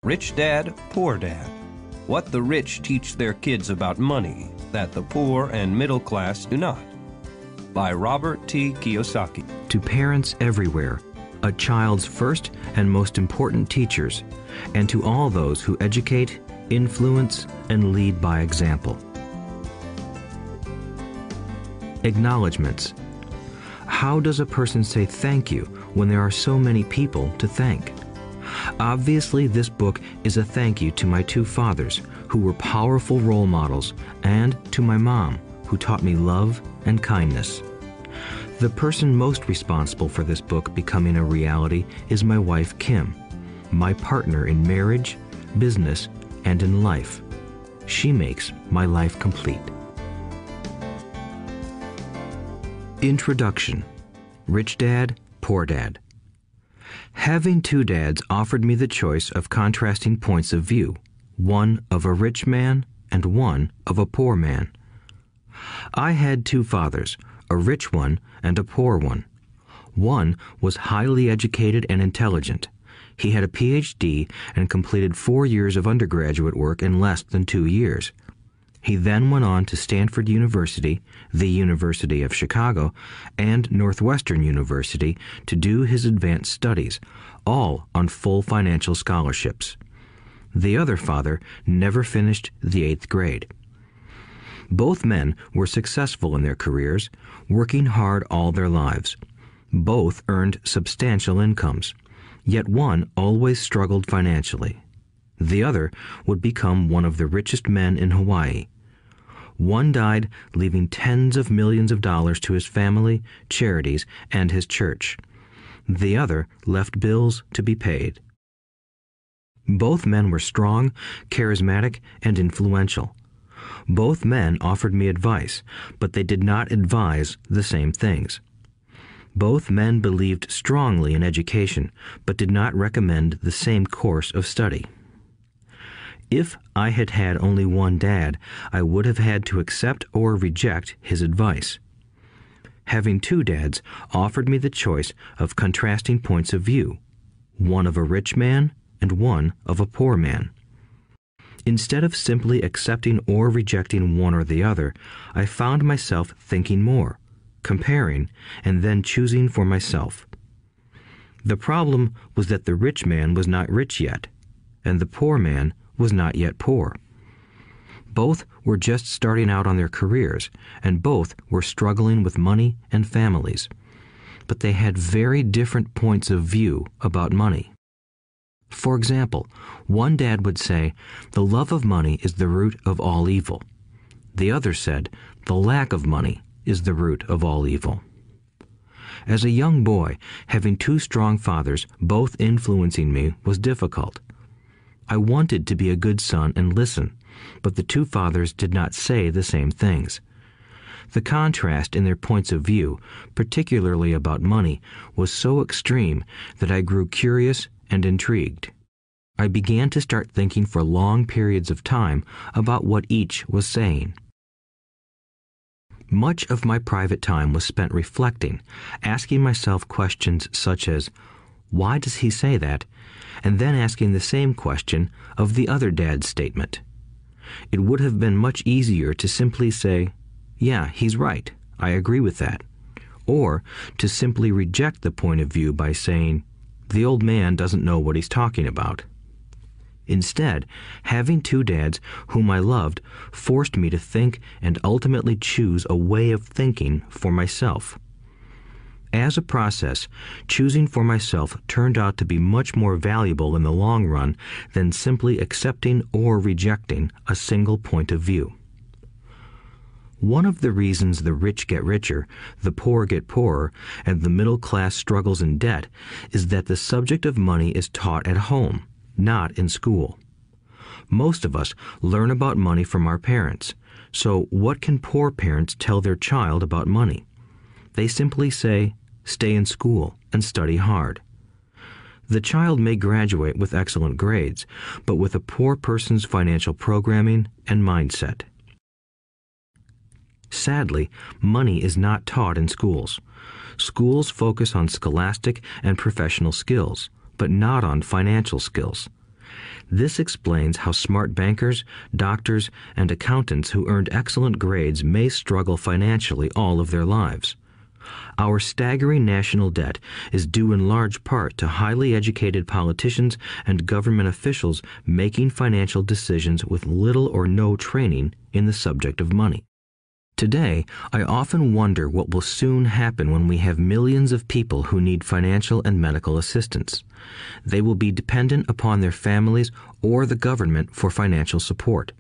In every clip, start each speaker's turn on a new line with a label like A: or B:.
A: Rich Dad, Poor Dad. What the rich teach their kids about money that the poor and middle class do not. By Robert T. Kiyosaki.
B: To parents everywhere, a child's first and most important teachers, and to all those who educate, influence, and lead by example. Acknowledgements. How does a person say thank you when there are so many people to thank? Obviously, this book is a thank you to my two fathers, who were powerful role models, and to my mom, who taught me love and kindness. The person most responsible for this book becoming a reality is my wife, Kim, my partner in marriage, business, and in life. She makes my life complete. Introduction. Rich Dad, Poor Dad. Having two dads offered me the choice of contrasting points of view, one of a rich man and one of a poor man. I had two fathers, a rich one and a poor one. One was highly educated and intelligent. He had a PhD and completed 4 years of undergraduate work in less than 2 years. He then went on to Stanford University, the University of Chicago, and Northwestern University to do his advanced studies, all on full financial scholarships. The other father never finished the 8th grade. Both men were successful in their careers, working hard all their lives. Both earned substantial incomes, yet one always struggled financially. The other would become one of the richest men in Hawaii. One died, leaving tens of millions of dollars to his family, charities, and his church. The other left bills to be paid. Both men were strong, charismatic, and influential. Both men offered me advice, but they did not advise the same things. Both men believed strongly in education, but did not recommend the same course of study. If I had had only one dad, I would have had to accept or reject his advice. Having two dads offered me the choice of contrasting points of view, one of a rich man and one of a poor man. Instead of simply accepting or rejecting one or the other, I found myself thinking more, comparing, and then choosing for myself. The problem was that the rich man was not rich yet, and the poor man was not yet poor. Both were just starting out on their careers, and both were struggling with money and families. But they had very different points of view about money. For example, one dad would say, "The love of money is the root of all evil." The other said, "The lack of money is the root of all evil." As a young boy, having two strong fathers, both influencing me, was difficult. I wanted to be a good son and listen, but the two fathers did not say the same things. The contrast in their points of view, particularly about money, was so extreme that I grew curious and intrigued. I began to start thinking for long periods of time about what each was saying. Much of my private time was spent reflecting, asking myself questions such as, "Why does he say that?" and then asking the same question of the other dad's statement. It would have been much easier to simply say, "Yeah, he's right, I agree with that," or to simply reject the point of view by saying, "The old man doesn't know what he's talking about." Instead, having two dads whom I loved forced me to think and ultimately choose a way of thinking for myself. As a process, choosing for myself turned out to be much more valuable in the long run than simply accepting or rejecting a single point of view. One of the reasons the rich get richer, the poor get poorer, and the middle class struggles in debt is that the subject of money is taught at home, not in school. Most of us learn about money from our parents, so what can poor parents tell their child about money? They simply say, "Stay in school and study hard." The child may graduate with excellent grades, but with a poor person's financial programming and mindset. Sadly, money is not taught in schools. Schools focus on scholastic and professional skills, but not on financial skills. This explains how smart bankers, doctors, and accountants who earned excellent grades may struggle financially all of their lives. Our staggering national debt is due in large part to highly educated politicians and government officials making financial decisions with little or no training in the subject of money. Today, I often wonder what will soon happen when we have millions of people who need financial and medical assistance. They will be dependent upon their families or the government for financial support.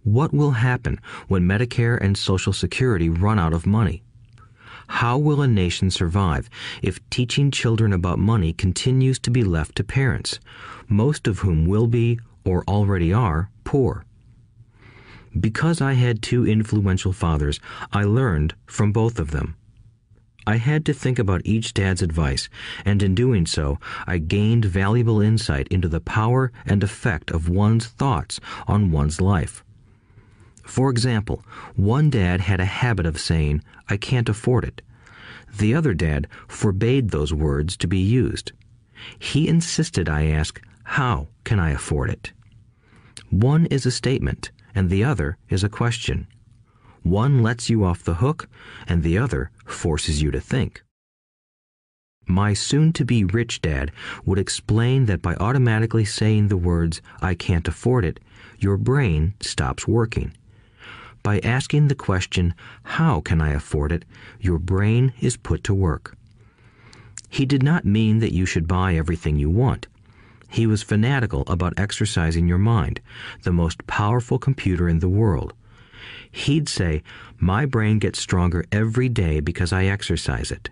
B: What will happen when Medicare and Social Security run out of money? How will a nation survive if teaching children about money continues to be left to parents, most of whom will be, or already are, poor? Because I had two influential fathers, I learned from both of them. I had to think about each dad's advice, and in doing so, I gained valuable insight into the power and effect of one's thoughts on one's life. For example, one dad had a habit of saying, "I can't afford it." The other dad forbade those words to be used. He insisted I ask, "How can I afford it?" One is a statement, and the other is a question. One lets you off the hook, and the other forces you to think. My soon-to-be rich dad would explain that by automatically saying the words, "I can't afford it," your brain stops working. By asking the question, "How can I afford it?" your brain is put to work. He did not mean that you should buy everything you want. He was fanatical about exercising your mind, the most powerful computer in the world. He'd say, "My brain gets stronger every day because I exercise it.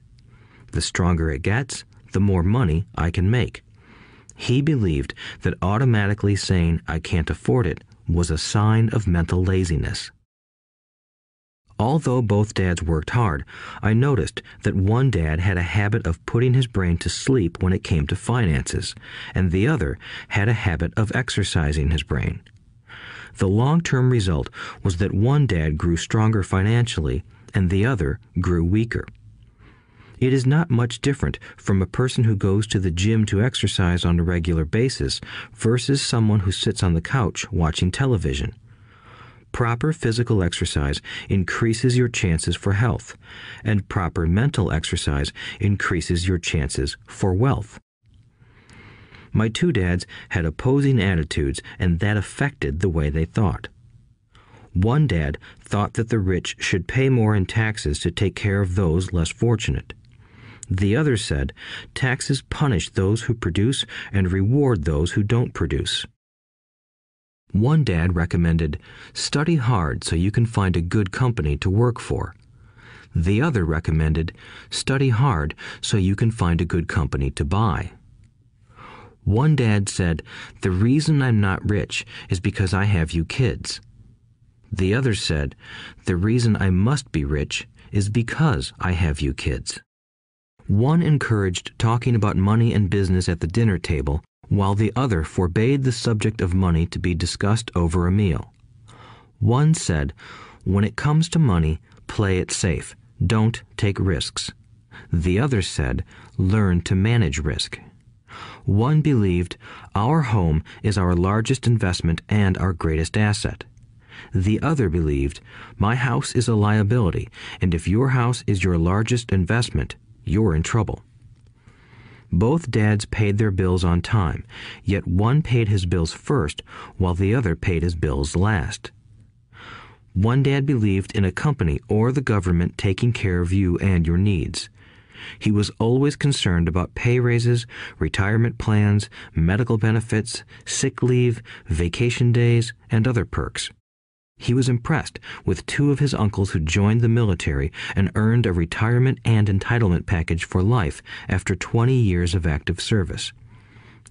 B: The stronger it gets, the more money I can make." He believed that automatically saying, "I can't afford it," was a sign of mental laziness. Although both dads worked hard, I noticed that one dad had a habit of putting his brain to sleep when it came to finances, and the other had a habit of exercising his brain. The long-term result was that one dad grew stronger financially, and the other grew weaker. It is not much different from a person who goes to the gym to exercise on a regular basis versus someone who sits on the couch watching television. Proper physical exercise increases your chances for health, and proper mental exercise increases your chances for wealth. My two dads had opposing attitudes, and that affected the way they thought. One dad thought that the rich should pay more in taxes to take care of those less fortunate. The other said, taxes punish those who produce and reward those who don't produce. One dad recommended, study hard so you can find a good company to work for. The other recommended, study hard so you can find a good company to buy. One dad said, the reason I'm not rich is because I have you kids. The other said, the reason I must be rich is because I have you kids. One encouraged talking about money and business at the dinner table, while the other forbade the subject of money to be discussed over a meal. One said, when it comes to money, play it safe. Don't take risks. The other said, learn to manage risk. One believed, our home is our largest investment and our greatest asset. The other believed, my house is a liability, and if your house is your largest investment, you're in trouble. Both dads paid their bills on time, yet one paid his bills first while the other paid his bills last. One dad believed in a company or the government taking care of you and your needs. He was always concerned about pay raises, retirement plans, medical benefits, sick leave, vacation days, and other perks. He was impressed with two of his uncles who joined the military and earned a retirement and entitlement package for life after 20 years of active service.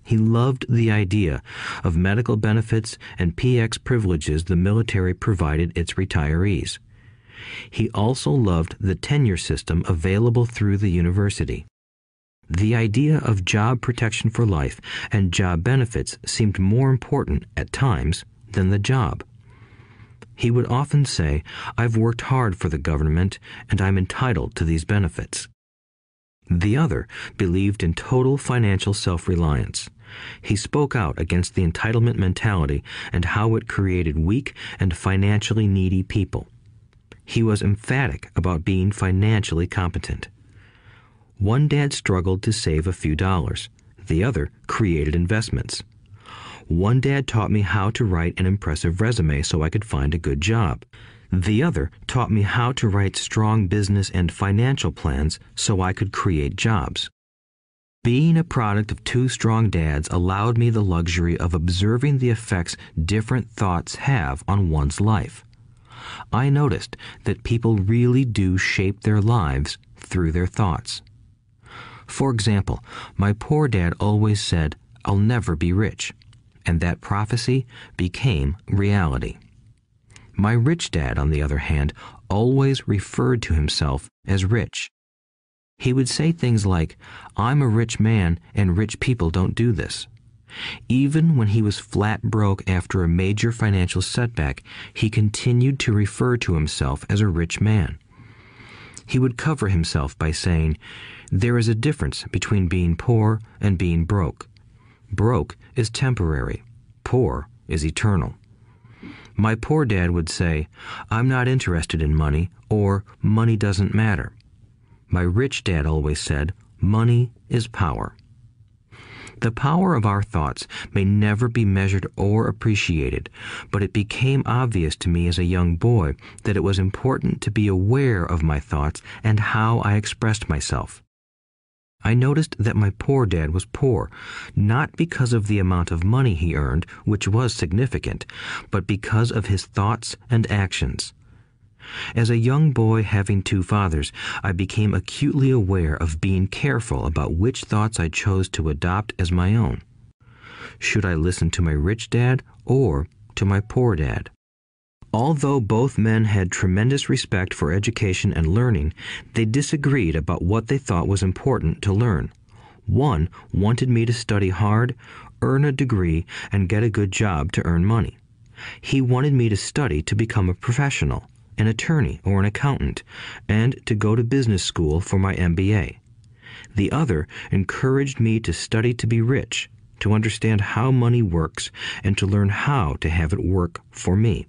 B: He loved the idea of medical benefits and PX privileges the military provided its retirees. He also loved the tenure system available through the university. The idea of job protection for life and job benefits seemed more important at times than the job. He would often say, I've worked hard for the government and I'm entitled to these benefits. The other believed in total financial self-reliance. He spoke out against the entitlement mentality and how it created weak and financially needy people. He was emphatic about being financially competent. One dad struggled to save a few dollars. The other created investments. One dad taught me how to write an impressive resume so I could find a good job. The other taught me how to write strong business and financial plans so I could create jobs. Being a product of two strong dads allowed me the luxury of observing the effects different thoughts have on one's life. I noticed that people really do shape their lives through their thoughts. For example, my poor dad always said, "I'll never be rich," and that prophecy became reality. My rich dad, on the other hand, always referred to himself as rich. He would say things like, "I'm a rich man and rich people don't do this." Even when he was flat broke after a major financial setback, he continued to refer to himself as a rich man. He would cover himself by saying, "There is a difference between being poor and being broke. Broke is temporary. Poor is eternal." My poor dad would say, "I'm not interested in money," or "money doesn't matter." My rich dad always said, "Money is power." The power of our thoughts may never be measured or appreciated, but it became obvious to me as a young boy that it was important to be aware of my thoughts and how I expressed myself. I noticed that my poor dad was poor, not because of the amount of money he earned, which was significant, but because of his thoughts and actions. As a young boy having two fathers, I became acutely aware of being careful about which thoughts I chose to adopt as my own. Should I listen to my rich dad or to my poor dad? Although both men had tremendous respect for education and learning, they disagreed about what they thought was important to learn. One wanted me to study hard, earn a degree, and get a good job to earn money. He wanted me to study to become a professional, an attorney or an accountant, and to go to business school for my MBA. The other encouraged me to study to be rich, to understand how money works, and to learn how to have it work for me.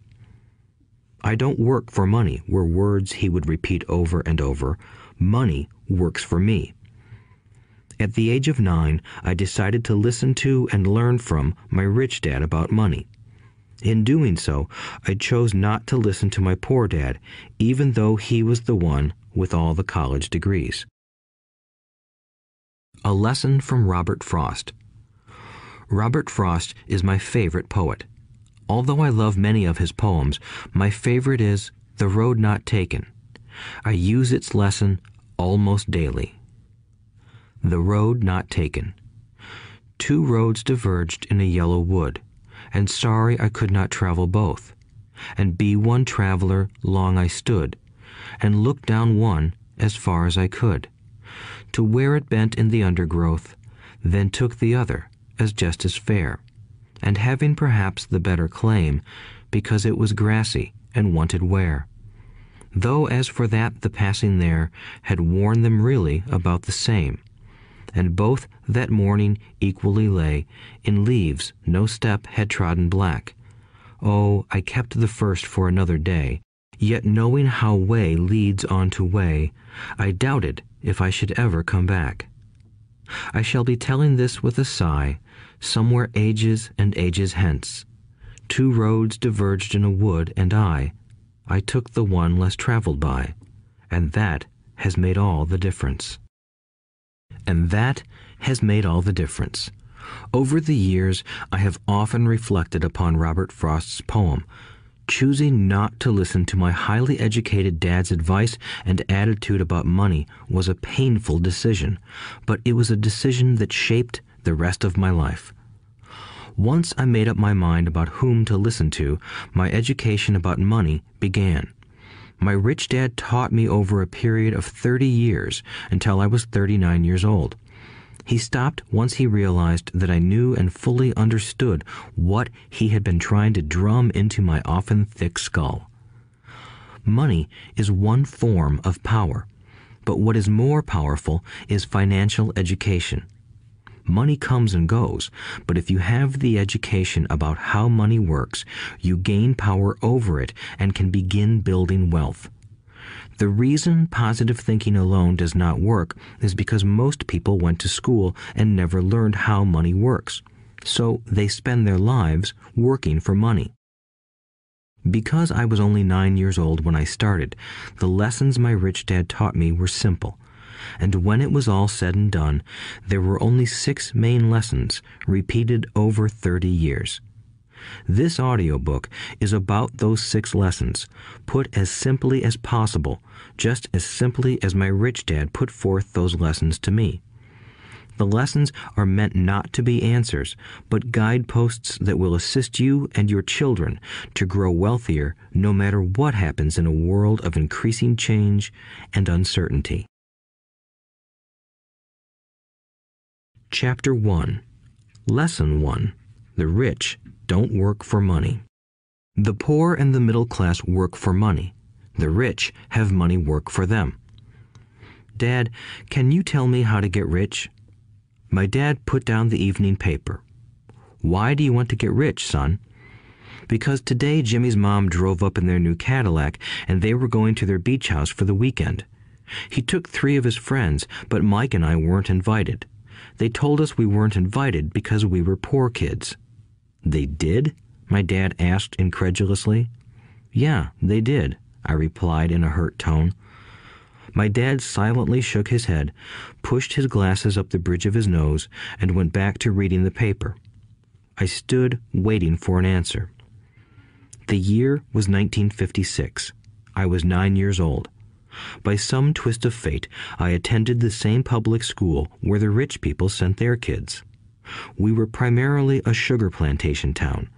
B: "I don't work for money" were words he would repeat over and over. "Money works for me." At the age of 9, I decided to listen to and learn from my rich dad about money. In doing so, I chose not to listen to my poor dad, even though he was the one with all the college degrees. A lesson from Robert Frost. Robert Frost is my favorite poet. Although I love many of his poems, my favorite is "The Road Not Taken." I use its lesson almost daily. The Road Not Taken. Two roads diverged in a yellow wood, and sorry I could not travel both. And be one traveler long I stood, and looked down one as far as I could, to where it bent in the undergrowth, then took the other as just as fair, and having perhaps the better claim, because it was grassy and wanted wear. Though as for that the passing there had worn them really about the same, and both that morning equally lay in leaves no step had trodden black. Oh, I kept the first for another day, yet knowing how way leads on to way, I doubted if I should ever come back. I shall be telling this with a sigh, somewhere ages and ages hence. Two roads diverged in a wood, and I took the one less traveled by, and that has made all the difference. And that has made all the difference. Over the years, I have often reflected upon Robert Frost's poem. Choosing not to listen to my highly educated dad's advice and attitude about money was a painful decision, but it was a decision that shaped the rest of my life. Once I made up my mind about whom to listen to, my education about money began. My rich dad taught me over a period of 30 years until I was 39 years old. He stopped once he realized that I knew and fully understood what he had been trying to drum into my often thick skull. Money is one form of power, but what is more powerful is financial education. Money comes and goes, but if you have the education about how money works, you gain power over it and can begin building wealth. The reason positive thinking alone does not work is because most people went to school and never learned how money works, so they spend their lives working for money. Because I was only 9 years old when I started, the lessons my rich dad taught me were simple. And when it was all said and done, there were only 6 main lessons, repeated over 30 years. This audiobook is about those 6 lessons, put as simply as possible, just as simply as my rich dad put forth those lessons to me. The lessons are meant not to be answers, but guideposts that will assist you and your children to grow wealthier no matter what happens in a world of increasing change and uncertainty. Chapter 1. Lesson 1. The rich don't work for money. The poor and the middle class work for money. The rich have money work for them. Dad, can you tell me how to get rich? My dad put down the evening paper. Why do you want to get rich, son? Because today Jimmy's mom drove up in their new Cadillac and they were going to their beach house for the weekend. He took 3 of his friends, but Mike and I weren't invited. They told us we weren't invited because we were poor kids. They did? My dad asked incredulously. Yeah, they did, I replied in a hurt tone. My dad silently shook his head, pushed his glasses up the bridge of his nose, and went back to reading the paper. I stood waiting for an answer. The year was 1956. I was 9 years old. By some twist of fate, I attended the same public school where the rich people sent their kids. We were primarily a sugar plantation town.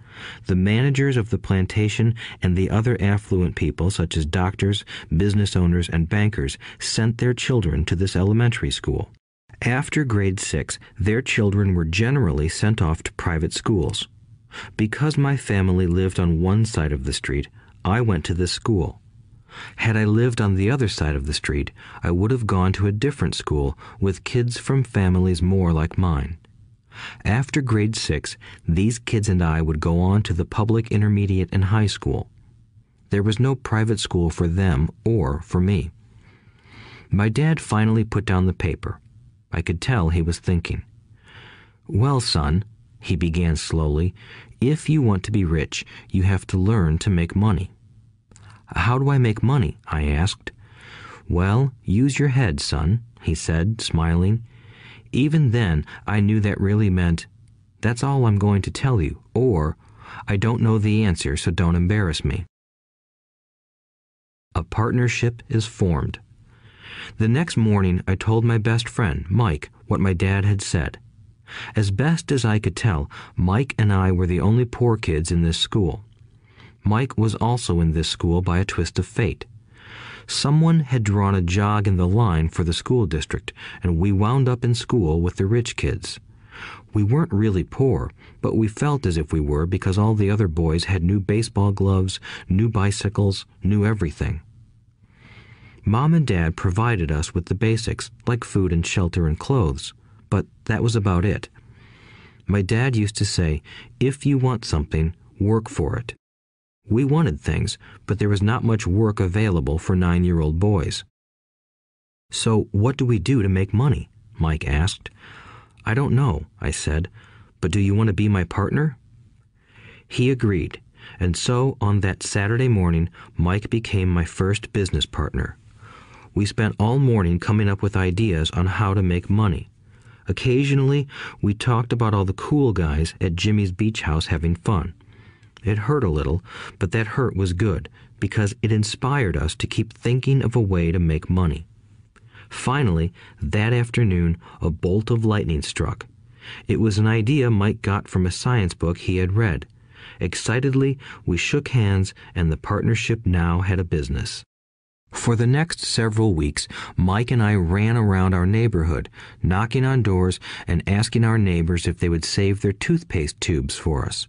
B: The managers of the plantation and the other affluent people, such as doctors, business owners, and bankers, sent their children to this elementary school. After grade 6, their children were generally sent off to private schools. Because my family lived on one side of the street, I went to this school. Had I lived on the other side of the street, I would have gone to a different school with kids from families more like mine. After grade 6, these kids and I would go on to the public intermediate and high school. There was no private school for them or for me. My dad finally put down the paper. I could tell he was thinking. Well, son, he began slowly, if you want to be rich, you have to learn to make money. How do I make money? I asked. Well, use your head, son, he said, smiling. Even then, I knew that really meant, that's all I'm going to tell you, or, I don't know the answer, so don't embarrass me. A partnership is formed. The next morning, I told my best friend, Mike, what my dad had said. As best as I could tell, Mike and I were the only poor kids in this school. Mike was also in this school by a twist of fate. Someone had drawn a jog in the line for the school district, and we wound up in school with the rich kids. We weren't really poor, but we felt as if we were because all the other boys had new baseball gloves, new bicycles, new everything. Mom and Dad provided us with the basics, like food and shelter and clothes, but that was about it. My dad used to say, if you want something, work for it. We wanted things, but there was not much work available for 9-year-old boys. So what do we do to make money? Mike asked. I don't know, I said, but do you want to be my partner? He agreed, and so on that Saturday morning, Mike became my first business partner. We spent all morning coming up with ideas on how to make money. Occasionally, we talked about all the cool guys at Jimmy's beach house having fun. It hurt a little, but that hurt was good, because it inspired us to keep thinking of a way to make money. Finally, that afternoon, a bolt of lightning struck. It was an idea Mike got from a science book he had read. Excitedly, we shook hands, and the partnership now had a business. For the next several weeks, Mike and I ran around our neighborhood, knocking on doors and asking our neighbors if they would save their toothpaste tubes for us.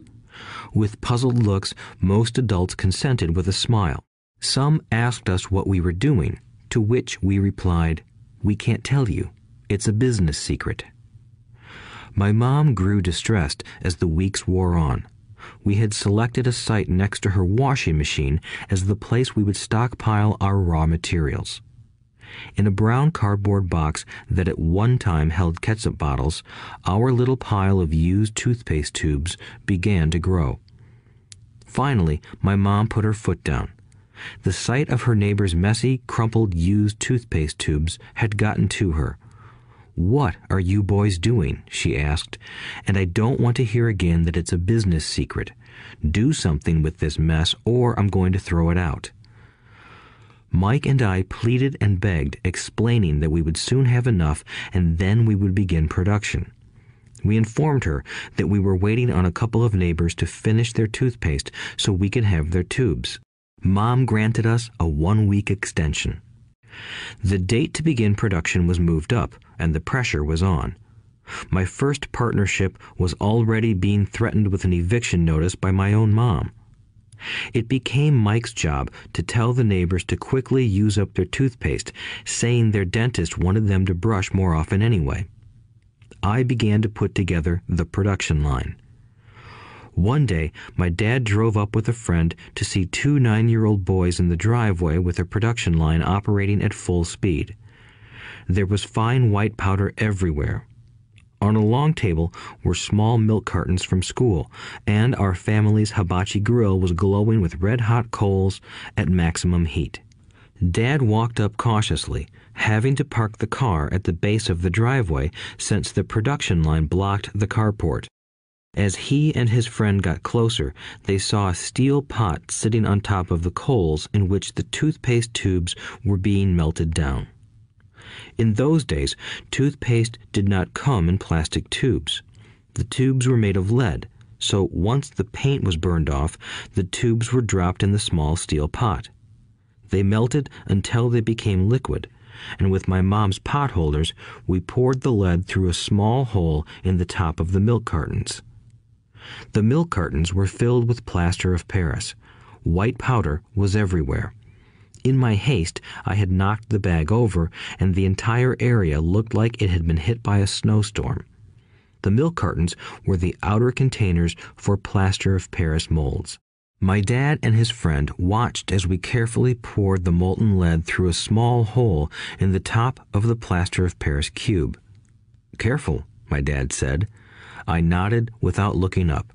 B: With puzzled looks, most adults consented with a smile. Some asked us what we were doing, to which we replied, "We can't tell you. It's a business secret." My mom grew distressed as the weeks wore on. We had selected a site next to her washing machine as the place we would stockpile our raw materials. In a brown cardboard box that at one time held ketchup bottles, our little pile of used toothpaste tubes began to grow. Finally, my mom put her foot down. The sight of her neighbor's messy, crumpled used toothpaste tubes had gotten to her. "What are you boys doing?" she asked, "and I don't want to hear again that it's a business secret. Do something with this mess or I'm going to throw it out." Mike and I pleaded and begged, explaining that we would soon have enough and then we would begin production. We informed her that we were waiting on a couple of neighbors to finish their toothpaste so we could have their tubes. Mom granted us a 1-week extension. The date to begin production was moved up, and the pressure was on. My first partnership was already being threatened with an eviction notice by my own mom. It became Mike's job to tell the neighbors to quickly use up their toothpaste, saying their dentist wanted them to brush more often anyway. I began to put together the production line. One day, my dad drove up with a friend to see 2 9-year-old boys in the driveway with a production line operating at full speed. There was fine white powder everywhere. On a long table were small milk cartons from school, and our family's hibachi grill was glowing with red-hot coals at maximum heat. Dad walked up cautiously, having to park the car at the base of the driveway since the production line blocked the carport. As he and his friend got closer, they saw a steel pot sitting on top of the coals in which the toothpaste tubes were being melted down. In those days, toothpaste did not come in plastic tubes. The tubes were made of lead, so once the paint was burned off, the tubes were dropped in the small steel pot. They melted until they became liquid, and with my mom's pot holders, we poured the lead through a small hole in the top of the milk cartons. The milk cartons were filled with plaster of Paris. White powder was everywhere. In my haste, I had knocked the bag over, and the entire area looked like it had been hit by a snowstorm. The milk cartons were the outer containers for plaster of Paris molds. My dad and his friend watched as we carefully poured the molten lead through a small hole in the top of the plaster of Paris cube. "Careful," my dad said. I nodded without looking up.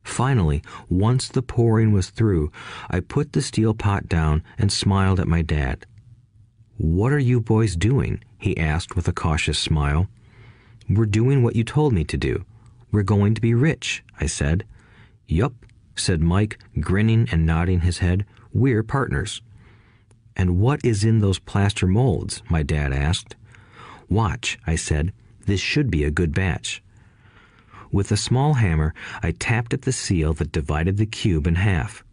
B: Finally, once the pouring was through, I put the steel pot down and smiled at my dad. "What are you boys doing?" he asked with a cautious smile. "We're doing what you told me to do. We're going to be rich," I said. "Yup," said Mike, grinning and nodding his head. "We're partners." "And what is in those plaster molds?" my dad asked. "Watch," I said. "This should be a good batch." With a small hammer, I tapped at the seal that divided the cube in half.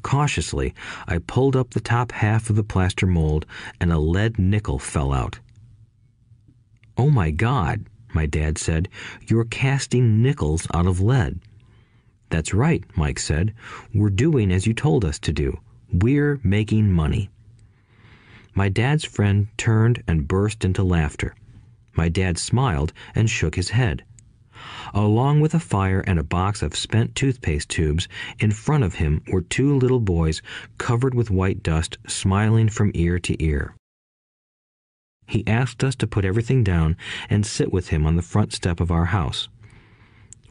B: Cautiously, I pulled up the top half of the plaster mold, and a lead nickel fell out. "Oh my God," my dad said, "you're casting nickels out of lead." "That's right," Mike said. "We're doing as you told us to do. We're making money." My dad's friend turned and burst into laughter. My dad smiled and shook his head. Along with a fire and a box of spent toothpaste tubes, in front of him were 2 little boys covered with white dust, smiling from ear to ear. He asked us to put everything down and sit with him on the front step of our house.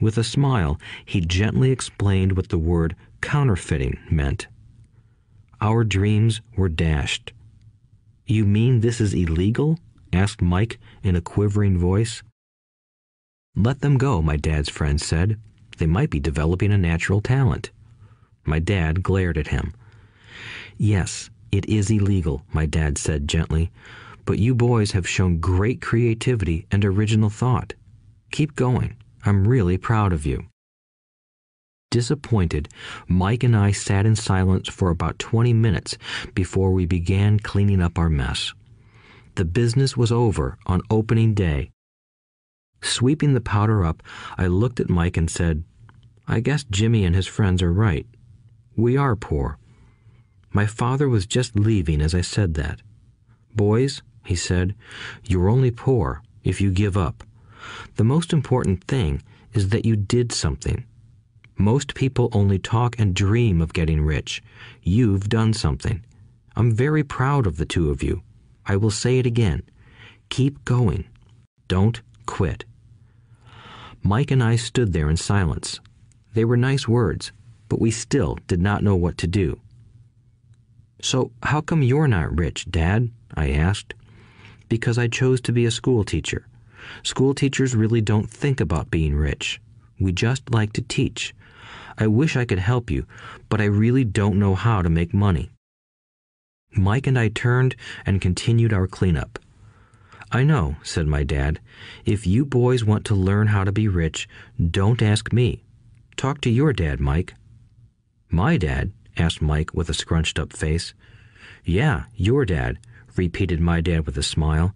B: With a smile, he gently explained what the word counterfeiting meant. Our dreams were dashed. "You mean this is illegal?" asked Mike in a quivering voice. "Let them go," my dad's friend said. "They might be developing a natural talent." My dad glared at him. "Yes, it is illegal," my dad said gently, "but you boys have shown great creativity and original thought. Keep going. I'm really proud of you." Disappointed, Mike and I sat in silence for about 20 minutes before we began cleaning up our mess. The business was over on opening day. Sweeping the powder up, I looked at Mike and said, "I guess Jimmy and his friends are right. We are poor." My father was just leaving as I said that. "Boys," he said, "you're only poor if you give up. The most important thing is that you did something. Most people only talk and dream of getting rich. You've done something. I'm very proud of the two of you. I will say it again. Keep going. Don't quit." Mike and I stood there in silence. They were nice words, but we still did not know what to do. "So how come you're not rich, Dad?" I asked. "Because I chose to be a school teacher. School teachers really don't think about being rich. We just like to teach. I wish I could help you, but I really don't know how to make money." Mike and I turned and continued our cleanup. "I know," said my dad. "If you boys want to learn how to be rich, don't ask me. Talk to your dad, Mike." "My dad?" asked Mike with a scrunched-up face. "Yeah, your dad," repeated my dad with a smile.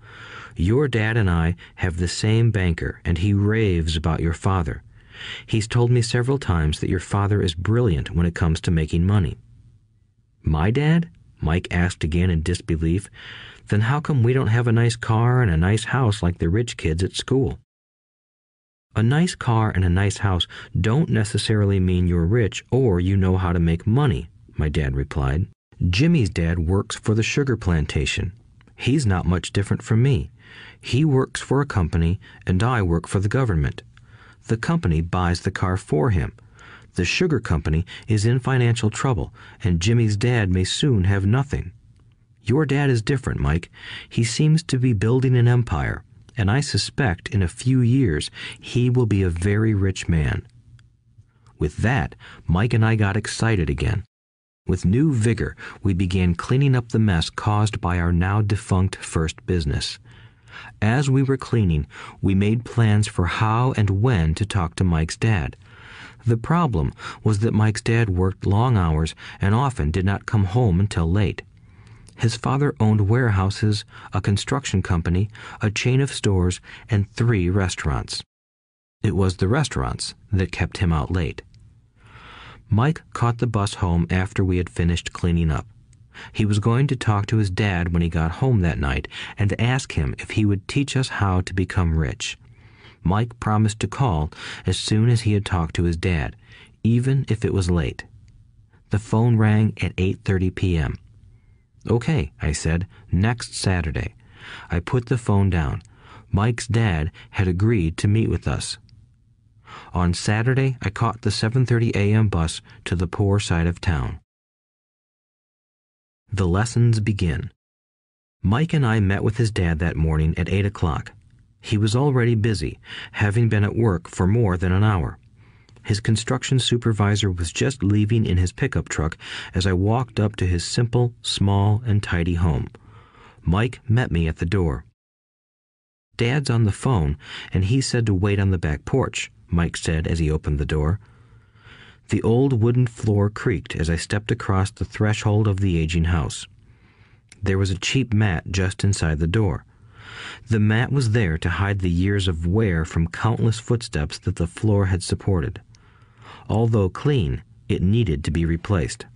B: "Your dad and I have the same banker, and he raves about your father. He's told me several times that your father is brilliant when it comes to making money." "My dad?" Mike asked again in disbelief. "Then how come we don't have a nice car and a nice house like the rich kids at school?" "A nice car and a nice house don't necessarily mean you're rich or you know how to make money," my dad replied. "Jimmy's dad works for the sugar plantation. He's not much different from me. He works for a company and I work for the government. The company buys the car for him. The sugar company is in financial trouble, and Jimmy's dad may soon have nothing. Your dad is different, Mike. He seems to be building an empire, and I suspect in a few years he will be a very rich man." With that, Mike and I got excited again. With new vigor, we began cleaning up the mess caused by our now defunct first business. As we were cleaning, we made plans for how and when to talk to Mike's dad. The problem was that Mike's dad worked long hours and often did not come home until late. His father owned warehouses, a construction company, a chain of stores, and 3 restaurants. It was the restaurants that kept him out late. Mike caught the bus home after we had finished cleaning up. He was going to talk to his dad when he got home that night and ask him if he would teach us how to become rich. Mike promised to call as soon as he had talked to his dad, even if it was late. The phone rang at 8:30 p.m. "Okay," I said, "next Saturday." I put the phone down. Mike's dad had agreed to meet with us. On Saturday, I caught the 7:30 a.m. bus to the poor side of town. The lessons begin. Mike and I met with his dad that morning at 8 o'clock. He was already busy, having been at work for more than an hour. His construction supervisor was just leaving in his pickup truck as I walked up to his simple, small, and tidy home. Mike met me at the door. "Dad's on the phone, and he said to wait on the back porch," Mike said as he opened the door. The old wooden floor creaked as I stepped across the threshold of the aging house. There was a cheap mat just inside the door. The mat was there to hide the years of wear from countless footsteps that the floor had supported. Although clean, it needed to be replaced.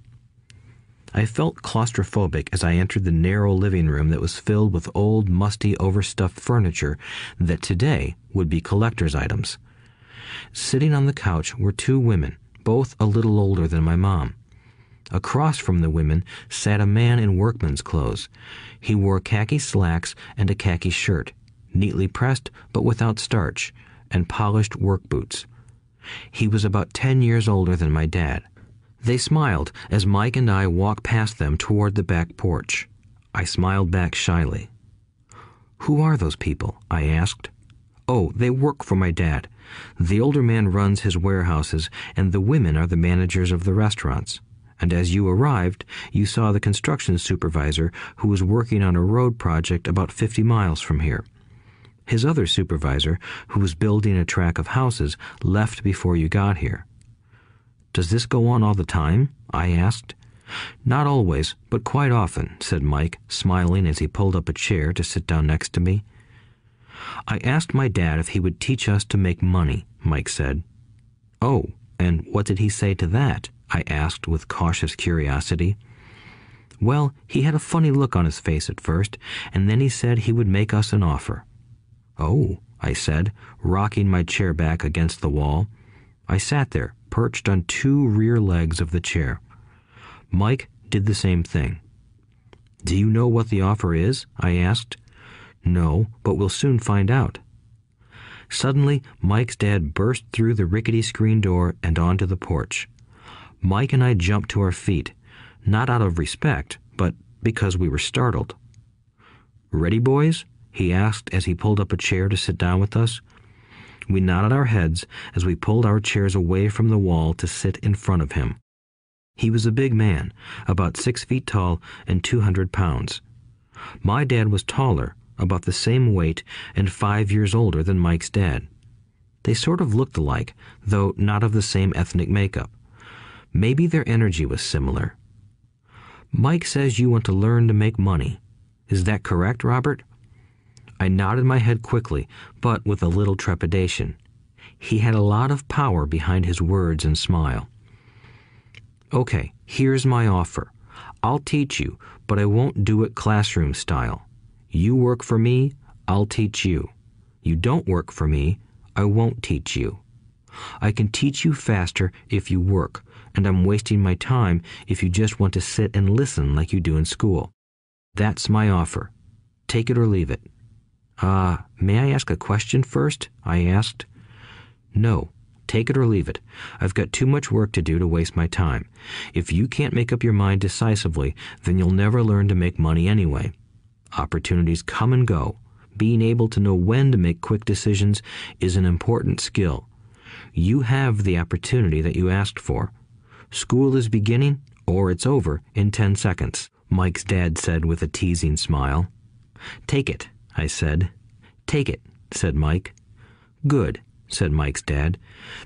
B: I felt claustrophobic as I entered the narrow living room that was filled with old, musty, overstuffed furniture that today would be collector's items. Sitting on the couch were 2 women, both a little older than my mom. Across from the women sat a man in workman's clothes. He wore khaki slacks and a khaki shirt, neatly pressed but without starch, and polished work boots. He was about 10 years older than my dad. They smiled as Mike and I walked past them toward the back porch. I smiled back shyly. "Who are those people?" I asked. "Oh, they work for my dad. The older man runs his warehouses, and the women are the managers of the restaurants. And as you arrived, you saw the construction supervisor who was working on a road project about 50 miles from here. His other supervisor, who was building a track of houses, left before you got here." "Does this go on all the time?" I asked. "Not always, but quite often," said Mike, smiling as he pulled up a chair to sit down next to me. "I asked my dad if he would teach us to make money," Mike said. "Oh, and what did he say to that?" I asked with cautious curiosity. "Well, he had a funny look on his face at first, and then he said he would make us an offer." "Oh," I said, rocking my chair back against the wall. I sat there, perched on two rear legs of the chair. Mike did the same thing. "Do you know what the offer is?" I asked. "No, but we'll soon find out." Suddenly, Mike's dad burst through the rickety screen door and onto the porch. Mike and I jumped to our feet, not out of respect, but because we were startled. "Ready, boys?" he asked as he pulled up a chair to sit down with us. We nodded our heads as we pulled our chairs away from the wall to sit in front of him. He was a big man, about 6 feet tall and 200 pounds. My dad was taller, about the same weight, and 5 years older than Mike's dad. They sort of looked alike, though not of the same ethnic makeup. Maybe their energy was similar. "Mike says you want to learn to make money. Is that correct, Robert?" I nodded my head quickly, but with a little trepidation. He had a lot of power behind his words and smile. "Okay, here's my offer. I'll teach you, but I won't do it classroom style. You work for me, I'll teach you. You don't work for me, I won't teach you. I can teach you faster if you work, and I'm wasting my time if you just want to sit and listen like you do in school. That's my offer. Take it or leave it." May I ask a question first?" I asked. "No. Take it or leave it. I've got too much work to do to waste my time. If you can't make up your mind decisively, then you'll never learn to make money anyway. Opportunities come and go. Being able to know when to make quick decisions is an important skill. You have the opportunity that you asked for. School is beginning, or it's over, in 10 seconds, Mike's dad said with a teasing smile. "Take it," I said. "Take it," said Mike. "Good," said Mike's dad.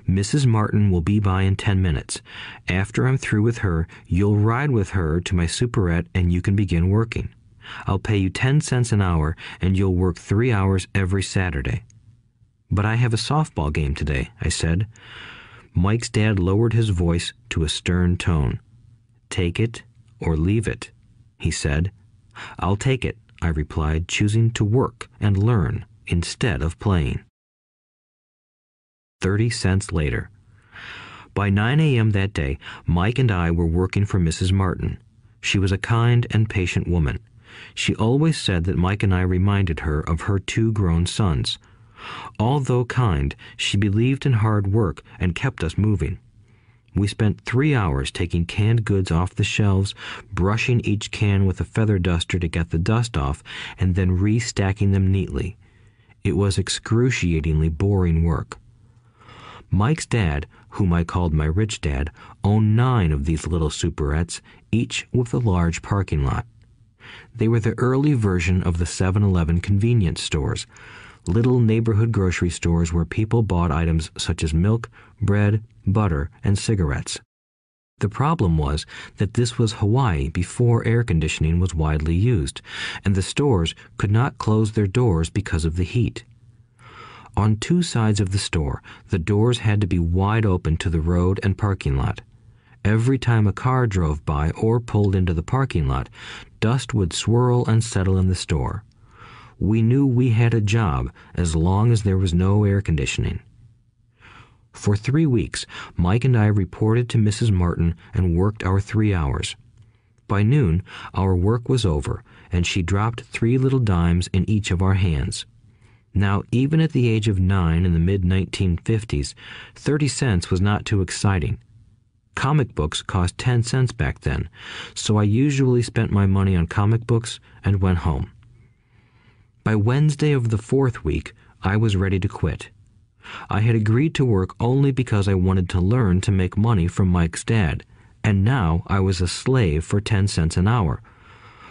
B: "Mrs. Martin will be by in 10 minutes. After I'm through with her, you'll ride with her to my superette and you can begin working. I'll pay you 10 cents an hour and you'll work 3 hours every Saturday." "But I have a softball game today," I said. Mike's dad lowered his voice to a stern tone. "Take it or leave it," he said. "I'll take it," I replied, choosing to work and learn instead of playing. 30 cents later. By 9 a.m. that day, Mike and I were working for Mrs. Martin. She was a kind and patient woman. She always said that Mike and I reminded her of her 2 grown sons. Although kind, she believed in hard work and kept us moving. We spent 3 hours taking canned goods off the shelves, brushing each can with a feather duster to get the dust off, and then restacking them neatly. It was excruciatingly boring work. Mike's dad, whom I called my rich dad, owned 9 of these little superettes, each with a large parking lot. They were the early version of the 7-Eleven convenience stores, little neighborhood grocery stores where people bought items such as milk, bread, butter, and cigarettes. The problem was that this was Hawaii before air conditioning was widely used, and the stores could not close their doors because of the heat. On 2 sides of the store, the doors had to be wide open to the road and parking lot. Every time a car drove by or pulled into the parking lot, dust would swirl and settle in the store. We knew we had a job as long as there was no air conditioning. For 3 weeks, Mike and I reported to Mrs. Martin and worked our 3 hours. By noon, our work was over, and she dropped 3 little dimes in each of our hands. Now, even at the age of 9 in the mid-1950s, 30 cents was not too exciting. Comic books cost 10 cents back then, so I usually spent my money on comic books and went home. By Wednesday of the 4th week, I was ready to quit. I had agreed to work only because I wanted to learn to make money from Mike's dad, and now I was a slave for 10 cents an hour.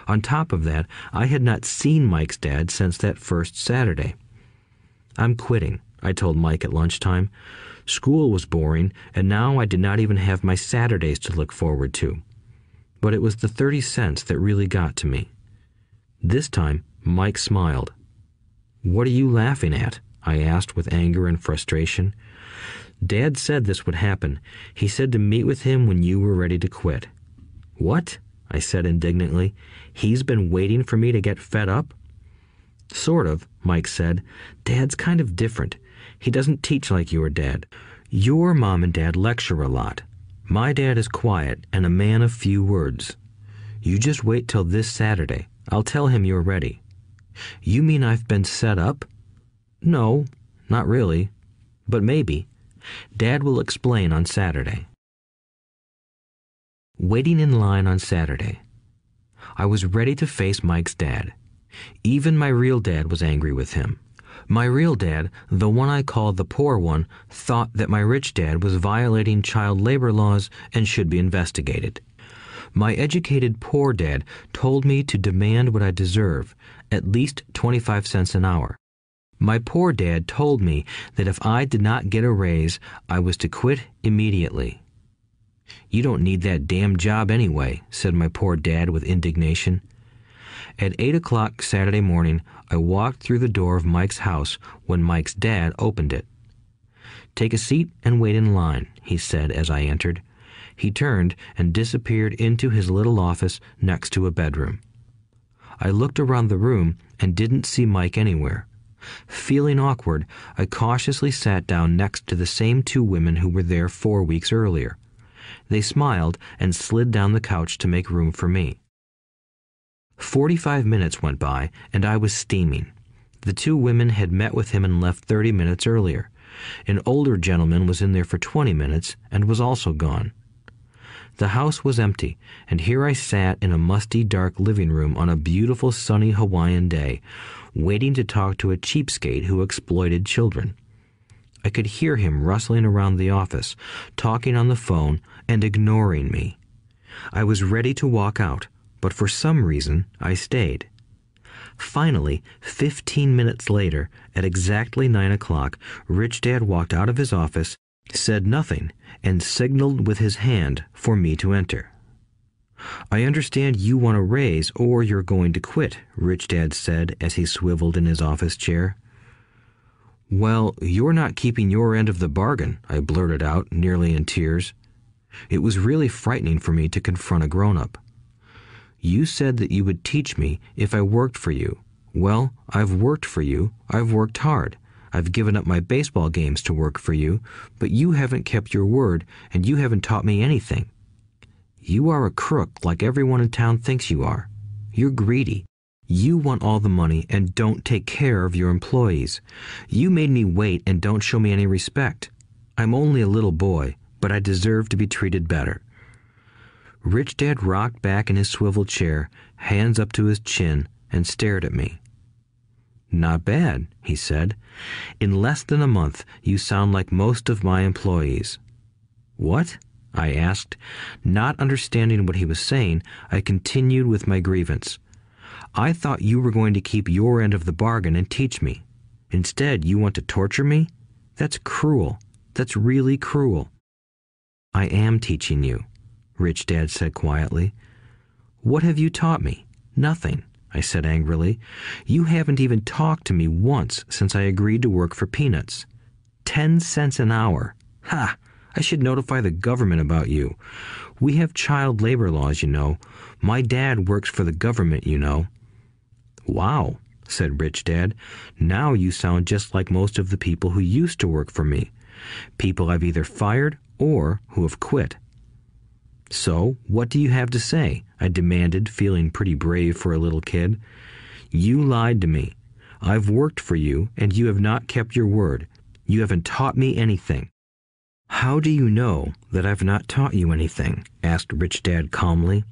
B: On top of that, I had not seen Mike's dad since that first Saturday. "I'm quitting," I told Mike at lunchtime. School was boring, and now I did not even have my Saturdays to look forward to. But it was the 30 cents that really got to me. This time, Mike smiled. "What are you laughing at?" I asked with anger and frustration. "Dad said this would happen. He said to meet with him when you were ready to quit." "What?" I said indignantly. "He's been waiting for me to get fed up?" Sort of, Mike said. Dad's kind of different. He doesn't teach like your dad. Your mom and dad lecture a lot. My dad is quiet and a man of few words. You just wait till this Saturday. I'll tell him you're ready. You mean I've been set up? No, not really. But maybe. Dad will explain on Saturday. Waiting in line on Saturday. I was ready to face Mike's dad. Even my real dad was angry with him. My real dad, the one I called the poor one, thought that my rich dad was violating child labor laws and should be investigated. My educated poor dad told me to demand what I deserve, at least 25 cents an hour. My poor dad told me that if I did not get a raise, I was to quit immediately. You don't need that damn job anyway, said my poor dad with indignation. At 8 o'clock Saturday morning, I walked through the door of Mike's house when Mike's dad opened it. Take a seat and wait in line, he said as I entered. He turned and disappeared into his little office next to a bedroom. I looked around the room and didn't see Mike anywhere. Feeling awkward, I cautiously sat down next to the same two women who were there 4 weeks earlier. They smiled and slid down the couch to make room for me. 45 minutes went by, and I was steaming. The two women had met with him and left 30 minutes earlier. An older gentleman was in there for 20 minutes and was also gone. The house was empty, and here I sat in a musty, dark living room on a beautiful, sunny Hawaiian day, waiting to talk to a cheapskate who exploited children. I could hear him rustling around the office, talking on the phone, and ignoring me. I was ready to walk out, but for some reason I stayed. Finally, 15 minutes later, at exactly 9 o'clock, Rich Dad walked out of his office, said nothing, and signaled with his hand for me to enter. I understand you want a raise or you're going to quit, Rich Dad said as he swiveled in his office chair. Well, you're not keeping your end of the bargain, I blurted out, nearly in tears. It was really frightening for me to confront a grown-up. You said that you would teach me if I worked for you. Well, I've worked for you. I've worked hard. I've given up my baseball games to work for you, but you haven't kept your word, and you haven't taught me anything. You are a crook like everyone in town thinks you are. You're greedy. You want all the money and don't take care of your employees. You made me wait and don't show me any respect. I'm only a little boy, but I deserve to be treated better. Rich Dad rocked back in his swivel chair, hands up to his chin, and stared at me. Not bad, he said. In less than a month, you sound like most of my employees. What? I asked. Not understanding what he was saying, I continued with my grievance. I thought you were going to keep your end of the bargain and teach me. Instead, you want to torture me? That's cruel. That's really cruel. I am teaching you, Rich Dad said quietly. What have you taught me? Nothing, I said angrily. You haven't even talked to me once since I agreed to work for peanuts. 10 cents an hour. Ha! I should notify the government about you. We have child labor laws, you know. My dad works for the government, you know. Wow, said Rich Dad. Now you sound just like most of the people who used to work for me. People I've either fired or who have quit. So, what do you have to say? I demanded, feeling pretty brave for a little kid. You lied to me. I've worked for you, and you have not kept your word. You haven't taught me anything. How do you know that I've not taught you anything? Asked Rich Dad calmly.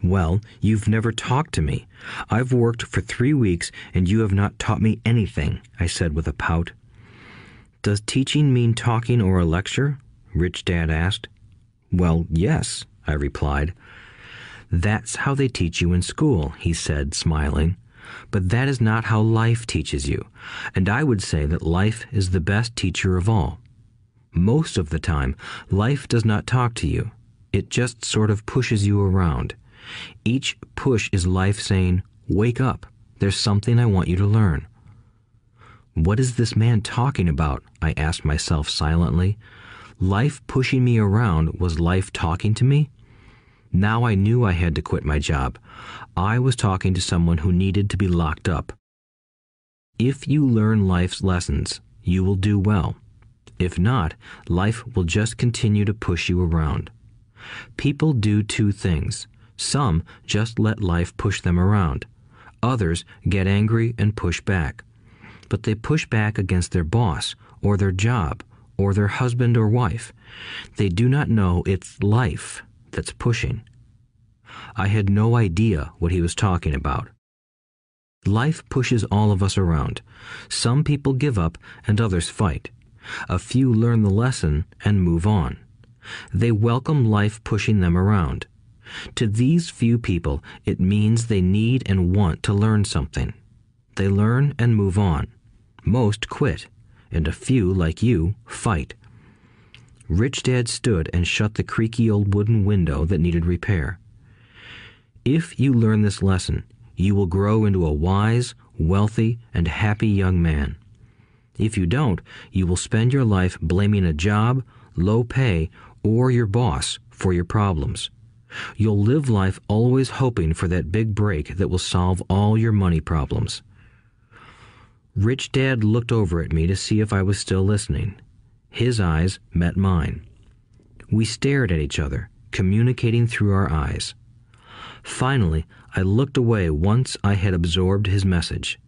B: Well, you've never talked to me. I've worked for 3 weeks, and you have not taught me anything, I said with a pout. Does teaching mean talking or a lecture? Rich Dad asked. Well, yes, I replied. That's how they teach you in school, he said, smiling. But that is not how life teaches you, and I would say that life is the best teacher of all. Most of the time, life does not talk to you. It just sort of pushes you around. Each push is life saying, wake up, there's something I want you to learn. What is this man talking about? I asked myself silently. Life pushing me around was life talking to me? Now I knew I had to quit my job. I was talking to someone who needed to be locked up. If you learn life's lessons, you will do well. If not, life will just continue to push you around. People do two things. Some just let life push them around. Others get angry and push back. But they push back against their boss, or their job, or their husband or wife. They do not know it's life that's pushing. I had no idea what he was talking about. Life pushes all of us around. Some people give up and others fight. A few learn the lesson and move on. They welcome life pushing them around. To these few people, it means they need and want to learn something. They learn and move on. Most quit, and a few, like you, fight. Rich Dad stood and shut the creaky old wooden window that needed repair. If you learn this lesson, you will grow into a wise, wealthy, and happy young man. If you don't, you will spend your life blaming a job, low pay, or your boss for your problems. You'll live life always hoping for that big break that will solve all your money problems. Rich Dad looked over at me to see if I was still listening. His eyes met mine. We stared at each other, communicating through our eyes. Finally, I looked away once I had absorbed his message.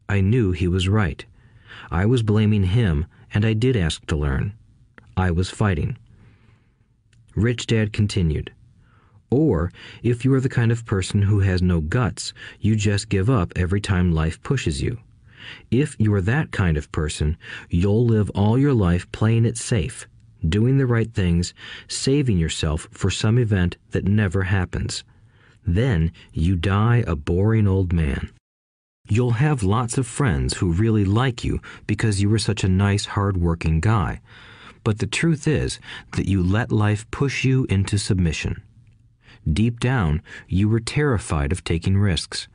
B: I knew he was right. I was blaming him, and I did ask to learn. I was fighting. Rich Dad continued, "Or, if you are the kind of person who has no guts, you just give up every time life pushes you. If you are that kind of person, you'll live all your life playing it safe, doing the right things, saving yourself for some event that never happens. Then you die a boring old man. You'll have lots of friends who really like you because you were such a nice, hard-working guy. But the truth is that you let life push you into submission. Deep down, you were terrified of taking risks.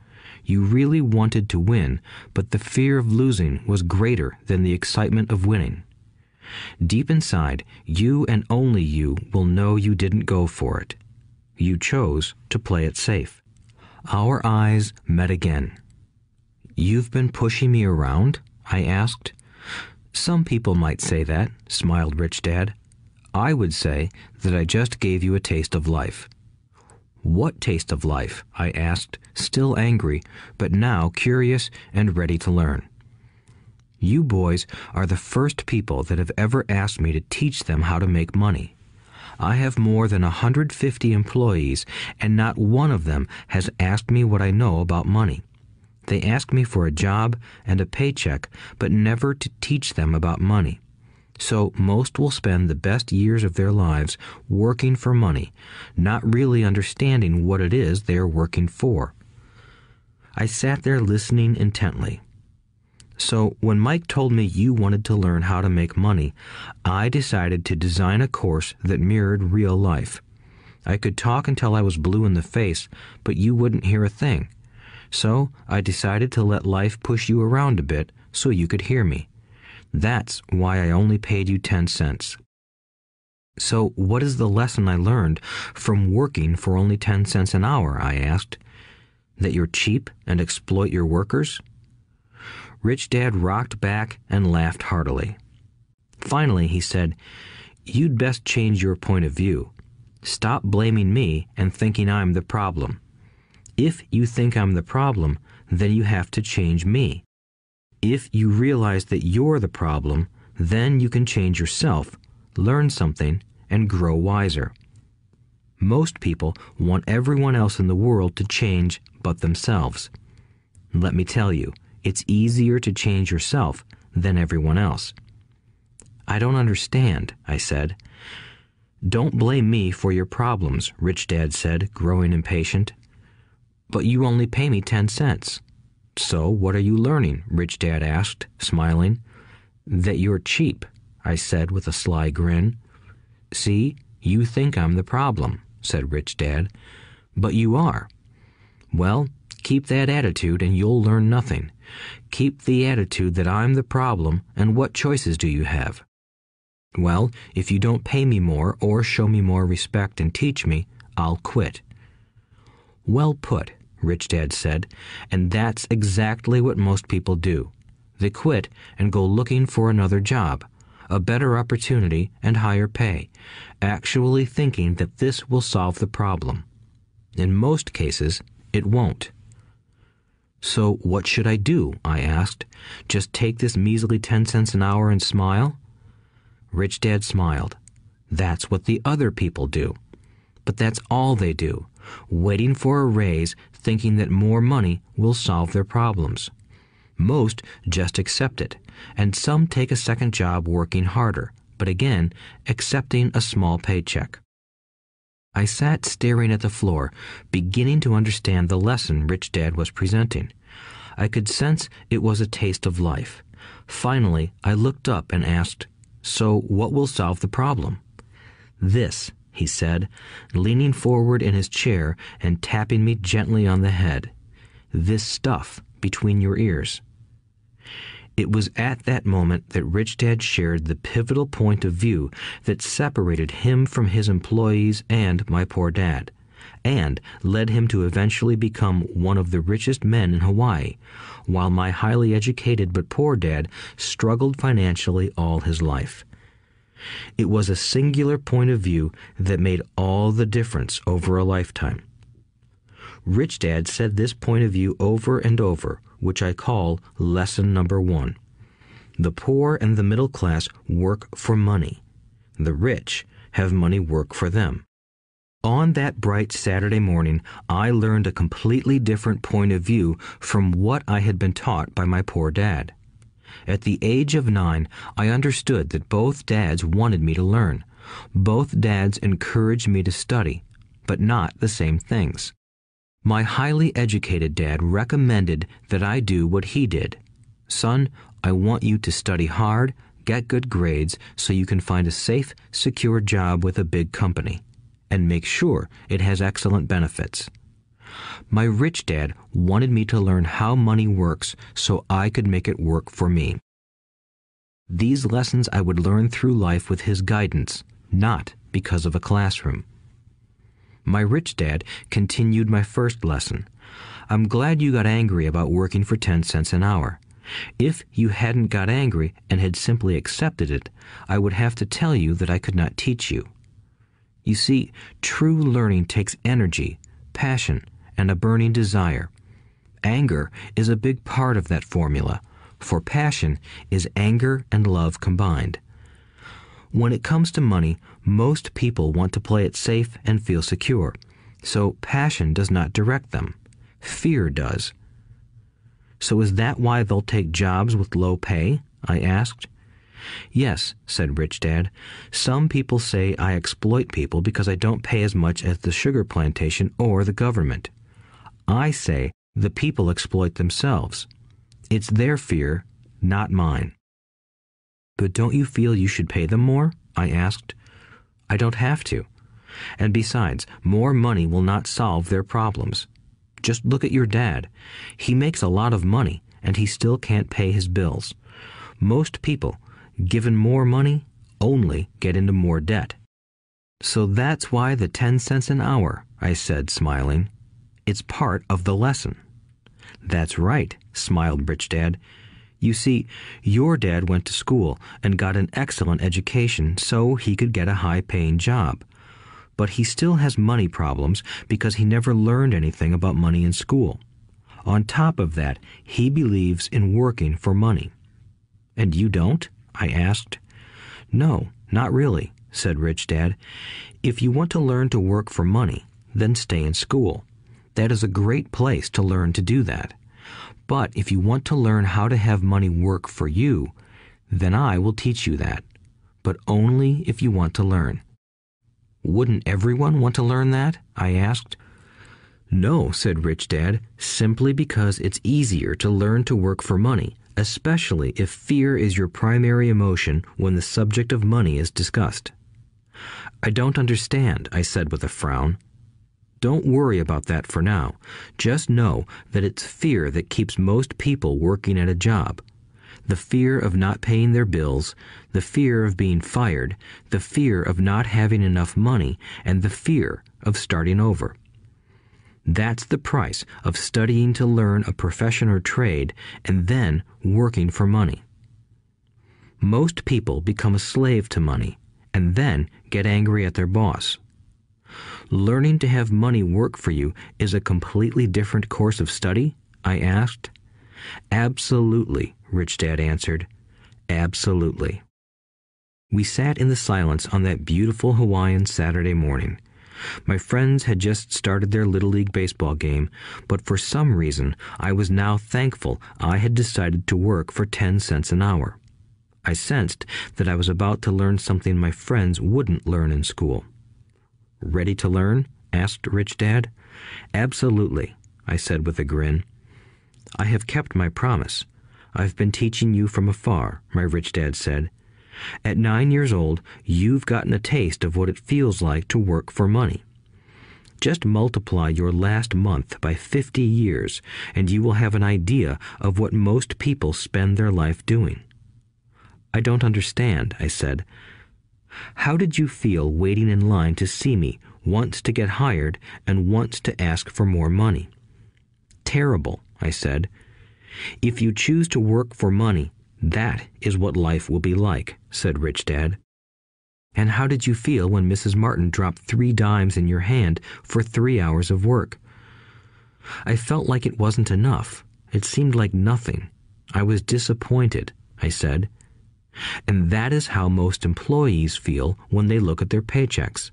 B: You really wanted to win, but the fear of losing was greater than the excitement of winning. Deep inside, you and only you will know you didn't go for it. You chose to play it safe." Our eyes met again. "You've been pushing me around?" I asked. "Some people might say that," smiled Rich Dad. "I would say that I just gave you a taste of life." "What taste of life?" I asked, still angry, but now curious and ready to learn. "You boys are the first people that have ever asked me to teach them how to make money. I have more than 150 employees, and not one of them has asked me what I know about money. They ask me for a job and a paycheck, but never to teach them about money. So most will spend the best years of their lives working for money, not really understanding what it is they are working for." I sat there listening intently. "So when Mike told me you wanted to learn how to make money, I decided to design a course that mirrored real life. I could talk until I was blue in the face, but you wouldn't hear a thing. So I decided to let life push you around a bit so you could hear me. That's why I only paid you 10 cents. "So what is the lesson I learned from working for only 10 cents an hour?" I asked. "That you're cheap and exploit your workers?" Rich Dad rocked back and laughed heartily. Finally, he said, "You'd best change your point of view. Stop blaming me and thinking I'm the problem. If you think I'm the problem, then you have to change me. If you realize that you're the problem, then you can change yourself, learn something, and grow wiser. Most people want everyone else in the world to change but themselves. Let me tell you, it's easier to change yourself than everyone else." "I don't understand," I said. "Don't blame me for your problems," Rich Dad said, growing impatient. "But you only pay me 10 cents. "So what are you learning?" Rich Dad asked, smiling. "That you're cheap," I said with a sly grin. "See, you think I'm the problem," said Rich Dad. "But you are. Well, keep that attitude and you'll learn nothing. Keep the attitude that I'm the problem, and what choices do you have?" "Well, if you don't pay me more or show me more respect and teach me, I'll quit." "Well put," Rich Dad said, "and that's exactly what most people do. They quit and go looking for another job, a better opportunity and higher pay, actually thinking that this will solve the problem. In most cases, it won't. So what should I do? I asked. Just take this measly 10 cents an hour and smile? Rich Dad smiled. That's what the other people do. But that's all they do, waiting for a raise, thinking that more money will solve their problems. Most just accept it, and some take a second job working harder, but again, accepting a small paycheck. I sat staring at the floor, beginning to understand the lesson Rich Dad was presenting. I could sense it was a taste of life. Finally, I looked up and asked, "So what will solve the problem?" "This," he said, leaning forward in his chair and tapping me gently on the head. "This stuff between your ears." It was at that moment that Rich Dad shared the pivotal point of view that separated him from his employees and my poor dad, and led him to eventually become one of the richest men in Hawaii, while my highly educated but poor dad struggled financially all his life. It was a singular point of view that made all the difference over a lifetime. Rich Dad said this point of view over and over, which I call lesson number 1. The poor and the middle class work for money. The rich have money work for them. On that bright Saturday morning, I learned a completely different point of view from what I had been taught by my poor dad. At the age of 9, I understood that both dads wanted me to learn. Both dads encouraged me to study, but not the same things. My highly educated dad recommended that I do what he did. "Son, I want you to study hard, get good grades so you can find a safe, secure job with a big company, and make sure it has excellent benefits." My rich dad wanted me to learn how money works so I could make it work for me. These lessons I would learn through life with his guidance, not because of a classroom. My rich dad continued my first lesson. "I'm glad you got angry about working for 10 cents an hour. If you hadn't got angry and had simply accepted it, I would have to tell you that I could not teach you. You see, true learning takes energy, passion, and a burning desire. Anger is a big part of that formula, for passion is anger and love combined. When it comes to money, most people want to play it safe and feel secure, so passion does not direct them. Fear does. So is that why they'll take jobs with low pay? I asked. Yes, said Rich Dad. Some people say I exploit people because I don't pay as much as the sugar plantation or the government. I say the people exploit themselves. It's their fear, not mine. But don't you feel you should pay them more? I asked. I don't have to. And besides, more money will not solve their problems. Just look at your dad. He makes a lot of money, and he still can't pay his bills. Most people, given more money, only get into more debt. So that's why the 10 cents an hour, I said, smiling. It's part of the lesson. That's right, smiled Rich Dad. You see, your dad went to school and got an excellent education so he could get a high-paying job. But he still has money problems because he never learned anything about money in school. On top of that, he believes in working for money. And you don't? I asked. No, not really, said Rich Dad. If you want to learn to work for money, then stay in school. That is a great place to learn to do that. But if you want to learn how to have money work for you, then I will teach you that. But only if you want to learn. Wouldn't everyone want to learn that? I asked. No, said Rich Dad, simply because it's easier to learn to work for money, especially if fear is your primary emotion when the subject of money is discussed. I don't understand, I said with a frown. Don't worry about that for now. Just know that it's fear that keeps most people working at a job. The fear of not paying their bills, the fear of being fired, the fear of not having enough money, and the fear of starting over. That's the price of studying to learn a profession or trade and then working for money. Most people become a slave to money and then get angry at their boss. Learning to have money work for you is a completely different course of study? I asked. Absolutely, Rich Dad answered. Absolutely. We sat in the silence on that beautiful Hawaiian Saturday morning. My friends had just started their Little League baseball game, but for some reason I was now thankful I had decided to work for 10 cents an hour. I sensed that I was about to learn something my friends wouldn't learn in school. Ready to learn? Asked Rich Dad. Absolutely, I said with a grin. I have kept my promise. I've been teaching you from afar, my Rich Dad said. At 9 years old, you've gotten a taste of what it feels like to work for money. Just multiply your last month by 50 years, and you will have an idea of what most people spend their life doing. I don't understand, I said. How did you feel waiting in line to see me, once to get hired and once to ask for more money? Terrible, I said. If you choose to work for money, that is what life will be like, said Rich Dad. And how did you feel when Mrs. Martin dropped 3 dimes in your hand for 3 hours of work? I felt like it wasn't enough. It seemed like nothing. I was disappointed, I said. And that is how most employees feel when they look at their paychecks,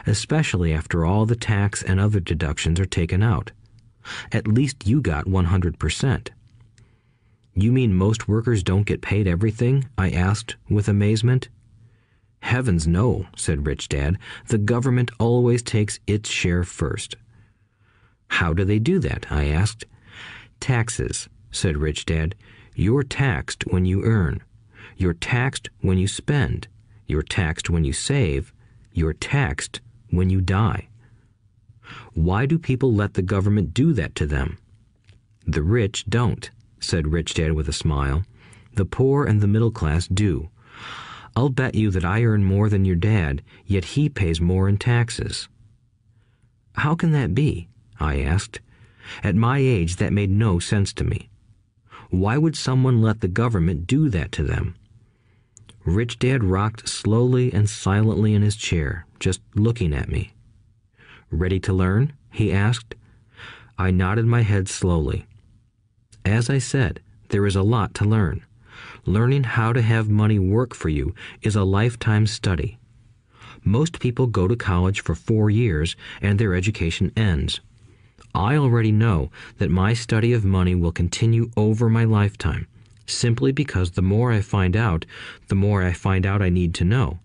B: especially after all the tax and other deductions are taken out. At least you got 100%. You mean most workers don't get paid everything? I asked with amazement. Heavens no, said Rich Dad. The government always takes its share first. How do they do that? I asked. Taxes, said Rich Dad. You're taxed when you earn. You're taxed when you spend. You're taxed when you save. You're taxed when you die. Why do people let the government do that to them? The rich don't, said Rich Dad with a smile. The poor and the middle class do. I'll bet you that I earn more than your dad, yet he pays more in taxes. How can that be? I asked. At my age, that made no sense to me. Why would someone let the government do that to them? Rich Dad rocked slowly and silently in his chair, just looking at me. Ready to learn? He asked. I nodded my head slowly. As I said, there is a lot to learn. Learning how to have money work for you is a lifetime study. Most people go to college for 4 years and their education ends. I already know that my study of money will continue over my lifetime, simply because the more I find out I need to know.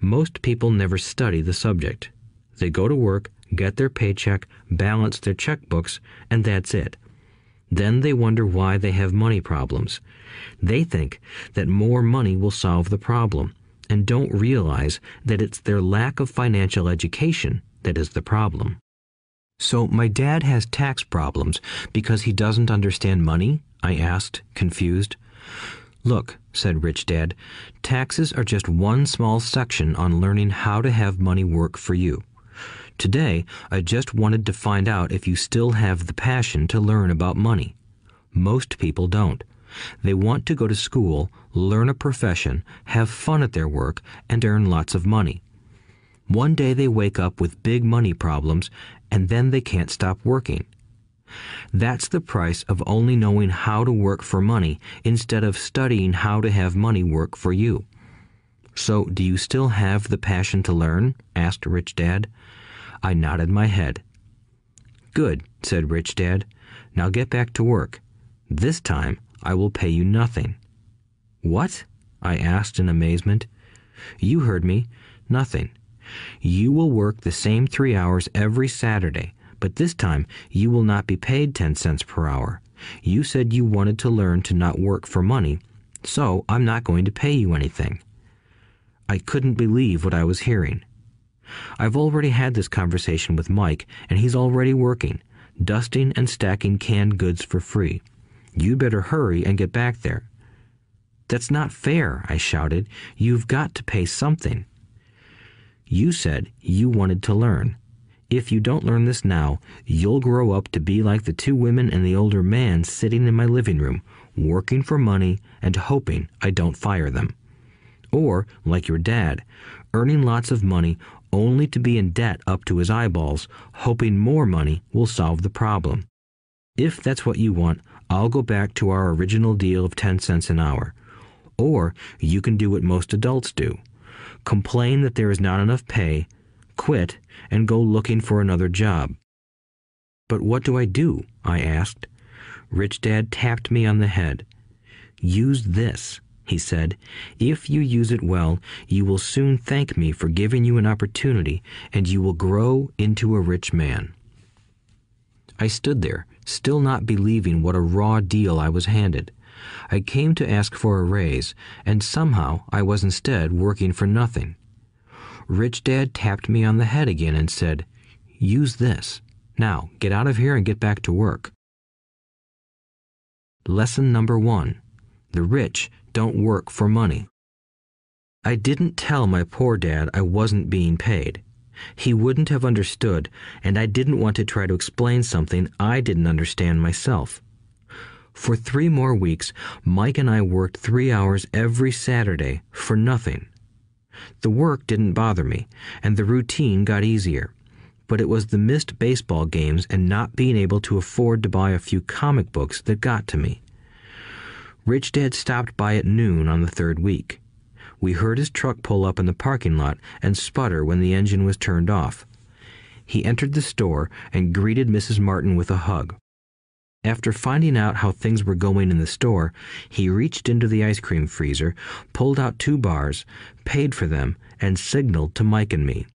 B: Most people never study the subject. They go to work, get their paycheck, balance their checkbooks, and that's it. Then they wonder why they have money problems. They think that more money will solve the problem, and don't realize that it's their lack of financial education that is the problem. So my dad has tax problems because he doesn't understand money? I asked, confused. Look, said Rich Dad, taxes are just one small section on learning how to have money work for you. Today, I just wanted to find out if you still have the passion to learn about money. Most people don't. They want to go to school, learn a profession, have fun at their work, and earn lots of money. One day they wake up with big money problems, and then they can't stop working. That's the price of only knowing how to work for money instead of studying how to have money work for you. So, do you still have the passion to learn? Asked Rich Dad. I nodded my head. Good, said Rich Dad. Now get back to work. This time, I will pay you nothing. What? I asked in amazement. You heard me. Nothing. You will work the same 3 hours every Saturday, but this time you will not be paid 10 cents per hour. You said you wanted to learn to not work for money, so I'm not going to pay you anything. I couldn't believe what I was hearing. I've already had this conversation with Mike, and he's already working, dusting and stacking canned goods for free. You better hurry and get back there. That's not fair, I shouted. You've got to pay something. You said you wanted to learn. If you don't learn this now, you'll grow up to be like the two women and the older man sitting in my living room, working for money and hoping I don't fire them. Or, like your dad, earning lots of money only to be in debt up to his eyeballs, hoping more money will solve the problem. If that's what you want, I'll go back to our original deal of 10 cents an hour. Or you can do what most adults do. Complain that there is not enough pay, quit, and go looking for another job. But what do I do? I asked. Rich Dad tapped me on the head. Use this, he said. If you use it well, you will soon thank me for giving you an opportunity, and you will grow into a rich man. I stood there, still not believing what a raw deal I was handed. I came to ask for a raise, and somehow I was instead working for nothing. Rich Dad tapped me on the head again and said, "Use this. Now, get out of here and get back to work." Lesson number 1. The rich don't work for money. I didn't tell my poor dad I wasn't being paid. He wouldn't have understood, and I didn't want to try to explain something I didn't understand myself. For 3 more weeks, Mike and I worked 3 hours every Saturday for nothing. The work didn't bother me, and the routine got easier. But it was the missed baseball games and not being able to afford to buy a few comic books that got to me. Rich Dad stopped by at noon on the 3rd week. We heard his truck pull up in the parking lot and sputter when the engine was turned off. He entered the store and greeted Mrs. Martin with a hug. After finding out how things were going in the store, he reached into the ice cream freezer, pulled out 2 bars, paid for them, and signaled to Mike and me.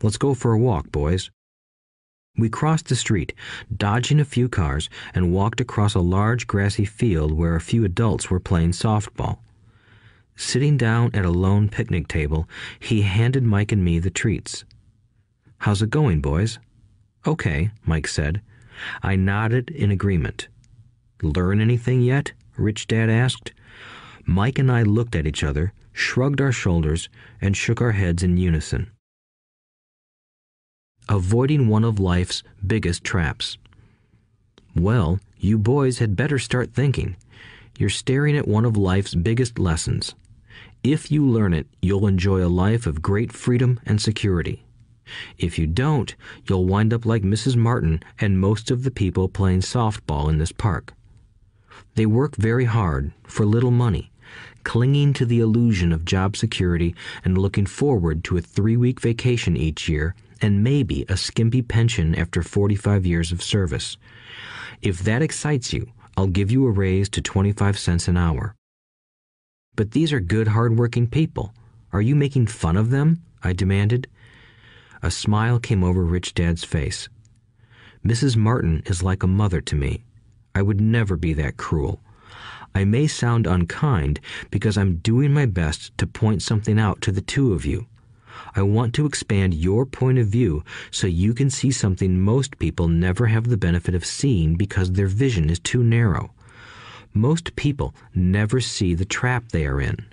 B: "Let's go for a walk, boys." We crossed the street, dodging a few cars, and walked across a large grassy field where a few adults were playing softball. Sitting down at a lone picnic table, he handed Mike and me the treats. "How's it going, boys?" "Okay," Mike said. I nodded in agreement. "Learn anything yet?" Rich Dad asked. Mike and I looked at each other, shrugged our shoulders, and shook our heads in unison. Avoiding one of life's biggest traps. Well, you boys had better start thinking. You're staring at one of life's biggest lessons. If you learn it, you'll enjoy a life of great freedom and security. If you don't, you'll wind up like Mrs. Martin and most of the people playing softball in this park. They work very hard for little money, clinging to the illusion of job security and looking forward to a 3-week vacation each year and maybe a skimpy pension after 45 years of service. If that excites you, I'll give you a raise to 25 cents an hour. But these are good, hard-working people. Are you making fun of them? I demanded. A smile came over Rich Dad's face. Mrs. Martin is like a mother to me. I would never be that cruel. I may sound unkind because I'm doing my best to point something out to the 2 of you. I want to expand your point of view so you can see something most people never have the benefit of seeing because their vision is too narrow. Most people never see the trap they are in.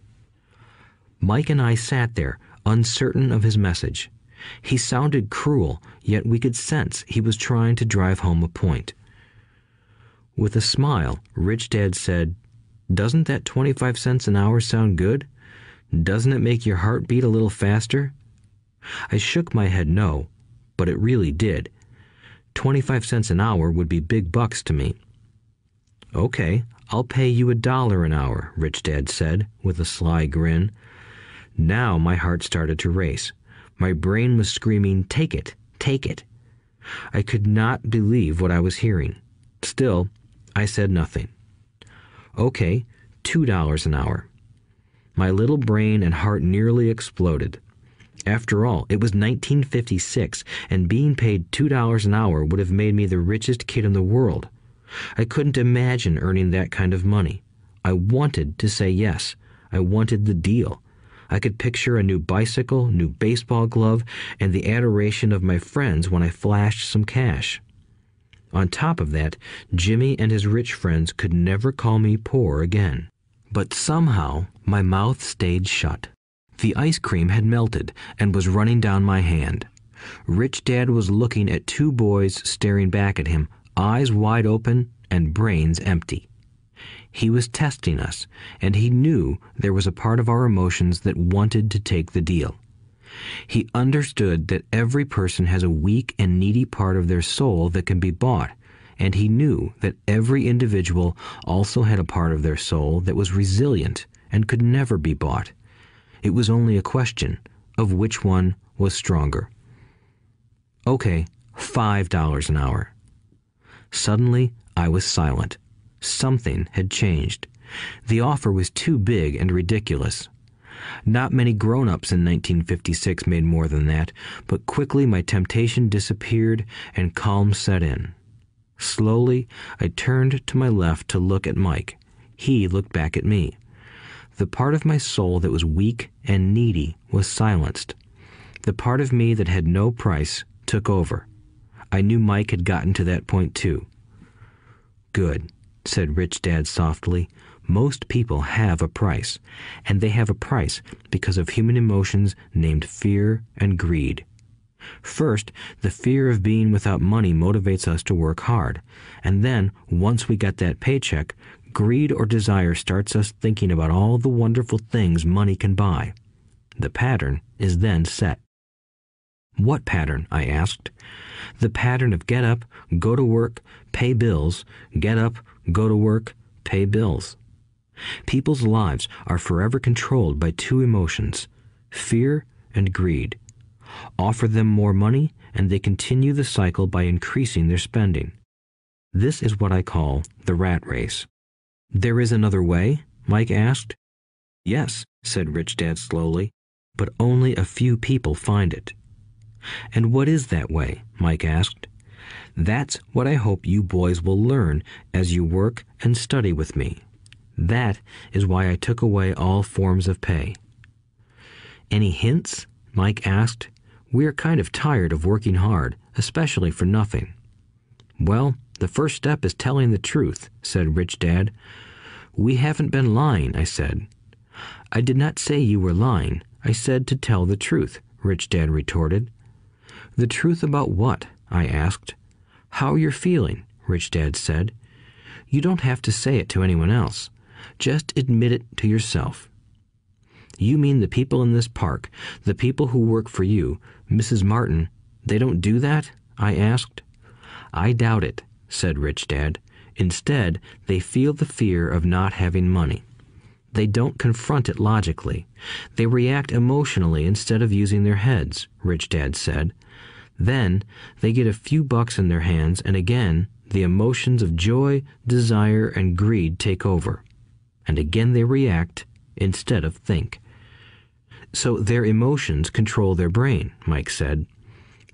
B: Mike and I sat there, uncertain of his message. He sounded cruel, yet we could sense he was trying to drive home a point. With a smile, Rich Dad said, "Doesn't that 25 cents an hour sound good? Doesn't it make your heart beat a little faster?" I shook my head no, but it really did. 25 cents an hour would be big bucks to me. "Okay, I'll pay you $1 an hour," Rich Dad said, with a sly grin. Now my heart started to race. My brain was screaming, "Take it, take it." I could not believe what I was hearing. Still, I said nothing. "Okay, $2 an hour." My little brain and heart nearly exploded. After all, it was 1956, and being paid $2 an hour would have made me the richest kid in the world. I couldn't imagine earning that kind of money. I wanted to say yes. I wanted the deal. I could picture a new bicycle, new baseball glove, and the adoration of my friends when I flashed some cash. On top of that, Jimmy and his rich friends could never call me poor again. But somehow, my mouth stayed shut. The ice cream had melted and was running down my hand. Rich Dad was looking at two boys staring back at him, eyes wide open and brains empty. He was testing us, and he knew there was a part of our emotions that wanted to take the deal. He understood that every person has a weak and needy part of their soul that can be bought, and he knew that every individual also had a part of their soul that was resilient and could never be bought. It was only a question of which one was stronger. Okay, $5 an hour. Suddenly, I was silent. Something had changed. The offer was too big and ridiculous. Not many grown-ups in 1956 made more than that, but quickly my temptation disappeared and calm set in. Slowly, I turned to my left to look at Mike. He looked back at me. The part of my soul that was weak and needy was silenced. The part of me that had no price took over. I knew Mike had gotten to that point too. "Good," said Rich Dad softly. "Most people have a price, and they have a price because of human emotions named fear and greed. First, the fear of being without money motivates us to work hard, and then, once we get that paycheck, greed or desire starts us thinking about all the wonderful things money can buy. The pattern is then set." "What pattern?" I asked. "The pattern of get up, go to work, pay bills, get up, go to work, pay bills." People's lives are forever controlled by two emotions, fear and greed. Offer them more money, and they continue the cycle by increasing their spending. This is what I call the rat race. "There is another way?" Mike asked. "Yes," said Rich Dad slowly, "but only a few people find it." "And what is that way?" Mike asked. "That's what I hope you boys will learn as you work and study with me. That is why I took away all forms of pay." "Any hints?" Mike asked. "We're kind of tired of working hard, especially for nothing." "Well, the first step is telling the truth," said Rich Dad. "We haven't been lying," I said. "I did not say you were lying. I said to tell the truth," Rich Dad retorted. "The truth about what?" I asked. "How you're feeling," Rich Dad said. "You don't have to say it to anyone else. Just admit it to yourself." "You mean the people in this park, the people who work for you, Mrs. Martin, they don't do that?" I asked. "I doubt it," said Rich Dad. "Instead, they feel the fear of not having money. They don't confront it logically. They react emotionally instead of using their heads," Rich Dad said. "Then they get a few bucks in their hands, and again, the emotions of joy, desire, and greed take over. And again they react instead of think." "So their emotions control their brain," Mike said.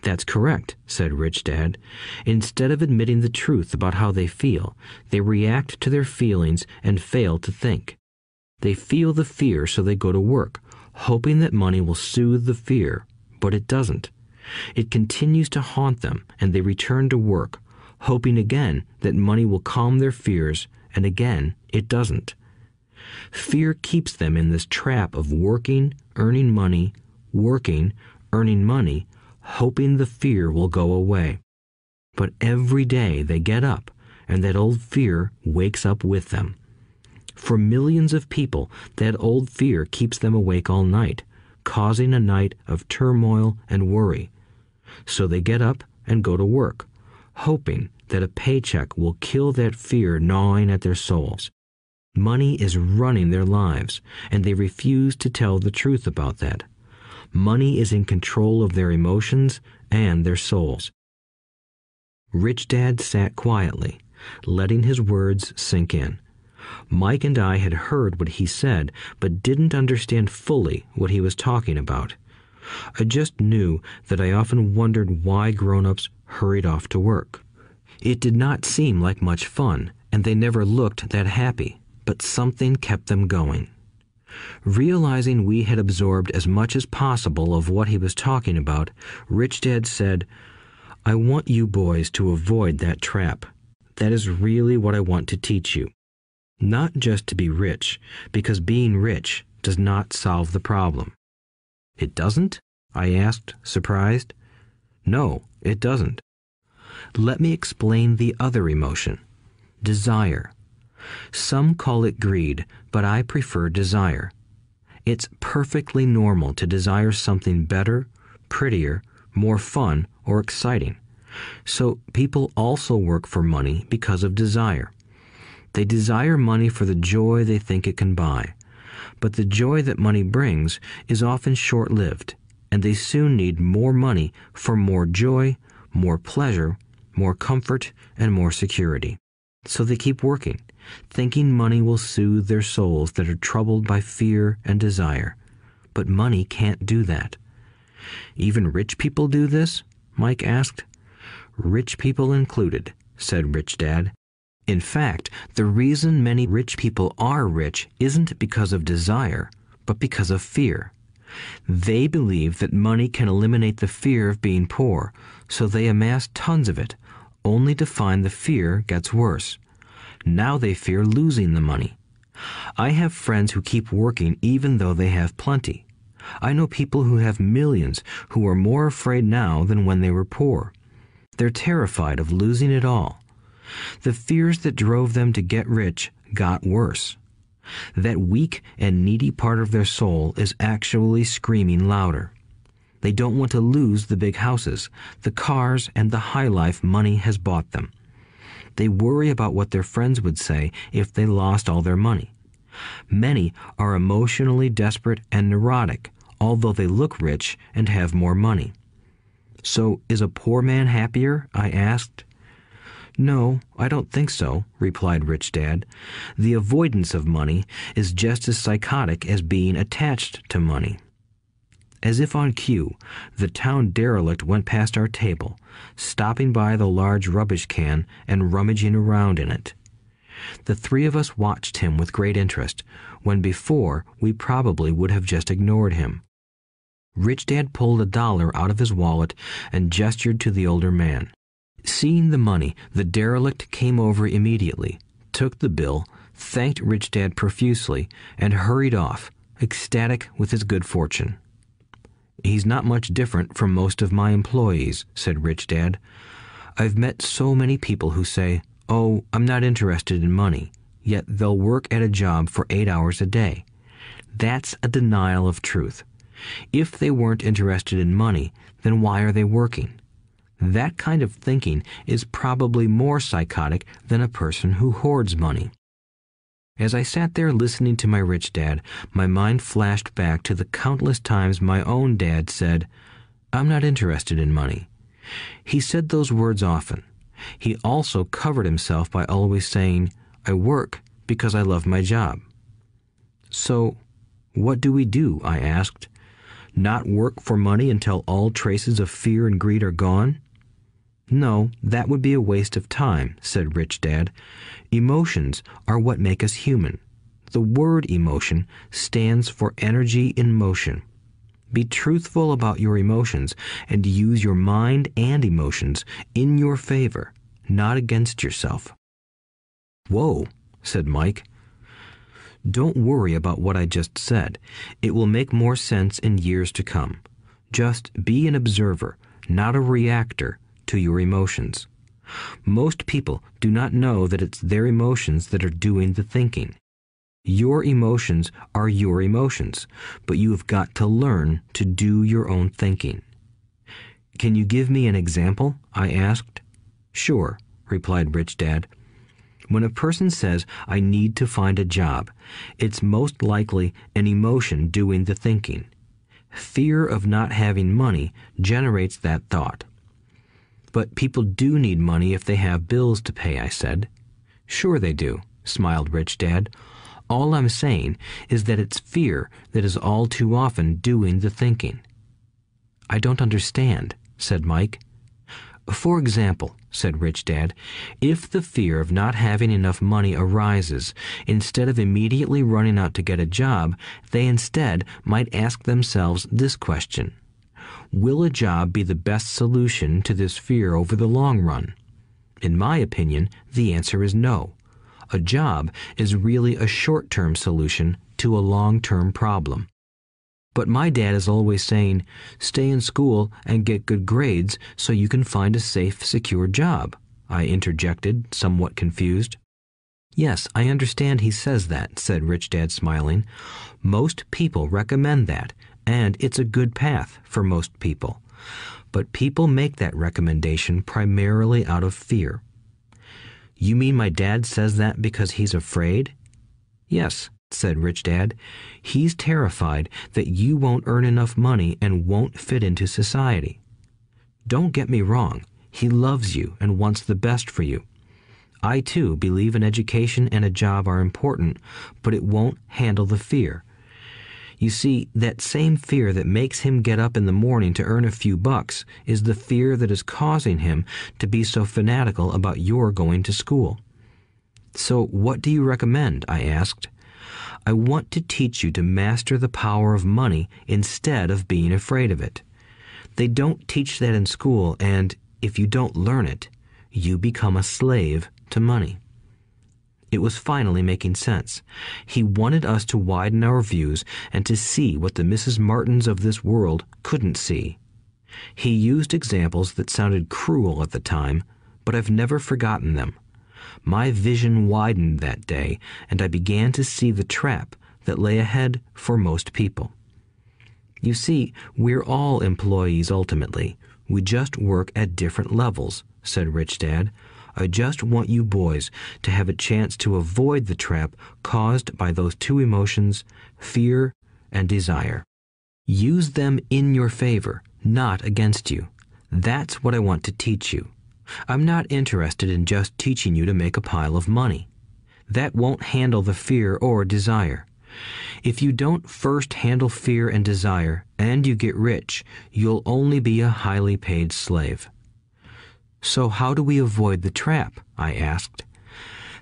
B: "That's correct," said Rich Dad. "Instead of admitting the truth about how they feel, they react to their feelings and fail to think. They feel the fear, so they go to work, hoping that money will soothe the fear, but it doesn't. It continues to haunt them, and they return to work, hoping again that money will calm their fears, and again it doesn't. Fear keeps them in this trap of working, earning money, hoping the fear will go away. But every day they get up, and that old fear wakes up with them. For millions of people, that old fear keeps them awake all night, causing a night of turmoil and worry. So they get up and go to work, hoping that a paycheck will kill that fear gnawing at their souls. Money is running their lives, and they refuse to tell the truth about that. Money is in control of their emotions and their souls." Rich Dad sat quietly, letting his words sink in. Mike and I had heard what he said, but didn't understand fully what he was talking about. I just knew that I often wondered why grown-ups hurried off to work. It did not seem like much fun, and they never looked that happy, but something kept them going. Realizing we had absorbed as much as possible of what he was talking about, Rich Dad said, "I want you boys to avoid that trap. That is really what I want to teach you. Not just to be rich, because being rich does not solve the problem." "It doesn't?" I asked, surprised. No, it doesn't. Let me explain the other emotion, desire. Some call it greed, but I prefer desire. It's perfectly normal to desire something better, prettier, more fun, or exciting. So people also work for money because of desire. They desire money for the joy they think it can buy. But the joy that money brings is often short-lived, and they soon need more money for more joy, more pleasure, more comfort, and more security. So they keep working, thinking money will soothe their souls that are troubled by fear and desire. But money can't do that. Even rich people do this? Mike asked. Rich people included, said Rich Dad. In fact, the reason many rich people are rich isn't because of desire, but because of fear. They believe that money can eliminate the fear of being poor, so they amass tons of it, only to find the fear gets worse. Now they fear losing the money. I have friends who keep working even though they have plenty. I know people who have millions who are more afraid now than when they were poor. They're terrified of losing it all. The fears that drove them to get rich got worse. That weak and needy part of their soul is actually screaming louder. They don't want to lose the big houses, the cars, and the high life money has bought them. They worry about what their friends would say if they lost all their money. Many are emotionally desperate and neurotic, although they look rich and have more money. So, is a poor man happier? I asked. No, I don't think so, replied Rich Dad. The avoidance of money is just as psychotic as being attached to money. As if on cue, the town derelict went past our table, stopping by the large rubbish can and rummaging around in it. The three of us watched him with great interest, when before we probably would have just ignored him. Rich Dad pulled $1 out of his wallet and gestured to the older man. Seeing the money, the derelict came over immediately, took the bill, thanked Rich Dad profusely, and hurried off, ecstatic with his good fortune. He's not much different from most of my employees, said Rich Dad. I've met so many people who say, "Oh, I'm not interested in money," yet they'll work at a job for 8 hours a day. That's a denial of truth. If they weren't interested in money, then why are they working? That kind of thinking is probably more psychotic than a person who hoards money. As I sat there listening to my Rich Dad, my mind flashed back to the countless times my own dad said, "I'm not interested in money." He said those words often. He also covered himself by always saying, "I work because I love my job." So, what do we do? I asked. Not work for money until all traces of fear and greed are gone? No, that would be a waste of time, said Rich Dad. Emotions are what make us human. The word emotion stands for energy in motion. Be truthful about your emotions and use your mind and emotions in your favor, not against yourself. Whoa, said Mike. Don't worry about what I just said. It will make more sense in years to come. Just be an observer, not a reactor to your emotions. Most people do not know that it's their emotions that are doing the thinking. Your emotions are your emotions, but you have got to learn to do your own thinking. Can you give me an example? I asked. Sure, replied Rich Dad. When a person says, "I need to find a job," it's most likely an emotion doing the thinking. Fear of not having money generates that thought. But people do need money if they have bills to pay, I said. Sure they do, smiled Rich Dad. All I'm saying is that it's fear that is all too often doing the thinking. I don't understand, said Mike. For example, said Rich Dad, if the fear of not having enough money arises, instead of immediately running out to get a job, they instead might ask themselves this question. Will a job be the best solution to this fear over the long run? In my opinion, the answer is no. A job is really a short-term solution to a long-term problem. But my dad is always saying, stay in school and get good grades so you can find a safe, secure job, I interjected, somewhat confused. Yes, I understand he says that, said Rich Dad, smiling. Most people recommend that, and it's a good path for most people. But people make that recommendation primarily out of fear. You mean my dad says that because he's afraid? Yes, said Rich Dad. He's terrified that you won't earn enough money and won't fit into society. Don't get me wrong. He loves you and wants the best for you. I, too, believe an education and a job are important, but it won't handle the fear. You see, that same fear that makes him get up in the morning to earn a few bucks is the fear that is causing him to be so fanatical about your going to school. So what do you recommend? I asked. I want to teach you to master the power of money instead of being afraid of it. They don't teach that in school, and if you don't learn it, you become a slave to money. It was finally making sense. He wanted us to widen our views and to see what the Mrs. Martins of this world couldn't see. He used examples that sounded cruel at the time, but I've never forgotten them. My vision widened that day, and I began to see the trap that lay ahead for most people. You see, we're all employees ultimately. We just work at different levels, said Rich Dad. I just want you boys to have a chance to avoid the trap caused by those two emotions, fear and desire. Use them in your favor, not against you. That's what I want to teach you. I'm not interested in just teaching you to make a pile of money. That won't handle the fear or desire. If you don't first handle fear and desire, and you get rich, you'll only be a highly paid slave. So how do we avoid the trap? I asked.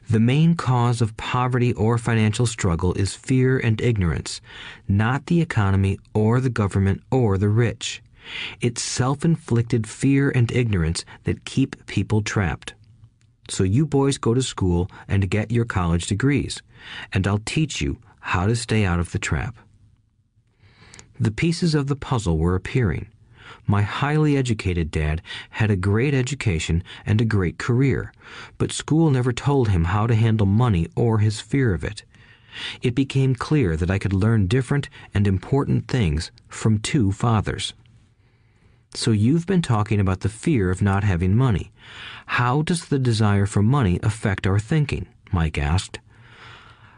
B: The main cause of poverty or financial struggle is fear and ignorance, not the economy or the government or the rich. It's self-inflicted fear and ignorance that keep people trapped. So you boys go to school and get your college degrees, and I'll teach you how to stay out of the trap. The pieces of the puzzle were appearing. My highly educated dad had a great education and a great career, but school never told him how to handle money or his fear of it. It became clear that I could learn different and important things from two fathers. So you've been talking about the fear of not having money. How does the desire for money affect our thinking? Mike asked.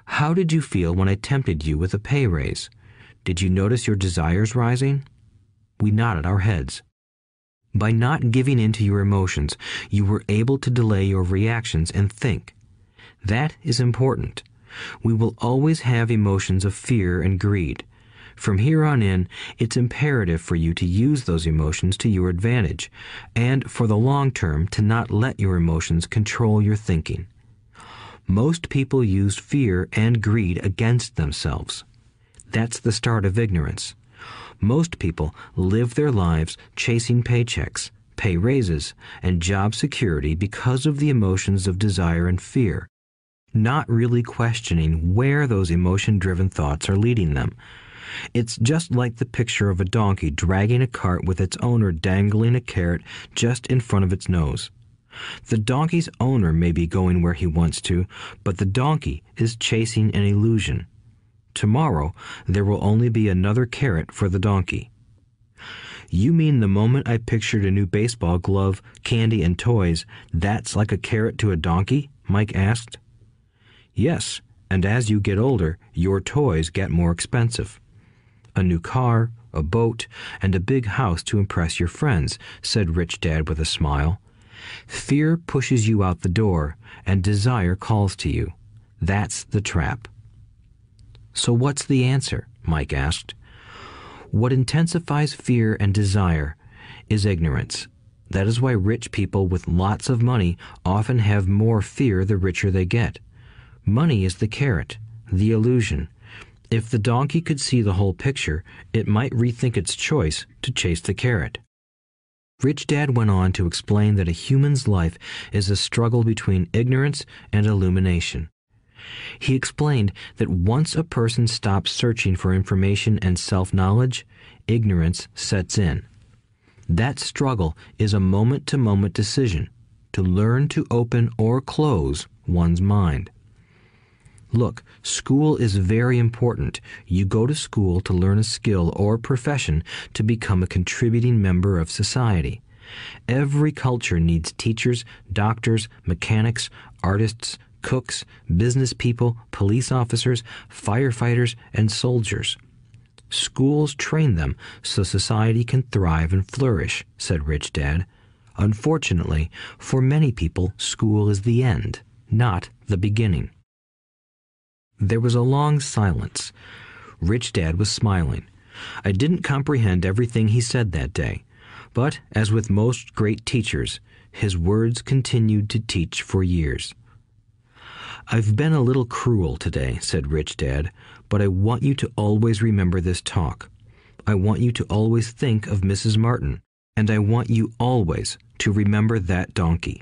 B: How did you feel when I tempted you with a pay raise? Did you notice your desires rising? We nodded our heads. By not giving in to your emotions, you were able to delay your reactions and think. That is important. We will always have emotions of fear and greed. From here on in, it's imperative for you to use those emotions to your advantage, and for the long term to not let your emotions control your thinking. Most people use fear and greed against themselves. That's the start of ignorance. Most people live their lives chasing paychecks, pay raises, and job security because of the emotions of desire and fear, not really questioning where those emotion-driven thoughts are leading them. It's just like the picture of a donkey dragging a cart with its owner dangling a carrot just in front of its nose. The donkey's owner may be going where he wants to, but the donkey is chasing an illusion. Tomorrow, there will only be another carrot for the donkey. You mean the moment I pictured a new baseball glove, candy, and toys, that's like a carrot to a donkey? Mike asked. Yes, and as you get older, your toys get more expensive. A new car, a boat, and a big house to impress your friends, said Rich Dad with a smile. Fear pushes you out the door, and desire calls to you. That's the trap. So what's the answer? Mike asked. What intensifies fear and desire is ignorance. That is why rich people with lots of money often have more fear the richer they get. Money is the carrot, the illusion. If the donkey could see the whole picture, it might rethink its choice to chase the carrot. Rich Dad went on to explain that a human's life is a struggle between ignorance and illumination. He explained that once a person stops searching for information and self-knowledge, ignorance sets in. That struggle is a moment-to-moment decision to learn to open or close one's mind. Look, school is very important. You go to school to learn a skill or profession to become a contributing member of society. Every culture needs teachers, doctors, mechanics, artists, cooks, business people, police officers, firefighters, and soldiers. Schools train them so society can thrive and flourish, said Rich Dad. Unfortunately, for many people, school is the end, not the beginning. There was a long silence. Rich Dad was smiling. I didn't comprehend everything he said that day, but, as with most great teachers, his words continued to teach for years. I've been a little cruel today, said Rich Dad, but I want you to always remember this talk. I want you to always think of Mrs. Martin, and I want you always to remember that donkey.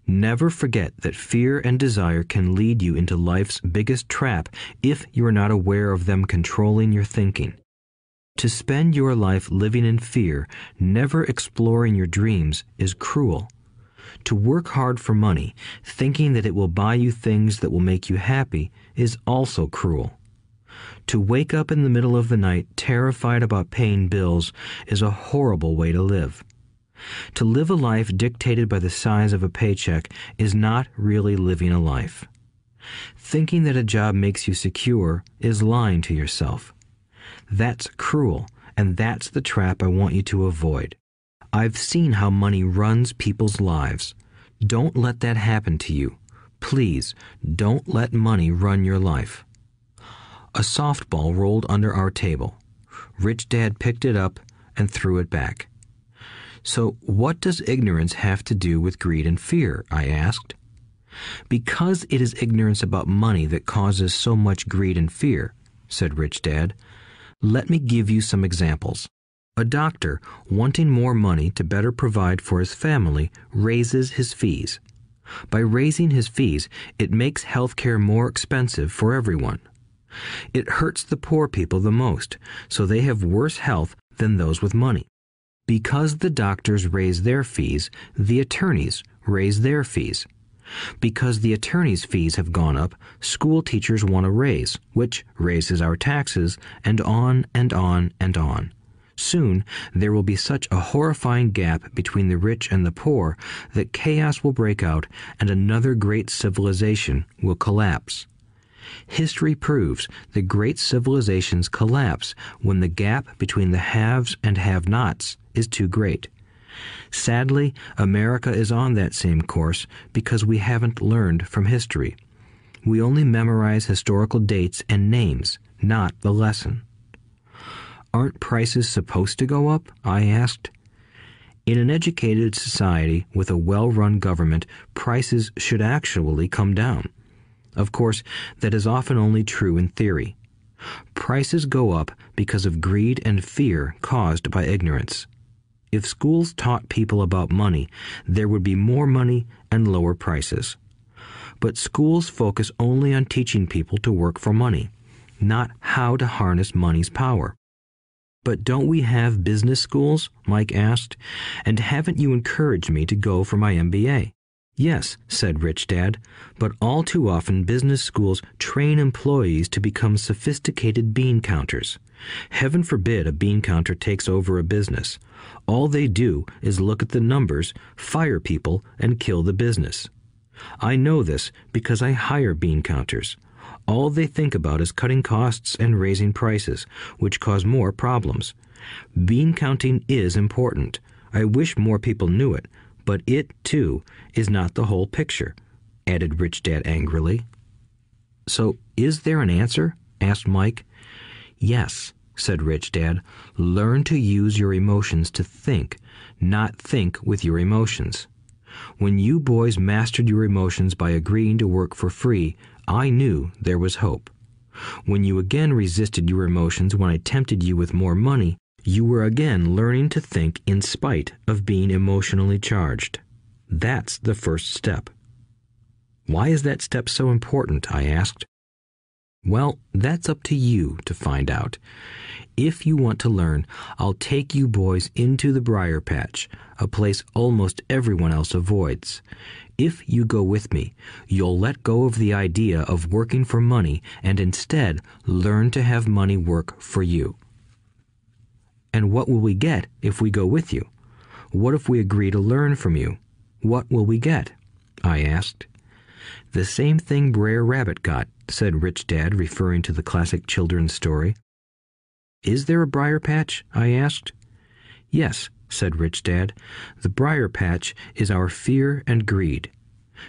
B: Never forget that fear and desire can lead you into life's biggest trap if you are not aware of them controlling your thinking. To spend your life living in fear, never exploring your dreams, is cruel. To work hard for money, thinking that it will buy you things that will make you happy, is also cruel. To wake up in the middle of the night terrified about paying bills is a horrible way to live. To live a life dictated by the size of a paycheck is not really living a life. Thinking that a job makes you secure is lying to yourself. That's cruel, and that's the trap I want you to avoid. I've seen how money runs people's lives. Don't let that happen to you. Please, don't let money run your life. A softball rolled under our table. Rich Dad picked it up and threw it back. So what does ignorance have to do with greed and fear? I asked. Because it is ignorance about money that causes so much greed and fear, said Rich Dad. Let me give you some examples. A doctor, wanting more money to better provide for his family, raises his fees. By raising his fees, it makes healthcare more expensive for everyone. It hurts the poor people the most, so they have worse health than those with money. Because the doctors raise their fees, the attorneys raise their fees. Because the attorneys' fees have gone up, school teachers want a raise, which raises our taxes, and on and on and on. Soon, there will be such a horrifying gap between the rich and the poor that chaos will break out and another great civilization will collapse. History proves that great civilizations collapse when the gap between the haves and have-nots is too great. Sadly, America is on that same course because we haven't learned from history. We only memorize historical dates and names, not the lesson. Aren't prices supposed to go up? I asked. In an educated society with a well-run government, prices should actually come down. Of course, that is often only true in theory. Prices go up because of greed and fear caused by ignorance. If schools taught people about money, there would be more money and lower prices. But schools focus only on teaching people to work for money, not how to harness money's power. But don't we have business schools? Mike asked. And haven't you encouraged me to go for my MBA? Yes, said Rich Dad, but all too often business schools train employees to become sophisticated bean counters. Heaven forbid a bean counter takes over a business. All they do is look at the numbers, fire people, and kill the business. I know this because I hire bean counters. All they think about is cutting costs and raising prices, which cause more problems. Bean counting is important. I wish more people knew it, but it, too, is not the whole picture, added Rich Dad angrily. So, is there an answer? Asked Mike. Yes, said Rich Dad. Learn to use your emotions to think, not think with your emotions. When you boys mastered your emotions by agreeing to work for free, I knew there was hope. When you again resisted your emotions when I tempted you with more money, you were again learning to think in spite of being emotionally charged. That's the first step. Why is that step so important? I asked. Well, that's up to you to find out. If you want to learn, I'll take you boys into the briar patch, a place almost everyone else avoids. If you go with me, you'll let go of the idea of working for money and instead learn to have money work for you. And what will we get if we go with you? What if we agree to learn from you? What will we get? I asked. The same thing Brer Rabbit got, said Rich Dad, referring to the classic children's story. Is there a briar patch? I asked. Yes, said Rich Dad. The briar patch is our fear and greed.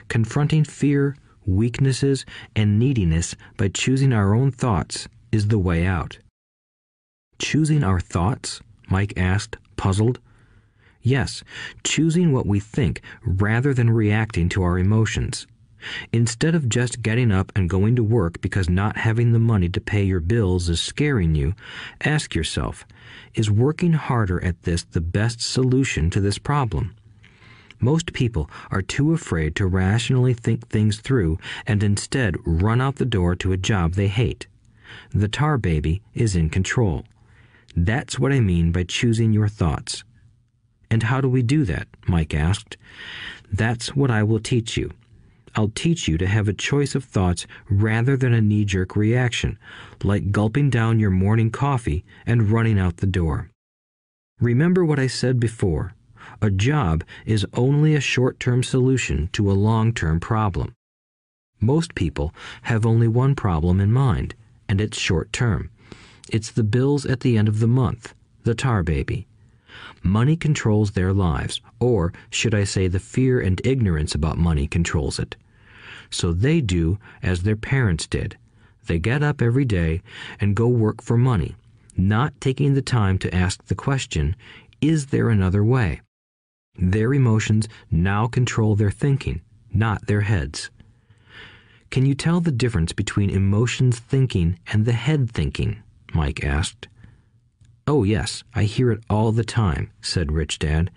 B: Confronting fear, weaknesses, and neediness by choosing our own thoughts is the way out. Choosing our thoughts? Mike asked, puzzled. Yes, choosing what we think rather than reacting to our emotions. Instead of just getting up and going to work because not having the money to pay your bills is scaring you, ask yourself, is working harder at this the best solution to this problem? Most people are too afraid to rationally think things through and instead run out the door to a job they hate. The tar baby is in control. That's what I mean by choosing your thoughts. And how do we do that? Mike asked. That's what I will teach you. I'll teach you to have a choice of thoughts rather than a knee-jerk reaction, like gulping down your morning coffee and running out the door. Remember what I said before. A job is only a short-term solution to a long-term problem. Most people have only one problem in mind, and it's short-term. It's the bills at the end of the month, the tar baby. Money controls their lives, or should I say the fear and ignorance about money controls it. So they do as their parents did. They get up every day and go work for money, not taking the time to ask the question, is there another way? Their emotions now control their thinking, not their heads. Can you tell the difference between emotions thinking and the head thinking? Mike asked. Oh yes, I hear it all the time, said Rich Dad.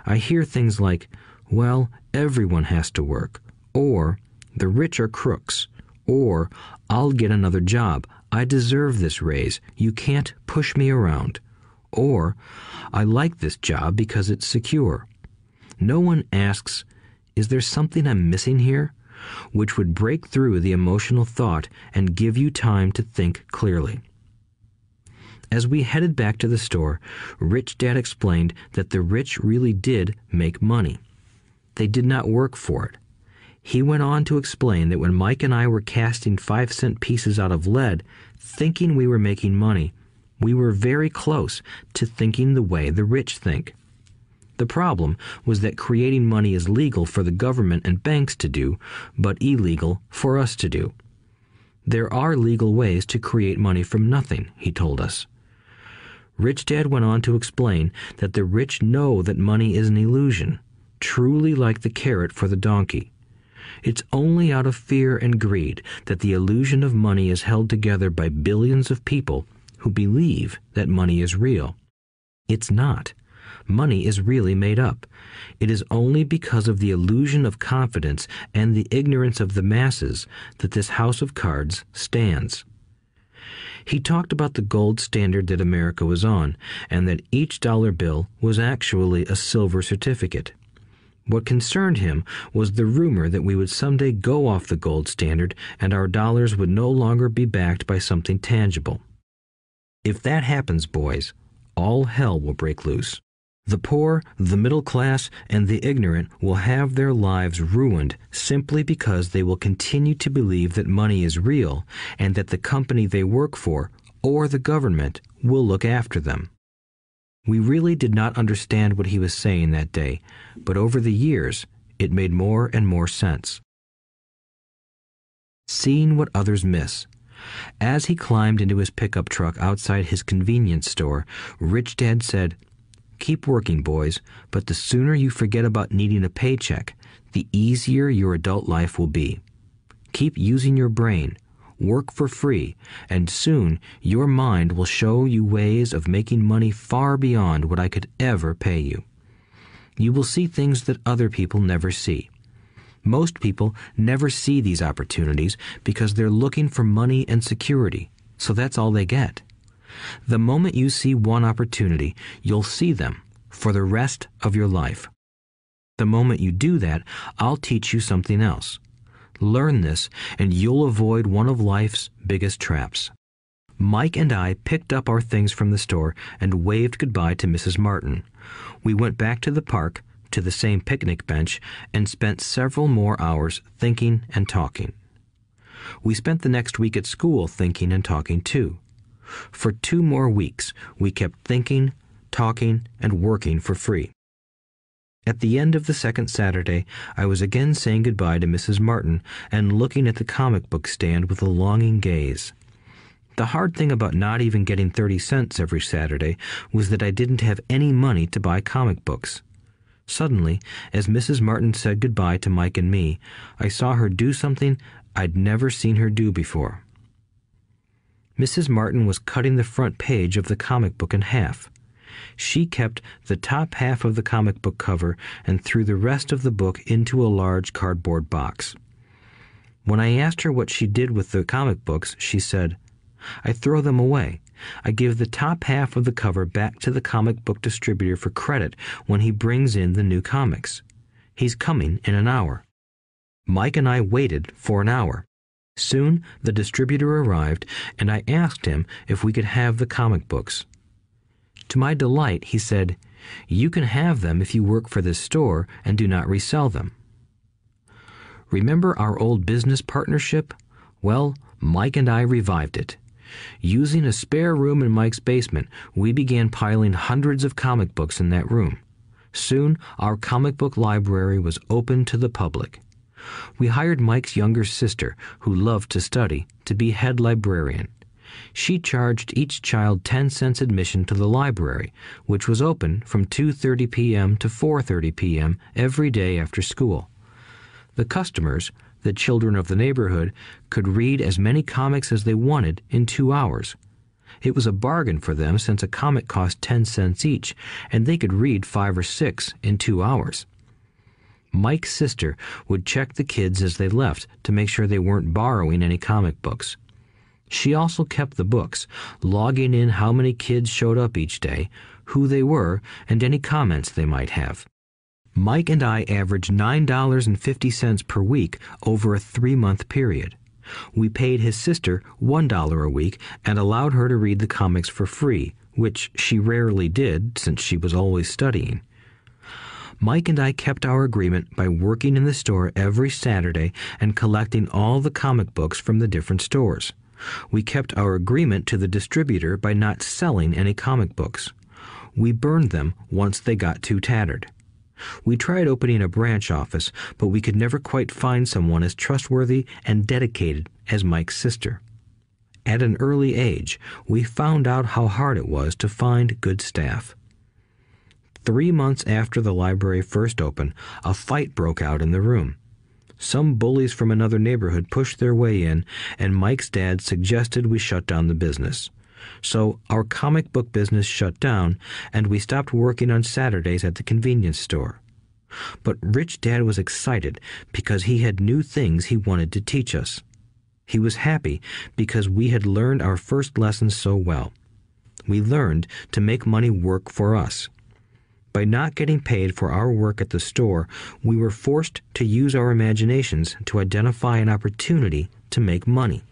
B: I hear things like, well, everyone has to work, or the rich are crooks, or I'll get another job, I deserve this raise, you can't push me around, or I like this job because it's secure. No one asks, is there something I'm missing here? Which would break through the emotional thought and give you time to think clearly. As we headed back to the store, Rich Dad explained that the rich really did make money. They did not work for it. He went on to explain that when Mike and I were casting 5-cent pieces out of lead, thinking we were making money, we were very close to thinking the way the rich think. The problem was that creating money is legal for the government and banks to do, but illegal for us to do. There are legal ways to create money from nothing, he told us. Rich Dad went on to explain that the rich know that money is an illusion, truly like the carrot for the donkey. It's only out of fear and greed that the illusion of money is held together by billions of people who believe that money is real. It's not. Money is really made up. It is only because of the illusion of confidence and the ignorance of the masses that this house of cards stands. He talked about the gold standard that America was on, and that each dollar bill was actually a silver certificate. What concerned him was the rumor that we would someday go off the gold standard and our dollars would no longer be backed by something tangible. If that happens, boys, all hell will break loose. The poor, the middle class, and the ignorant will have their lives ruined simply because they will continue to believe that money is real and that the company they work for, or the government, will look after them. We really did not understand what he was saying that day, but over the years, it made more and more sense. Seeing what others miss. As he climbed into his pickup truck outside his convenience store, Rich Dad said, "Keep working, boys, but the sooner you forget about needing a paycheck, the easier your adult life will be. Keep using your brain, work for free, and soon your mind will show you ways of making money far beyond what I could ever pay you. You will see things that other people never see. Most people never see these opportunities because they're looking for money and security, so that's all they get. The moment you see one opportunity, you'll see them for the rest of your life. The moment you do that, I'll teach you something else. Learn this, and you'll avoid one of life's biggest traps. Mike and I picked up our things from the store and waved goodbye to Mrs. Martin. We went back to the park, to the same picnic bench, and spent several more hours thinking and talking. We spent the next week at school thinking and talking too. For 2 more weeks, we kept thinking, talking, and working for free. At the end of the second Saturday, I was again saying goodbye to Mrs. Martin and looking at the comic book stand with a longing gaze. The hard thing about not even getting 30 cents every Saturday was that I didn't have any money to buy comic books. Suddenly, as Mrs. Martin said goodbye to Mike and me, I saw her do something I'd never seen her do before. Mrs. Martin was cutting the front page of the comic book in half. She kept the top half of the comic book cover and threw the rest of the book into a large cardboard box. When I asked her what she did with the comic books, she said, "I throw them away. I give the top half of the cover back to the comic book distributor for credit when he brings in the new comics. He's coming in an hour." Mike and I waited for an hour. Soon the distributor arrived, and I asked him if we could have the comic books. To my delight, he said, "You can have them if you work for this store and do not resell them." Remember our old business partnership? Well, Mike and I revived it. Using a spare room in Mike's basement, we began piling hundreds of comic books in that room. Soon, our comic book library was open to the public. We hired Mike's younger sister, who loved to study, to be head librarian. She charged each child 10 cents admission to the library, which was open from 2:30 p.m. to 4:30 p.m. every day after school. The customers, the children of the neighborhood, could read as many comics as they wanted in 2 hours. It was a bargain for them since a comic cost 10 cents each, and they could read 5 or 6 in 2 hours. Mike's sister would check the kids as they left to make sure they weren't borrowing any comic books. She also kept the books, logging in how many kids showed up each day, who they were, and any comments they might have. Mike and I averaged $9.50 per week over a 3-month period. We paid his sister $1 a week and allowed her to read the comics for free, which she rarely did since she was always studying. Mike and I kept our agreement by working in the store every Saturday and collecting all the comic books from the different stores. We kept our agreement to the distributor by not selling any comic books. We burned them once they got too tattered. We tried opening a branch office, but we could never quite find someone as trustworthy and dedicated as Mike's sister. At an early age, we found out how hard it was to find good staff. 3 months after the library first opened, a fight broke out in the room. Some bullies from another neighborhood pushed their way in, and Mike's dad suggested we shut down the business. So our comic book business shut down, and we stopped working on Saturdays at the convenience store. But Rich Dad was excited because he had new things he wanted to teach us. He was happy because we had learned our first lessons so well. We learned to make money work for us. By not getting paid for our work at the store, we were forced to use our imaginations to identify an opportunity to make money.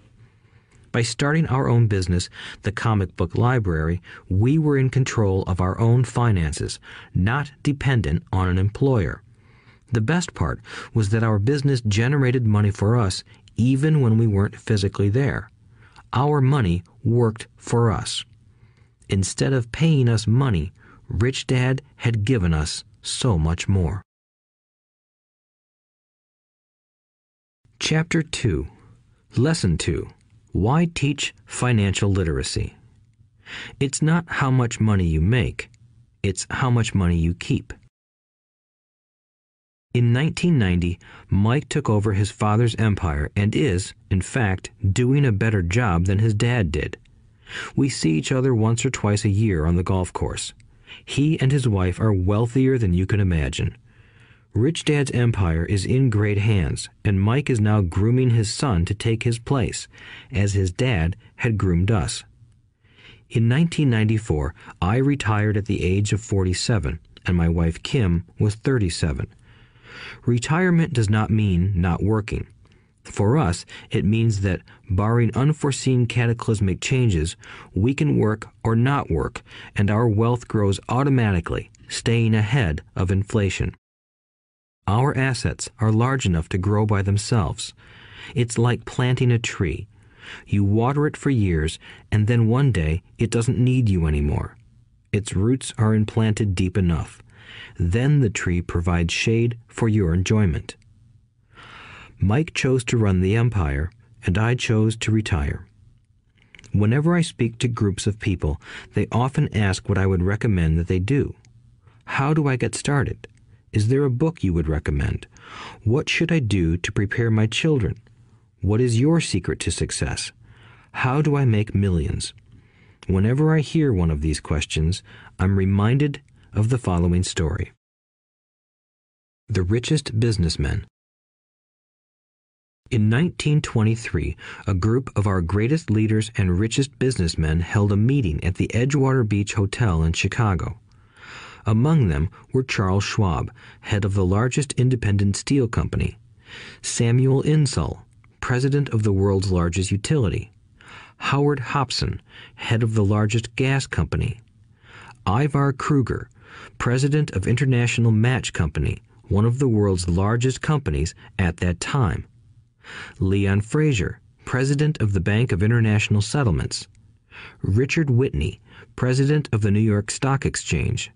B: By starting our own business, the comic book library, we were in control of our own finances, not dependent on an employer. The best part was that our business generated money for us even when we weren't physically there. Our money worked for us. Instead of paying us money, Rich Dad had given us so much more. Chapter 2. Lesson 2. Why teach financial literacy? It's not how much money you make, it's how much money you keep. In 1990, Mike took over his father's empire and is, in fact, doing a better job than his dad did. We see each other once or twice a year on the golf course. He and his wife are wealthier than you can imagine. Rich Dad's empire is in great hands, and Mike is now grooming his son to take his place, as his dad had groomed us. In 1994, I retired at the age of 47, and my wife Kim was 37. Retirement does not mean not working. For us, it means that, barring unforeseen cataclysmic changes, we can work or not work, and our wealth grows automatically, staying ahead of inflation. Our assets are large enough to grow by themselves. It's like planting a tree. You water it for years, and then one day it doesn't need you anymore. Its roots are implanted deep enough. Then the tree provides shade for your enjoyment. Mike chose to run the empire, and I chose to retire. Whenever I speak to groups of people, they often ask what I would recommend that they do. How do I get started? Is there a book you would recommend? What should I do to prepare my children? What is your secret to success? How do I make millions? Whenever I hear one of these questions, I'm reminded of the following story. The Richest Businessmen. In 1923, a group of our greatest leaders and richest businessmen held a meeting at the Edgewater Beach Hotel in Chicago. Among them were Charles Schwab, head of the largest independent steel company; Samuel Insull, president of the world's largest utility; Howard Hobson, head of the largest gas company; Ivar Kruger, president of International Match Company, one of the world's largest companies at that time; Leon Fraser, president of the Bank of International Settlements; Richard Whitney, president of the New York Stock Exchange;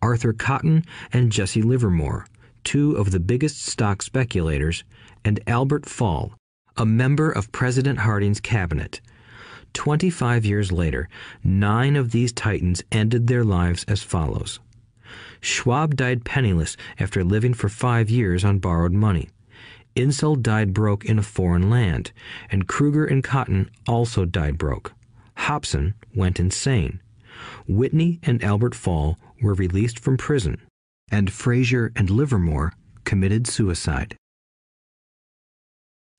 B: Arthur Cotton and Jesse Livermore, two of the biggest stock speculators; and Albert Fall, a member of President Harding's cabinet. 25 years later, 9 of these titans ended their lives as follows. Schwab died penniless after living for 5 years on borrowed money. Insull died broke in a foreign land, and Kruger and Cotton also died broke. Hobson went insane. Whitney and Albert Fall were released from prison, and Fraser and Livermore committed suicide.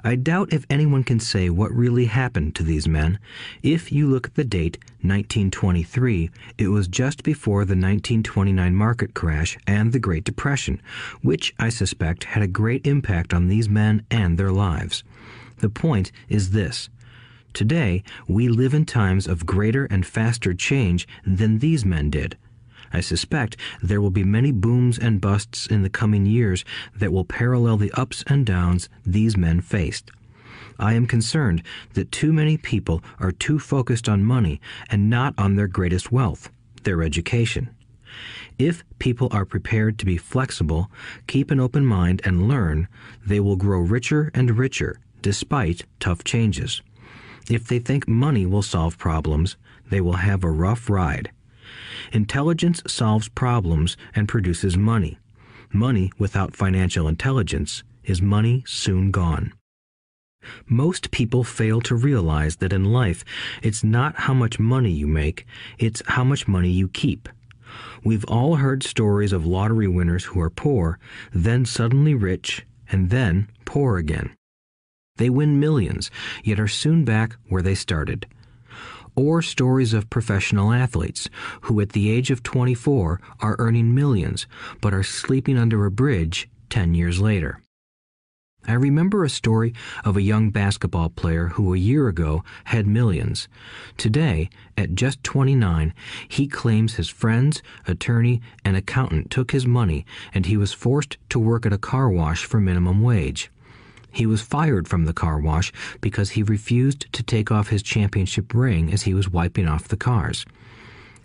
B: I doubt if anyone can say what really happened to these men. If you look at the date, 1923, it was just before the 1929 market crash and the Great Depression, which I suspect had a great impact on these men and their lives. The point is this. Today, we live in times of greater and faster change than these men did. I suspect there will be many booms and busts in the coming years that will parallel the ups and downs these men faced. I am concerned that too many people are too focused on money and not on their greatest wealth, their education. If people are prepared to be flexible, keep an open mind and learn, they will grow richer and richer despite tough changes. If they think money will solve problems, they will have a rough ride. Intelligence solves problems and produces money. Money without financial intelligence is money soon gone. Most people fail to realize that in life, it's not how much money you make, it's how much money you keep. We've all heard stories of lottery winners who are poor, then suddenly rich, and then poor again. They win millions, yet are soon back where they started. Or stories of professional athletes who at the age of 24 are earning millions but are sleeping under a bridge 10 years later. I remember a story of a young basketball player who a year ago had millions. Today, at just 29, he claims his friends, attorney, and accountant took his money and he was forced to work at a car wash for minimum wage. He was fired from the car wash because he refused to take off his championship ring as he was wiping off the cars.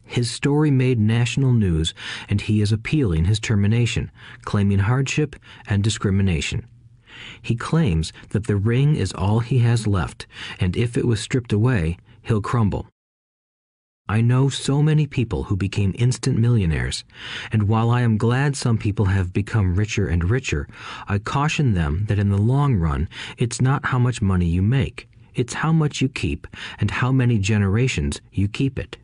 B: His story made national news, and he is appealing his termination, claiming hardship and discrimination. He claims that the ring is all he has left, and if it was stripped away, he'll crumble. I know so many people who became instant millionaires, and while I am glad some people have become richer and richer, I caution them that in the long run, it's not how much money you make, it's how much you keep and how many generations you keep it.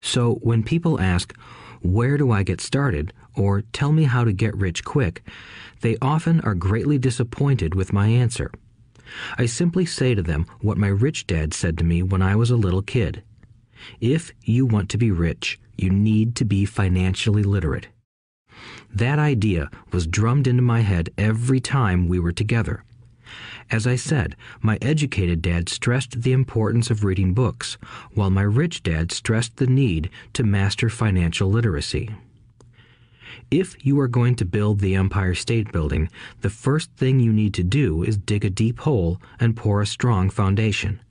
B: So when people ask, where do I get started, or tell me how to get rich quick, they often are greatly disappointed with my answer. I simply say to them what my rich dad said to me when I was a little kid. If you want to be rich, you need to be financially literate. That idea was drummed into my head every time we were together. As I said, my educated dad stressed the importance of reading books, while my rich dad stressed the need to master financial literacy. If you are going to build the Empire State Building, the first thing you need to do is dig a deep hole and pour a strong foundation.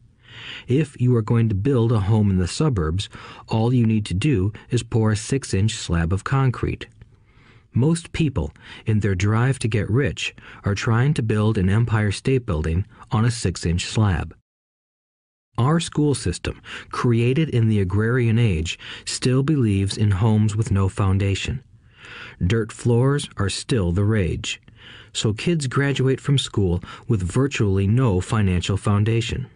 B: If you are going to build a home in the suburbs, all you need to do is pour a 6-inch slab of concrete. Most people, in their drive to get rich, are trying to build an Empire State Building on a 6-inch slab. Our school system, created in the agrarian age, still believes in homes with no foundation. Dirt floors are still the rage, so kids graduate from school with virtually no financial foundation.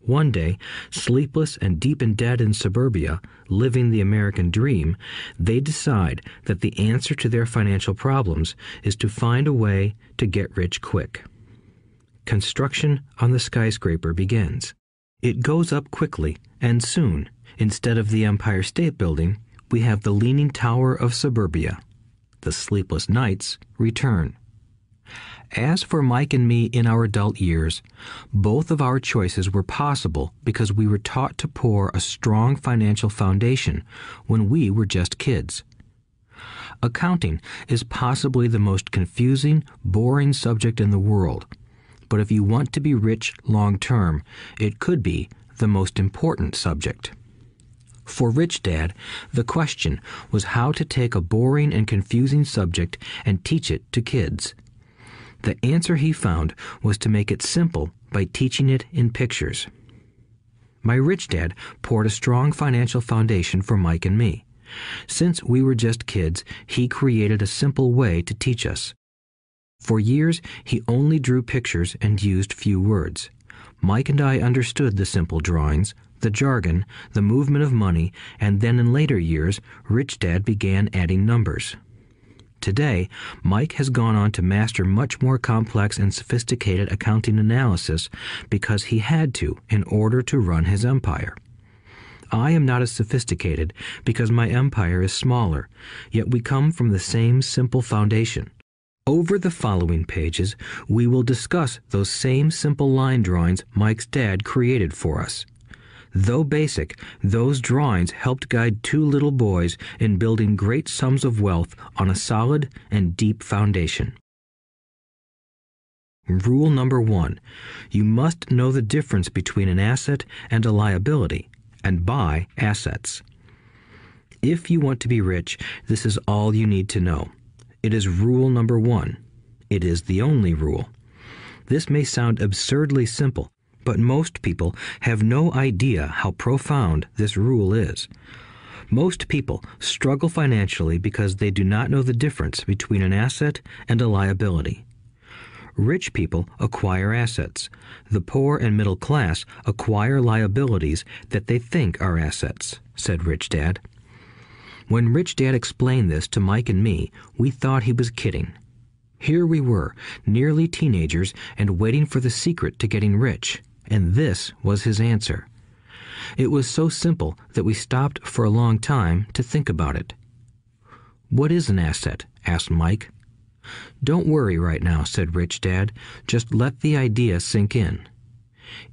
B: One day, sleepless and deep in debt in suburbia, living the American dream, they decide that the answer to their financial problems is to find a way to get rich quick. Construction on the skyscraper begins. It goes up quickly, and soon, instead of the Empire State Building, we have the Leaning Tower of suburbia. The sleepless nights return. As for Mike and me in our adult years, both of our choices were possible because we were taught to pour a strong financial foundation when we were just kids. Accounting is possibly the most confusing, boring subject in the world, but if you want to be rich long term, it could be the most important subject. For Rich Dad, the question was how to take a boring and confusing subject and teach it to kids. The answer he found was to make it simple by teaching it in pictures. My rich dad poured a strong financial foundation for Mike and me. Since we were just kids, he created a simple way to teach us. For years, he only drew pictures and used few words. Mike and I understood the simple drawings, the jargon, the movement of money, and then in later years, Rich Dad began adding numbers. Today, Mike has gone on to master much more complex and sophisticated accounting analysis because he had to in order to run his empire. I am not as sophisticated because my empire is smaller, yet we come from the same simple foundation. Over the following pages, we will discuss those same simple line drawings Mike's dad created for us. Though basic, those drawings helped guide two little boys in building great sums of wealth on a solid and deep foundation. Rule number 1. You must know the difference between an asset and a liability, and buy assets. If you want to be rich, this is all you need to know. It is rule number 1. It is the only rule. This may sound absurdly simple, but most people have no idea how profound this rule is. Most people struggle financially because they do not know the difference between an asset and a liability. Rich people acquire assets. The poor and middle class acquire liabilities that they think are assets, said Rich Dad. When Rich Dad explained this to Mike and me, we thought he was kidding. Here we were, nearly teenagers, and waiting for the secret to getting rich. And this was his answer. It was so simple that we stopped for a long time to think about it. "What is an asset?" asked Mike. "Don't worry right now," said Rich Dad. "Just let the idea sink in.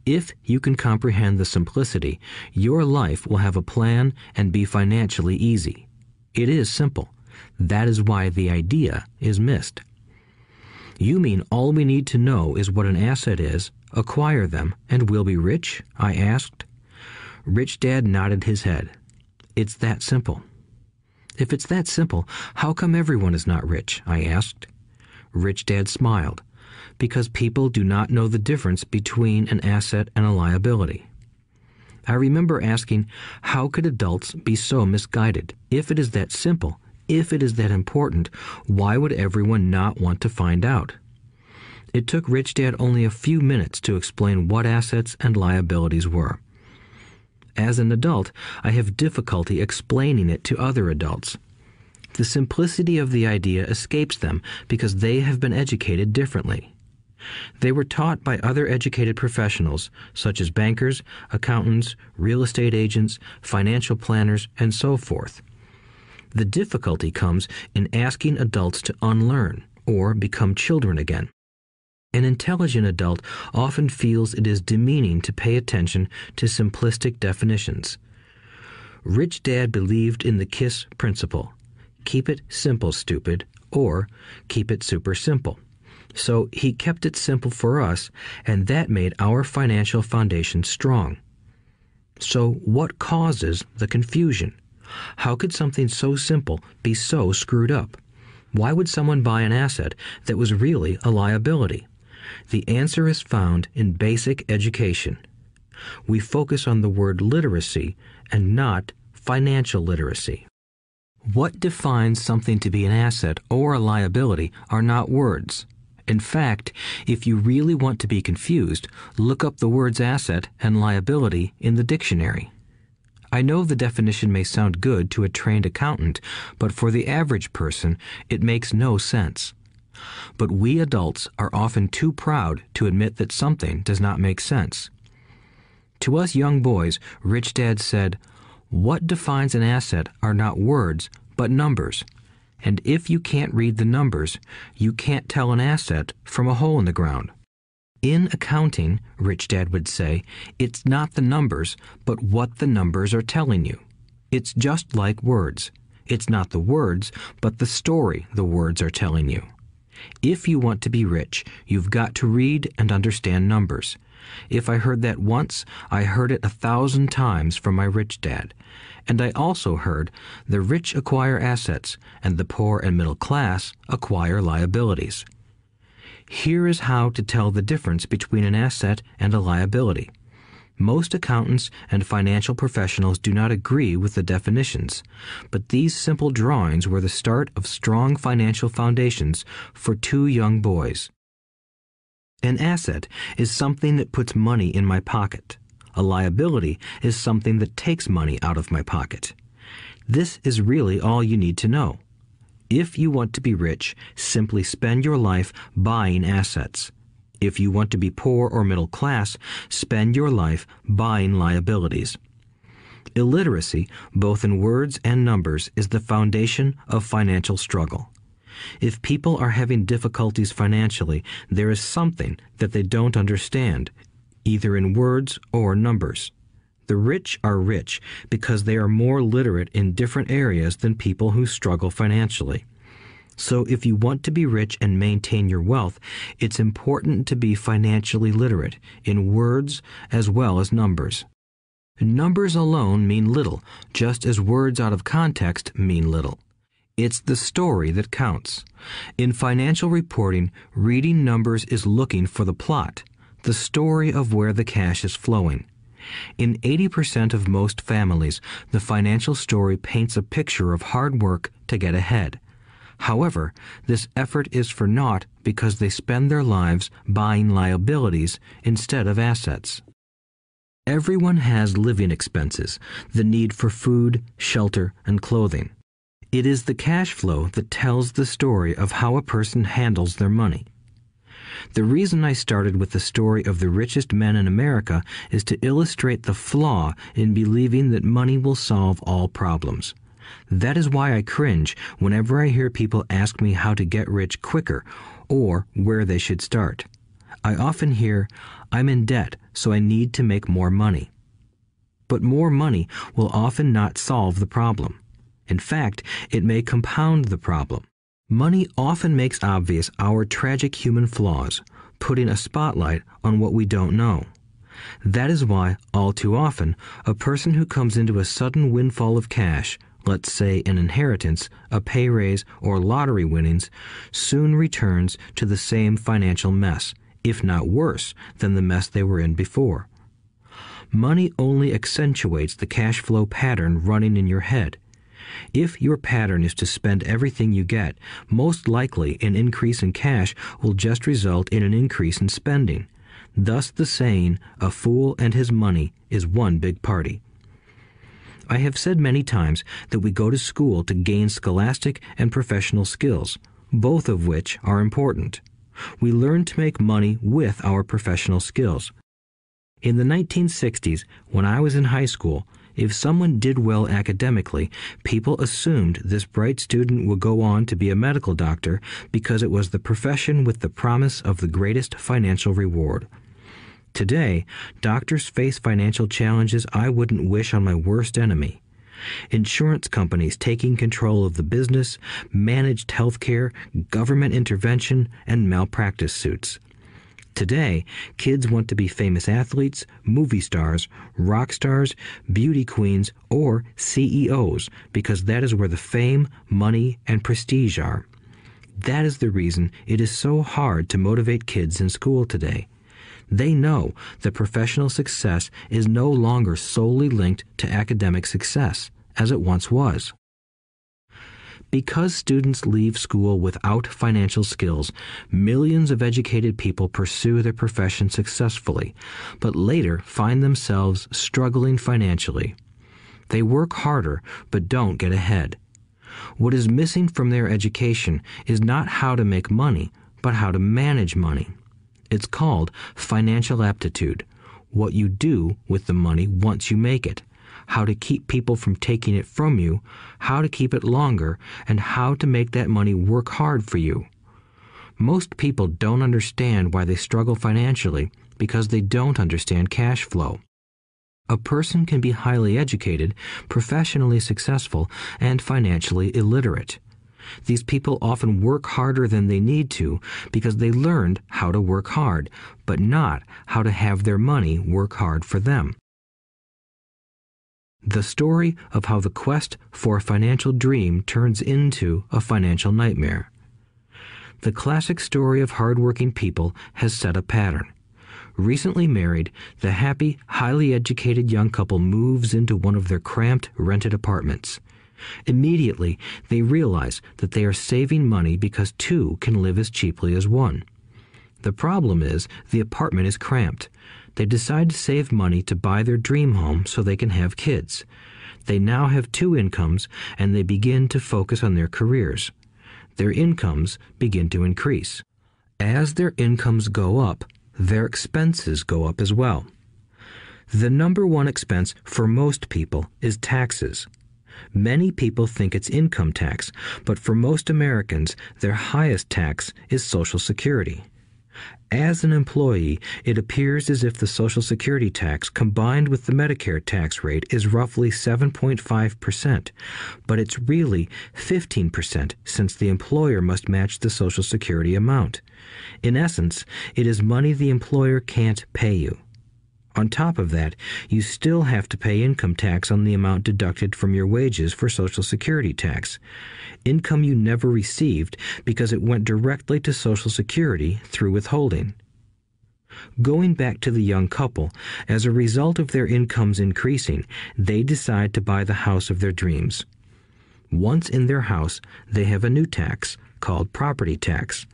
B: If you can comprehend the simplicity, your life will have a plan and be financially easy. It is simple. That is why the idea is missed." "You mean all we need to know is what an asset is, acquire them, and we'll be rich?" I asked. Rich Dad nodded his head. "It's that simple." "If it's that simple, how come everyone is not rich?" I asked. Rich Dad smiled. "Because people do not know the difference between an asset and a liability." I remember asking, how could adults be so misguided? If it is that simple, if it is that important, why would everyone not want to find out? It took Rich Dad only a few minutes to explain what assets and liabilities were. As an adult, I have difficulty explaining it to other adults. The simplicity of the idea escapes them because they have been educated differently. They were taught by other educated professionals, such as bankers, accountants, real estate agents, financial planners, and so forth. The difficulty comes in asking adults to unlearn or become children again. An intelligent adult often feels it is demeaning to pay attention to simplistic definitions. Rich Dad believed in the KISS principle. Keep it simple, stupid, or keep it super simple. So he kept it simple for us, and that made our financial foundation strong. So what causes the confusion? How could something so simple be so screwed up? Why would someone buy an asset that was really a liability? The answer is found in basic education. We focus on the word literacy and not financial literacy. What defines something to be an asset or a liability are not words. In fact, if you really want to be confused, look up the words asset and liability in the dictionary. I know the definition may sound good to a trained accountant, but for the average person, it makes no sense. But we adults are often too proud to admit that something does not make sense. To us young boys, Rich Dad said, "What defines an asset are not words, but numbers. And if you can't read the numbers, you can't tell an asset from a hole in the ground." In accounting, Rich Dad would say, it's not the numbers, but what the numbers are telling you. It's just like words. It's not the words, but the story the words are telling you. If you want to be rich, you've got to read and understand numbers. If I heard that once, I heard it 1,000 times from my rich dad. And I also heard the rich acquire assets and the poor and middle class acquire liabilities. Here is how to tell the difference between an asset and a liability. Most accountants and financial professionals do not agree with the definitions, but these simple drawings were the start of strong financial foundations for two young boys. An asset is something that puts money in my pocket. A liability is something that takes money out of my pocket. This is really all you need to know. If you want to be rich, simply spend your life buying assets. If you want to be poor or middle class, spend your life buying liabilities. Illiteracy, both in words and numbers, is the foundation of financial struggle. If people are having difficulties financially, there is something that they don't understand, either in words or numbers. The rich are rich because they are more literate in different areas than people who struggle financially. So if you want to be rich and maintain your wealth, it's important to be financially literate in words as well as numbers. Numbers alone mean little, just as words out of context mean little. It's the story that counts. In financial reporting, reading numbers is looking for the plot, the story of where the cash is flowing. In 80% of most families, the financial story paints a picture of hard work to get ahead. However, this effort is for naught because they spend their lives buying liabilities instead of assets. Everyone has living expenses, the need for food, shelter, and clothing. It is the cash flow that tells the story of how a person handles their money. The reason I started with the story of the richest men in America is to illustrate the flaw in believing that money will solve all problems. That is why I cringe whenever I hear people ask me how to get rich quicker or where they should start. I often hear, "I'm in debt, so I need to make more money." But more money will often not solve the problem. In fact, it may compound the problem. Money often makes obvious our tragic human flaws, putting a spotlight on what we don't know. That is why, all too often, a person who comes into a sudden windfall of cash, let's say an inheritance, a pay raise, or lottery winnings, soon returns to the same financial mess, if not worse than the mess they were in before. Money only accentuates the cash flow pattern running in your head. If your pattern is to spend everything you get, most likely an increase in cash will just result in an increase in spending. Thus the saying, "A fool and his money is one big party." I have said many times that we go to school to gain scholastic and professional skills, both of which are important. We learn to make money with our professional skills. In the 1960s, when I was in high school, if someone did well academically, people assumed this bright student would go on to be a medical doctor because it was the profession with the promise of the greatest financial reward. Today, doctors face financial challenges I wouldn't wish on my worst enemy. Insurance companies taking control of the business, managed health care, government intervention, and malpractice suits. Today, kids want to be famous athletes, movie stars, rock stars, beauty queens, or CEOs because that is where the fame, money, and prestige are. That is the reason it is so hard to motivate kids in school today. They know that professional success is no longer solely linked to academic success, as it once was. Because students leave school without financial skills, millions of educated people pursue their profession successfully, but later find themselves struggling financially. They work harder, but don't get ahead. What is missing from their education is not how to make money, but how to manage money. It's called financial aptitude, what you do with the money once you make it, how to keep people from taking it from you, how to keep it longer, and how to make that money work hard for you. Most people don't understand why they struggle financially because they don't understand cash flow. A person can be highly educated, professionally successful, and financially illiterate. These people often work harder than they need to because they learned how to work hard, but not how to have their money work hard for them. The story of how the quest for a financial dream turns into a financial nightmare. The classic story of hardworking people has set a pattern. Recently married, the happy, highly educated young couple moves into one of their cramped, rented apartments. Immediately, they realize that they are saving money because two can live as cheaply as one. The problem is the apartment is cramped. They decide to save money to buy their dream home so they can have kids. They now have two incomes, and they begin to focus on their careers. Their incomes begin to increase. As their incomes go up, their expenses go up as well. The number one expense for most people is taxes. Many people think it's income tax, but for most Americans, their highest tax is Social Security. As an employee, it appears as if the Social Security tax combined with the Medicare tax rate is roughly 7.5%, but it's really 15% since the employer must match the Social Security amount. In essence, it is money the employer can't pay you. On top of that, you still have to pay income tax on the amount deducted from your wages for Social Security tax. Income you never received because it went directly to Social Security through withholding. Going back to the young couple, as a result of their incomes increasing, they decide to buy the house of their dreams. Once in their house, they have a new tax called property tax.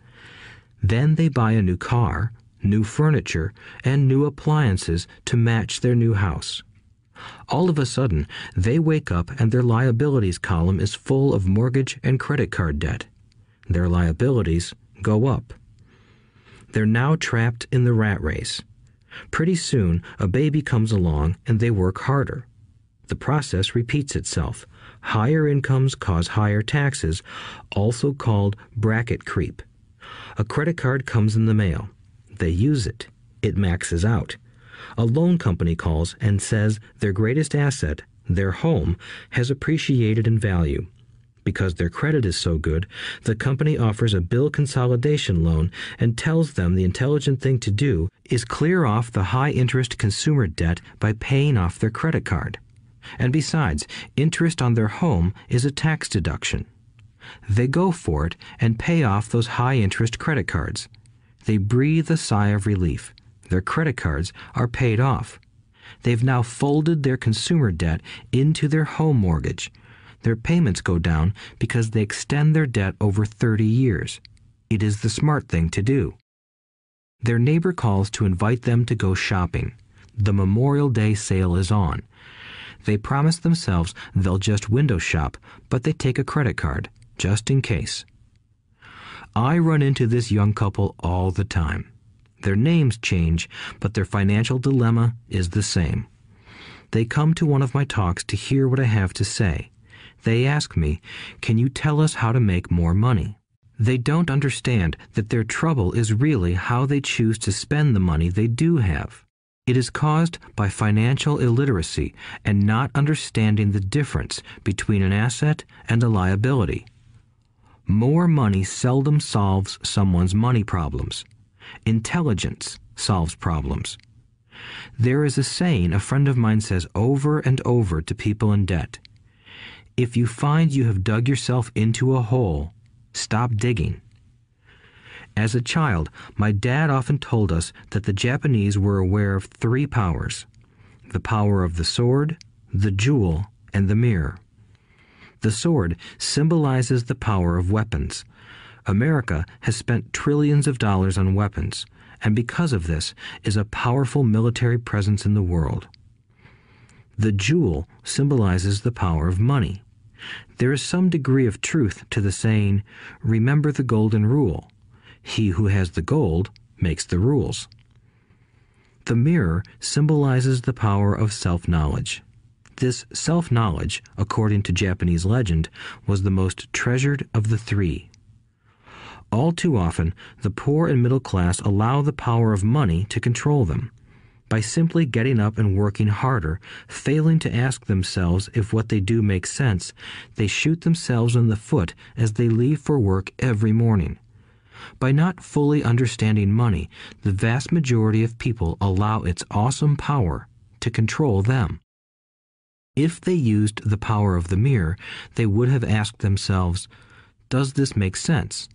B: Then they buy a new car, new furniture, and new appliances to match their new house. All of a sudden, they wake up and their liabilities column is full of mortgage and credit card debt. Their liabilities go up. They're now trapped in the rat race. Pretty soon, a baby comes along and they work harder. The process repeats itself. Higher incomes cause higher taxes, also called bracket creep. A credit card comes in the mail. They use it. It maxes out. A loan company calls and says their greatest asset, their home, has appreciated in value. Because their credit is so good, the company offers a bill consolidation loan and tells them the intelligent thing to do is clear off the high-interest consumer debt by paying off their credit card. And besides, interest on their home is a tax deduction. They go for it and pay off those high-interest credit cards. They breathe a sigh of relief. Their credit cards are paid off. They've now folded their consumer debt into their home mortgage. Their payments go down because they extend their debt over 30 years. It is the smart thing to do. Their neighbor calls to invite them to go shopping. The Memorial Day sale is on. They promise themselves they'll just window shop, but they take a credit card, just in case. I run into this young couple all the time. Their names change, but their financial dilemma is the same. They come to one of my talks to hear what I have to say. They ask me, "Can you tell us how to make more money?" They don't understand that their trouble is really how they choose to spend the money they do have. It is caused by financial illiteracy and not understanding the difference between an asset and a liability. More money seldom solves someone's money problems. Intelligence solves problems. There is a saying a friend of mine says over and over to people in debt. If you find you have dug yourself into a hole, stop digging. As a child, my dad often told us that the Japanese were aware of 3 powers: the power of the sword, the jewel, and the mirror. The sword symbolizes the power of weapons. America has spent trillions of dollars on weapons, and because of this is a powerful military presence in the world. The jewel symbolizes the power of money. There is some degree of truth to the saying, "Remember the golden rule. He who has the gold makes the rules." The mirror symbolizes the power of self-knowledge. This self-knowledge, according to Japanese legend, was the most treasured of the 3. All too often, the poor and middle class allow the power of money to control them. By simply getting up and working harder, failing to ask themselves if what they do makes sense, they shoot themselves in the foot as they leave for work every morning. By not fully understanding money, the vast majority of people allow its awesome power to control them. If they used the power of the mirror, they would have asked themselves, "Does this make sense?"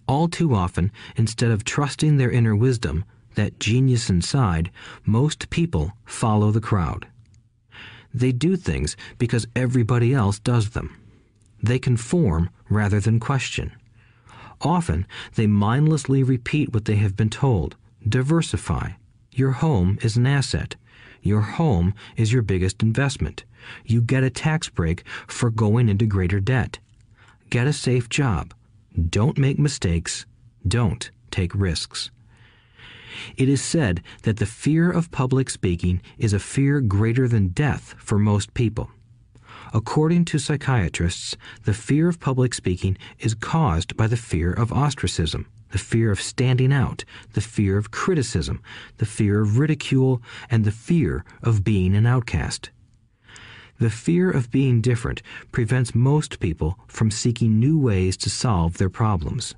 B: All too often, instead of trusting their inner wisdom, that genius inside, most people follow the crowd. They do things because everybody else does them. They conform rather than question. Often, they mindlessly repeat what they have been told. Diversify. Your home is an asset. Your home is your biggest investment. You get a tax break for going into greater debt. Get a safe job. Don't make mistakes. Don't take risks. It is said that the fear of public speaking is a fear greater than death for most people. According to psychiatrists, the fear of public speaking is caused by the fear of ostracism, the fear of standing out, the fear of criticism, the fear of ridicule, and the fear of being an outcast. The fear of being different prevents most people from seeking new ways to solve their problems.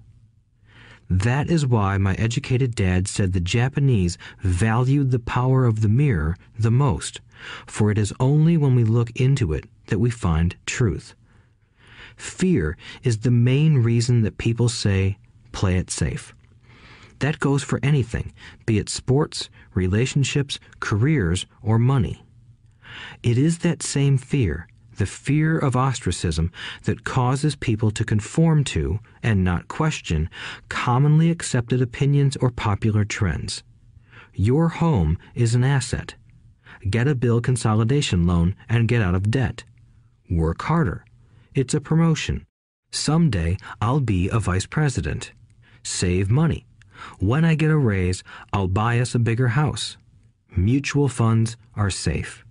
B: That is why my educated dad said the Japanese valued the power of the mirror the most, for it is only when we look into it that we find truth. Fear is the main reason that people say, "Play it safe." That goes for anything, be it sports, relationships, careers, or money. It is that same fear, the fear of ostracism, that causes people to conform to, and not question, commonly accepted opinions or popular trends. Your home is an asset. Get a bill consolidation loan and get out of debt. Work harder. It's a promotion. Someday I'll be a vice president. Save money. When I get a raise, I'll buy us a bigger house. Mutual funds are safe.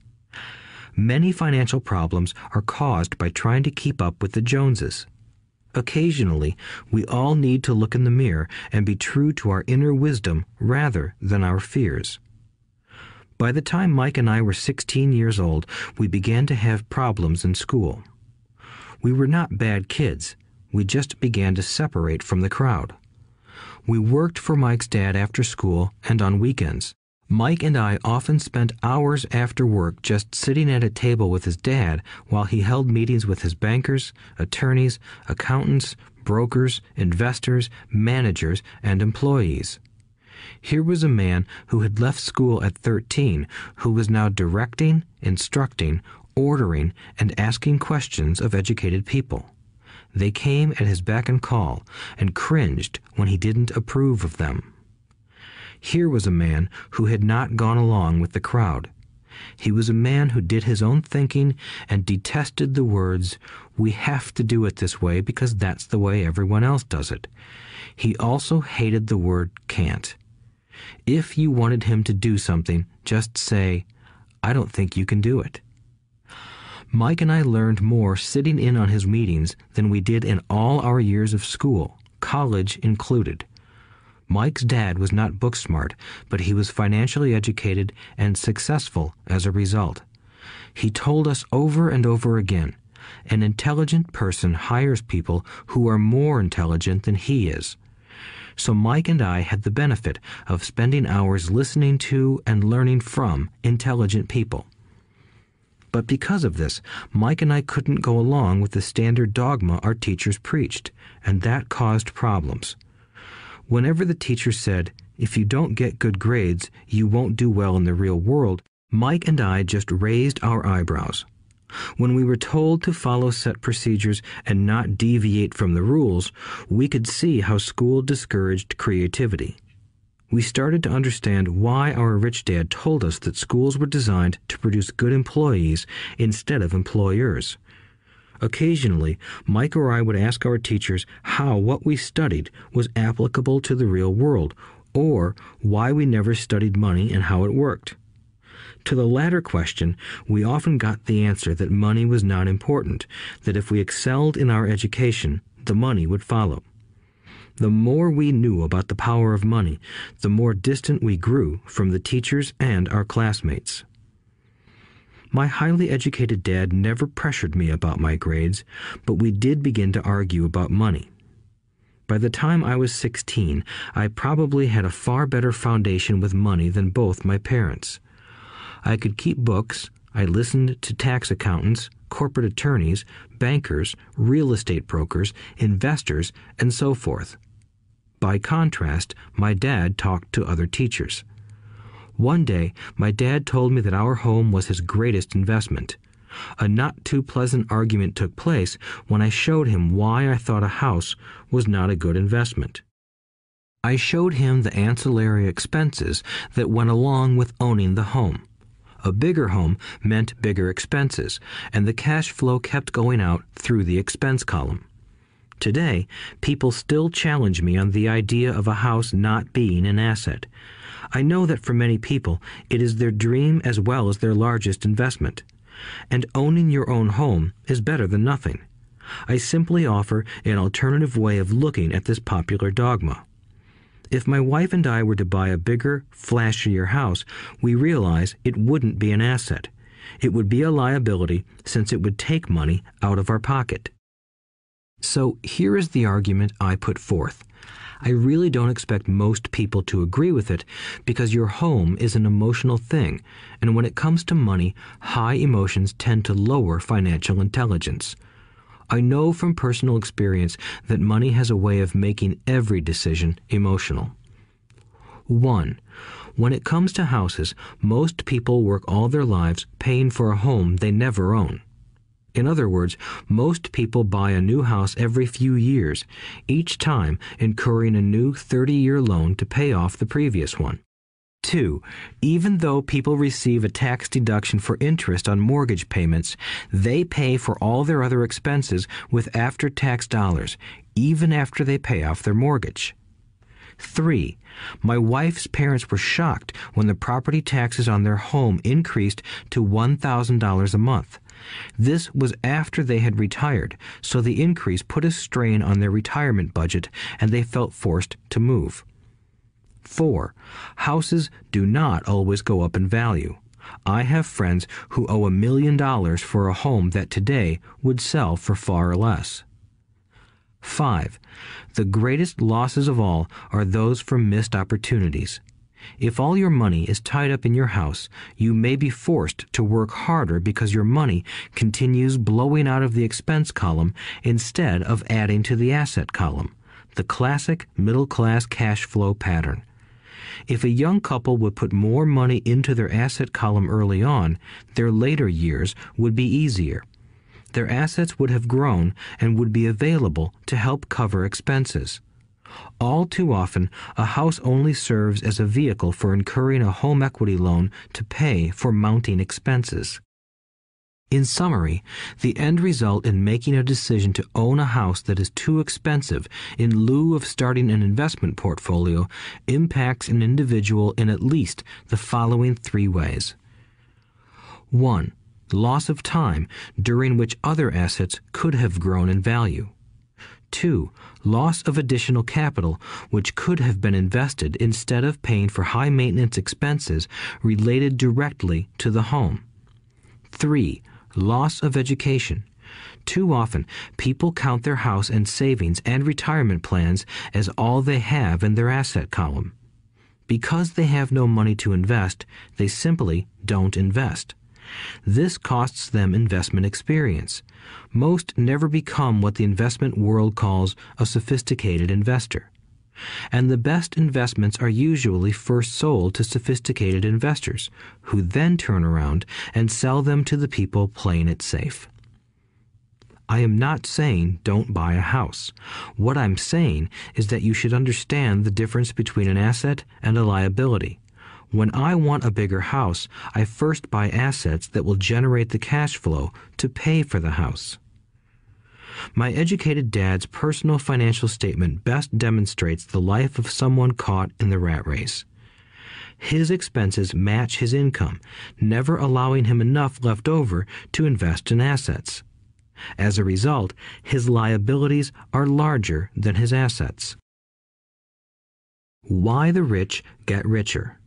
B: Many financial problems are caused by trying to keep up with the Joneses. Occasionally, we all need to look in the mirror and be true to our inner wisdom rather than our fears. By the time Mike and I were 16 years old, we began to have problems in school. We were not bad kids. We just began to separate from the crowd. We worked for Mike's dad after school and on weekends. Mike and I often spent hours after work just sitting at a table with his dad while he held meetings with his bankers, attorneys, accountants, brokers, investors, managers, and employees. Here was a man who had left school at 13, who was now directing, instructing, ordering, and asking questions of educated people. They came at his beck and call and cringed when he didn't approve of them. Here was a man who had not gone along with the crowd. He was a man who did his own thinking and detested the words, "We have to do it this way because that's the way everyone else does it." He also hated the word can't. If you wanted him to do something, just say, "I don't think you can do it." Mike and I learned more sitting in on his meetings than we did in all our years of school, college included. Mike's dad was not book smart, but he was financially educated and successful as a result. He told us over and over again, an intelligent person hires people who are more intelligent than he is. So Mike and I had the benefit of spending hours listening to and learning from intelligent people. But because of this, Mike and I couldn't go along with the standard dogma our teachers preached, and that caused problems. Whenever the teacher said, "If you don't get good grades, you won't do well in the real world," Mike and I just raised our eyebrows. When we were told to follow set procedures and not deviate from the rules, we could see how school discouraged creativity. We started to understand why our rich dad told us that schools were designed to produce good employees instead of employers. Occasionally, Mike or I would ask our teachers how what we studied was applicable to the real world, or why we never studied money and how it worked. To the latter question, we often got the answer that money was not important, that if we excelled in our education, the money would follow. The more we knew about the power of money, the more distant we grew from the teachers and our classmates. My highly educated dad never pressured me about my grades, but we did begin to argue about money. By the time I was 16, I probably had a far better foundation with money than both my parents. I could keep books, I listened to tax accountants, corporate attorneys, bankers, real estate brokers, investors, and so forth. By contrast, my dad talked to other teachers. One day, my dad told me that our home was his greatest investment. A not too pleasant argument took place when I showed him why I thought a house was not a good investment. I showed him the ancillary expenses that went along with owning the home. A bigger home meant bigger expenses, and the cash flow kept going out through the expense column. Today, people still challenge me on the idea of a house not being an asset. I know that for many people, it is their dream as well as their largest investment. And owning your own home is better than nothing. I simply offer an alternative way of looking at this popular dogma. If my wife and I were to buy a bigger, flashier house, we realize it wouldn't be an asset. It would be a liability since it would take money out of our pocket. So here is the argument I put forth. I really don't expect most people to agree with it because your home is an emotional thing, and when it comes to money, high emotions tend to lower financial intelligence. I know from personal experience that money has a way of making every decision emotional. 1. When it comes to houses, most people work all their lives paying for a home they never own. In other words, most people buy a new house every few years, each time incurring a new 30-year loan to pay off the previous one. 2. Even though people receive a tax deduction for interest on mortgage payments, they pay for all their other expenses with after-tax dollars, even after they pay off their mortgage. 3. My wife's parents were shocked when the property taxes on their home increased to $1,000 a month. This was after they had retired, so the increase put a strain on their retirement budget and they felt forced to move. 4. Houses do not always go up in value. I have friends who owe $1 million for a home that today would sell for far less. 5. The greatest losses of all are those from missed opportunities. If all your money is tied up in your house, you may be forced to work harder because your money continues blowing out of the expense column instead of adding to the asset column, the classic middle-class cash flow pattern. If a young couple would put more money into their asset column early on, their later years would be easier. Their assets would have grown and would be available to help cover expenses. All too often, a house only serves as a vehicle for incurring a home equity loan to pay for mounting expenses. In summary, the end result in making a decision to own a house that is too expensive in lieu of starting an investment portfolio impacts an individual in at least the following 3 ways. 1. Loss of time during which other assets could have grown in value. 2. Loss of additional capital which could have been invested instead of paying for high maintenance expenses related directly to the home. 3. Loss of education. Too often, people count their house and savings and retirement plans as all they have in their asset column. Because they have no money to invest, they simply don't invest. This costs them investment experience. Most never become what the investment world calls a sophisticated investor. And the best investments are usually first sold to sophisticated investors, who then turn around and sell them to the people playing it safe. I am not saying don't buy a house. What I'm saying is that you should understand the difference between an asset and a liability. When I want a bigger house, I first buy assets that will generate the cash flow to pay for the house. My educated dad's personal financial statement best demonstrates the life of someone caught in the rat race. His expenses match his income, never allowing him enough left over to invest in assets. As a result, his liabilities are larger than his assets. Why the rich get richer.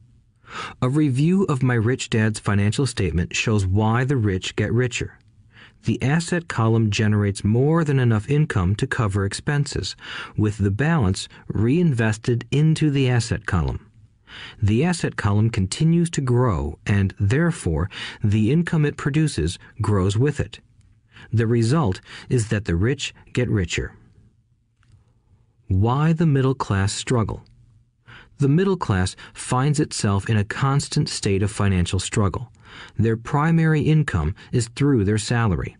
B: A review of my rich dad's financial statement shows why the rich get richer. The asset column generates more than enough income to cover expenses, with the balance reinvested into the asset column. The asset column continues to grow, and therefore the income it produces grows with it. The result is that the rich get richer. Why the middle class struggle. The middle class finds itself in a constant state of financial struggle. Their primary income is through their salary.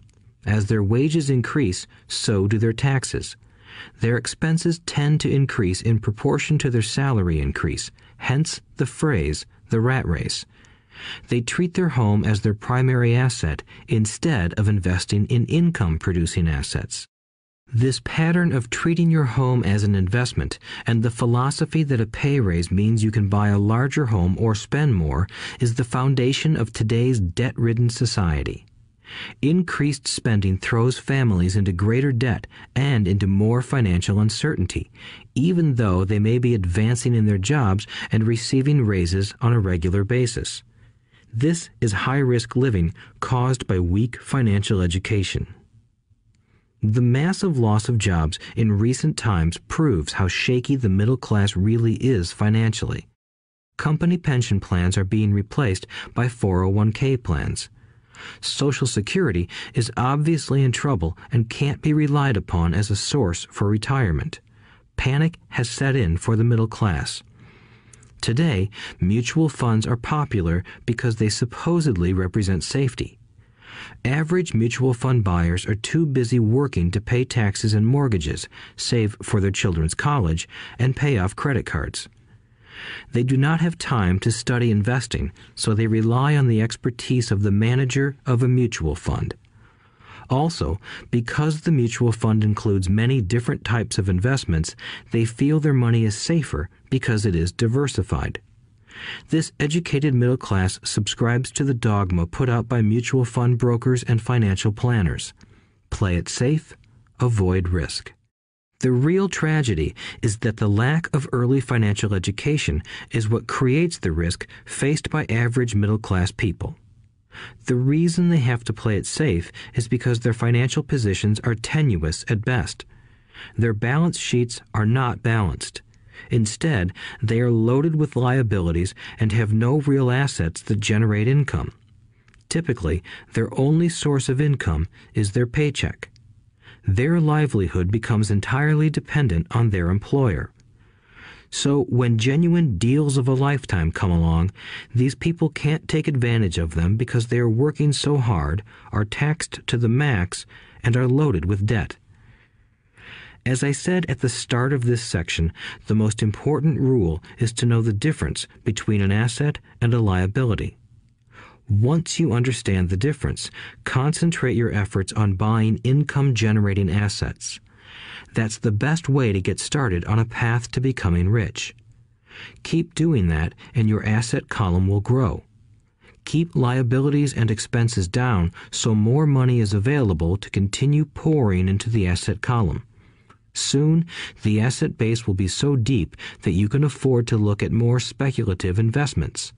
B: As their wages increase, so do their taxes. Their expenses tend to increase in proportion to their salary increase, hence the phrase, the rat race. They treat their home as their primary asset instead of investing in income-producing assets. This pattern of treating your home as an investment and the philosophy that a pay raise means you can buy a larger home or spend more is the foundation of today's debt-ridden society. Increased spending throws families into greater debt and into more financial uncertainty, even though they may be advancing in their jobs and receiving raises on a regular basis. This is high-risk living caused by weak financial education. The massive loss of jobs in recent times proves how shaky the middle class really is financially. Company pension plans are being replaced by 401k plans. Social Security is obviously in trouble and can't be relied upon as a source for retirement. Panic has set in for the middle class. Today, mutual funds are popular because they supposedly represent safety. Average mutual fund buyers are too busy working to pay taxes and mortgages, save for their children's college, and pay off credit cards. They do not have time to study investing, so they rely on the expertise of the manager of a mutual fund. Also, because the mutual fund includes many different types of investments, they feel their money is safer because it is diversified. This educated middle class subscribes to the dogma put out by mutual fund brokers and financial planners. Play it safe, avoid risk. The real tragedy is that the lack of early financial education is what creates the risk faced by average middle class people. The reason they have to play it safe is because their financial positions are tenuous at best. Their balance sheets are not balanced. Instead, they are loaded with liabilities and have no real assets that generate income. Typically, their only source of income is their paycheck. Their livelihood becomes entirely dependent on their employer. So when genuine deals of a lifetime come along, these people can't take advantage of them because they are working so hard, are taxed to the max, and are loaded with debt. As I said at the start of this section, the most important rule is to know the difference between an asset and a liability. Once you understand the difference, concentrate your efforts on buying income-generating assets. That's the best way to get started on a path to becoming rich. Keep doing that and your asset column will grow. Keep liabilities and expenses down so more money is available to continue pouring into the asset column. Soon, the asset base will be so deep that you can afford to look at more speculative investments.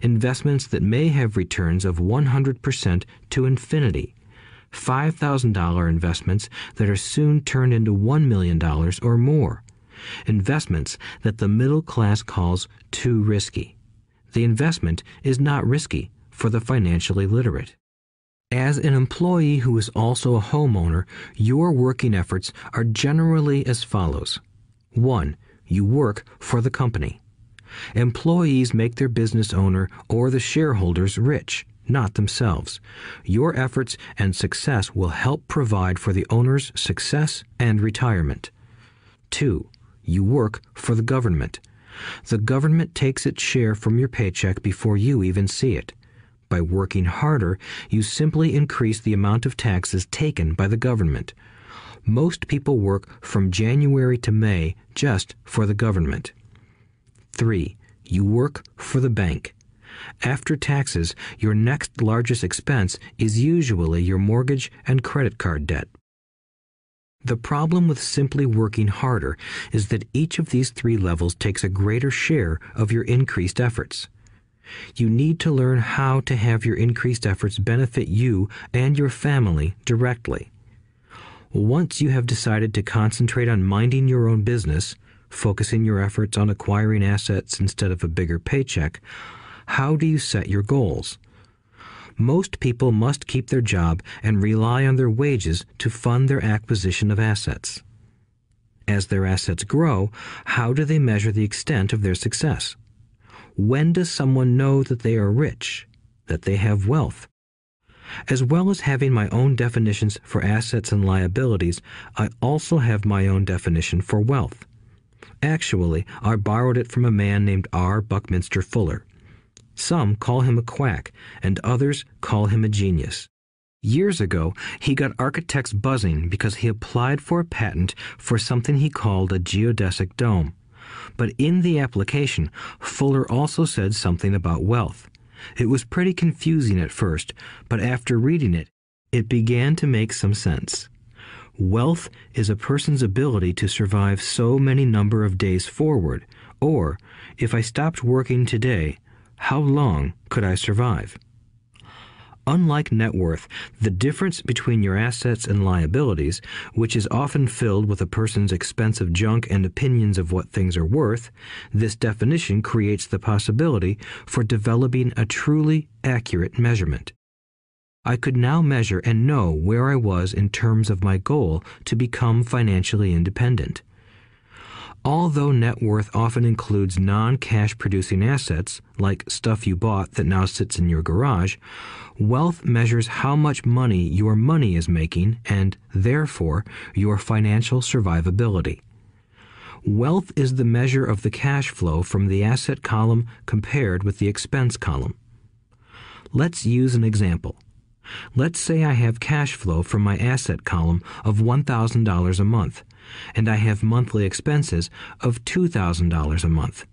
B: Investments that may have returns of 100% to infinity. $5,000 investments that are soon turned into $1 million or more. Investments that the middle class calls too risky. The investment is not risky for the financially literate. As an employee who is also a homeowner, your working efforts are generally as follows. 1. You work for the company. Employees make their business owner or the shareholders rich, not themselves. Your efforts and success will help provide for the owner's success and retirement. 2. You work for the government. The government takes its share from your paycheck before you even see it. By working harder, you simply increase the amount of taxes taken by the government. Most people work from January to May just for the government. 3. You work for the bank. After taxes, your next largest expense is usually your mortgage and credit card debt. The problem with simply working harder is that each of these 3 levels takes a greater share of your increased efforts. You need to learn how to have your increased efforts benefit you and your family directly. Once you have decided to concentrate on minding your own business, focusing your efforts on acquiring assets instead of a bigger paycheck, how do you set your goals? Most people must keep their job and rely on their wages to fund their acquisition of assets. As their assets grow, how do they measure the extent of their success? When does someone know that they are rich, that they have wealth? As well as having my own definitions for assets and liabilities, I also have my own definition for wealth. Actually, I borrowed it from a man named R. Buckminster Fuller. Some call him a quack, and others call him a genius. Years ago, he got architects buzzing because he applied for a patent for something he called a geodesic dome. But in the application, Fuller also said something about wealth. It was pretty confusing at first, but after reading it, it began to make some sense. Wealth is a person's ability to survive so many number of days forward, or, if I stopped working today, how long could I survive? Unlike net worth, the difference between your assets and liabilities, which is often filled with a person's expensive junk and opinions of what things are worth, this definition creates the possibility for developing a truly accurate measurement. I could now measure and know where I was in terms of my goal to become financially independent. Although net worth often includes non-cash producing assets, like stuff you bought that now sits in your garage, wealth measures how much money your money is making and, therefore, your financial survivability. Wealth is the measure of the cash flow from the asset column compared with the expense column. Let's use an example. Let's say I have cash flow from my asset column of $1,000 a month, and I have monthly expenses of $2,000 a month.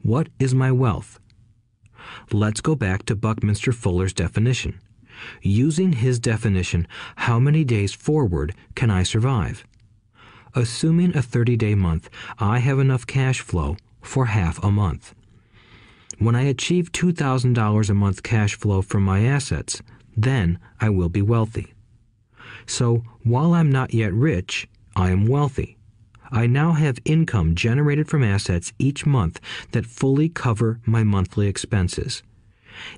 B: What is my wealth? Let's go back to Buckminster Fuller's definition. Using his definition, how many days forward can I survive? Assuming a 30-day month, I have enough cash flow for half a month. When I achieve $2,000 a month cash flow from my assets, then I will be wealthy. So, while I'm not yet rich, I am wealthy. I now have income generated from assets each month that fully cover my monthly expenses.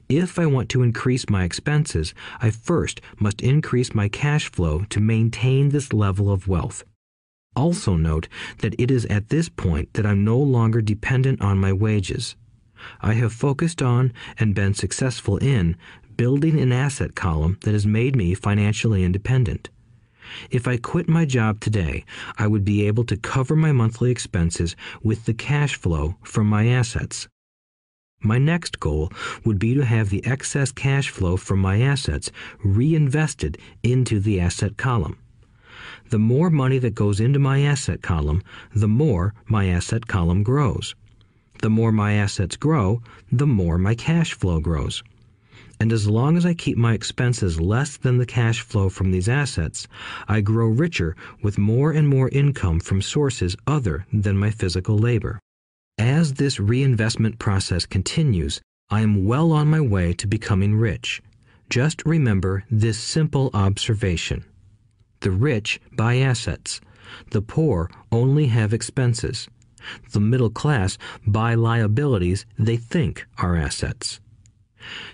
B: If I want to increase my expenses, I first must increase my cash flow to maintain this level of wealth. Also note that it is at this point that I'm no longer dependent on my wages. I have focused on and been successful in building an asset column that has made me financially independent. If I quit my job today, I would be able to cover my monthly expenses with the cash flow from my assets. My next goal would be to have the excess cash flow from my assets reinvested into the asset column. The more money that goes into my asset column, the more my asset column grows. The more my assets grow, the more my cash flow grows. And as long as I keep my expenses less than the cash flow from these assets, I grow richer with more and more income from sources other than my physical labor. As this reinvestment process continues, I am well on my way to becoming rich. Just remember this simple observation. The rich buy assets. The poor only have expenses. The middle class buy liabilities they think are assets.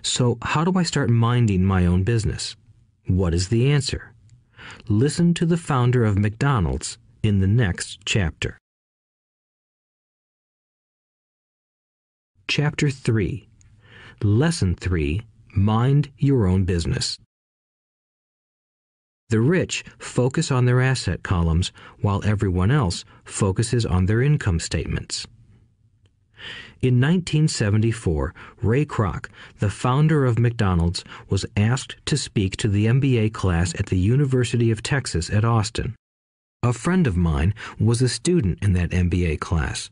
B: So how do I start minding my own business? What is the answer? Listen to the founder of McDonald's in the next chapter. Chapter 3. Lesson 3. Mind your own business. The rich focus on their asset columns while everyone else focuses on their income statements. In 1974, Ray Kroc, the founder of McDonald's, was asked to speak to the MBA class at the University of Texas at Austin. A friend of mine was a student in that MBA class.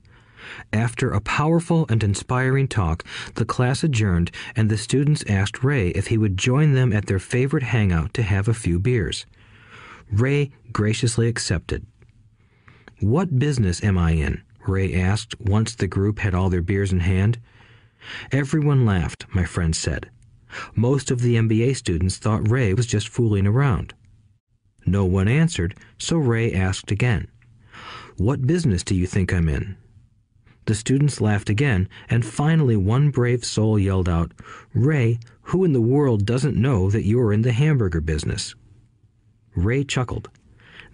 B: After a powerful and inspiring talk, the class adjourned and the students asked Ray if he would join them at their favorite hangout to have a few beers. Ray graciously accepted. "What business am I in?" Ray asked once the group had all their beers in hand. Everyone laughed, my friend said. Most of the MBA students thought Ray was just fooling around. No one answered, so Ray asked again. "What business do you think I'm in?" The students laughed again, and finally one brave soul yelled out, "Ray, who in the world doesn't know that you're in the hamburger business?" Ray chuckled.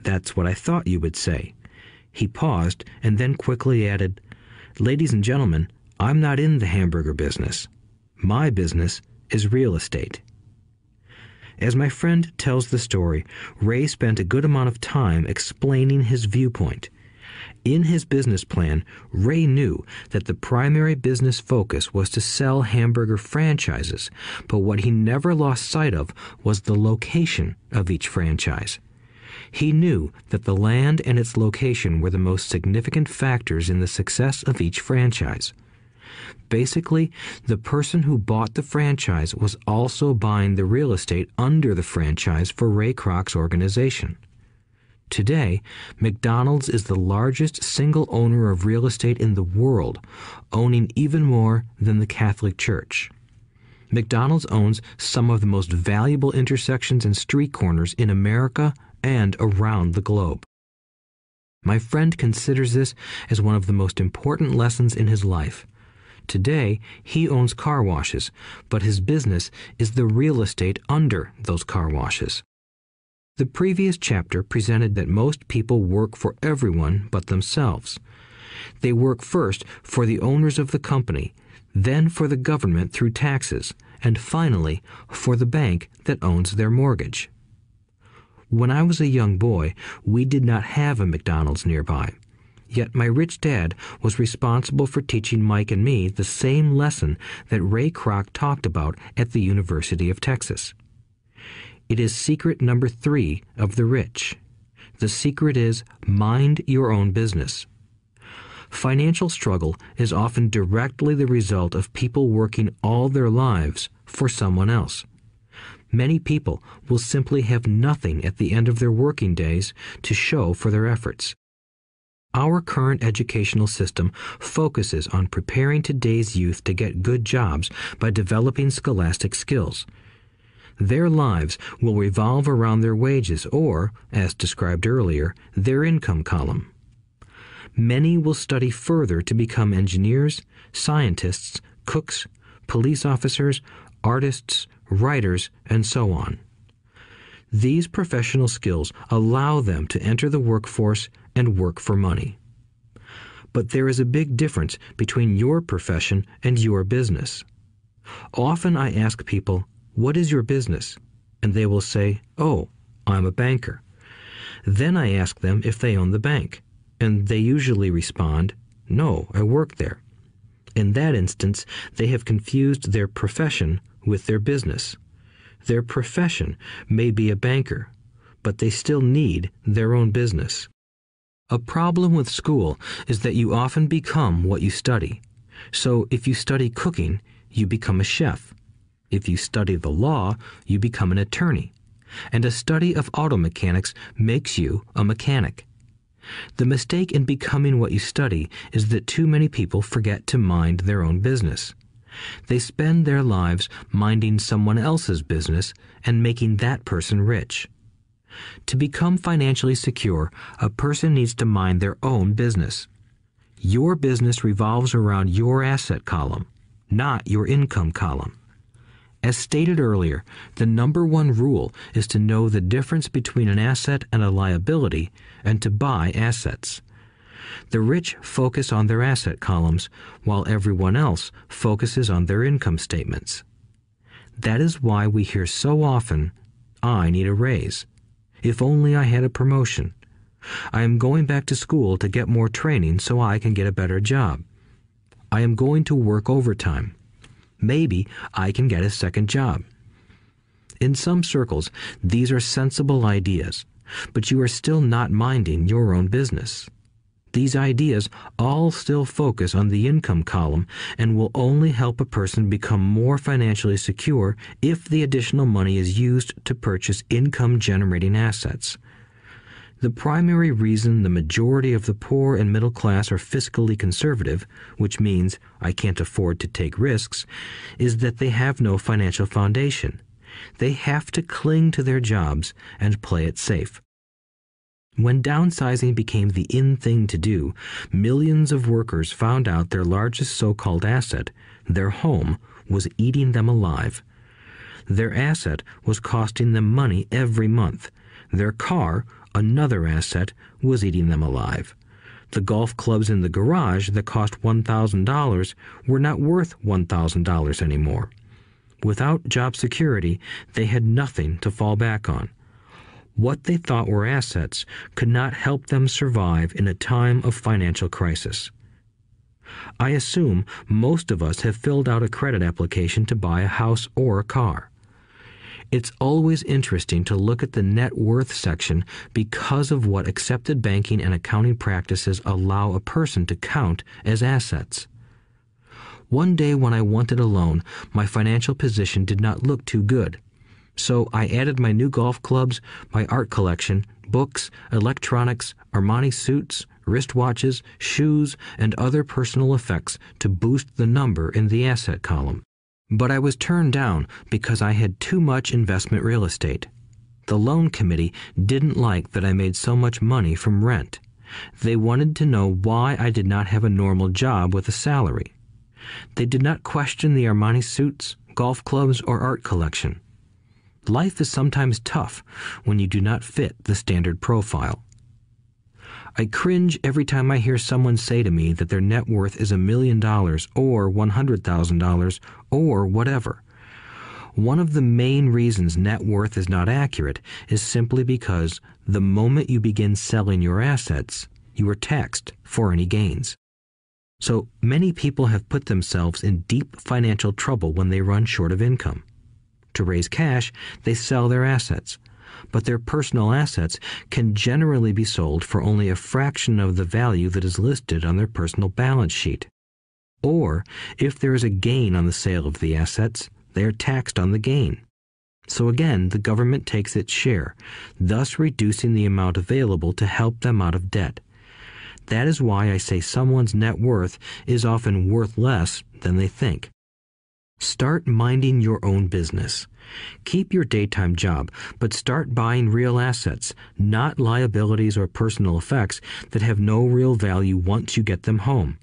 B: "That's what I thought you would say." He paused and then quickly added, "Ladies and gentlemen, I'm not in the hamburger business. My business is real estate." As my friend tells the story, Ray spent a good amount of time explaining his viewpoint. In his business plan, Ray knew that the primary business focus was to sell hamburger franchises, but what he never lost sight of was the location of each franchise. He knew that the land and its location were the most significant factors in the success of each franchise. Basically, the person who bought the franchise was also buying the real estate under the franchise for Ray Kroc's organization. Today, McDonald's is the largest single owner of real estate in the world, owning even more than the Catholic Church. McDonald's owns some of the most valuable intersections and street corners in America and around the globe. My friend considers this as one of the most important lessons in his life. Today, he owns car washes, but his business is the real estate under those car washes. The previous chapter presented that most people work for everyone but themselves. They work first for the owners of the company, then for the government through taxes, and finally for the bank that owns their mortgage. When I was a young boy, we did not have a McDonald's nearby. Yet my rich dad was responsible for teaching Mike and me the same lesson that Ray Kroc talked about at the University of Texas. It is secret number 3 of the rich. The secret is mind your own business. Financial struggle is often directly the result of people working all their lives for someone else. Many people will simply have nothing at the end of their working days to show for their efforts. Our current educational system focuses on preparing today's youth to get good jobs by developing scholastic skills. Their lives will revolve around their wages or, as described earlier, their income column. Many will study further to become engineers, scientists, cooks, police officers, artists, writers, and so on. These professional skills allow them to enter the workforce and work for money. But there is a big difference between your profession and your business. Often I ask people, "What is your business?" And they will say, "Oh, I'm a banker." Then I ask them if they own the bank, and they usually respond, "No, I work there." In that instance, they have confused their profession with their business. Their profession may be a banker, but they still need their own business. A problem with school is that you often become what you study. So if you study cooking, you become a chef. If you study the law, you become an attorney. And a study of auto mechanics makes you a mechanic. The mistake in becoming what you study is that too many people forget to mind their own business. They spend their lives minding someone else's business and making that person rich. To become financially secure, a person needs to mind their own business. Your business revolves around your asset column, not your income column. As stated earlier, the number one rule is to know the difference between an asset and a liability and to buy assets. The rich focus on their asset columns, while everyone else focuses on their income statements. That is why we hear so often, "I need a raise. If only I had a promotion. I am going back to school to get more training so I can get a better job. I am going to work overtime. Maybe I can get a second job." In some circles, these are sensible ideas, but you are still not minding your own business. These ideas all still focus on the income column and will only help a person become more financially secure if the additional money is used to purchase income-generating assets. The primary reason the majority of the poor and middle class are fiscally conservative, which means I can't afford to take risks, is that they have no financial foundation. They have to cling to their jobs and play it safe. When downsizing became the in thing to do, millions of workers found out their largest so-called asset, their home, was eating them alive. Their asset was costing them money every month. Their car, another asset, was eating them alive. The golf clubs in the garage that cost $1,000 were not worth $1,000 anymore. Without job security, they had nothing to fall back on. What they thought were assets could not help them survive in a time of financial crisis. I assume most of us have filled out a credit application to buy a house or a car. It's always interesting to look at the net worth section because of what accepted banking and accounting practices allow a person to count as assets. One day when I wanted a loan, my financial position did not look too good. So I added my new golf clubs, my art collection, books, electronics, Armani suits, wristwatches, shoes, and other personal effects to boost the number in the asset column. But I was turned down because I had too much investment real estate. The loan committee didn't like that I made so much money from rent. They wanted to know why I did not have a normal job with a salary. They did not question the Armani suits, golf clubs, or art collection. Life is sometimes tough when you do not fit the standard profile. I cringe every time I hear someone say to me that their net worth is $1 million or $100,000 or whatever. One of the main reasons net worth is not accurate is simply because the moment you begin selling your assets, you are taxed for any gains. So many people have put themselves in deep financial trouble when they run short of income. To raise cash, they sell their assets, but their personal assets can generally be sold for only a fraction of the value that is listed on their personal balance sheet. Or, if there is a gain on the sale of the assets, they are taxed on the gain. So again, the government takes its share, thus reducing the amount available to help them out of debt. That is why I say someone's net worth is often worth less than they think. Start minding your own business. Keep your daytime job, but start buying real assets, not liabilities or personal effects that have no real value once you get them home.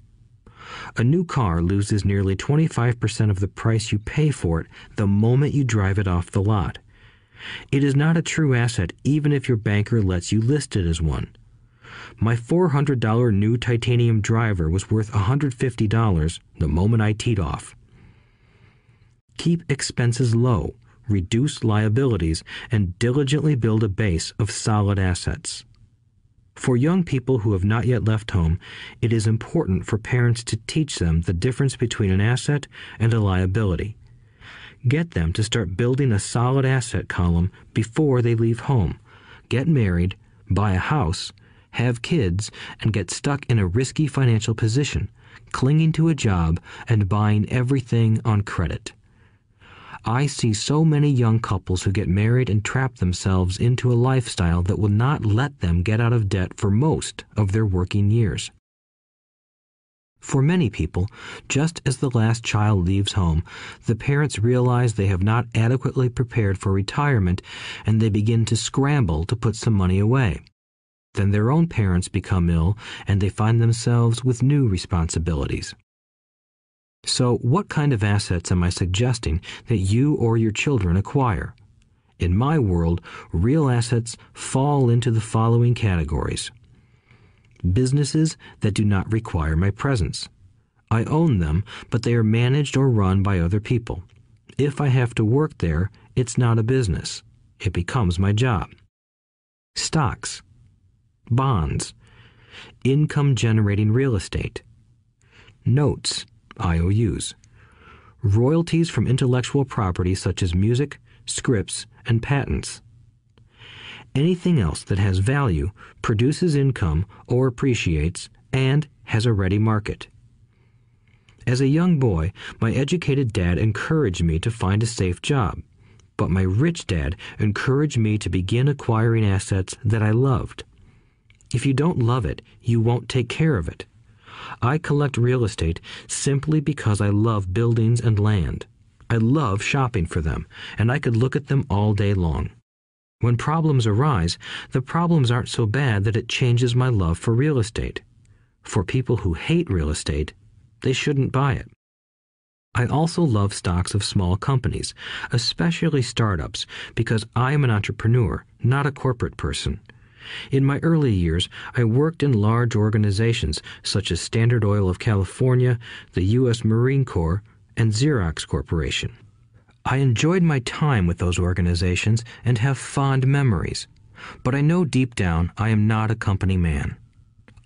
B: A new car loses nearly 25% of the price you pay for it the moment you drive it off the lot. It is not a true asset even if your banker lets you list it as one. My $400 new titanium driver was worth $150 the moment I teed off. Keep expenses low, reduce liabilities, and diligently build a base of solid assets. For young people who have not yet left home, it is important for parents to teach them the difference between an asset and a liability. Get them to start building a solid asset column before they leave home, get married, buy a house, have kids, and get stuck in a risky financial position, clinging to a job and buying everything on credit. I see so many young couples who get married and trap themselves into a lifestyle that will not let them get out of debt for most of their working years. For many people, just as the last child leaves home, the parents realize they have not adequately prepared for retirement and they begin to scramble to put some money away. Then their own parents become ill and they find themselves with new responsibilities. So, what kind of assets am I suggesting that you or your children acquire? In my world, real assets fall into the following categories. Businesses that do not require my presence. I own them, but they are managed or run by other people. If I have to work there, it's not a business. It becomes my job. Stocks, bonds, income-generating real estate, notes, IOUs, royalties from intellectual property such as music, scripts, and patents. Anything else that has value, produces income, or appreciates, and has a ready market. As a young boy, my educated dad encouraged me to find a safe job, but my rich dad encouraged me to begin acquiring assets that I loved. If you don't love it, you won't take care of it. I collect real estate simply because I love buildings and land. I love shopping for them, and I could look at them all day long. When problems arise, the problems aren't so bad that it changes my love for real estate. For people who hate real estate, they shouldn't buy it. I also love stocks of small companies, especially startups, because I am an entrepreneur, not a corporate person. In my early years, I worked in large organizations such as Standard Oil of California, the U.S. Marine Corps, and Xerox Corporation. I enjoyed my time with those organizations and have fond memories, but I know deep down I am not a company man.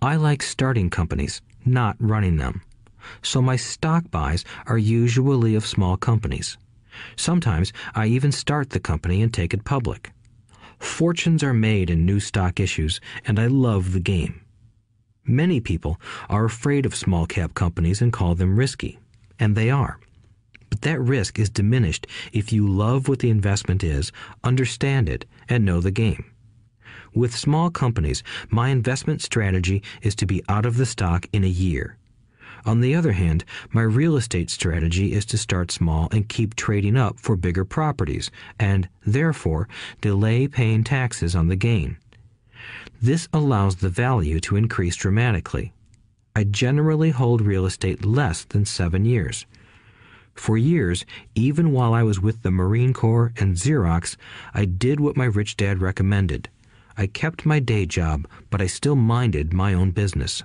B: I like starting companies, not running them. So my stock buys are usually of small companies. Sometimes I even start the company and take it public. Fortunes are made in new stock issues, and I love the game. Many people are afraid of small cap companies and call them risky, and they are. But that risk is diminished if you love what the investment is, understand it, and know the game. With small companies, my investment strategy is to be out of the stock in a year. On the other hand, my real estate strategy is to start small and keep trading up for bigger properties, and, therefore, delay paying taxes on the gain. This allows the value to increase dramatically. I generally hold real estate less than 7 years. For years, even while I was with the Marine Corps and Xerox, I did what my rich dad recommended. I kept my day job, but I still minded my own business.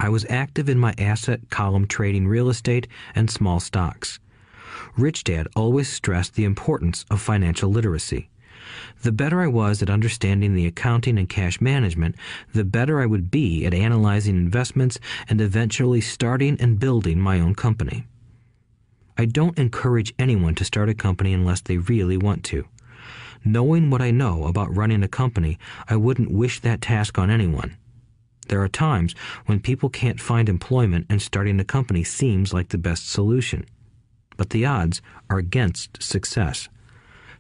B: I was active in my asset column trading real estate and small stocks. Rich Dad always stressed the importance of financial literacy. The better I was at understanding the accounting and cash management, the better I would be at analyzing investments and eventually starting and building my own company. I don't encourage anyone to start a company unless they really want to. Knowing what I know about running a company, I wouldn't wish that task on anyone. There are times when people can't find employment and starting a company seems like the best solution. But the odds are against success.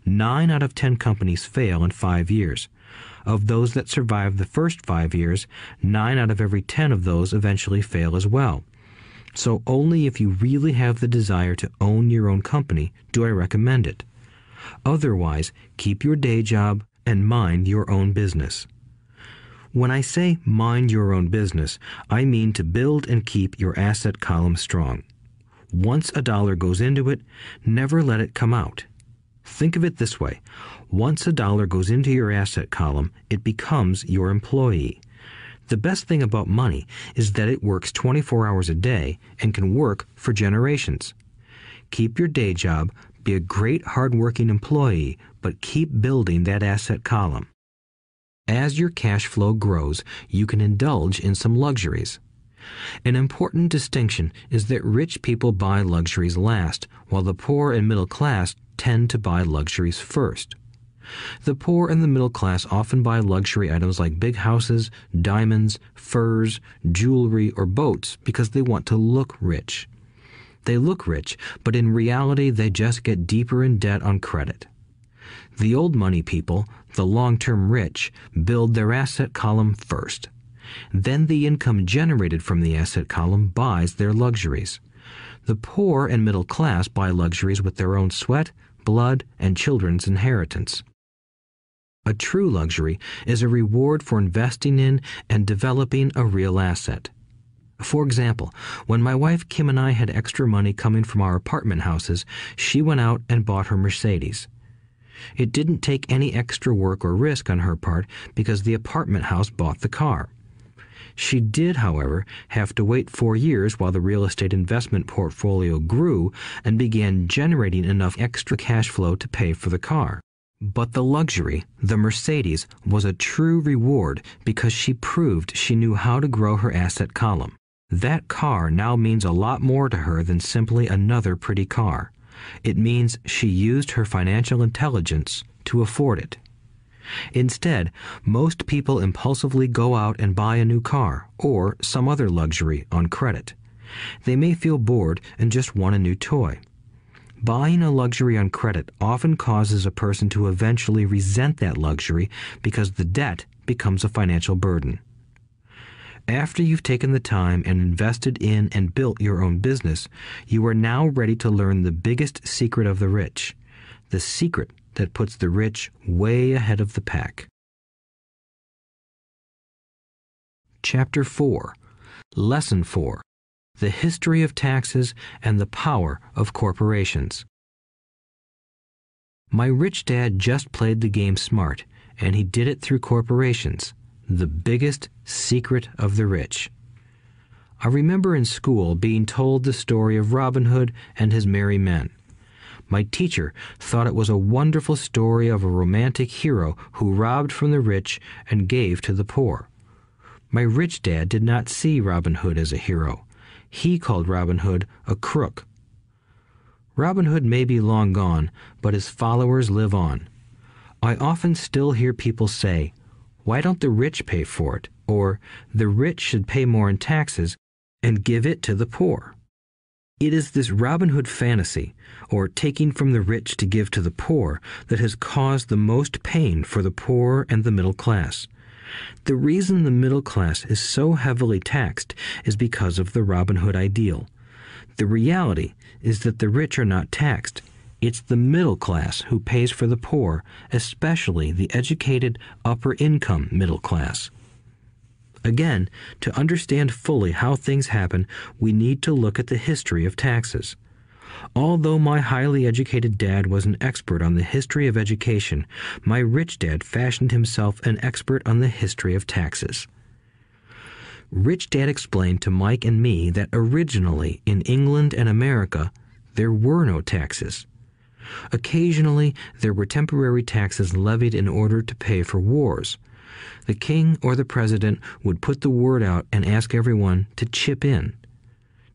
B: 9 out of 10 companies fail in 5 years. Of those that survive the first 5 years, 9 out of every 10 of those eventually fail as well. So only if you really have the desire to own your own company do I recommend it. Otherwise, keep your day job and mind your own business. When I say mind your own business, I mean to build and keep your asset column strong. Once a dollar goes into it, never let it come out. Think of it this way. Once a dollar goes into your asset column, it becomes your employee. The best thing about money is that it works 24 hours a day and can work for generations. Keep your day job, be a great hard-working employee, but keep building that asset column. As your cash flow grows, you can indulge in some luxuries. An important distinction is that rich people buy luxuries last, while the poor and middle class tend to buy luxuries first. The poor and the middle class often buy luxury items like big houses, diamonds, furs, jewelry, or boats because they want to look rich. They look rich, but in reality they just get deeper in debt on credit. The old money people, the long-term rich, build their asset column first. Then the income generated from the asset column buys their luxuries. The poor and middle class buy luxuries with their own sweat, blood, and children's inheritance. A true luxury is a reward for investing in and developing a real asset. For example, when my wife Kim and I had extra money coming from our apartment houses, she went out and bought her Mercedes. It didn't take any extra work or risk on her part because the apartment house bought the car. She did, however, have to wait 4 years while the real estate investment portfolio grew and began generating enough extra cash flow to pay for the car. But the luxury, the Mercedes, was a true reward because she proved she knew how to grow her asset column. That car now means a lot more to her than simply another pretty car. It means she used her financial intelligence to afford it. Instead, most people impulsively go out and buy a new car or some other luxury on credit. They may feel bored and just want a new toy. Buying a luxury on credit often causes a person to eventually resent that luxury because the debt becomes a financial burden. After you've taken the time and invested in and built your own business, you are now ready to learn the biggest secret of the rich, the secret that puts the rich way ahead of the pack. Chapter 4. Lesson 4. The History of Taxes and the Power of Corporations. My rich dad just played the game smart, and he did it through corporations, the biggest secret of the rich. I remember in school being told the story of Robin Hood and his merry men. My teacher thought it was a wonderful story of a romantic hero who robbed from the rich and gave to the poor. My rich dad did not see Robin Hood as a hero. He called Robin Hood a crook. Robin Hood may be long gone, but his followers live on. I often still hear people say, "Why don't the rich pay for it?" Or, "The rich should pay more in taxes and give it to the poor." It is this Robin Hood fantasy, or taking from the rich to give to the poor, that has caused the most pain for the poor and the middle class. The reason the middle class is so heavily taxed is because of the Robin Hood ideal. The reality is that the rich are not taxed. It's the middle class who pays for the poor, especially the educated, upper-income middle class. Again, to understand fully how things happen, we need to look at the history of taxes. Although my highly educated dad was an expert on the history of education, my rich dad fashioned himself an expert on the history of taxes. Rich Dad explained to Mike and me that originally in England and America, there were no taxes. Occasionally, there were temporary taxes levied in order to pay for wars. The king or the president would put the word out and ask everyone to chip in.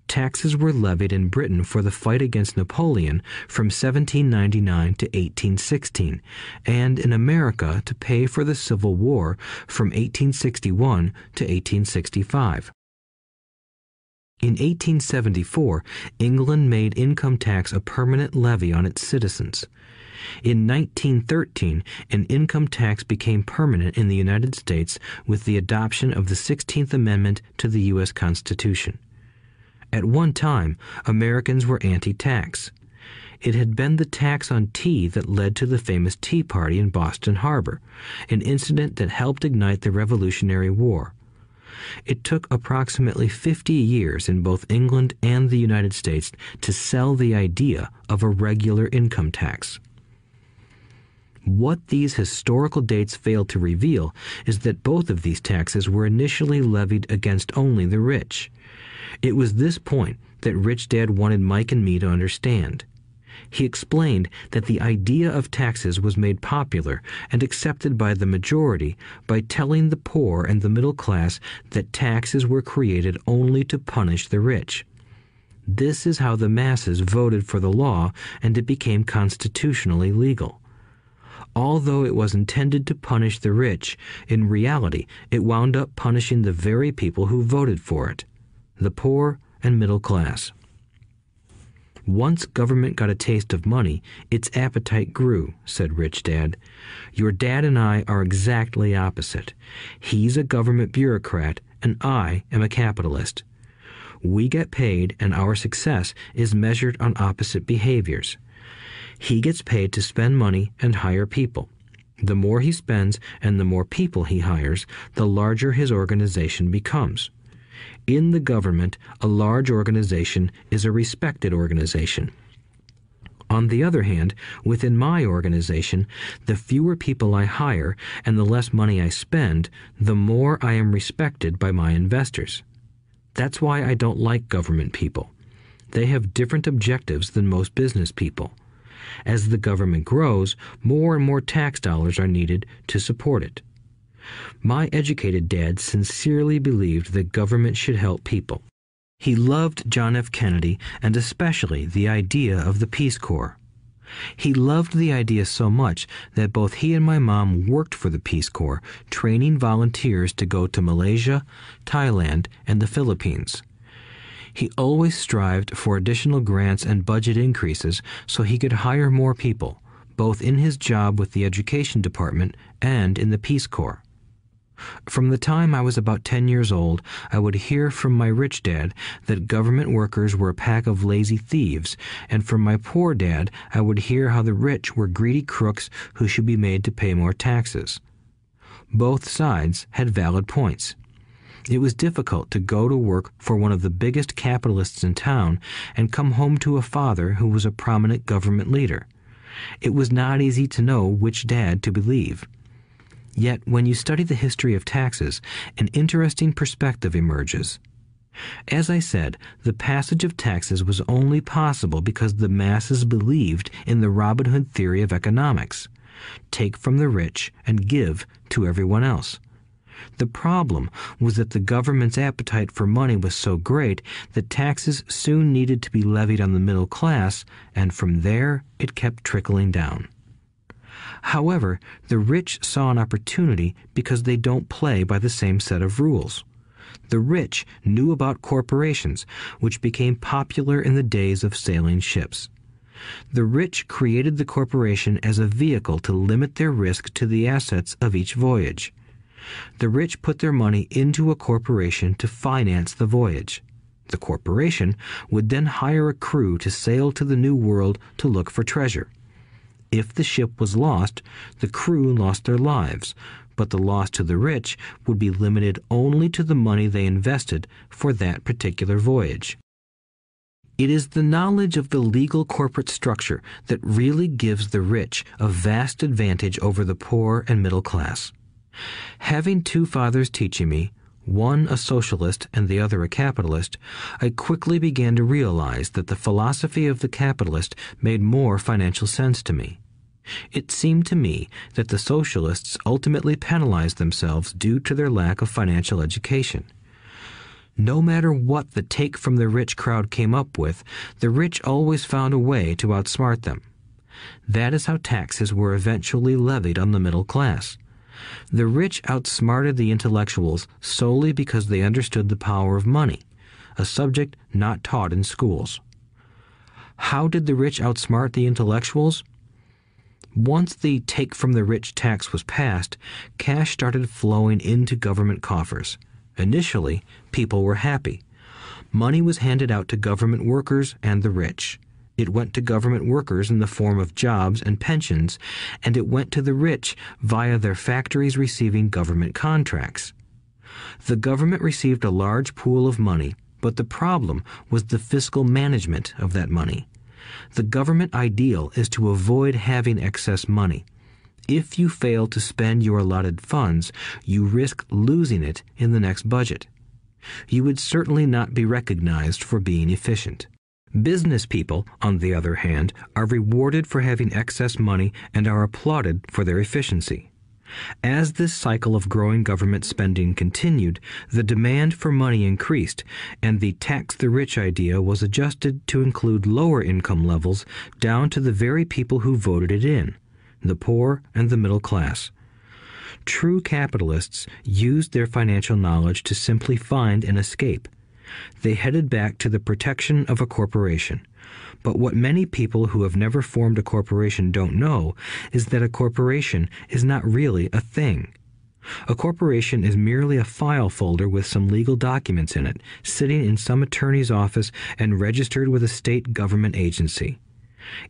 B: Taxes were levied in Britain for the fight against Napoleon from 1799 to 1816, and in America to pay for the Civil War from 1861 to 1865. In 1874, England made income tax a permanent levy on its citizens. In 1913, an income tax became permanent in the United States with the adoption of the 16th Amendment to the U.S. Constitution. At one time, Americans were anti-tax. It had been the tax on tea that led to the famous Tea Party in Boston Harbor, an incident that helped ignite the Revolutionary War. It took approximately 50 years in both England and the United States to sell the idea of a regular income tax. What these historical dates fail to reveal is that both of these taxes were initially levied against only the rich. It was this point that Rich Dad wanted Mike and me to understand. He explained that the idea of taxes was made popular and accepted by the majority by telling the poor and the middle class that taxes were created only to punish the rich. This is how the masses voted for the law, and it became constitutionally legal. Although it was intended to punish the rich, in reality it wound up punishing the very people who voted for it, the poor and middle class. Once government got a taste of money, its appetite grew, said Rich Dad. Your dad and I are exactly opposite. He's a government bureaucrat, and I am a capitalist. We get paid, and our success is measured on opposite behaviors. He gets paid to spend money and hire people. The more he spends and the more people he hires, the larger his organization becomes. In the government, a large organization is a respected organization. On the other hand, within my organization, the fewer people I hire and the less money I spend, the more I am respected by my investors. That's why I don't like government people. They have different objectives than most business people. As the government grows, more and more tax dollars are needed to support it. My educated dad sincerely believed that government should help people. He loved John F. Kennedy and especially the idea of the Peace Corps. He loved the idea so much that both he and my mom worked for the Peace Corps, training volunteers to go to Malaysia, Thailand, and the Philippines. He always strived for additional grants and budget increases so he could hire more people, both in his job with the Education Department and in the Peace Corps. From the time I was about 10 years old, I would hear from my rich dad that government workers were a pack of lazy thieves, and from my poor dad I would hear how the rich were greedy crooks who should be made to pay more taxes. Both sides had valid points. It was difficult to go to work for one of the biggest capitalists in town and come home to a father who was a prominent government leader. It was not easy to know which dad to believe. Yet, when you study the history of taxes, an interesting perspective emerges. As I said, the passage of taxes was only possible because the masses believed in the Robin Hood theory of economics. Take from the rich and give to everyone else. The problem was that the government's appetite for money was so great that taxes soon needed to be levied on the middle class, and from there it kept trickling down. However, the rich saw an opportunity because they don't play by the same set of rules. The rich knew about corporations, which became popular in the days of sailing ships. The rich created the corporation as a vehicle to limit their risk to the assets of each voyage. The rich put their money into a corporation to finance the voyage. The corporation would then hire a crew to sail to the New World to look for treasure. If the ship was lost, the crew lost their lives, but the loss to the rich would be limited only to the money they invested for that particular voyage. It is the knowledge of the legal corporate structure that really gives the rich a vast advantage over the poor and middle class. Having two fathers teaching me, one a socialist and the other a capitalist, I quickly began to realize that the philosophy of the capitalist made more financial sense to me. It seemed to me that the socialists ultimately penalized themselves due to their lack of financial education. No matter what the take from the rich crowd came up with, the rich always found a way to outsmart them. That is how taxes were eventually levied on the middle class. The rich outsmarted the intellectuals solely because they understood the power of money, a subject not taught in schools. How did the rich outsmart the intellectuals? Once the take from the rich tax was passed, cash started flowing into government coffers. Initially, people were happy. Money was handed out to government workers and the rich. It went to government workers in the form of jobs and pensions, and it went to the rich via their factories receiving government contracts. The government received a large pool of money, but the problem was the fiscal management of that money. The government ideal is to avoid having excess money. If you fail to spend your allotted funds, you risk losing it in the next budget. You would certainly not be recognized for being efficient. Business people, on the other hand, are rewarded for having excess money and are applauded for their efficiency. As this cycle of growing government spending continued, the demand for money increased, and the tax the rich idea was adjusted to include lower income levels down to the very people who voted it in, the poor and the middle class. True capitalists used their financial knowledge to simply find an escape. They headed back to the protection of a corporation. But what many people who have never formed a corporation don't know is that a corporation is not really a thing. A corporation is merely a file folder with some legal documents in it, sitting in some attorney's office and registered with a state government agency.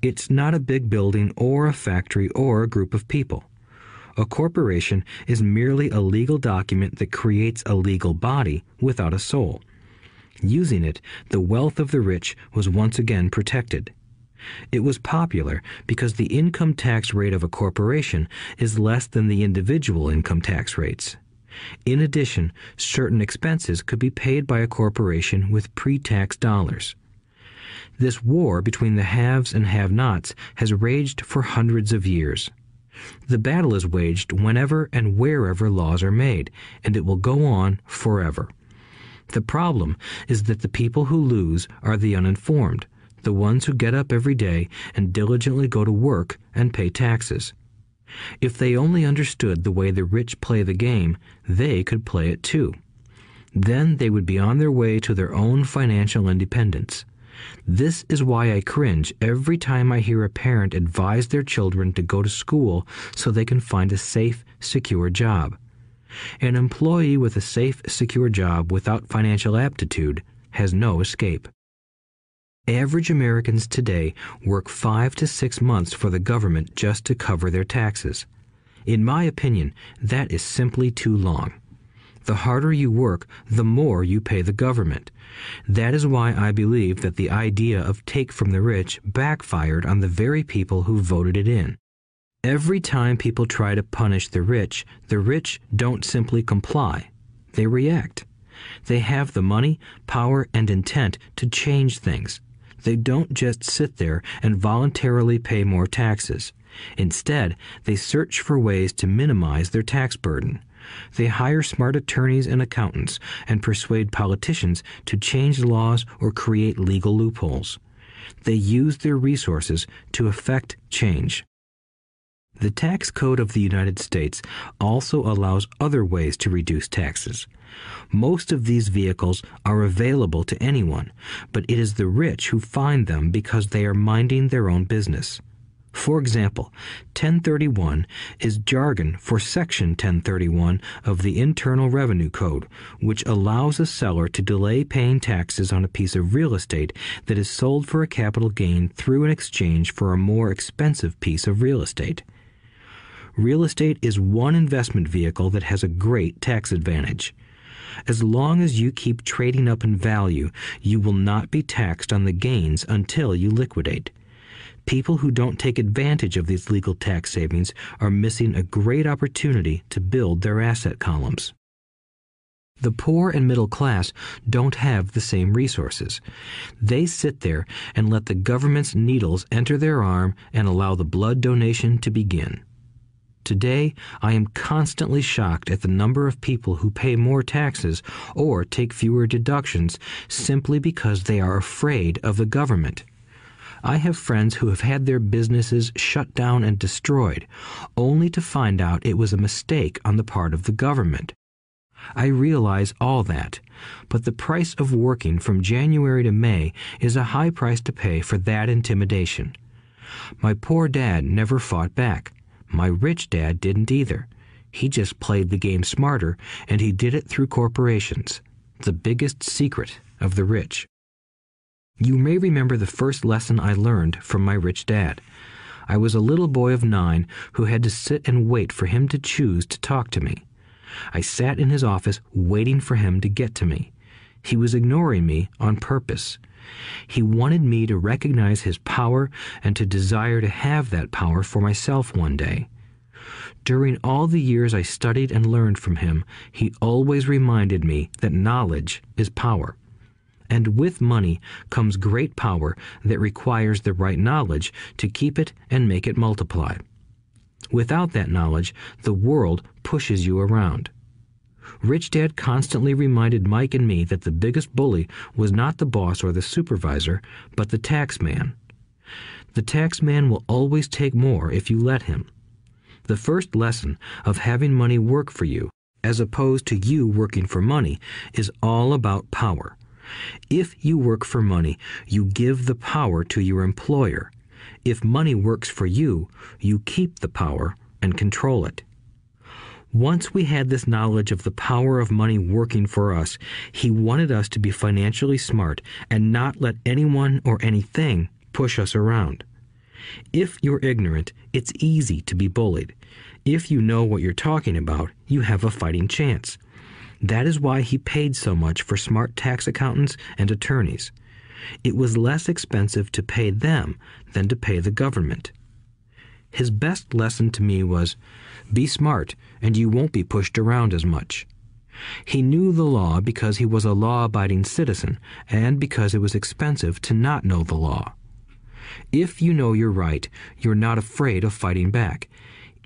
B: It's not a big building or a factory or a group of people. A corporation is merely a legal document that creates a legal body without a soul. Using it, the wealth of the rich was once again protected. It was popular because the income tax rate of a corporation is less than the individual income tax rates. In addition, certain expenses could be paid by a corporation with pre-tax dollars. This war between the haves and have-nots has raged for hundreds of years. The battle is waged whenever and wherever laws are made, and it will go on forever. The problem is that the people who lose are the uninformed, the ones who get up every day and diligently go to work and pay taxes. If they only understood the way the rich play the game, they could play it too. Then they would be on their way to their own financial independence. This is why I cringe every time I hear a parent advise their children to go to school so they can find a safe, secure job. An employee with a safe, secure job without financial aptitude has no escape. Average Americans today work 5 to 6 months for the government just to cover their taxes. In my opinion, that is simply too long. The harder you work, the more you pay the government. That is why I believe that the idea of take from the rich backfired on the very people who voted it in. Every time people try to punish the rich don't simply comply. They react. They have the money, power, and intent to change things. They don't just sit there and voluntarily pay more taxes. Instead, they search for ways to minimize their tax burden. They hire smart attorneys and accountants and persuade politicians to change laws or create legal loopholes. They use their resources to effect change. The tax code of the United States also allows other ways to reduce taxes. Most of these vehicles are available to anyone, but it is the rich who find them because they are minding their own business. For example, 1031 is jargon for Section 1031 of the Internal Revenue Code, which allows a seller to delay paying taxes on a piece of real estate that is sold for a capital gain through an exchange for a more expensive piece of real estate. Real estate is one investment vehicle that has a great tax advantage. As long as you keep trading up in value, you will not be taxed on the gains until you liquidate. People who don't take advantage of these legal tax savings are missing a great opportunity to build their asset columns. The poor and middle class don't have the same resources. They sit there and let the government's needles enter their arm and allow the blood donation to begin. Today, I am constantly shocked at the number of people who pay more taxes or take fewer deductions simply because they are afraid of the government. I have friends who have had their businesses shut down and destroyed, only to find out it was a mistake on the part of the government. I realize all that, but the price of working from January to May is a high price to pay for that intimidation. My poor dad never fought back. My rich dad didn't either. He just played the game smarter, and he did it through corporations, the biggest secret of the rich. You may remember the first lesson I learned from my rich dad. I was a little boy of 9 who had to sit and wait for him to choose to talk to me. I sat in his office waiting for him to get to me. He was ignoring me on purpose. He wanted me to recognize his power and to desire to have that power for myself one day. During all the years I studied and learned from him, he always reminded me that knowledge is power. And with money comes great power that requires the right knowledge to keep it and make it multiply. Without that knowledge, the world pushes you around. Rich Dad constantly reminded Mike and me that the biggest bully was not the boss or the supervisor, but the tax man. The tax man will always take more if you let him. The first lesson of having money work for you, as opposed to you working for money, is all about power. If you work for money, you give the power to your employer. If money works for you, you keep the power and control it. Once we had this knowledge of the power of money working for us, he wanted us to be financially smart and not let anyone or anything push us around. If you're ignorant, it's easy to be bullied. If you know what you're talking about, you have a fighting chance. That is why he paid so much for smart tax accountants and attorneys. It was less expensive to pay them than to pay the government. His best lesson to me was, be smart and you won't be pushed around as much. He knew the law because he was a law-abiding citizen and because it was expensive to not know the law. If you know you're right, you're not afraid of fighting back,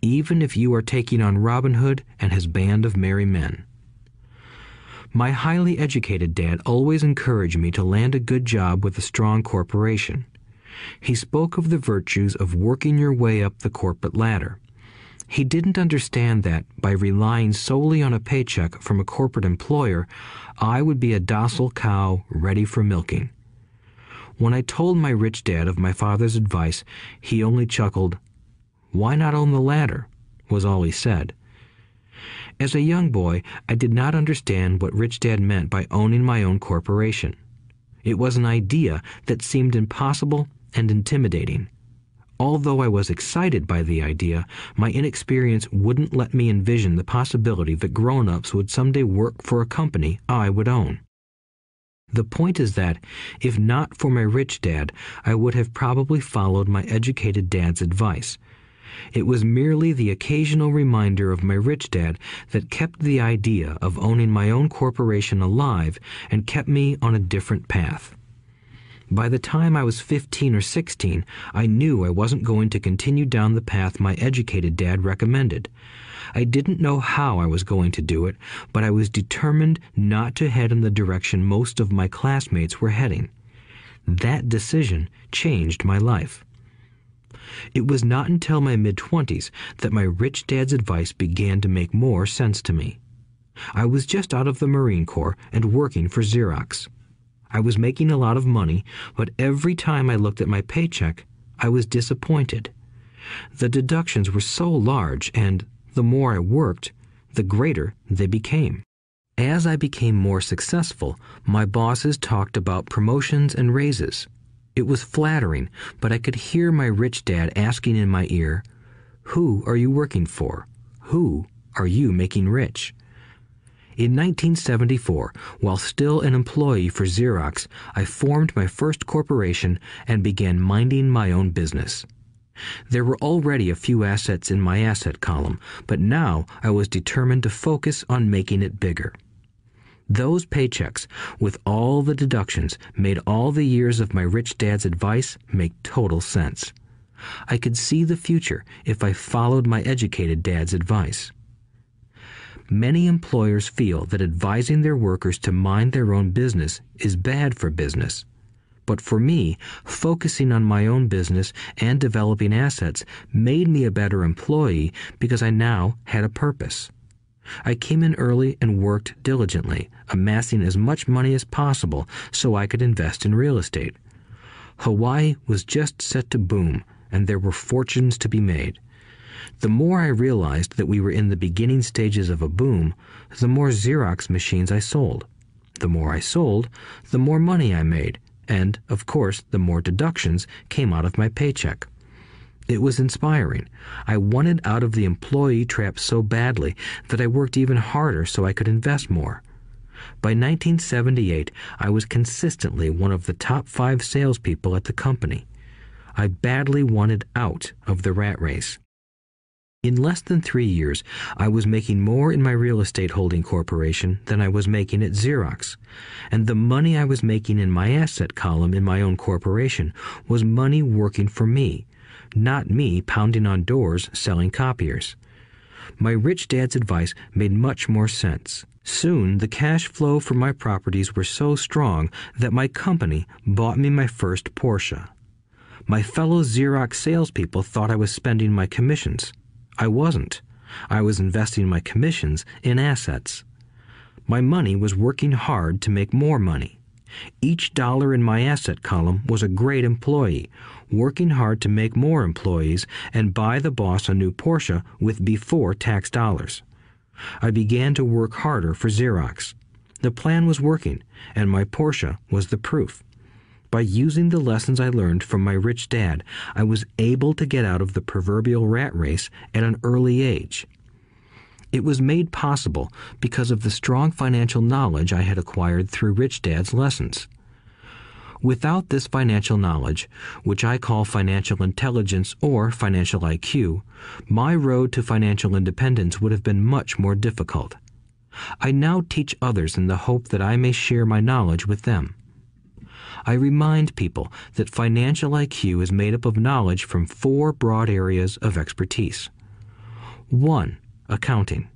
B: even if you are taking on Robin Hood and his band of merry men. My highly educated dad always encouraged me to land a good job with a strong corporation. He spoke of the virtues of working your way up the corporate ladder. He didn't understand that, by relying solely on a paycheck from a corporate employer, I would be a docile cow ready for milking. When I told my rich dad of my father's advice, he only chuckled. "Why not own the ladder?" was all he said. As a young boy, I did not understand what Rich Dad meant by owning my own corporation. It was an idea that seemed impossible and intimidating. Although I was excited by the idea, my inexperience wouldn't let me envision the possibility that grown-ups would someday work for a company I would own. The point is that, if not for my rich dad, I would have probably followed my educated dad's advice. It was merely the occasional reminder of my rich dad that kept the idea of owning my own corporation alive and kept me on a different path. By the time I was 15 or 16, I knew I wasn't going to continue down the path my educated dad recommended. I didn't know how I was going to do it, but I was determined not to head in the direction most of my classmates were heading. That decision changed my life. It was not until my mid-20s that my rich dad's advice began to make more sense to me. I was just out of the Marine Corps and working for Xerox. I was making a lot of money, but every time I looked at my paycheck, I was disappointed. The deductions were so large, and the more I worked, the greater they became. As I became more successful, my bosses talked about promotions and raises. It was flattering, but I could hear my rich dad asking in my ear, "Who are you working for? Who are you making rich?" In 1974, while still an employee for Xerox, I formed my first corporation and began minding my own business. There were already a few assets in my asset column, but now I was determined to focus on making it bigger. Those paychecks, with all the deductions, made all the years of my rich dad's advice make total sense. I could see the future if I followed my educated dad's advice. Many employers feel that advising their workers to mind their own business is bad for business. But for me, focusing on my own business and developing assets made me a better employee because I now had a purpose. I came in early and worked diligently, amassing as much money as possible so I could invest in real estate. Hawaii was just set to boom, and there were fortunes to be made. The more I realized that we were in the beginning stages of a boom, the more Xerox machines I sold. The more I sold, the more money I made, and, of course, the more deductions came out of my paycheck. It was inspiring. I wanted out of the employee trap so badly that I worked even harder so I could invest more. By 1978, I was consistently one of the top 5 salespeople at the company. I badly wanted out of the rat race. In less than 3 years, I was making more in my real estate holding corporation than I was making at Xerox, and the money I was making in my asset column in my own corporation was money working for me, not me pounding on doors selling copiers. My rich dad's advice made much more sense. Soon, the cash flow from my properties were so strong that my company bought me my first Porsche. My fellow Xerox salespeople thought I was spending my commissions. I wasn't. I was investing my commissions in assets. My money was working hard to make more money. Each dollar in my asset column was a great employee, working hard to make more employees and buy the boss a new Porsche with before-tax dollars. I began to work harder for Xerox. The plan was working, and my Porsche was the proof. By using the lessons I learned from my rich dad, I was able to get out of the proverbial rat race at an early age. It was made possible because of the strong financial knowledge I had acquired through Rich Dad's lessons. Without this financial knowledge, which I call financial intelligence or financial IQ, my road to financial independence would have been much more difficult. I now teach others in the hope that I may share my knowledge with them. I remind people that financial IQ is made up of knowledge from 4 broad areas of expertise. 1. Accounting.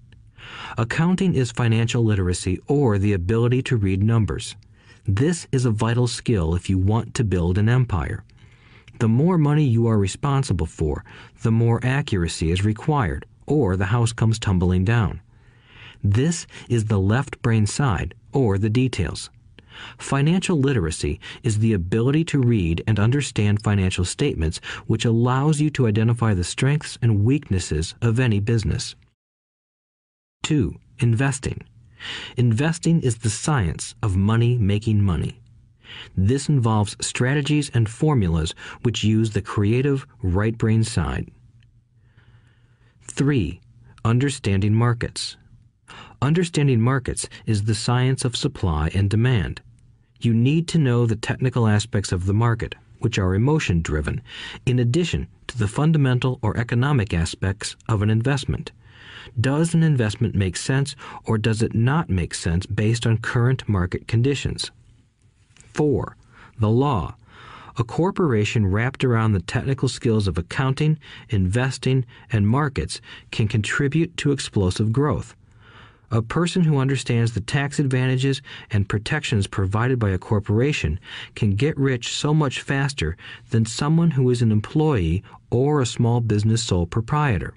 B: Accounting is financial literacy or the ability to read numbers. This is a vital skill if you want to build an empire. The more money you are responsible for, the more accuracy is required, or the house comes tumbling down. This is the left brain side, or the details. Financial literacy is the ability to read and understand financial statements, which allows you to identify the strengths and weaknesses of any business. 2. Investing. Investing is the science of money making money. This involves strategies and formulas which use the creative right brain side. 3. Understanding markets. Understanding markets is the science of supply and demand. You need to know the technical aspects of the market, which are emotion-driven, in addition to the fundamental or economic aspects of an investment. Does an investment make sense or does it not make sense based on current market conditions? 4. The law. A corporation wrapped around the technical skills of accounting, investing, and markets can contribute to explosive growth. A person who understands the tax advantages and protections provided by a corporation can get rich so much faster than someone who is an employee or a small business sole proprietor.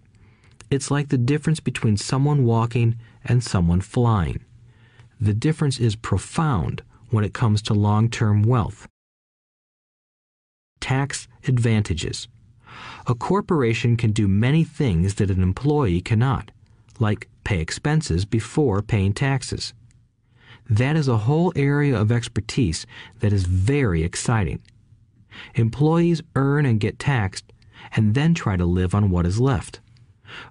B: It's like the difference between someone walking and someone flying. The difference is profound when it comes to long-term wealth. Tax advantages. A corporation can do many things that an employee cannot, like pay expenses before paying taxes. That is a whole area of expertise that is very exciting. Employees earn and get taxed and then try to live on what is left.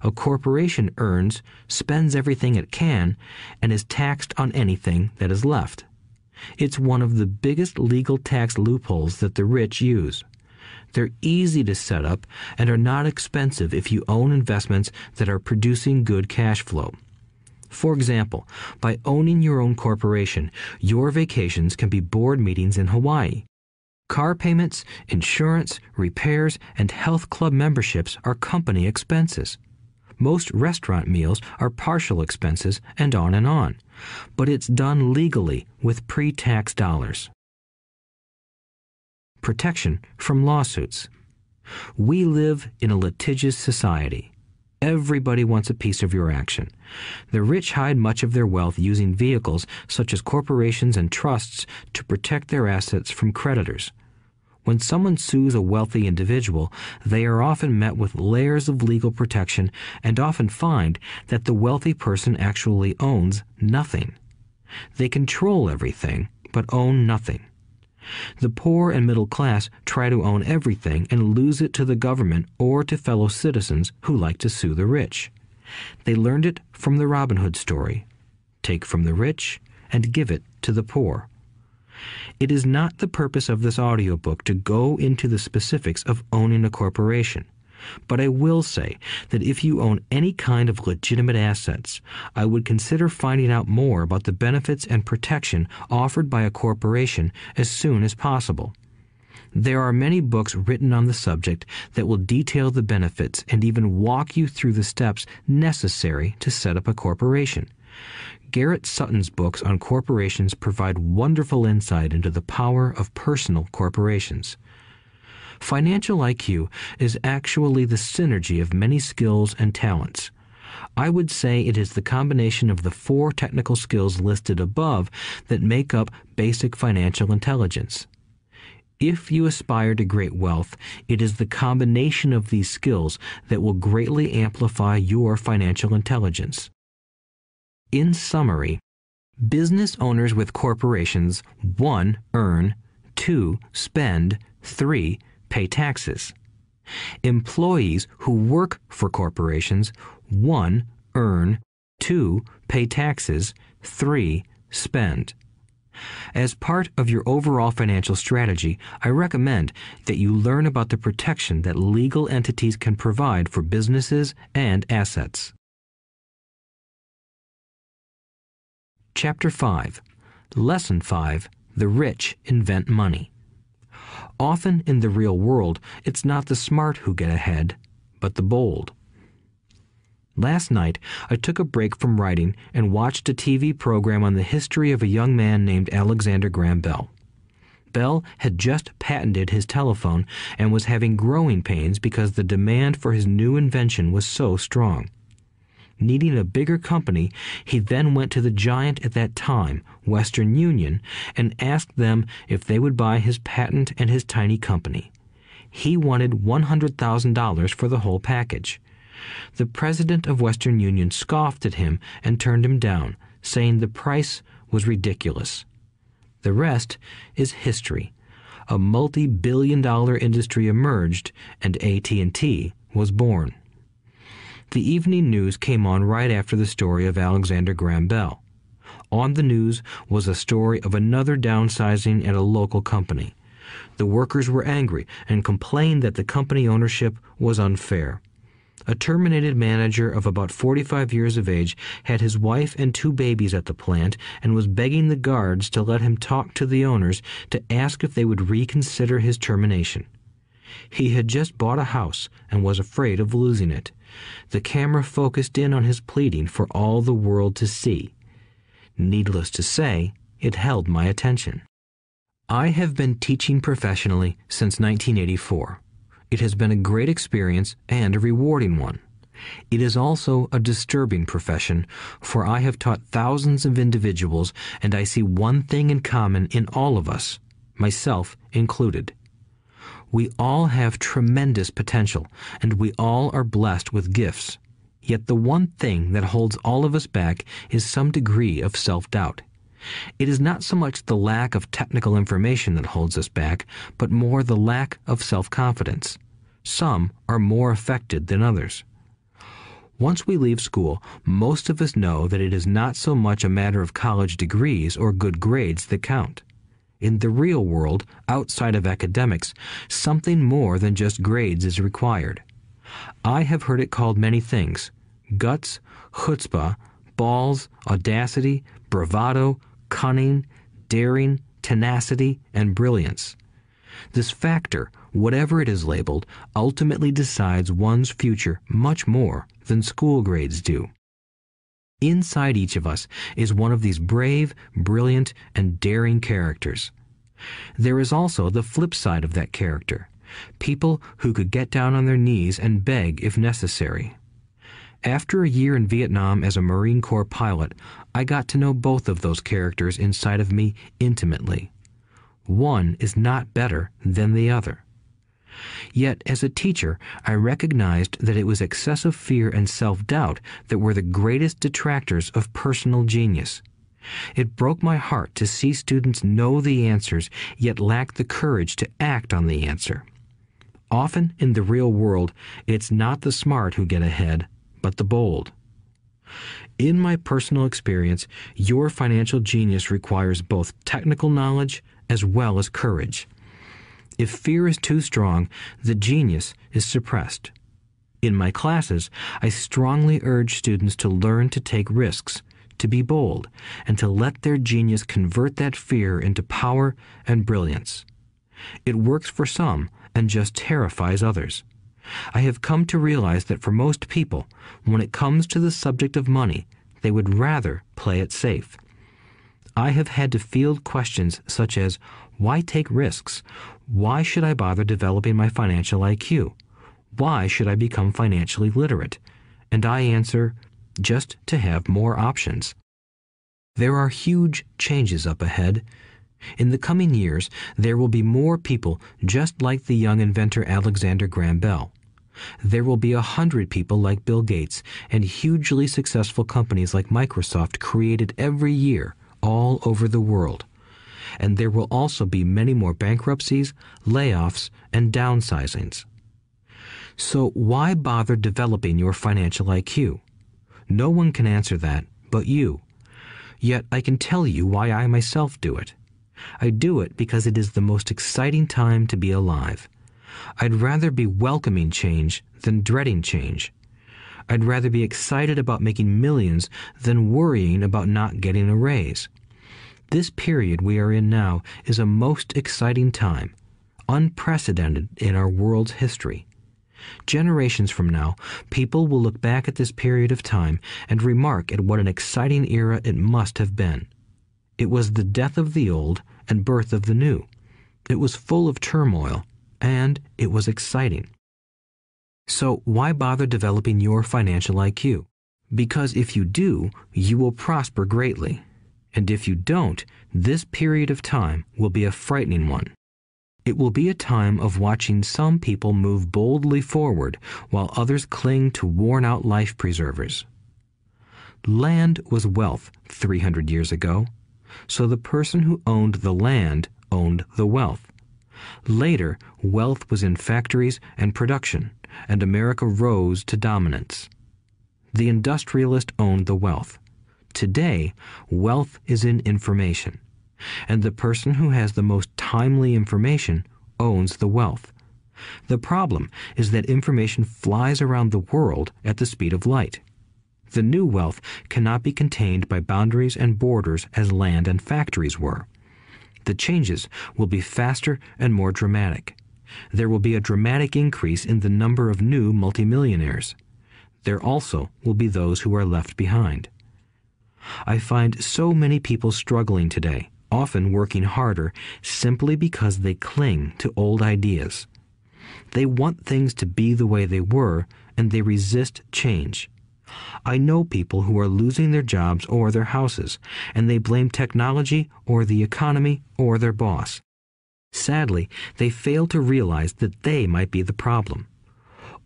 B: A corporation earns, spends everything it can, and is taxed on anything that is left. It's one of the biggest legal tax loopholes that the rich use. They're easy to set up and are not expensive if you own investments that are producing good cash flow. For example, by owning your own corporation, your vacations can be board meetings in Hawaii. Car payments, insurance, repairs, and health club memberships are company expenses. Most restaurant meals are partial expenses, and on. But it's done legally with pre-tax dollars. Protection from lawsuits. We live in a litigious society. Everybody wants a piece of your action. The rich hide much of their wealth using vehicles such as corporations and trusts to protect their assets from creditors. When someone sues a wealthy individual, they are often met with layers of legal protection and often find that the wealthy person actually owns nothing. They control everything, but own nothing. The poor and middle class try to own everything and lose it to the government or to fellow citizens who like to sue the rich. They learned it from the Robin Hood story. Take from the rich and give it to the poor. It is not the purpose of this audiobook to go into the specifics of owning a corporation. But I will say that if you own any kind of legitimate assets, I would consider finding out more about the benefits and protection offered by a corporation as soon as possible. There are many books written on the subject that will detail the benefits and even walk you through the steps necessary to set up a corporation. Garrett Sutton's books on corporations provide wonderful insight into the power of personal corporations. Financial IQ is actually the synergy of many skills and talents. I would say it is the combination of the 4 technical skills listed above that make up basic financial intelligence. If you aspire to great wealth, it is the combination of these skills that will greatly amplify your financial intelligence. In summary, business owners with corporations 1. Earn, 2. Spend, 3. Pay taxes. Employees who work for corporations 1. Earn, 2. Pay taxes, 3. Spend. As part of your overall financial strategy, I recommend that you learn about the protection that legal entities can provide for businesses and assets. Chapter 5. Lesson 5. The rich invent money. Often in the real world, it's not the smart who get ahead, but the bold. Last night, I took a break from writing and watched a TV program on the history of a young man named Alexander Graham Bell. Bell had just patented his telephone and was having growing pains because the demand for his new invention was so strong. Needing a bigger company, he then went to the giant at that time, Western Union, and asked them if they would buy his patent and his tiny company. He wanted $100,000 for the whole package. The president of Western Union scoffed at him and turned him down, saying the price was ridiculous. The rest is history. A multi-billion-dollar industry emerged, and AT&T was born. The evening news came on right after the story of Alexander Graham Bell. On the news was a story of another downsizing at a local company. The workers were angry and complained that the company ownership was unfair. A terminated manager of about 45 years of age had his wife and 2 babies at the plant and was begging the guards to let him talk to the owners to ask if they would reconsider his termination. He had just bought a house and was afraid of losing it. The camera focused in on his pleading for all the world to see. Needless to say, it held my attention. I have been teaching professionally since 1984. It has been a great experience and a rewarding one. It is also a disturbing profession, for I have taught thousands of individuals, and I see one thing in common in all of us, myself included. We all have tremendous potential, and we all are blessed with gifts. Yet the one thing that holds all of us back is some degree of self-doubt. It is not so much the lack of technical information that holds us back, but more the lack of self-confidence. Some are more affected than others. Once we leave school, most of us know that it is not so much a matter of college degrees or good grades that count. In the real world, outside of academics, something more than just grades is required. I have heard it called many things: guts, chutzpah, balls, audacity, bravado, cunning, daring, tenacity, and brilliance. This factor, whatever it is labeled, ultimately decides one's future much more than school grades do. Inside each of us is one of these brave, brilliant, and daring characters. There is also the flip side of that character, people who could get down on their knees and beg if necessary. After a year in Vietnam as a Marine Corps pilot, I got to know both of those characters inside of me intimately. One is not better than the other. Yet, as a teacher, I recognized that it was excessive fear and self-doubt that were the greatest detractors of personal genius. It broke my heart to see students know the answers, yet lack the courage to act on the answer. Often in the real world, it's not the smart who get ahead, but the bold. In my personal experience, your financial genius requires both technical knowledge as well as courage. If fear is too strong, the genius is suppressed. In my classes, I strongly urge students to learn to take risks, to be bold, and to let their genius convert that fear into power and brilliance. It works for some and just terrifies others. I have come to realize that for most people, when it comes to the subject of money, they would rather play it safe. I have had to field questions such as, why take risks? Why should I bother developing my financial IQ? Why should I become financially literate? And I answer, just to have more options. There are huge changes up ahead. In the coming years, there will be more people just like the young inventor Alexander Graham Bell. There will be 100 people like Bill Gates and hugely successful companies like Microsoft created every year all over the world. And there will also be many more bankruptcies, layoffs, and downsizings. So why bother developing your financial IQ? No one can answer that but you. Yet I can tell you why I myself do it. I do it because it is the most exciting time to be alive. I'd rather be welcoming change than dreading change. I'd rather be excited about making millions than worrying about not getting a raise. This period we are in now is a most exciting time, unprecedented in our world's history. Generations from now, people will look back at this period of time and remark at what an exciting era it must have been. It was the death of the old and birth of the new. It was full of turmoil, and it was exciting. So why bother developing your financial IQ? Because if you do, you will prosper greatly. And if you don't, this period of time will be a frightening one. It will be a time of watching some people move boldly forward while others cling to worn-out life preservers. Land was wealth 300 years ago, so the person who owned the land owned the wealth. Later, wealth was in factories and production, and America rose to dominance. The industrialist owned the wealth. Today, wealth is in information, and the person who has the most timely information owns the wealth. The problem is that information flies around the world at the speed of light. The new wealth cannot be contained by boundaries and borders as land and factories were. The changes will be faster and more dramatic. There will be a dramatic increase in the number of new multimillionaires. There also will be those who are left behind. I find so many people struggling today, often working harder, simply because they cling to old ideas. They want things to be the way they were, and they resist change. I know people who are losing their jobs or their houses, and they blame technology or the economy or their boss. Sadly, they fail to realize that they might be the problem.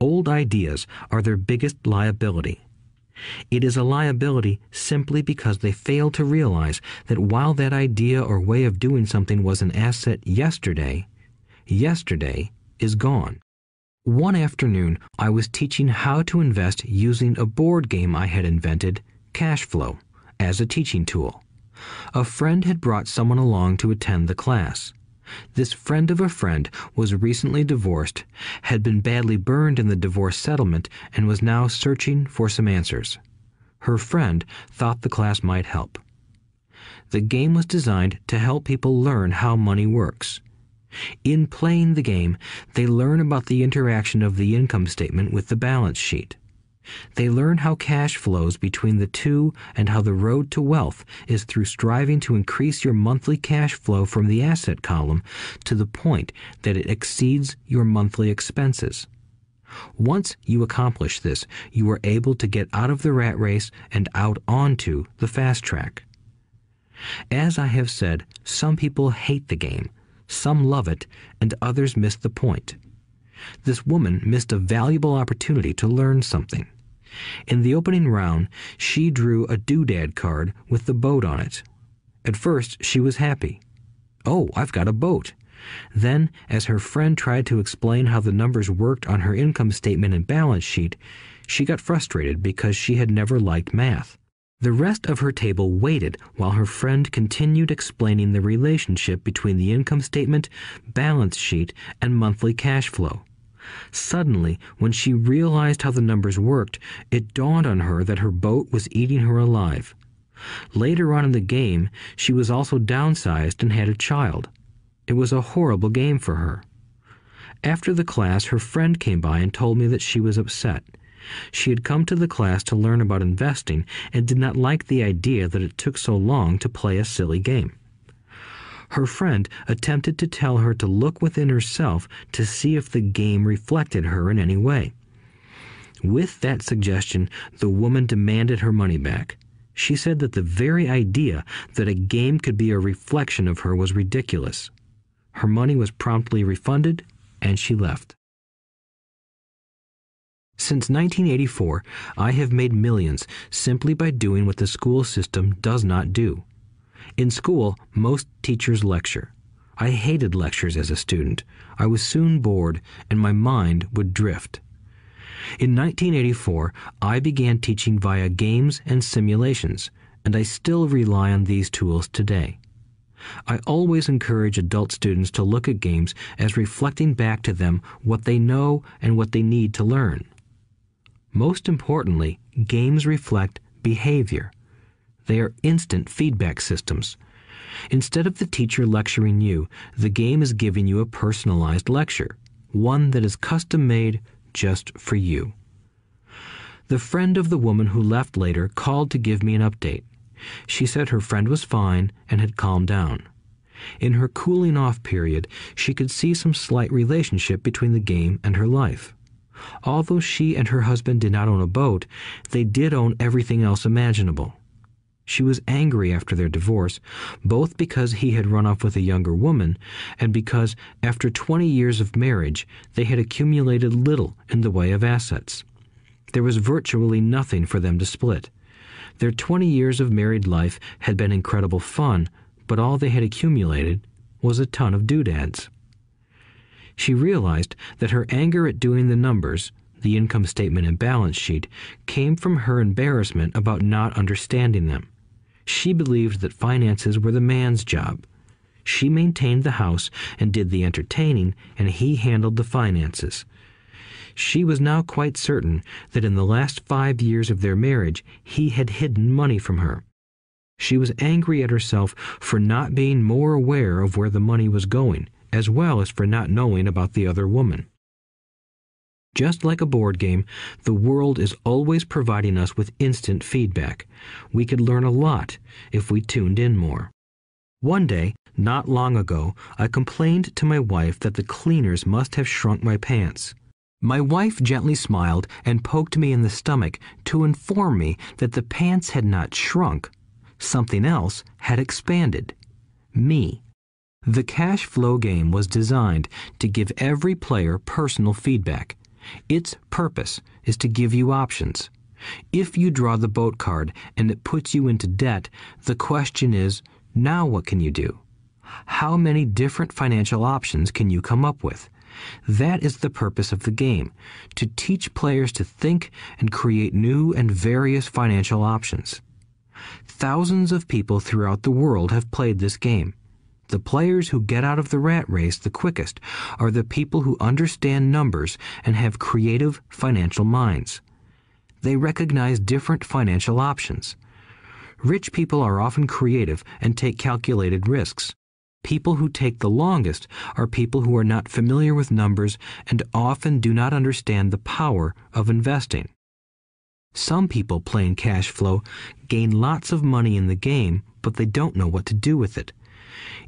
B: Old ideas are their biggest liability. It is a liability simply because they fail to realize that while that idea or way of doing something was an asset yesterday, yesterday is gone. One afternoon, I was teaching how to invest using a board game I had invented, Cash Flow, as a teaching tool. A friend had brought someone along to attend the class. This friend of a friend was recently divorced, had been badly burned in the divorce settlement, and was now searching for some answers. Her friend thought the class might help. The game was designed to help people learn how money works. In playing the game, they learn about the interaction of the income statement with the balance sheet. They learn how cash flows between the two and how the road to wealth is through striving to increase your monthly cash flow from the asset column to the point that it exceeds your monthly expenses. Once you accomplish this, you are able to get out of the rat race and out onto the fast track. As I have said, some people hate the game, some love it, and others miss the point. This woman missed a valuable opportunity to learn something. In the opening round, she drew a doodad card with the boat on it. At first, she was happy. "Oh, I've got a boat." Then, as her friend tried to explain how the numbers worked on her income statement and balance sheet, she got frustrated because she had never liked math. The rest of her table waited while her friend continued explaining the relationship between the income statement, balance sheet, and monthly cash flow. Suddenly, when she realized how the numbers worked, it dawned on her that her boat was eating her alive. Later on in the game, she was also downsized and had a child. It was a horrible game for her. After the class, her friend came by and told me that she was upset. She had come to the class to learn about investing and did not like the idea that it took so long to play a silly game. Her friend attempted to tell her to look within herself to see if the game reflected her in any way. With that suggestion, the woman demanded her money back. She said that the very idea that a game could be a reflection of her was ridiculous. Her money was promptly refunded, and she left. Since 1984, I have made millions simply by doing what the school system does not do. In school, most teachers lecture. I hated lectures as a student. I was soon bored, and my mind would drift. In 1984, I began teaching via games and simulations, and I still rely on these tools today. I always encourage adult students to look at games as reflecting back to them what they know and what they need to learn. Most importantly, games reflect behavior. They are instant feedback systems. Instead of the teacher lecturing you, the game is giving you a personalized lecture, one that is custom-made just for you. The friend of the woman who left later called to give me an update. She said her friend was fine and had calmed down. In her cooling-off period, she could see some slight relationship between the game and her life. Although she and her husband did not own a boat, they did own everything else imaginable. She was angry after their divorce, both because he had run off with a younger woman and because, after 20 years of marriage, they had accumulated little in the way of assets. There was virtually nothing for them to split. Their 20 years of married life had been incredible fun, but all they had accumulated was a ton of doodads. She realized that her anger at doing the numbers, the income statement and balance sheet, came from her embarrassment about not understanding them. She believed that finances were the man's job. She maintained the house and did the entertaining, and he handled the finances. She was now quite certain that in the last 5 years of their marriage, he had hidden money from her. She was angry at herself for not being more aware of where the money was going, as well as for not knowing about the other woman. Just like a board game, the world is always providing us with instant feedback. We could learn a lot if we tuned in more. One day, not long ago, I complained to my wife that the cleaners must have shrunk my pants. My wife gently smiled and poked me in the stomach to inform me that the pants had not shrunk. Something else had expanded. Me. The cash flow game was designed to give every player personal feedback. Its purpose is to give you options. If you draw the boat card and it puts you into debt, the question is, now what can you do? How many different financial options can you come up with? That is the purpose of the game, to teach players to think and create new and various financial options. Thousands of people throughout the world have played this game. The players who get out of the rat race the quickest are the people who understand numbers and have creative financial minds. They recognize different financial options. Rich people are often creative and take calculated risks. People who take the longest are people who are not familiar with numbers and often do not understand the power of investing. Some people playing cash flow gain lots of money in the game, but they don't know what to do with it.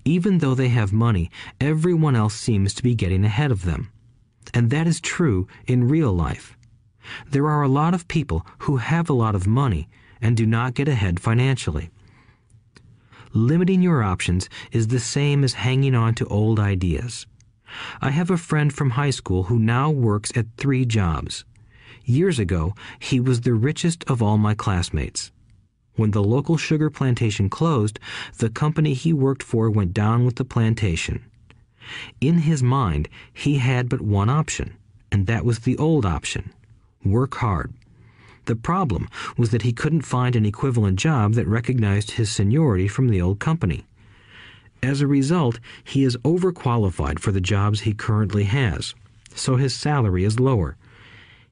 B: Even though they have money, everyone else seems to be getting ahead of them. And that is true in real life. There are a lot of people who have a lot of money and do not get ahead financially. Limiting your options is the same as hanging on to old ideas. I have a friend from high school who now works at 3 jobs. Years ago, he was the richest of all my classmates. When the local sugar plantation closed, the company he worked for went down with the plantation. In his mind, he had but one option, and that was the old option: work hard. The problem was that he couldn't find an equivalent job that recognized his seniority from the old company. As a result, he is overqualified for the jobs he currently has. so his salary is lower.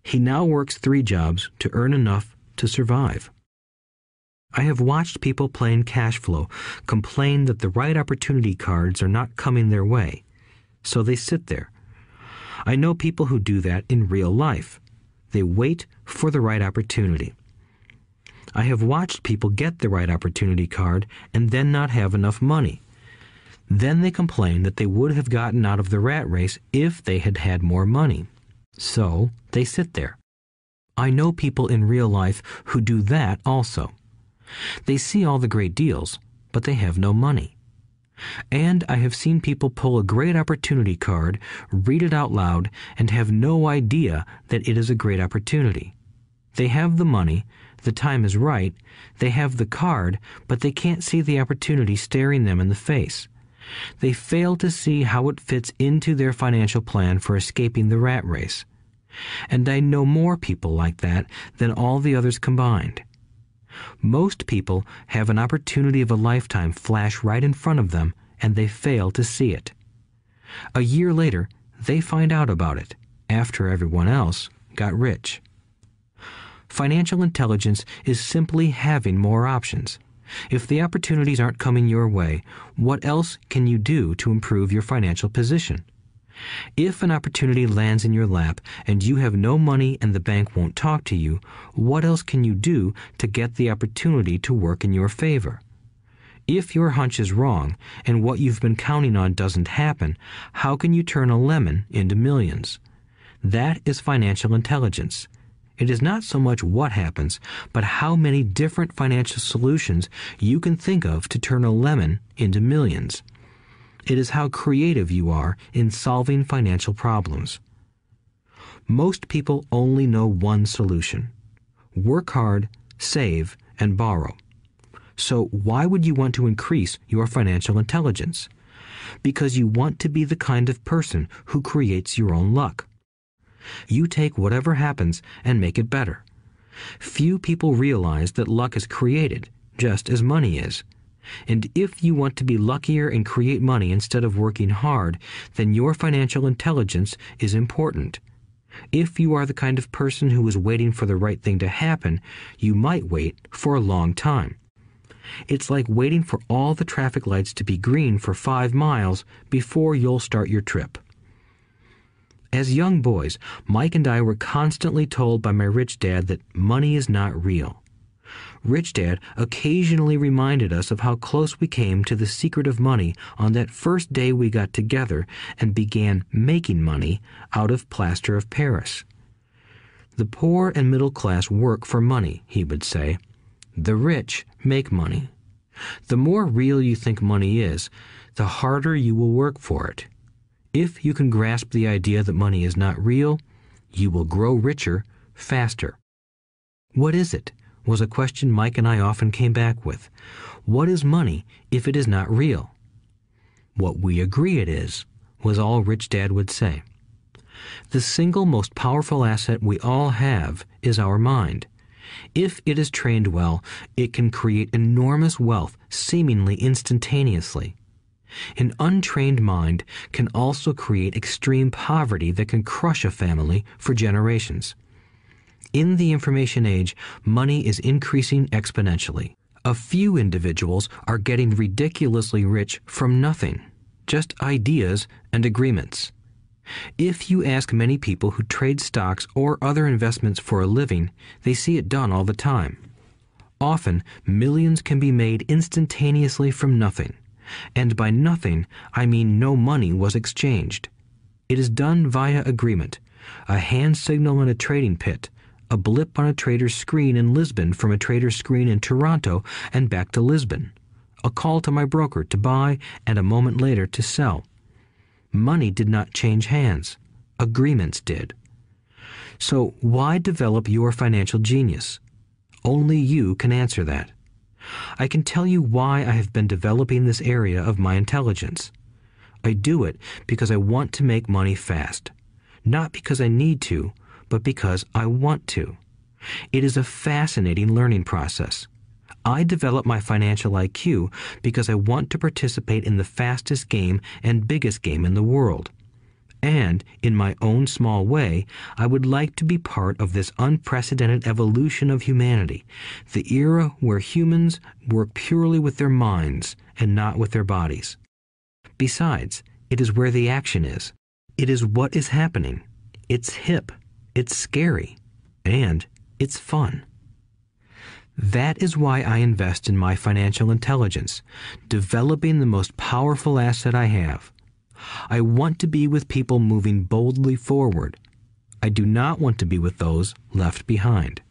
B: He now works 3 jobs to earn enough to survive. I have watched people playing cash flow complain that the right opportunity cards are not coming their way, so they sit there. I know people who do that in real life. They wait for the right opportunity. I have watched people get the right opportunity card and then not have enough money. Then they complain that they would have gotten out of the rat race if they had had more money. So they sit there. I know people in real life who do that also. They see all the great deals, but they have no money. And I have seen people pull a great opportunity card, read it out loud, and have no idea that it is a great opportunity. They have the money, the time is right, they have the card, but they can't see the opportunity staring them in the face. They fail to see how it fits into their financial plan for escaping the rat race. And I know more people like that than all the others combined. Most people have an opportunity of a lifetime flash right in front of them, and they fail to see it. A year later, they find out about it, after everyone else got rich. Financial intelligence is simply having more options. If the opportunities aren't coming your way, what else can you do to improve your financial position? If an opportunity lands in your lap and you have no money and the bank won't talk to you, what else can you do to get the opportunity to work in your favor? If your hunch is wrong and what you've been counting on doesn't happen, how can you turn a lemon into millions? That is financial intelligence. It is not so much what happens, but how many different financial solutions you can think of to turn a lemon into millions. It is how creative you are in solving financial problems. Most people only know one solution: work hard, save, and borrow. So why would you want to increase your financial intelligence? Because you want to be the kind of person who creates your own luck. You take whatever happens and make it better. Few people realize that luck is created, just as money is. And if you want to be luckier and create money instead of working hard, then your financial intelligence is important. If you are the kind of person who is waiting for the right thing to happen, you might wait for a long time. It's like waiting for all the traffic lights to be green for 5 miles before you'll start your trip. As young boys, Mike and I were constantly told by my rich dad that money is not real. Rich Dad occasionally reminded us of how close we came to the secret of money on that first day we got together and began making money out of plaster of Paris. The poor and middle class work for money, he would say. The rich make money. The more real you think money is, the harder you will work for it. If you can grasp the idea that money is not real, you will grow richer faster. What is it? Was a question Mike and I often came back with. What is money if it is not real? What we agree it is, was all Rich Dad would say. The single most powerful asset we all have is our mind. If it is trained well, it can create enormous wealth seemingly instantaneously. An untrained mind can also create extreme poverty that can crush a family for generations. In the information age, money is increasing exponentially. A few individuals are getting ridiculously rich from nothing, just ideas and agreements. If you ask many people who trade stocks or other investments for a living, they see it done all the time. Often, millions can be made instantaneously from nothing. And by nothing, I mean no money was exchanged. It is done via agreement, a hand signal in a trading pit, a blip on a trader's screen in Lisbon from a trader's screen in Toronto and back to Lisbon, a call to my broker to buy and a moment later to sell. Money did not change hands. Agreements did. So why develop your financial genius? Only you can answer that. I can tell you why I have been developing this area of my intelligence. I do it because I want to make money fast. Not because I need to, but because I want to. It is a fascinating learning process. I develop my financial IQ because I want to participate in the fastest game and biggest game in the world. And, in my own small way, I would like to be part of this unprecedented evolution of humanity, the era where humans work purely with their minds and not with their bodies. Besides, it is where the action is. It is what is happening. It's hip, it's scary, and it's fun. That is why I invest in my financial intelligence, developing the most powerful asset I have. I want to be with people moving boldly forward. I do not want to be with those left behind.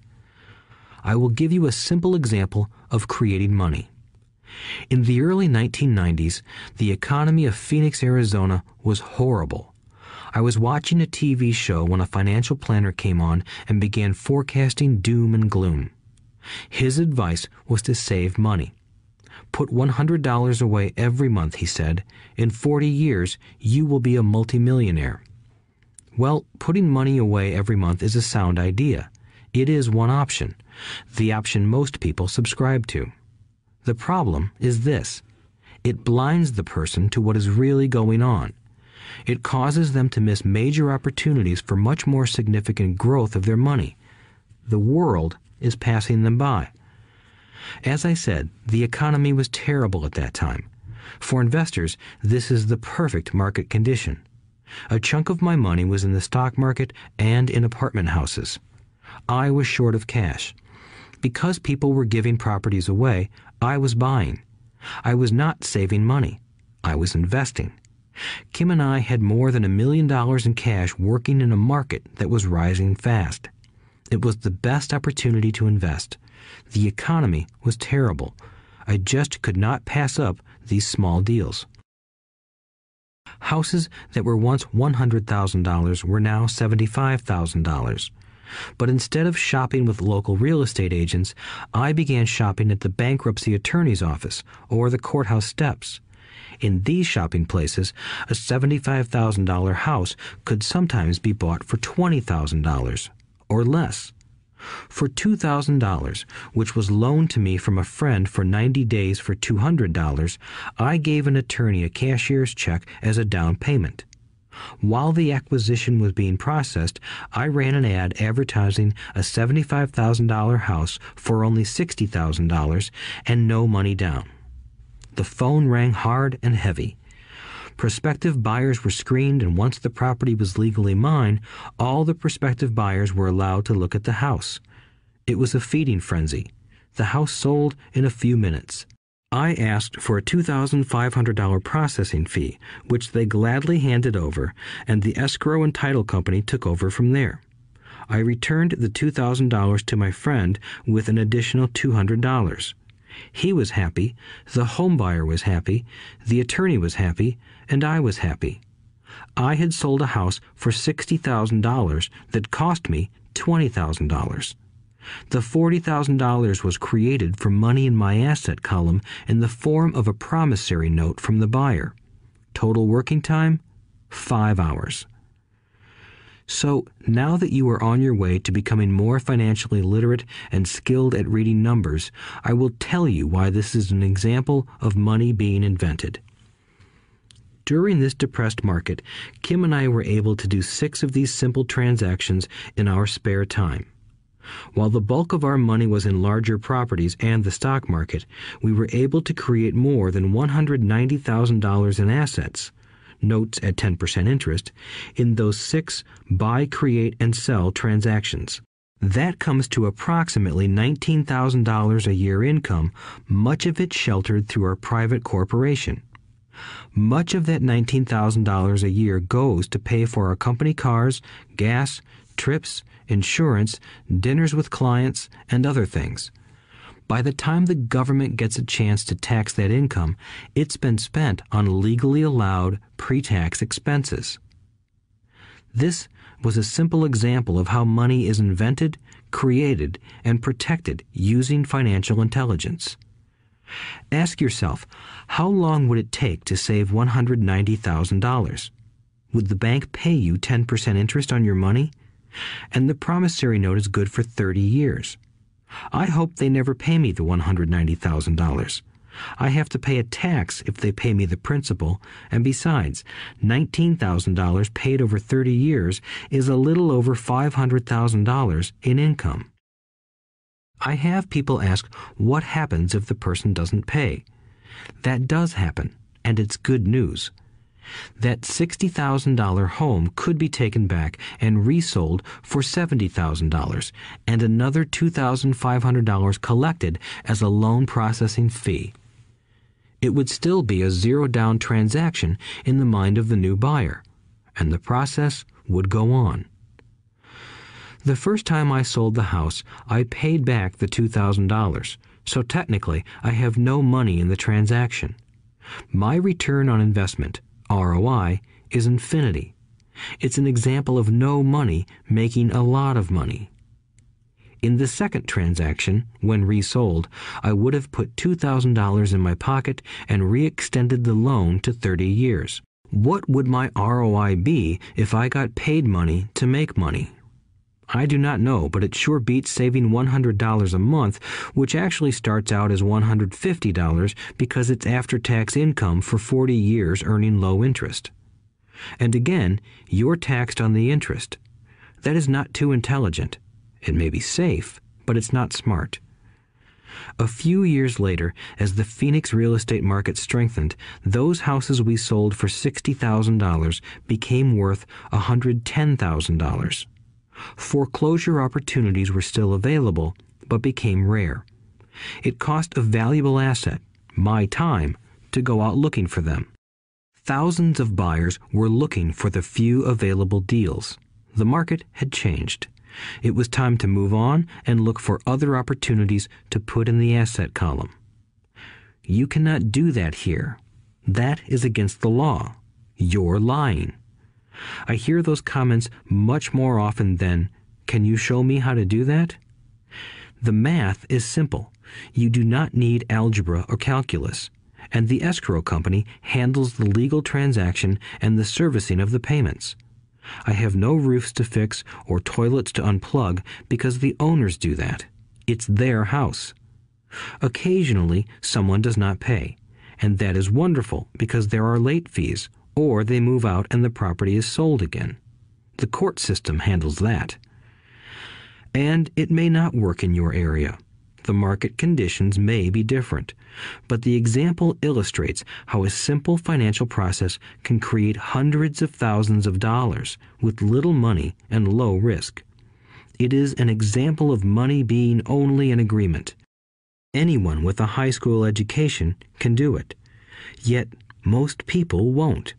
B: I will give you a simple example of creating money. In the early 1990s, the economy of Phoenix, Arizona was horrible. I was watching a TV show when a financial planner came on and began forecasting doom and gloom. His advice was to save money. Put $100 away every month, he said. In 40 years, you will be a multimillionaire. Well, putting money away every month is a sound idea. It is one option, the option most people subscribe to. The problem is this. It blinds the person to what is really going on. It causes them to miss major opportunities for much more significant growth of their money. The world is passing them by. As I said, the economy was terrible at that time. For investors, this is the perfect market condition. A chunk of my money was in the stock market and in apartment houses. I was short of cash. Because people were giving properties away, I was buying. I was not saving money. I was investing. Kim and I had more than $1 million in cash working in a market that was rising fast. It was the best opportunity to invest. The economy was terrible. I just could not pass up these small deals. Houses that were once $100,000 were now $75,000. But instead of shopping with local real estate agents, I began shopping at the bankruptcy attorney's office or the courthouse steps. In these shopping places, a $75,000 house could sometimes be bought for $20,000 or less. For $2,000, which was loaned to me from a friend for 90 days for $200, I gave an attorney a cashier's check as a down payment. While the acquisition was being processed, I ran an ad advertising a $75,000 house for only $60,000 and no money down. The phone rang hard and heavy. Prospective buyers were screened, and once the property was legally mine, all the prospective buyers were allowed to look at the house. It was a feeding frenzy. The house sold in a few minutes. I asked for a $2,500 processing fee, which they gladly handed over, and the escrow and title company took over from there. I returned the $2,000 to my friend with an additional $200. He was happy, the home buyer was happy, the attorney was happy, and I was happy. I had sold a house for $60,000 that cost me $20,000. The $40,000 was created from money in my asset column in the form of a promissory note from the buyer. Total working time, 5 hours. So, now that you are on your way to becoming more financially literate and skilled at reading numbers, I will tell you why this is an example of money being invented. During this depressed market, Kim and I were able to do 6 of these simple transactions in our spare time. While the bulk of our money was in larger properties and the stock market, we were able to create more than $190,000 in assets, notes at 10% interest, in those 6 buy, create, and sell transactions. That comes to approximately $19,000 a year income, much of it sheltered through our private corporation. Much of that $19,000 a year goes to pay for our company cars, gas, trips, insurance, dinners with clients, and other things. By the time the government gets a chance to tax that income, it's been spent on legally allowed pre-tax expenses. This was a simple example of how money is invented, created, and protected using financial intelligence. Ask yourself, how long would it take to save $190,000? Would the bank pay you 10% interest on your money? And the promissory note is good for 30 years. I hope they never pay me the $190,000. I have to pay a tax if they pay me the principal, and besides, $19,000 paid over 30 years is a little over $500,000 in income. I have people ask what happens if the person doesn't pay. That does happen, and it's good news. That $60,000 home could be taken back and resold for $70,000 and another $2,500 collected as a loan processing fee. It would still be a zero-down transaction in the mind of the new buyer, and the process would go on. The first time I sold the house, I paid back the $2,000, so technically I have no money in the transaction. My return on investment, ROI, is infinity. It's an example of no money making a lot of money. In the second transaction, when resold, I would have put $2,000 in my pocket and re-extended the loan to 30 years. What would my ROI be if I got paid money to make money? I do not know, but it sure beats saving $100 a month, which actually starts out as $150 because it's after-tax income for 40 years earning low interest. And again, you're taxed on the interest. That is not too intelligent. It may be safe, but it's not smart. A few years later, as the Phoenix real estate market strengthened, those houses we sold for $60,000 became worth $110,000. Foreclosure opportunities were still available, but became rare. It cost a valuable asset, my time, to go out looking for them. Thousands of buyers were looking for the few available deals. The market had changed. It was time to move on and look for other opportunities to put in the asset column. You cannot do that here. That is against the law. You're lying. I hear those comments much more often than, "Can you show me how to do that?" The math is simple. You do not need algebra or calculus, and the escrow company handles the legal transaction and the servicing of the payments. I have no roofs to fix or toilets to unplug because the owners do that. It's their house. Occasionally, someone does not pay, and that is wonderful because there are late fees, or they move out and the property is sold again. The court system handles that. And it may not work in your area. The market conditions may be different, but the example illustrates how a simple financial process can create hundreds of thousands of dollars with little money and low risk. It is an example of money being only an agreement. Anyone with a high school education can do it. Yet most people won't.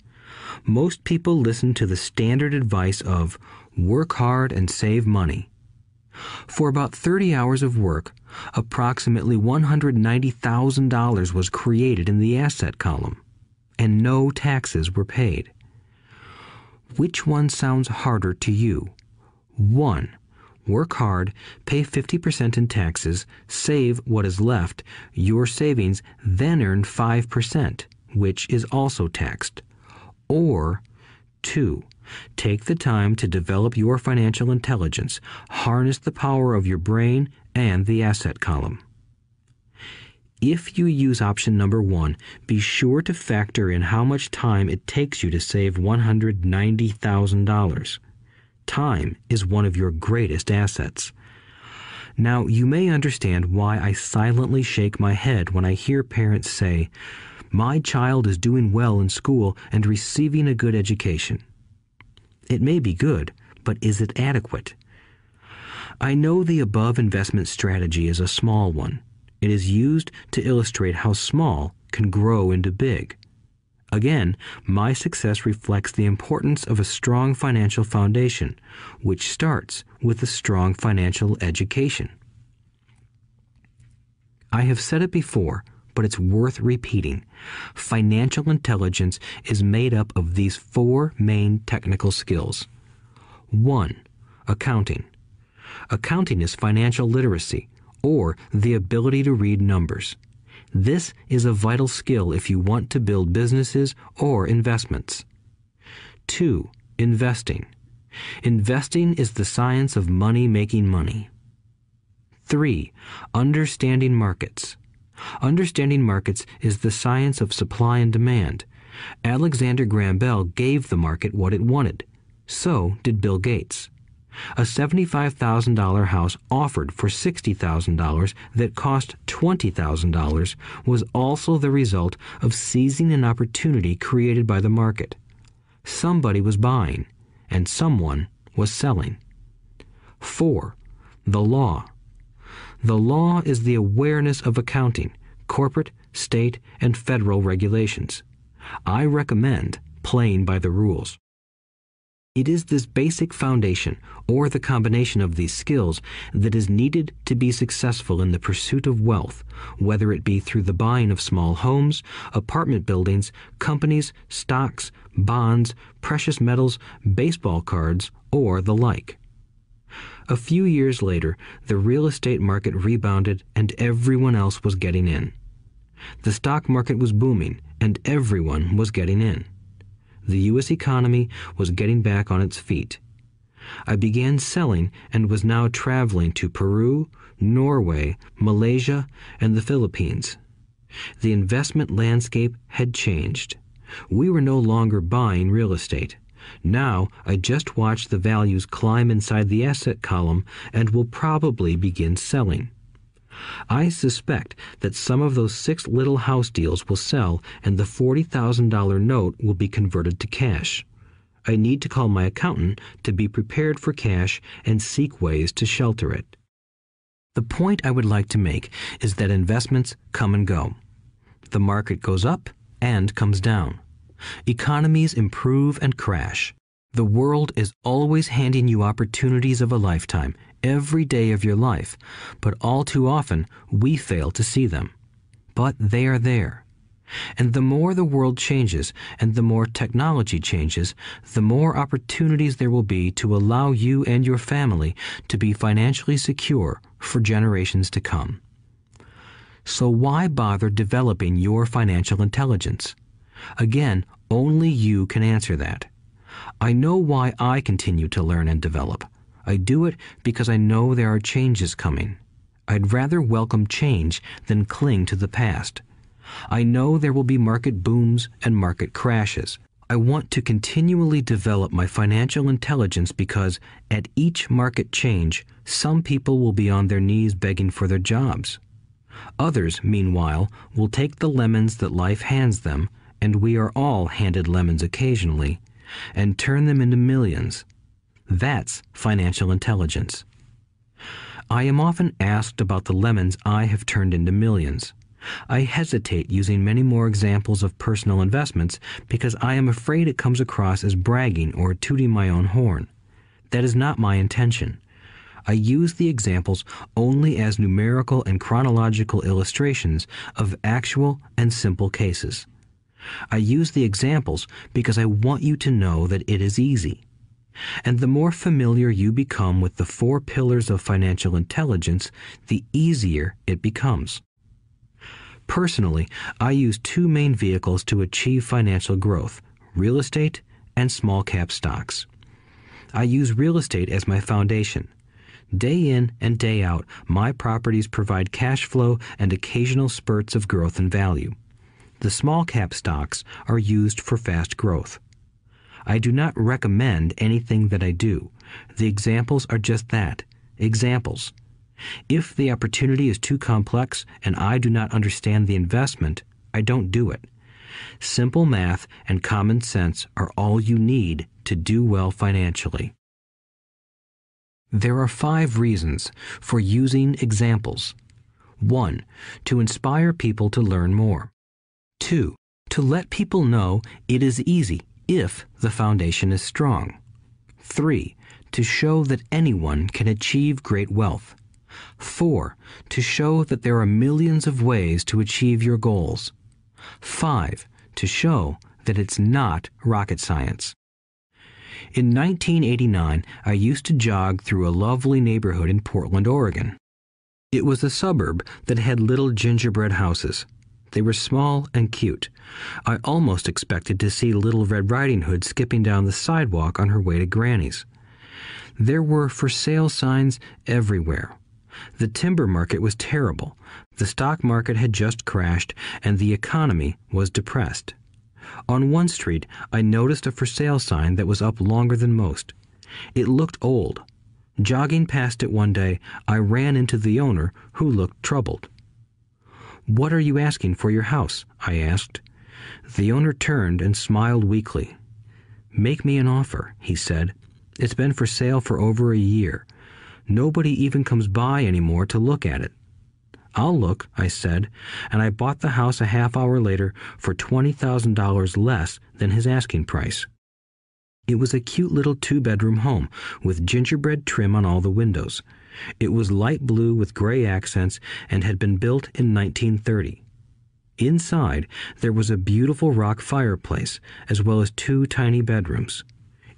B: Most people listen to the standard advice of work hard and save money. For about 30 hours of work, approximately $190,000 was created in the asset column, and no taxes were paid. Which one sounds harder to you? 1. Work hard, pay 50% in taxes, save what is left, your savings, then earn 5%, which is also taxed. Or 2. Take the time to develop your financial intelligence, harness the power of your brain and the asset column. If you use option number 1, be sure to factor in how much time it takes you to save $190,000. Time is one of your greatest assets. Now, you may understand why I silently shake my head when I hear parents say, "My child is doing well in school and receiving a good education." It may be good, but is it adequate? I know the above investment strategy is a small one. It is used to illustrate how small can grow into big. Again, my success reflects the importance of a strong financial foundation, which starts with a strong financial education. I have said it before, but it's worth repeating. Financial intelligence is made up of these 4 main technical skills. 1. Accounting. Accounting is financial literacy, or the ability to read numbers. This is a vital skill if you want to build businesses or investments. 2. Investing. Investing is the science of money making money. 3. Understanding markets. Understanding markets is the science of supply and demand. Alexander Graham Bell gave the market what it wanted. So did Bill Gates. A $75,000 house offered for $60,000 that cost $20,000 was also the result of seizing an opportunity created by the market. Somebody was buying, and someone was selling. 4. The law. The law is the awareness of accounting, corporate, state, and federal regulations. I recommend playing by the rules. It is this basic foundation, or the combination of these skills, that is needed to be successful in the pursuit of wealth, whether it be through the buying of small homes, apartment buildings, companies, stocks, bonds, precious metals, baseball cards, or the like. A few years later, the real estate market rebounded and everyone else was getting in. The stock market was booming and everyone was getting in. The U.S. economy was getting back on its feet. I began selling and was now traveling to Peru, Norway, Malaysia, and the Philippines. The investment landscape had changed. We were no longer buying real estate. Now I just watch the values climb inside the asset column and will probably begin selling. I suspect that some of those 6 little house deals will sell and the $40,000 note will be converted to cash. I need to call my accountant to be prepared for cash and seek ways to shelter it. The point I would like to make is that investments come and go. The market goes up and comes down. Economies improve and crash. The world is always handing you opportunities of a lifetime, every day of your life, but all too often we fail to see them. But they are there. And the more the world changes and the more technology changes, the more opportunities there will be to allow you and your family to be financially secure for generations to come. So why bother developing your financial intelligence? Again, only you can answer that. I know why I continue to learn and develop. I do it because I know there are changes coming. I'd rather welcome change than cling to the past. I know there will be market booms and market crashes. I want to continually develop my financial intelligence because at each market change, some people will be on their knees begging for their jobs. Others, meanwhile, will take the lemons that life hands them, and we are all handed lemons occasionally, and turn them into millions. That's financial intelligence. I am often asked about the lemons I have turned into millions. I hesitate using many more examples of personal investments because I am afraid it comes across as bragging or tooting my own horn. That is not my intention. I use the examples only as numerical and chronological illustrations of actual and simple cases. I use the examples because I want you to know that it is easy. And the more familiar you become with the 4 pillars of financial intelligence, the easier it becomes. Personally, I use 2 main vehicles to achieve financial growth: real estate and small cap stocks. I use real estate as my foundation. Day in and day out, my properties provide cash flow and occasional spurts of growth and value. The small cap stocks are used for fast growth. I do not recommend anything that I do. The examples are just that, examples. If the opportunity is too complex and I do not understand the investment, I don't do it. Simple math and common sense are all you need to do well financially. There are 5 reasons for using examples. 1. To inspire people to learn more. 2. To let people know it is easy if the foundation is strong. 3. To show that anyone can achieve great wealth. 4. To show that there are millions of ways to achieve your goals. 5. To show that it's not rocket science. In 1989, I used to jog through a lovely neighborhood in Portland, Oregon. It was a suburb that had little gingerbread houses. They were small and cute. I almost expected to see Little Red Riding Hood skipping down the sidewalk on her way to Granny's. There were for sale signs everywhere. The timber market was terrible. The stock market had just crashed, and the economy was depressed. On one street, I noticed a for sale sign that was up longer than most. It looked old. Jogging past it one day, I ran into the owner, who looked troubled. "What are you asking for your house?" I asked. The owner turned and smiled weakly. "Make me an offer," he said. "It's been for sale for over a year. Nobody even comes by anymore to look at it." "I'll look," I said, and I bought the house a half hour later for $20,000 less than his asking price. It was a cute little 2-bedroom home with gingerbread trim on all the windows. It was light blue with gray accents and had been built in 1930. Inside, there was a beautiful rock fireplace, as well as 2 tiny bedrooms.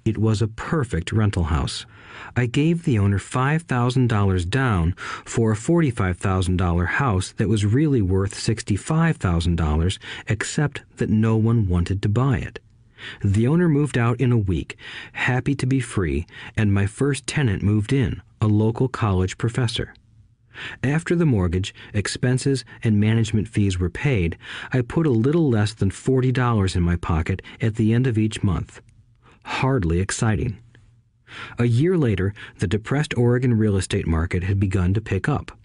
B: It was a perfect rental house. I gave the owner $5,000 down for a $45,000 house that was really worth $65,000, except that no one wanted to buy it. The owner moved out in a week, happy to be free, and my first tenant moved in, a local college professor. After the mortgage, expenses, and management fees were paid, I put a little less than $40 in my pocket at the end of each month. Hardly exciting. A year later, the depressed Oregon real estate market had begun to pick up.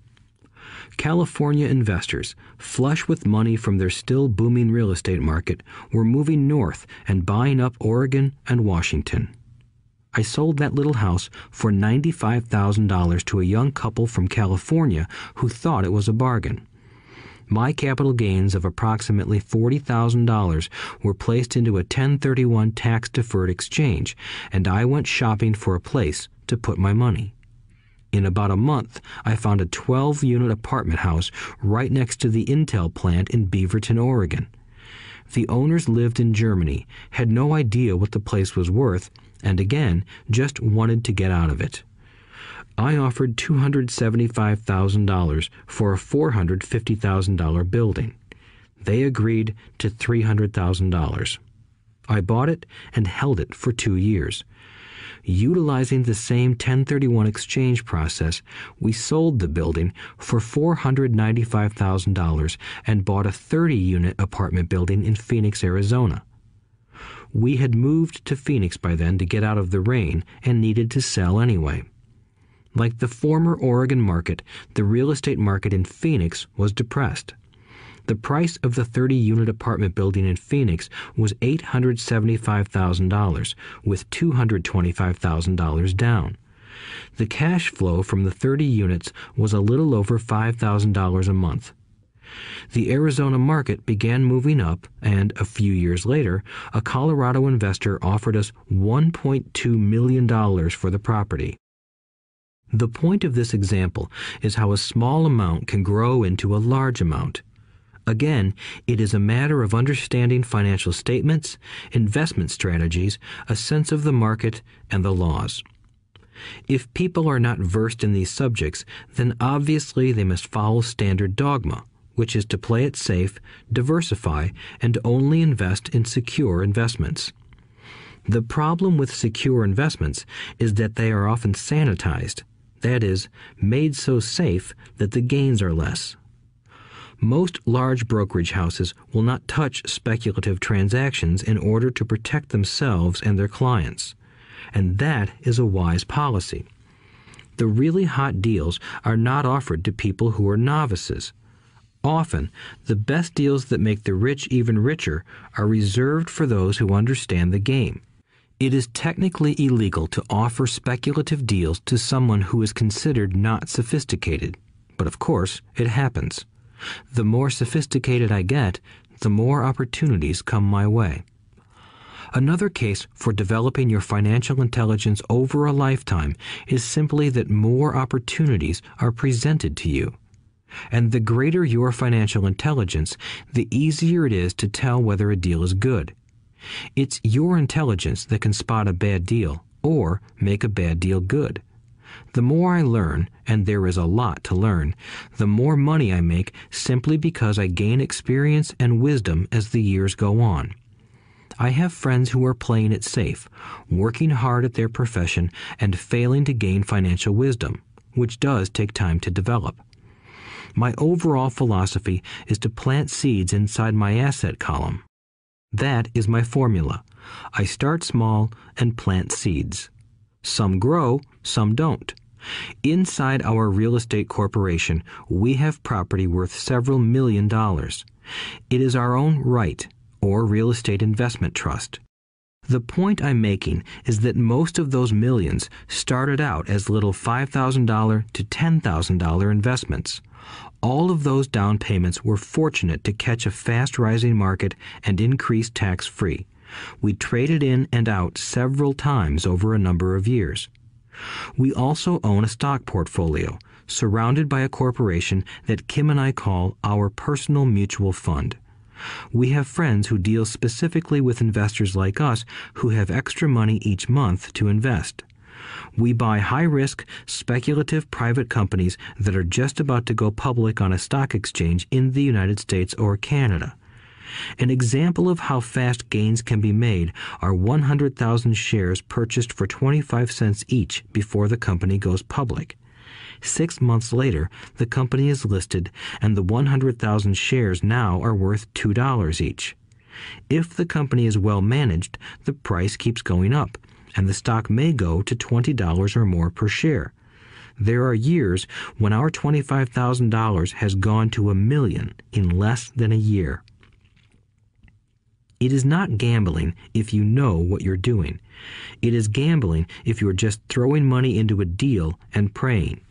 B: California investors, flush with money from their still booming real estate market, were moving north and buying up Oregon and Washington. I sold that little house for $95,000 to a young couple from California who thought it was a bargain. My capital gains of approximately $40,000 were placed into a 1031 tax-deferred exchange, and I went shopping for a place to put my money. In about a month, I found a 12-unit apartment house right next to the Intel plant in Beaverton, Oregon. The owners lived in Germany, had no idea what the place was worth, and again, just wanted to get out of it. I offered $275,000 for a $450,000 building. They agreed to $300,000. I bought it and held it for 2 years. Utilizing the same 1031 exchange process, we sold the building for $495,000 and bought a 30-unit apartment building in Phoenix, Arizona. We had moved to Phoenix by then to get out of the rain and needed to sell anyway. Like the former Oregon market, the real estate market in Phoenix was depressed. The price of the 30-unit apartment building in Phoenix was $875,000, with $225,000 down. The cash flow from the 30 units was a little over $5,000 a month. The Arizona market began moving up, and a few years later, a Colorado investor offered us $1.2 million for the property. The point of this example is how a small amount can grow into a large amount. Again, it is a matter of understanding financial statements, investment strategies, a sense of the market, and the laws. If people are not versed in these subjects, then obviously they must follow standard dogma, which is to play it safe, diversify, and only invest in secure investments. The problem with secure investments is that they are often sanitized, that is, made so safe that the gains are less. Most large brokerage houses will not touch speculative transactions in order to protect themselves and their clients, and that is a wise policy. The really hot deals are not offered to people who are novices. Often, the best deals that make the rich even richer are reserved for those who understand the game. It is technically illegal to offer speculative deals to someone who is considered not sophisticated, but of course, it happens. The more sophisticated I get, the more opportunities come my way. Another case for developing your financial intelligence over a lifetime is simply that more opportunities are presented to you. And the greater your financial intelligence, the easier it is to tell whether a deal is good. It's your intelligence that can spot a bad deal or make a bad deal good. The more I learn, and there is a lot to learn, the more money I make simply because I gain experience and wisdom as the years go on. I have friends who are playing it safe, working hard at their profession and failing to gain financial wisdom, which does take time to develop. My overall philosophy is to plant seeds inside my asset column. That is my formula. I start small and plant seeds. Some grow, some don't. Inside our real estate corporation, we have property worth several $1 million. It is our own right, or real estate investment trust. The point I'm making is that most of those millions started out as little $5,000 to $10,000 investments. All of those down payments were fortunate to catch a fast-rising market and increase tax-free. We traded in and out several times over a number of years. We also own a stock portfolio, surrounded by a corporation that Kim and I call our personal mutual fund. We have friends who deal specifically with investors like us who have extra money each month to invest. We buy high-risk, speculative private companies that are just about to go public on a stock exchange in the United States or Canada. An example of how fast gains can be made are 100,000 shares purchased for 25 cents each before the company goes public. 6 months later, the company is listed, and the 100,000 shares now are worth $2 each. If the company is well managed, the price keeps going up, and the stock may go to $20 or more per share. There are years when our $25,000 has gone to $1 million in less than a year. It is not gambling if you know what you're doing. It is gambling if you're just throwing money into a deal and praying.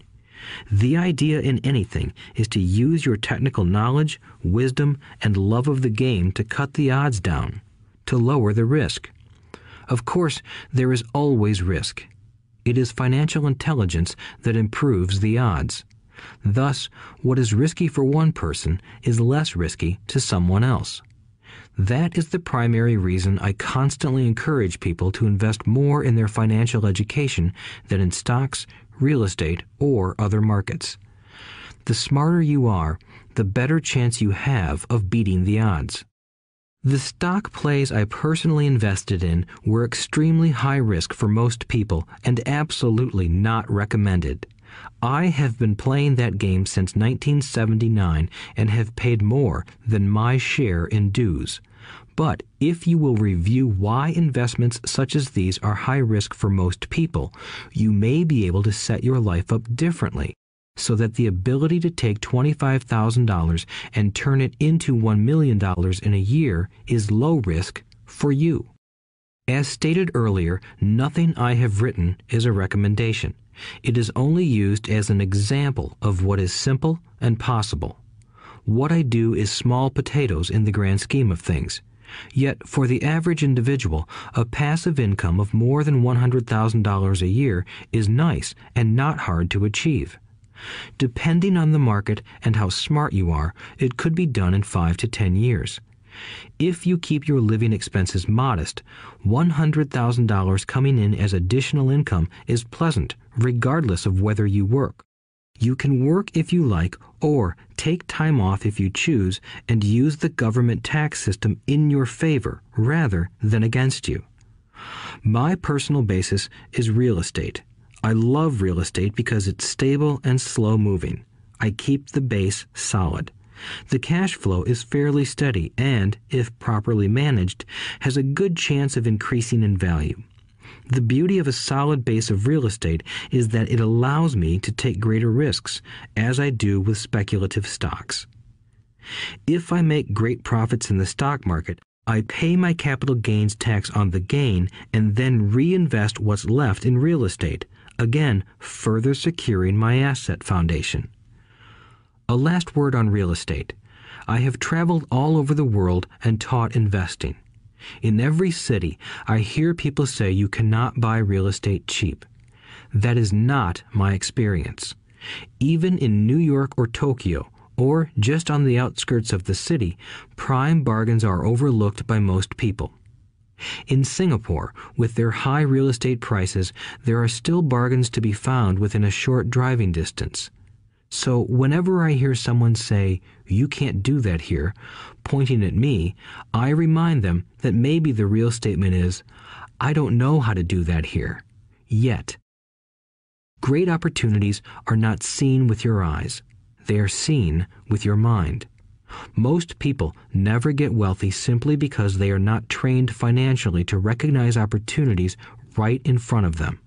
B: The idea in anything is to use your technical knowledge, wisdom, and love of the game to cut the odds down, to lower the risk. Of course, there is always risk. It is financial intelligence that improves the odds. Thus, what is risky for one person is less risky to someone else. That is the primary reason I constantly encourage people to invest more in their financial education than in stocks, real estate, or other markets. The smarter you are, the better chance you have of beating the odds. The stock plays I personally invested in were extremely high risk for most people and absolutely not recommended. I have been playing that game since 1979 and have paid more than my share in dues. But if you will review why investments such as these are high risk for most people, you may be able to set your life up differently, so that the ability to take $25,000 and turn it into $1 million in a year is low risk for you. As stated earlier, nothing I have written is a recommendation. It is only used as an example of what is simple and possible. What I do is small potatoes in the grand scheme of things. Yet, for the average individual, a passive income of more than $100,000 a year is nice and not hard to achieve. Depending on the market and how smart you are, it could be done in 5 to 10 years. If you keep your living expenses modest, $100,000 coming in as additional income is pleasant, regardless of whether you work. You can work if you like, or take time off if you choose, and use the government tax system in your favor rather than against you. My personal basis is real estate. I love real estate because it's stable and slow-moving. I keep the base solid. The cash flow is fairly steady and, if properly managed, has a good chance of increasing in value. The beauty of a solid base of real estate is that it allows me to take greater risks, as I do with speculative stocks. If I make great profits in the stock market, I pay my capital gains tax on the gain and then reinvest what's left in real estate, again further securing my asset foundation. A last word on real estate. I have traveled all over the world and taught investing. In every city, I hear people say you cannot buy real estate cheap. That is not my experience. Even in New York or Tokyo, or just on the outskirts of the city, prime bargains are overlooked by most people. In Singapore, with their high real estate prices, there are still bargains to be found within a short driving distance. So whenever I hear someone say, "You can't do that here," pointing at me, I remind them that maybe the real statement is, "I don't know how to do that here. Yet." Great opportunities are not seen with your eyes. They are seen with your mind. Most people never get wealthy simply because they are not trained financially to recognize opportunities right in front of them.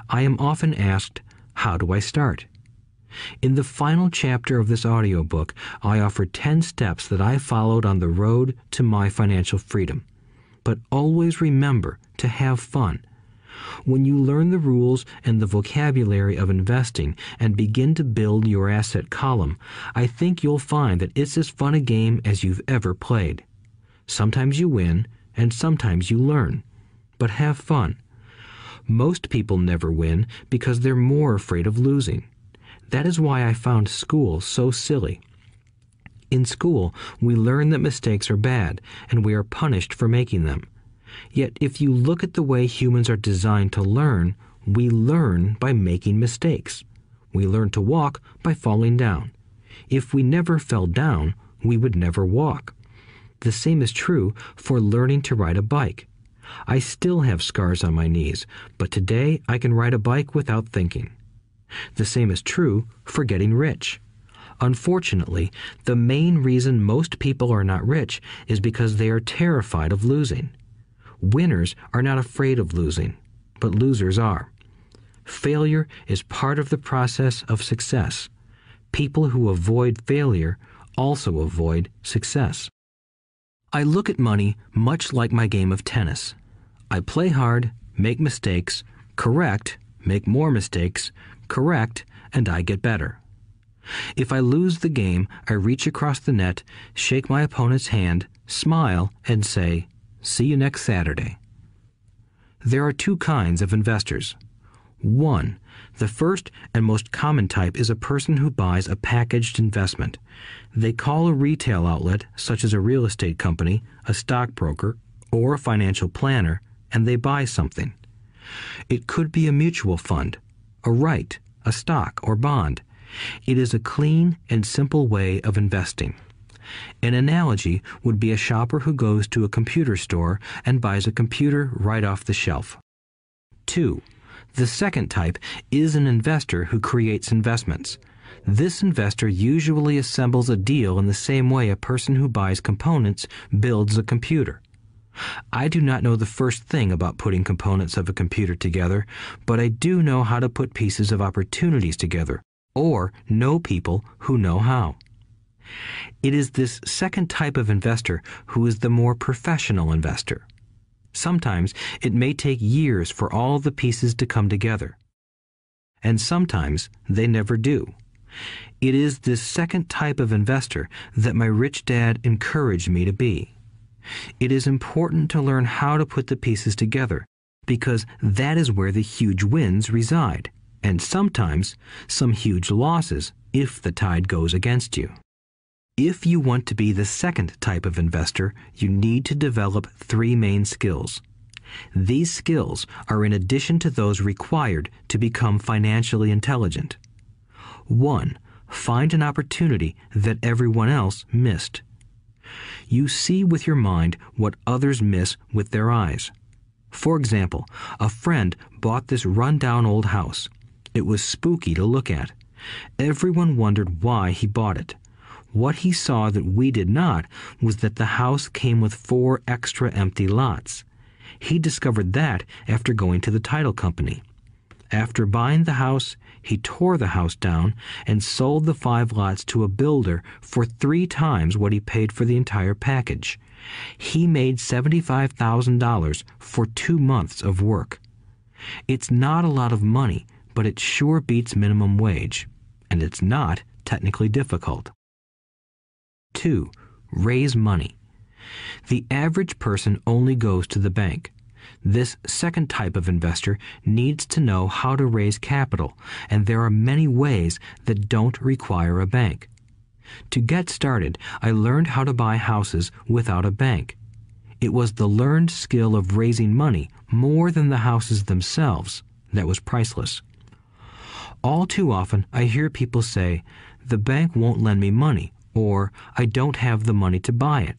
B: I am often asked, how do I start? In the final chapter of this audiobook, I offer 10 steps that I followed on the road to my financial freedom. But always remember to have fun. When you learn the rules and the vocabulary of investing and begin to build your asset column, I think you'll find that it's as fun a game as you've ever played. Sometimes you win, and sometimes you learn. But have fun. Most people never win because they're more afraid of losing. That is why I found school so silly. In school, we learn that mistakes are bad, and we are punished for making them. Yet if you look at the way humans are designed to learn, we learn by making mistakes. We learn to walk by falling down. If we never fell down, we would never walk. The same is true for learning to ride a bike. I still have scars on my knees, but today I can ride a bike without thinking. The same is true for getting rich. Unfortunately, the main reason most people are not rich is because they are terrified of losing. Winners are not afraid of losing, but losers are. Failure is part of the process of success. People who avoid failure also avoid success. I look at money much like my game of tennis. I play hard, make mistakes, correct, make more mistakes, correct, and I get better. If I lose the game, I reach across the net, shake my opponent's hand, smile, and say, "See you next Saturday." There are two kinds of investors. One, the first and most common type is a person who buys a packaged investment. They call a retail outlet, such as a real estate company, a stockbroker, or a financial planner, and they buy something. It could be a mutual fund, a right, a stock, or bond. It is a clean and simple way of investing. An analogy would be a shopper who goes to a computer store and buys a computer right off the shelf. 2. The second type is an investor who creates investments. This investor usually assembles a deal in the same way a person who buys components builds a computer. I do not know the first thing about putting components of a computer together, but I do know how to put pieces of opportunities together, or know people who know how. It is this second type of investor who is the more professional investor. Sometimes it may take years for all the pieces to come together, and sometimes they never do. It is this second type of investor that my rich dad encouraged me to be. It is important to learn how to put the pieces together, because that is where the huge wins reside, and sometimes some huge losses if the tide goes against you. If you want to be the second type of investor, you need to develop 3 main skills. These skills are in addition to those required to become financially intelligent. 1. Find an opportunity that everyone else missed. You see with your mind what others miss with their eyes. For example, a friend bought this run-down old house. It was spooky to look at. Everyone wondered why he bought it. What he saw that we did not was that the house came with 4 extra empty lots. He discovered that after going to the title company. After buying the house, he tore the house down and sold the 5 lots to a builder for 3 times what he paid for the entire package. He made $75,000 for 2 months of work. It's not a lot of money, but it sure beats minimum wage, and it's not technically difficult. 2. Raise money. The average person only goes to the bank. This second type of investor needs to know how to raise capital, and there are many ways that don't require a bank. To get started, I learned how to buy houses without a bank. It was the learned skill of raising money more than the houses themselves that was priceless. All too often, I hear people say, "The bank won't lend me money," or "I don't have the money to buy it."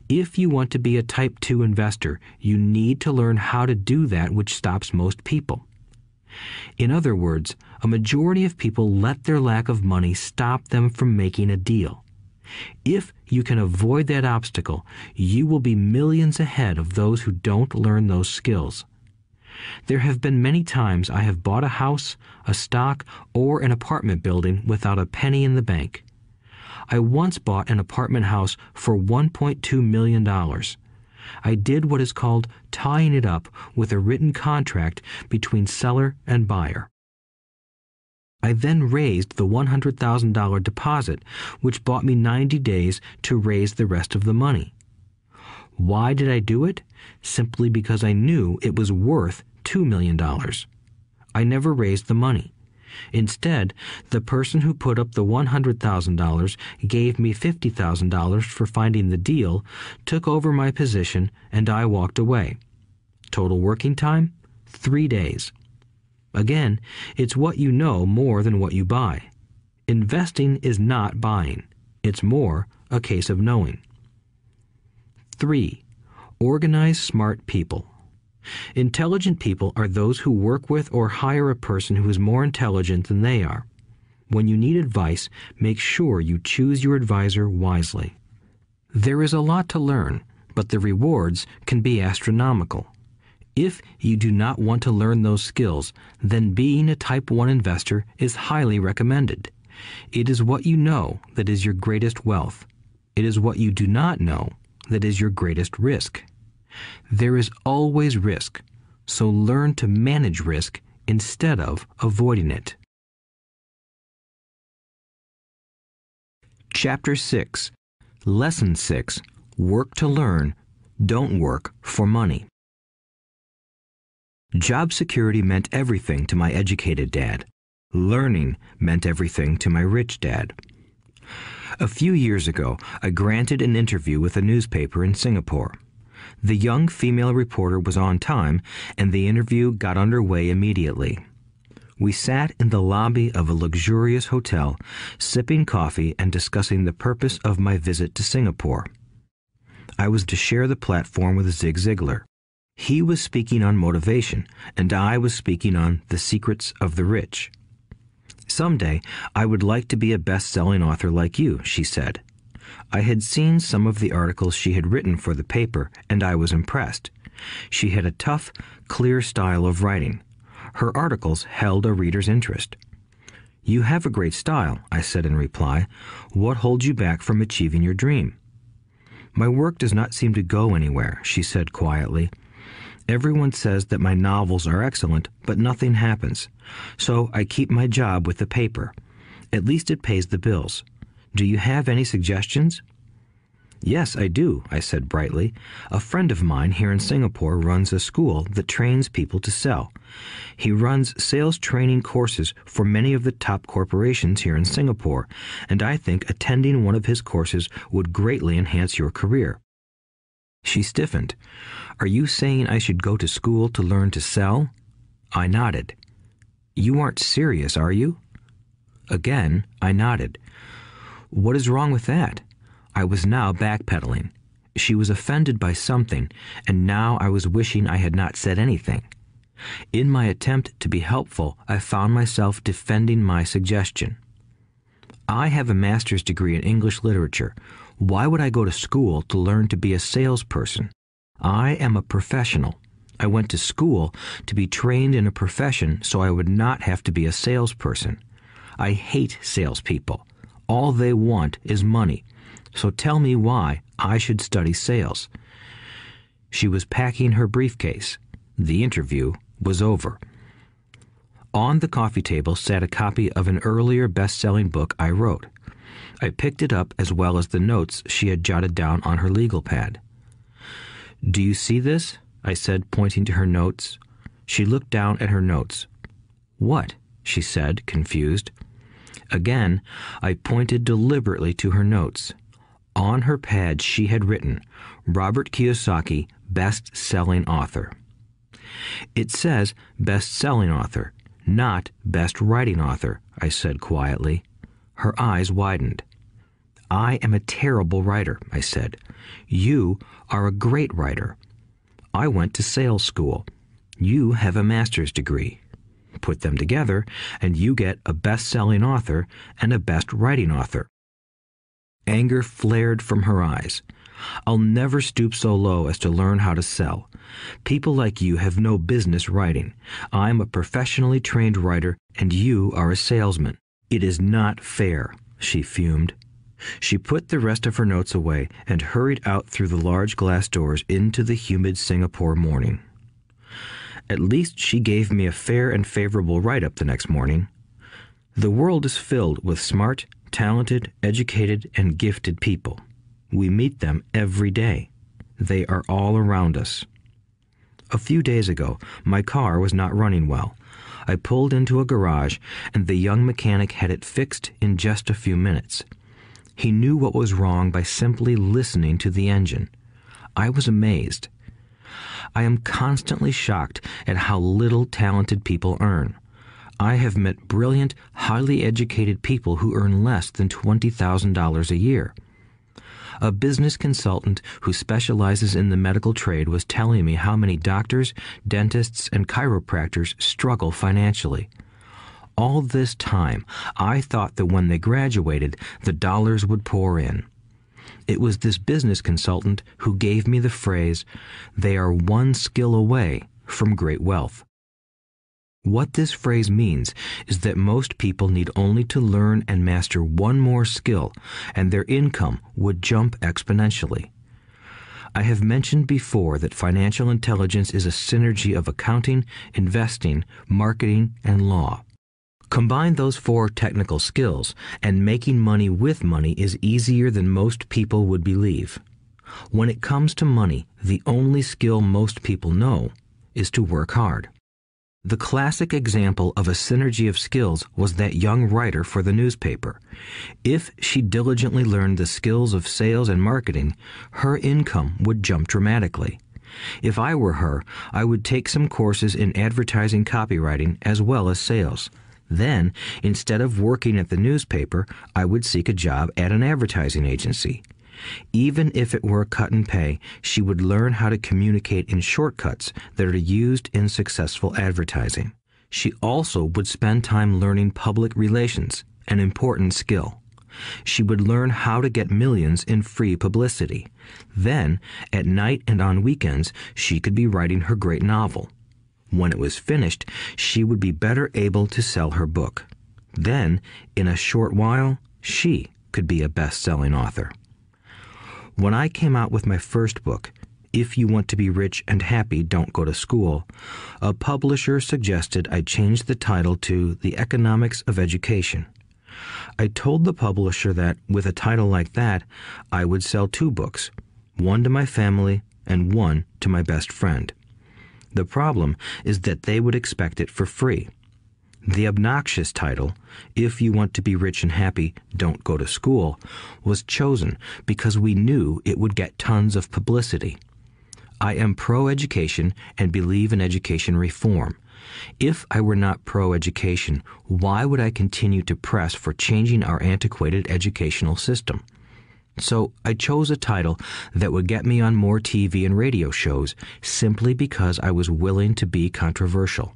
B: If you want to be a Type 2 investor, you need to learn how to do that which stops most people. In other words, a majority of people let their lack of money stop them from making a deal. If you can avoid that obstacle, you will be millions ahead of those who don't learn those skills. There have been many times I have bought a house, a stock, or an apartment building without a penny in the bank. I once bought an apartment house for $1.2 million. I did what is called tying it up with a written contract between seller and buyer. I then raised the $100,000 deposit, which bought me 90 days to raise the rest of the money. Why did I do it? Simply because I knew it was worth $2 million. I never raised the money. Instead, the person who put up the $100,000 gave me $50,000 for finding the deal, took over my position, and I walked away. Total working time? 3 days. Again, it's what you know more than what you buy. Investing is not buying. It's more a case of knowing. 3. Organize smart people. Intelligent people are those who work with or hire a person who is more intelligent than they are. When you need advice, make sure you choose your advisor wisely. There is a lot to learn, but the rewards can be astronomical. If you do not want to learn those skills, then being a Type 1 investor is highly recommended. It is what you know that is your greatest wealth. It is what you do not know that is your greatest risk. There is always risk, so learn to manage risk instead of avoiding it. Chapter 6. Lesson 6. Work to learn, don't work for money. Job security meant everything to my educated dad. Learning meant everything to my rich dad. A few years ago, I granted an interview with a newspaper in Singapore. The young female reporter was on time, and the interview got underway immediately. We sat in the lobby of a luxurious hotel, sipping coffee and discussing the purpose of my visit to Singapore. I was to share the platform with Zig Ziglar. He was speaking on motivation, and I was speaking on the secrets of the rich. Someday, I would like to be a best-selling author like you, she said. I had seen some of the articles she had written for the paper, and I was impressed. She had a tough, clear style of writing. Her articles held a reader's interest. You have a great style, I said in reply. What holds you back from achieving your dream? My work does not seem to go anywhere, she said quietly. Everyone says that my novels are excellent, but nothing happens. So I keep my job with the paper. At least it pays the bills. Do you have any suggestions? Yes, I do, I said brightly. A friend of mine here in Singapore runs a school that trains people to sell. He runs sales training courses for many of the top corporations here in Singapore, and I think attending one of his courses would greatly enhance your career. She stiffened. Are you saying I should go to school to learn to sell? I nodded. You aren't serious, are you? Again, I nodded. What is wrong with that? I was now backpedaling. She was offended by something, and now I was wishing I had not said anything. In my attempt to be helpful, I found myself defending my suggestion. I have a master's degree in English literature. Why would I go to school to learn to be a salesperson? I am a professional. I went to school to be trained in a profession so I would not have to be a salesperson. I hate salespeople. All they want is money. So tell me why I should study sales. She was packing her briefcase. The interview was over. On the coffee table sat a copy of an earlier best-selling book I wrote. I picked it up as well as the notes she had jotted down on her legal pad. Do you see this? I said, pointing to her notes. She looked down at her notes. What? She said, confused. Again, I pointed deliberately to her notes. On her pad she had written, Robert Kiyosaki, best-selling author. It says best-selling author, not best writing author, I said quietly. Her eyes widened. I am a terrible writer, I said. You are a great writer. I went to sales school. You have a master's degree. Put them together, and you get a best-selling author and a best writing author. Anger flared from her eyes. I'll never stoop so low as to learn how to sell. People like you have no business writing. I'm a professionally trained writer, and you are a salesman. It is not fair, she fumed. She put the rest of her notes away and hurried out through the large glass doors into the humid Singapore morning. At least she gave me a fair and favorable write-up the next morning. The world is filled with smart, talented, educated, and gifted people. We meet them every day. They are all around us. A few days ago, my car was not running well. I pulled into a garage, and the young mechanic had it fixed in just a few minutes. He knew what was wrong by simply listening to the engine. I was amazed. I am constantly shocked at how little talented people earn. I have met brilliant, highly educated people who earn less than $20,000 a year. A business consultant who specializes in the medical trade was telling me how many doctors, dentists, and chiropractors struggle financially. All this time, I thought that when they graduated, the dollars would pour in. It was this business consultant who gave me the phrase, "They are one skill away from great wealth." What this phrase means is that most people need only to learn and master one more skill, and their income would jump exponentially. I have mentioned before that financial intelligence is a synergy of accounting, investing, marketing, and law. Combine those 4 technical skills, and making money with money is easier than most people would believe. When it comes to money, the only skill most people know is to work hard. The classic example of a synergy of skills was that young writer for the newspaper. If she diligently learned the skills of sales and marketing, her income would jump dramatically. If I were her, I would take some courses in advertising copywriting as well as sales. Then, instead of working at the newspaper, I would seek a job at an advertising agency. Even if it were a cut in pay, she would learn how to communicate in shortcuts that are used in successful advertising. She also would spend time learning public relations, an important skill. She would learn how to get millions in free publicity. Then, at night and on weekends, she could be writing her great novel. When it was finished, she would be better able to sell her book. Then, in a short while, she could be a best-selling author. When I came out with my first book, If You Want to Be Rich and Happy, Don't Go to School, a publisher suggested I change the title to The Economics of Education. I told the publisher that, with a title like that, I would sell 2 books, one to my family and one to my best friend. The problem is that they would expect it for free. The obnoxious title, If You Want to Be Rich and Happy, Don't Go to School, was chosen because we knew it would get tons of publicity. I am pro-education and believe in education reform. If I were not pro-education, why would I continue to press for changing our antiquated educational system? So I chose a title that would get me on more TV and radio shows simply because I was willing to be controversial.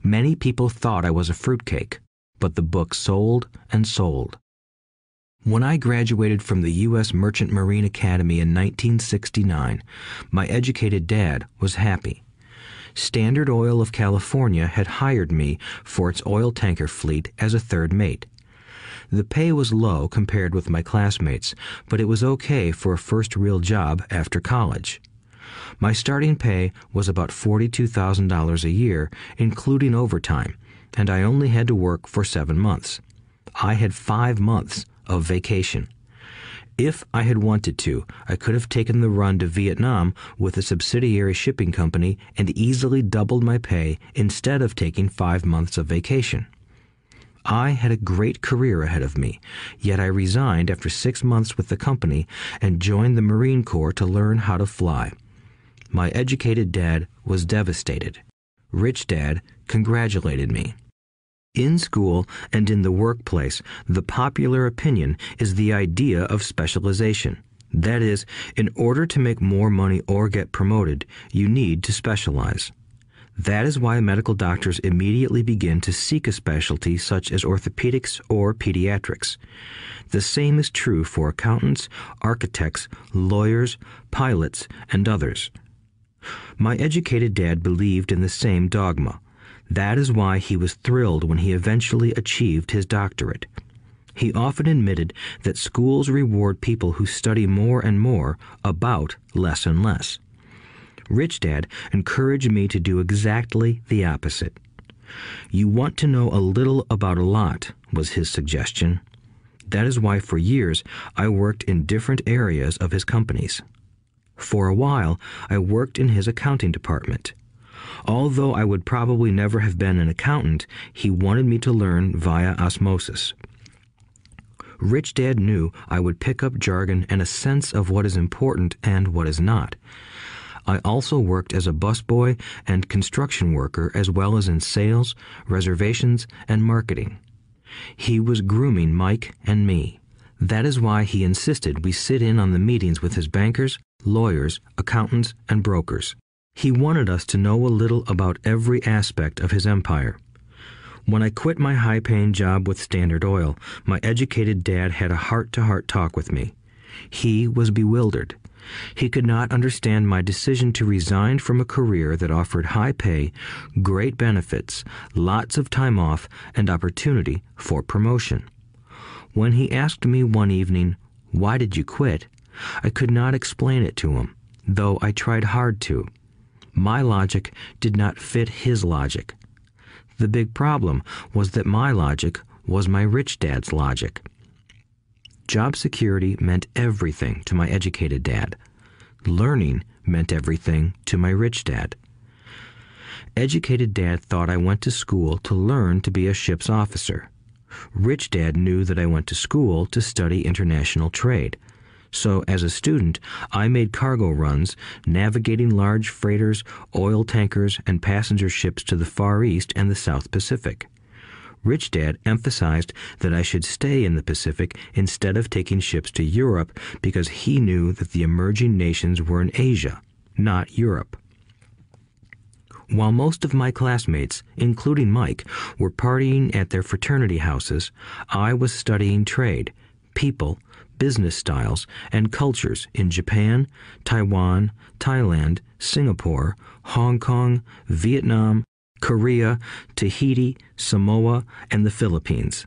B: Many people thought I was a fruitcake, but the book sold and sold. When I graduated from the U.S. Merchant Marine Academy in 1969, my educated dad was happy. Standard Oil of California had hired me for its oil tanker fleet as a third mate. The pay was low compared with my classmates, but it was okay for a first real job after college. My starting pay was about $42,000 a year, including overtime, and I only had to work for 7 months. I had 5 months of vacation. If I had wanted to, I could have taken the run to Vietnam with a subsidiary shipping company and easily doubled my pay instead of taking 5 months of vacation. I had a great career ahead of me, yet I resigned after 6 months with the company and joined the Marine Corps to learn how to fly. My educated dad was devastated. Rich Dad congratulated me. In school and in the workplace, the popular opinion is the idea of specialization. That is, in order to make more money or get promoted, you need to specialize. That is why medical doctors immediately begin to seek a specialty such as orthopedics or pediatrics. The same is true for accountants, architects, lawyers, pilots, and others. My educated dad believed in the same dogma. That is why he was thrilled when he eventually achieved his doctorate. He often admitted that schools reward people who study more and more about less and less. Rich Dad encouraged me to do exactly the opposite. You want to know a little about a lot, was his suggestion. That is why for years I worked in different areas of his companies. For a while, I worked in his accounting department. Although I would probably never have been an accountant, he wanted me to learn via osmosis. Rich Dad knew I would pick up jargon and a sense of what is important and what is not. I also worked as a busboy and construction worker as well as in sales, reservations, and marketing. He was grooming Mike and me. That is why he insisted we sit in on the meetings with his bankers, lawyers, accountants, and brokers. He wanted us to know a little about every aspect of his empire. When I quit my high-paying job with Standard Oil, my educated dad had a heart-to-heart talk with me. He was bewildered. He could not understand my decision to resign from a career that offered high pay, great benefits, lots of time off, and opportunity for promotion. When he asked me one evening, "Why did you quit?" I could not explain it to him, though I tried hard to. My logic did not fit his logic. The big problem was that my logic was my rich dad's logic. Job security meant everything to my educated dad. Learning meant everything to my rich dad. Educated dad thought I went to school to learn to be a ship's officer. Rich dad knew that I went to school to study international trade. So as a student, I made cargo runs, navigating large freighters, oil tankers, and passenger ships to the Far East and the South Pacific. Rich Dad emphasized that I should stay in the Pacific instead of taking ships to Europe because he knew that the emerging nations were in Asia, not Europe. While most of my classmates, including Mike, were partying at their fraternity houses, I was studying trade, people, business styles, and cultures in Japan, Taiwan, Thailand, Singapore, Hong Kong, Vietnam, Korea, Tahiti, Samoa, and the Philippines.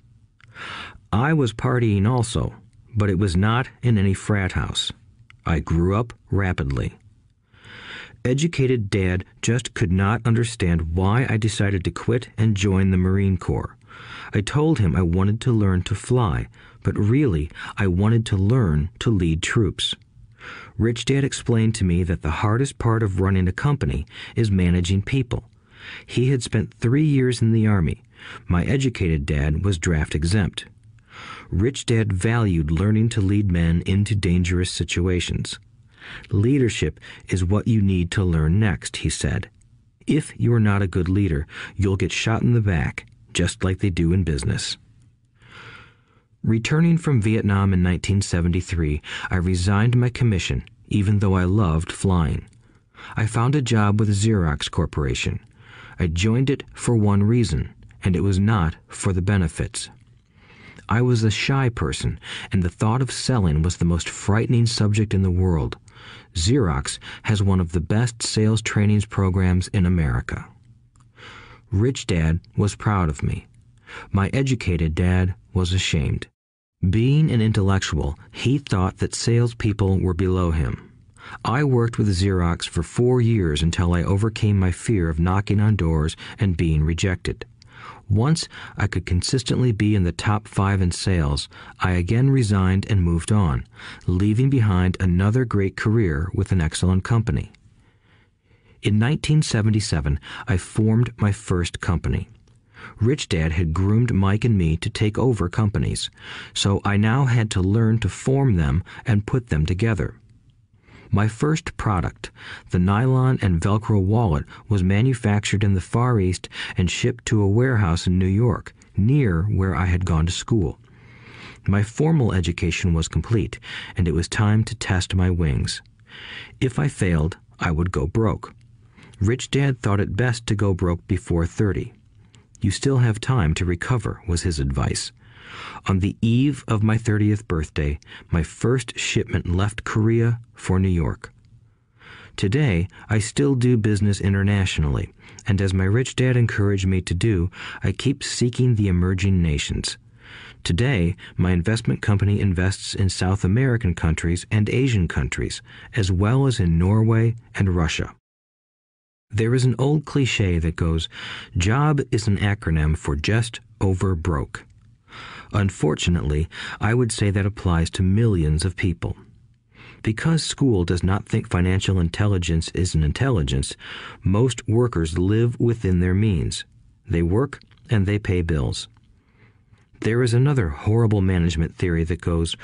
B: I was partying also, but it was not in any frat house. I grew up rapidly. Educated Dad just could not understand why I decided to quit and join the Marine Corps. I told him I wanted to learn to fly, but really I wanted to learn to lead troops. Rich Dad explained to me that the hardest part of running a company is managing people. He had spent 3 years in the Army. My educated dad was draft exempt. Rich Dad valued learning to lead men into dangerous situations. Leadership is what you need to learn next, he said. If you are not a good leader, you'll get shot in the back, just like they do in business. Returning from Vietnam in 1973, I resigned my commission, even though I loved flying. I found a job with Xerox Corporation. I joined it for one reason, and it was not for the benefits. I was a shy person, and the thought of selling was the most frightening subject in the world. Xerox has one of the best sales trainings programs in America. Rich Dad was proud of me. My educated dad was ashamed. Being an intellectual, he thought that salespeople were below him. I worked with Xerox for 4 years until I overcame my fear of knocking on doors and being rejected. Once I could consistently be in the top 5 in sales, I again resigned and moved on, leaving behind another great career with an excellent company. In 1977, I formed my first company. Rich Dad had groomed Mike and me to take over companies, so I now had to learn to form them and put them together. My first product, the nylon and Velcro wallet, was manufactured in the Far East and shipped to a warehouse in New York, near where I had gone to school. My formal education was complete, and it was time to test my wings. If I failed, I would go broke. Rich Dad thought it best to go broke before 30. You still have time to recover, was his advice. On the eve of my 30th birthday, my first shipment left Korea for New York. Today, I still do business internationally, and as my rich dad encouraged me to do, I keep seeking the emerging nations. Today, my investment company invests in South American countries and Asian countries, as well as in Norway and Russia. There is an old cliche that goes, "Job is an acronym for just over broke." Unfortunately, I would say that applies to millions of people. Because school does not think financial intelligence is an intelligence, most workers live within their means. They work and they pay bills. There is another horrible management theory that goes,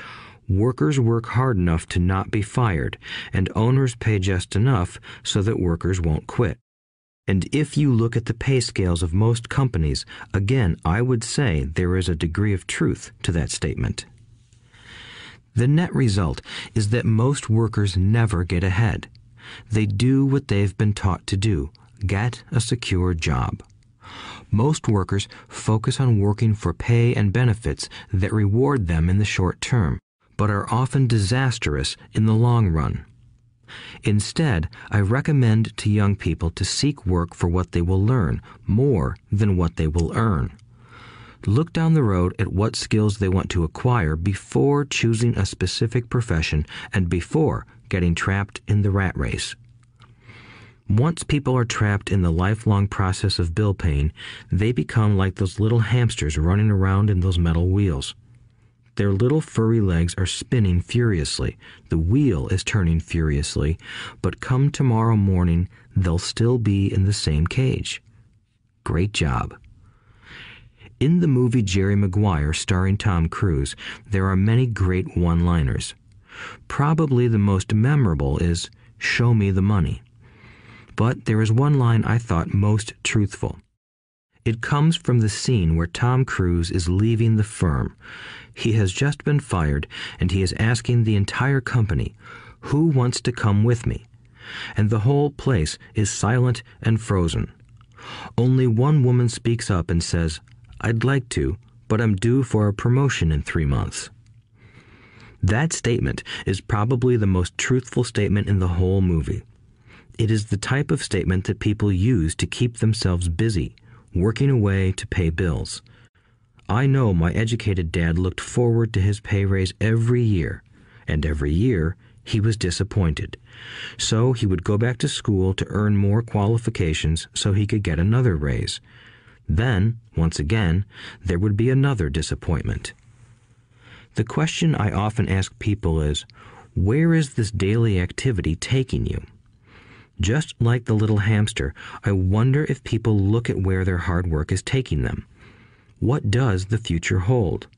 B: workers work hard enough to not be fired, and owners pay just enough so that workers won't quit. And if you look at the pay scales of most companies, again, I would say there is a degree of truth to that statement. The net result is that most workers never get ahead. They do what they've been taught to do, get a secure job. Most workers focus on working for pay and benefits that reward them in the short term, but are often disastrous in the long run. Instead, I recommend to young people to seek work for what they will learn more than what they will earn. Look down the road at what skills they want to acquire before choosing a specific profession and before getting trapped in the rat race. Once people are trapped in the lifelong process of bill paying, they become like those little hamsters running around in those metal wheels. Their little furry legs are spinning furiously, the wheel is turning furiously, but come tomorrow morning, they'll still be in the same cage. Great job. In the movie Jerry Maguire, starring Tom Cruise, there are many great one-liners. Probably the most memorable is, "Show me the money." But there is one line I thought most truthful. It comes from the scene where Tom Cruise is leaving the firm. He has just been fired, and he is asking the entire company, "Who wants to come with me?" And the whole place is silent and frozen. Only one woman speaks up and says, "I'd like to, but I'm due for a promotion in 3 months." That statement is probably the most truthful statement in the whole movie. It is the type of statement that people use to keep themselves busy, working away to pay bills. I know my educated dad looked forward to his pay raise every year, and every year he was disappointed. So he would go back to school to earn more qualifications so he could get another raise. Then, once again, there would be another disappointment. The question I often ask people is, where is this daily activity taking you? Just like the little hamster, I wonder if people look at where their hard work is taking them. What does the future hold?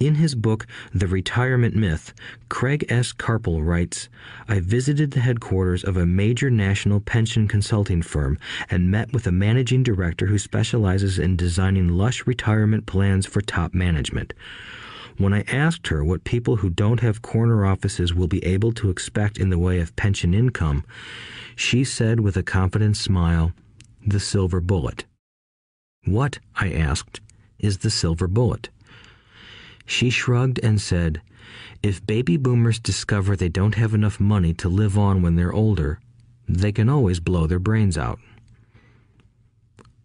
B: In his book, The Retirement Myth, Craig S. Carpel writes, "I visited the headquarters of a major national pension consulting firm and met with a managing director who specializes in designing lush retirement plans for top management. When I asked her what people who don't have corner offices will be able to expect in the way of pension income, she said with a confident smile, 'The silver bullet.'" "What," I asked, "is the silver bullet?" She shrugged and said, "If baby boomers discover they don't have enough money to live on when they're older, they can always blow their brains out."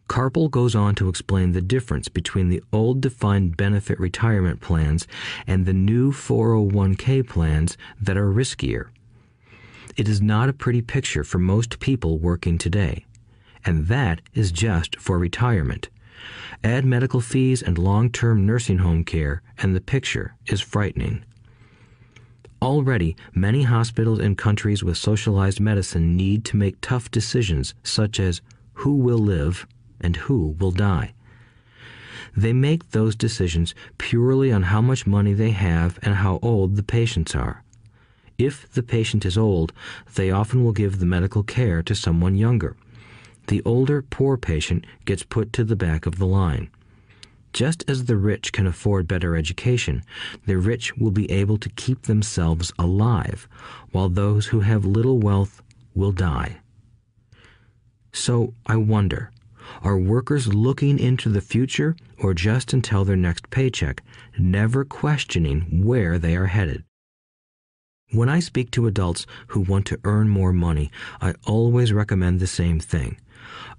B: Carpel goes on to explain the difference between the old defined benefit retirement plans and the new 401k plans that are riskier. It is not a pretty picture for most people working today, and that is just for retirement. Add medical fees and long-term nursing home care, and the picture is frightening. Already, many hospitals in countries with socialized medicine need to make tough decisions such as who will live and who will die. They make those decisions purely on how much money they have and how old the patients are. If the patient is old, they often will give the medical care to someone younger. The older, poor patient gets put to the back of the line. Just as the rich can afford better education, the rich will be able to keep themselves alive, while those who have little wealth will die. So I wonder, are workers looking into the future or just until their next paycheck, never questioning where they are headed? When I speak to adults who want to earn more money, I always recommend the same thing.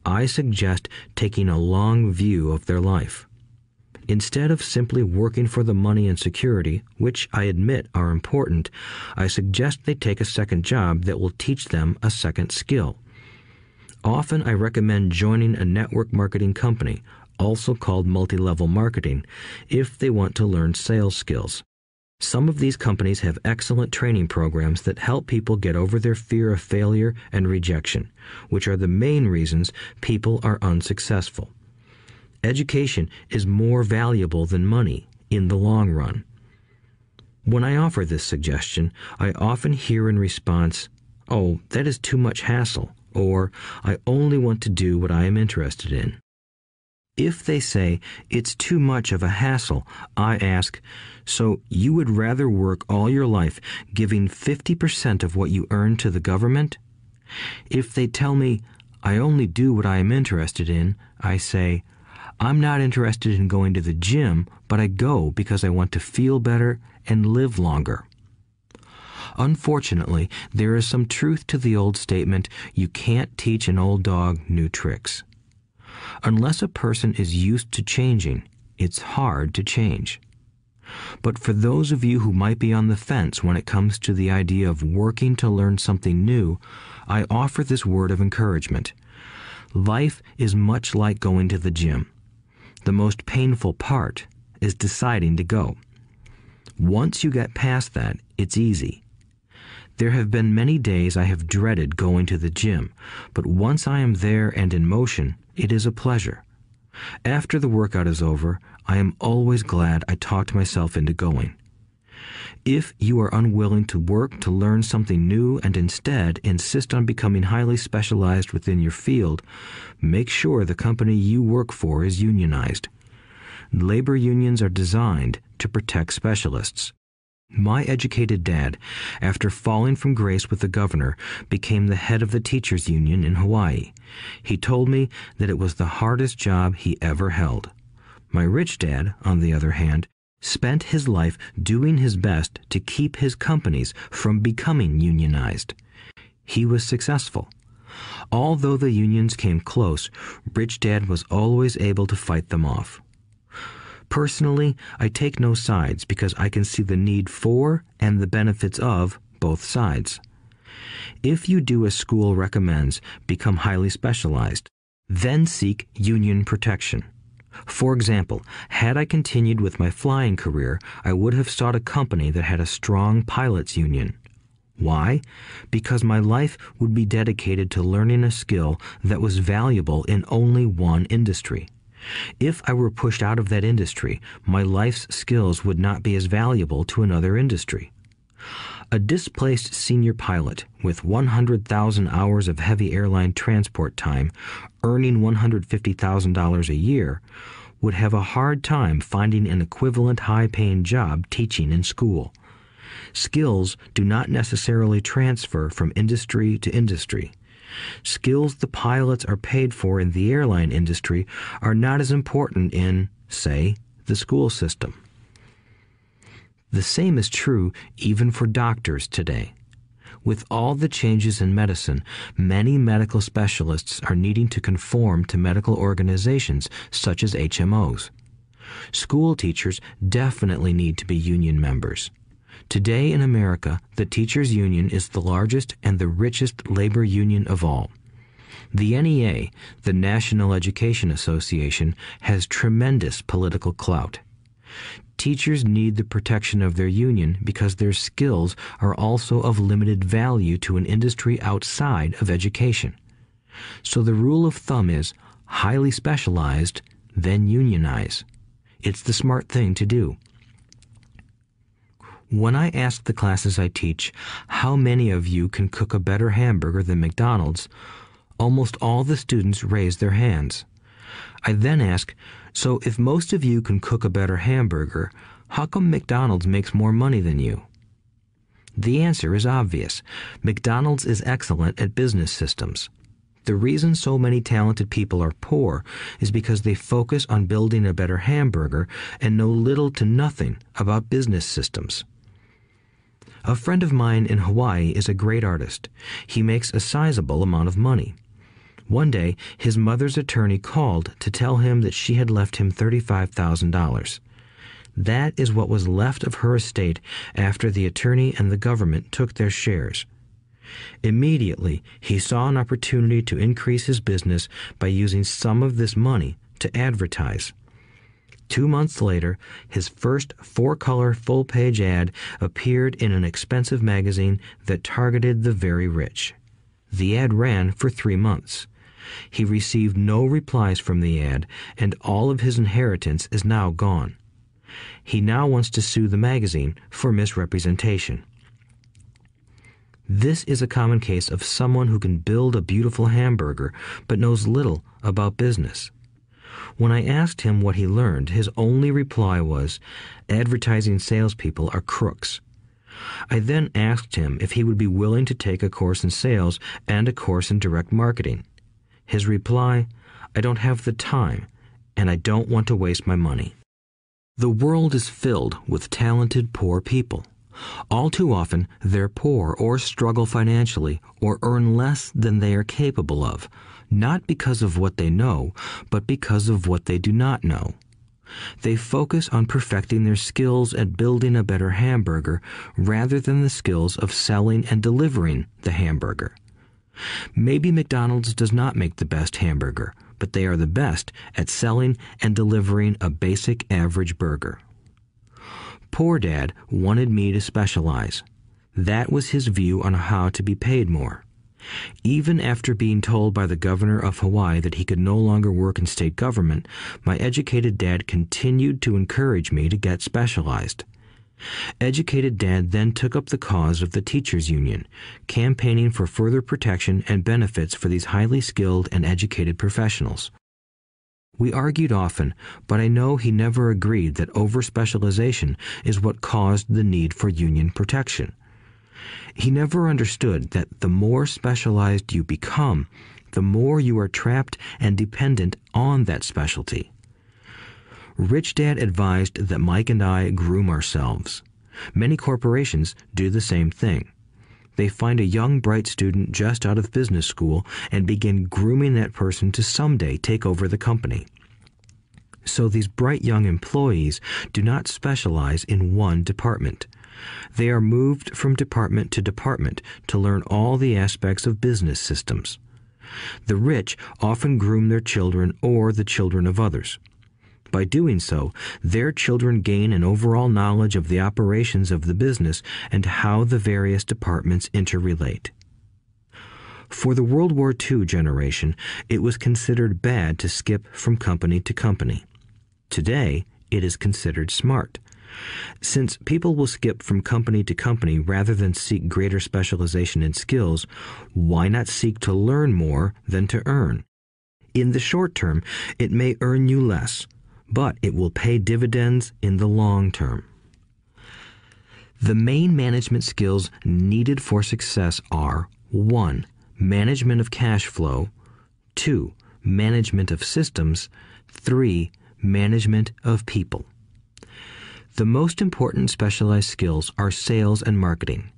B: I suggest taking a long view of their life. Instead of simply working for the money and security, which I admit are important, I suggest they take a second job that will teach them a second skill. Often I recommend joining a network marketing company, also called multi-level marketing, if they want to learn sales skills. Some of these companies have excellent training programs that help people get over their fear of failure and rejection, which are the main reasons people are unsuccessful. Education is more valuable than money in the long run. When I offer this suggestion, I often hear in response, "Oh, that is too much hassle," or "I only want to do what I am interested in." If they say it's too much of a hassle, I ask, so you would rather work all your life giving 50% of what you earn to the government? If they tell me, I only do what I am interested in, I say, I'm not interested in going to the gym, but I go because I want to feel better and live longer. Unfortunately, there is some truth to the old statement, you can't teach an old dog new tricks. Unless a person is used to changing, it's hard to change. But for those of you who might be on the fence when it comes to the idea of working to learn something new, I offer this word of encouragement. Life is much like going to the gym. The most painful part is deciding to go. Once you get past that, it's easy. There have been many days I have dreaded going to the gym, but once I am there and in motion, it is a pleasure. After the workout is over, I am always glad I talked myself into going. If you are unwilling to work to learn something new and instead insist on becoming highly specialized within your field, make sure the company you work for is unionized. Labor unions are designed to protect specialists. My educated dad, after falling from grace with the governor, became the head of the teachers' union in Hawaii. He told me that it was the hardest job he ever held. My rich dad, on the other hand, spent his life doing his best to keep his companies from becoming unionized. He was successful. Although the unions came close, Rich Dad was always able to fight them off. Personally, I take no sides because I can see the need for and the benefits of both sides. If you do as school recommends, become highly specialized, then seek union protection. For example, had I continued with my flying career, I would have sought a company that had a strong pilots union. Why? Because my life would be dedicated to learning a skill that was valuable in only one industry. If I were pushed out of that industry, my life's skills would not be as valuable to another industry. A displaced senior pilot with 100,000 hours of heavy airline transport time, earning $150,000 a year, would have a hard time finding an equivalent high-paying job teaching in school. Skills do not necessarily transfer from industry to industry. Skills the pilots are paid for in the airline industry are not as important in, say, the school system. The same is true even for doctors today. With all the changes in medicine, many medical specialists are needing to conform to medical organizations such as HMOs. School teachers definitely need to be union members. Today in America, the teachers' union is the largest and the richest labor union of all. The NEA, the National Education Association, has tremendous political clout. Teachers need the protection of their union because their skills are also of limited value to an industry outside of education. So the rule of thumb is highly specialized, then unionize. It's the smart thing to do. When I ask the classes I teach, how many of you can cook a better hamburger than McDonald's, almost all the students raise their hands. I then ask, so if most of you can cook a better hamburger, how come McDonald's makes more money than you? The answer is obvious. McDonald's is excellent at business systems. The reason so many talented people are poor is because they focus on building a better hamburger and know little to nothing about business systems. A friend of mine in Hawaii is a great artist. He makes a sizable amount of money. One day, his mother's attorney called to tell him that she had left him $35,000. That is what was left of her estate after the attorney and the government took their shares. Immediately, he saw an opportunity to increase his business by using some of this money to advertise. 2 months later, his first 4-color full-page ad appeared in an expensive magazine that targeted the very rich. The ad ran for 3 months. He received no replies from the ad, and all of his inheritance is now gone. He now wants to sue the magazine for misrepresentation. This is a common case of someone who can build a beautiful hamburger but knows little about business. When I asked him what he learned, his only reply was, "Advertising salespeople are crooks." I then asked him if he would be willing to take a course in sales and a course in direct marketing. His reply, "I don't have the time, and I don't want to waste my money." The world is filled with talented poor people. All too often, they're poor or struggle financially or earn less than they are capable of, not because of what they know, but because of what they do not know. They focus on perfecting their skills at building a better hamburger rather than the skills of selling and delivering the hamburger. Maybe McDonald's does not make the best hamburger, but they are the best at selling and delivering a basic average burger. Poor Dad wanted me to specialize. That was his view on how to be paid more. Even after being told by the governor of Hawaii that he could no longer work in state government, my educated dad continued to encourage me to get specialized. Educated Dad then took up the cause of the teachers' union, campaigning for further protection and benefits for these highly skilled and educated professionals. We argued often, but I know he never agreed that over-specialization is what caused the need for union protection. He never understood that the more specialized you become, the more you are trapped and dependent on that specialty. Rich Dad advised that Mike and I groom ourselves. Many corporations do the same thing. They find a young, bright student just out of business school and begin grooming that person to someday take over the company. So these bright young employees do not specialize in one department. They are moved from department to department to learn all the aspects of business systems. The rich often groom their children or the children of others. By doing so, their children gain an overall knowledge of the operations of the business and how the various departments interrelate. For the World War II generation, it was considered bad to skip from company to company. Today, it is considered smart. Since people will skip from company to company rather than seek greater specialization in skills, why not seek to learn more than to earn? In the short term, it may earn you less, but it will pay dividends in the long term. The main management skills needed for success are 1. Management of cash flow, 2. Management of systems, 3. Management of people. The most important specialized skills are sales and marketing.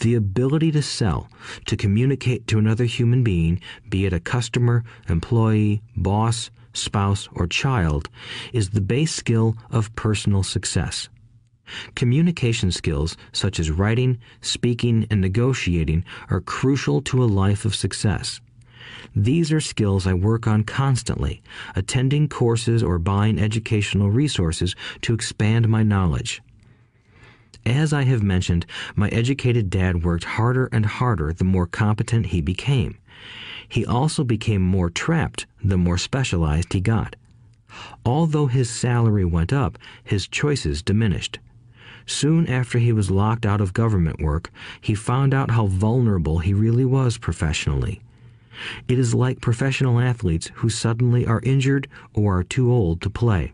B: The ability to sell, to communicate to another human being, be it a customer, employee, boss, spouse, or child, is the base skill of personal success. Communication skills such as writing, speaking, and negotiating are crucial to a life of success. These are skills I work on constantly, attending courses or buying educational resources to expand my knowledge. As I have mentioned, my educated dad worked harder and harder the more competent he became. He also became more trapped the more specialized he got. Although his salary went up, his choices diminished. Soon after he was locked out of government work, he found out how vulnerable he really was professionally. It is like professional athletes who suddenly are injured or are too old to play.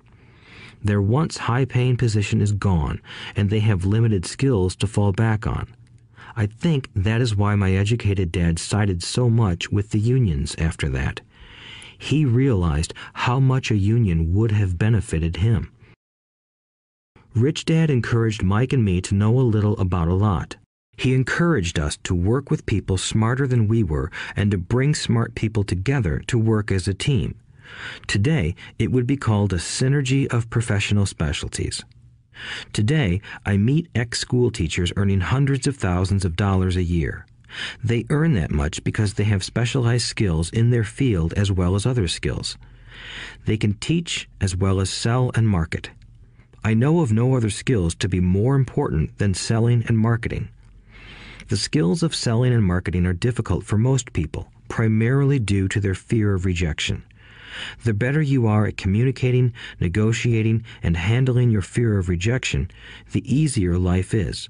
B: Their once high-paying position is gone, and they have limited skills to fall back on. I think that is why my educated dad sided so much with the unions after that. He realized how much a union would have benefited him. Rich Dad encouraged Mike and me to know a little about a lot. He encouraged us to work with people smarter than we were and to bring smart people together to work as a team. Today, it would be called a synergy of professional specialties. Today, I meet ex-school teachers earning hundreds of thousands of dollars a year. They earn that much because they have specialized skills in their field as well as other skills. They can teach as well as sell and market. I know of no other skills to be more important than selling and marketing. The skills of selling and marketing are difficult for most people, primarily due to their fear of rejection. The better you are at communicating, negotiating, and handling your fear of rejection, the easier life is.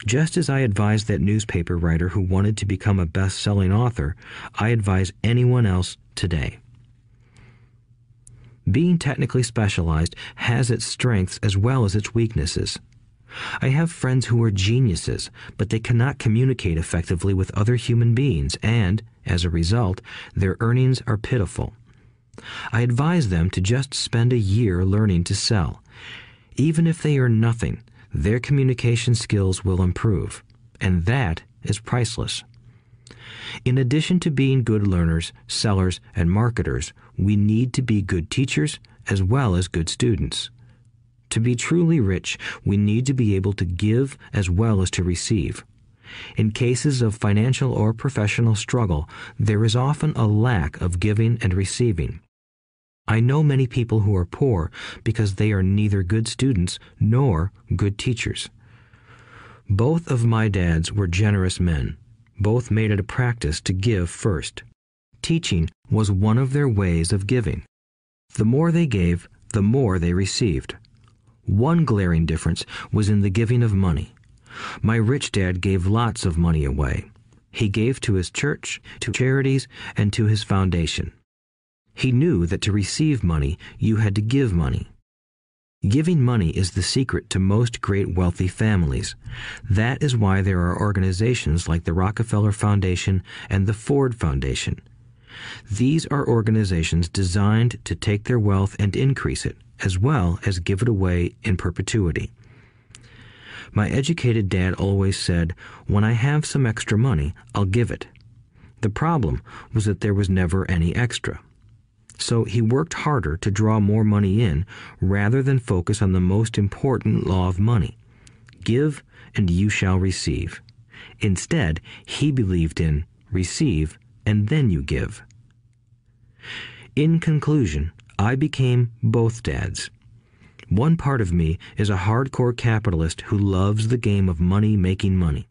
B: Just as I advise that newspaper writer who wanted to become a best-selling author, I advise anyone else today. Being technically specialized has its strengths as well as its weaknesses. I have friends who are geniuses, but they cannot communicate effectively with other human beings, and, as a result, their earnings are pitiful. I advise them to just spend a year learning to sell. Even if they earn nothing, their communication skills will improve, and that is priceless. In addition to being good learners, sellers, and marketers, we need to be good teachers as well as good students. To be truly rich, we need to be able to give as well as to receive. In cases of financial or professional struggle, there is often a lack of giving and receiving. I know many people who are poor because they are neither good students nor good teachers. Both of my dads were generous men. Both made it a practice to give first. Teaching was one of their ways of giving. The more they gave, the more they received. One glaring difference was in the giving of money. My rich dad gave lots of money away. He gave to his church, to charities, and to his foundation. He knew that to receive money, you had to give money. Giving money is the secret to most great wealthy families. That is why there are organizations like the Rockefeller Foundation and the Ford Foundation. These are organizations designed to take their wealth and increase it, as well as give it away in perpetuity. My educated dad always said, "When I have some extra money, I'll give it." The problem was that there was never any extra. So he worked harder to draw more money in rather than focus on the most important law of money. Give and you shall receive. Instead, he believed in receive and then you give. In conclusion, I became both dads. One part of me is a hardcore capitalist who loves the game of money making money.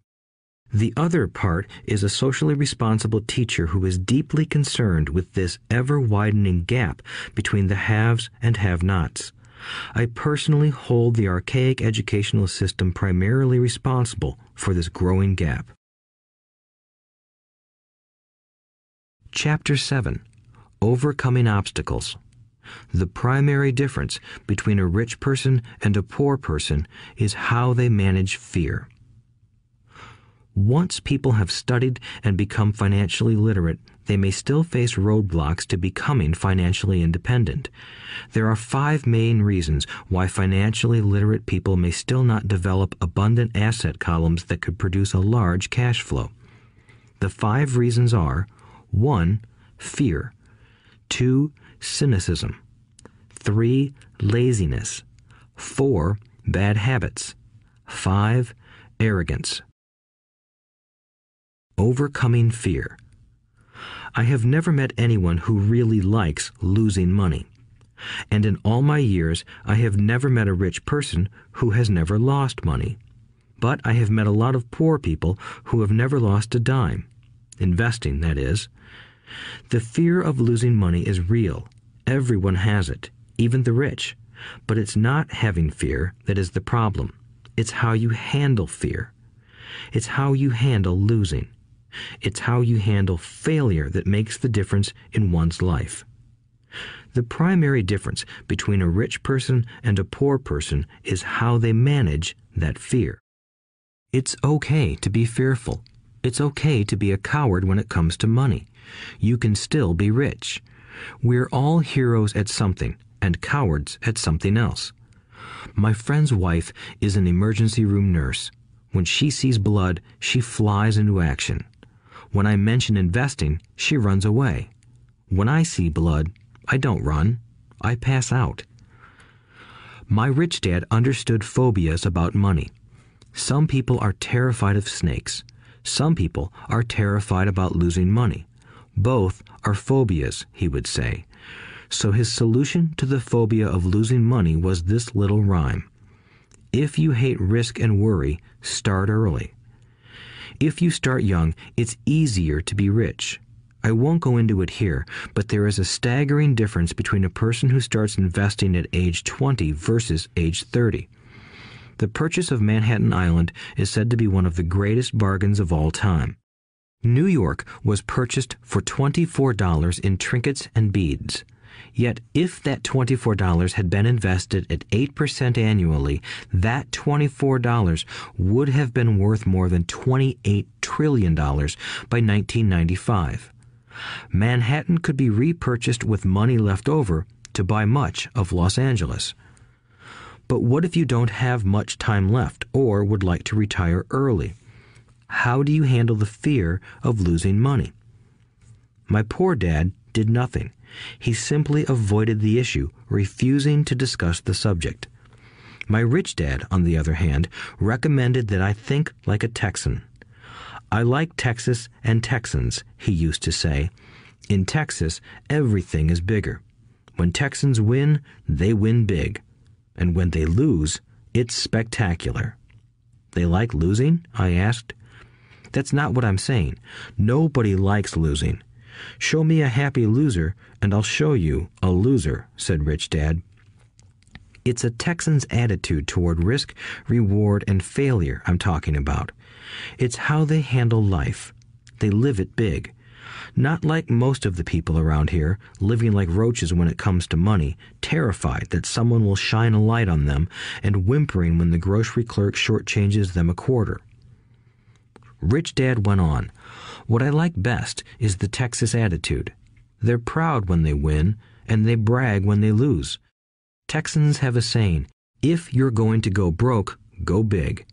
B: The other part is a socially responsible teacher who is deeply concerned with this ever-widening gap between the haves and have-nots. I personally hold the archaic educational system primarily responsible for this growing gap. Chapter 7. Overcoming Obstacles. The primary difference between a rich person and a poor person is how they manage fear. Once people have studied and become financially literate, they may still face roadblocks to becoming financially independent. There are 5 main reasons why financially literate people may still not develop abundant asset columns that could produce a large cash flow. The 5 reasons are: 1. Fear. 2. Cynicism. 3. Laziness. 4. Bad habits. 5. Arrogance. Overcoming fear. I have never met anyone who really likes losing money. And in all my years, I have never met a rich person who has never lost money. But I have met a lot of poor people who have never lost a dime. Investing, that is. The fear of losing money is real. Everyone has it, even the rich. But it's not having fear that is the problem. It's how you handle fear. It's how you handle losing. It's how you handle failure that makes the difference in one's life. The primary difference between a rich person and a poor person is how they manage that fear. It's okay to be fearful. It's okay to be a coward when it comes to money. You can still be rich. We're all heroes at something and cowards at something else. My friend's wife is an emergency room nurse. When she sees blood, she flies into action. When I mention investing, she runs away. When I see blood, I don't run. I pass out. My rich dad understood phobias about money. Some people are terrified of snakes. Some people are terrified about losing money. Both are phobias, he would say. So his solution to the phobia of losing money was this little rhyme. If you hate risk and worry, start early. If you start young, it's easier to be rich. I won't go into it here, but there is a staggering difference between a person who starts investing at age 20 versus age 30. The purchase of Manhattan Island is said to be one of the greatest bargains of all time. New York was purchased for $24 in trinkets and beads. Yet if that $24 had been invested at 8% annually, that $24 would have been worth more than $28 trillion by 1995. Manhattan could be repurchased with money left over to buy much of Los Angeles. But what if you don't have much time left or would like to retire early? How do you handle the fear of losing money? My poor dad did nothing. He simply avoided the issue, refusing to discuss the subject. My rich dad, on the other hand, recommended that I think like a Texan. I like Texas and Texans, he used to say. In Texas, everything is bigger. When Texans win, they win big. And when they lose, it's spectacular. They like losing? I asked. That's not what I'm saying. Nobody likes losing. Show me a happy loser, and I'll show you a loser, said Rich Dad. It's a Texan's attitude toward risk, reward, and failure I'm talking about. It's how they handle life. They live it big. Not like most of the people around here, living like roaches when it comes to money, terrified that someone will shine a light on them and whimpering when the grocery clerk shortchanges them a quarter. Rich Dad went on, "What I like best is the Texas attitude. They're proud when they win, and they brag when they lose. Texans have a saying, if you're going to go broke, go big.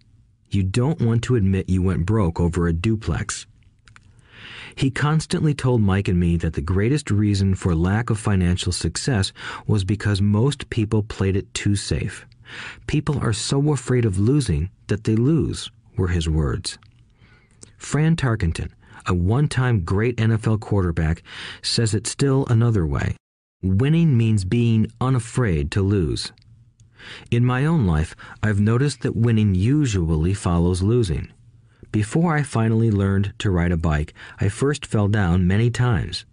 B: You don't want to admit you went broke over a duplex." He constantly told Mike and me that the greatest reason for lack of financial success was because most people played it too safe. People are so afraid of losing that they lose, were his words. Fran Tarkenton, a one-time great NFL quarterback, says it still another way. Winning means being unafraid to lose. In my own life, I've noticed that winning usually follows losing. Before I finally learned to ride a bike, I first fell down many times.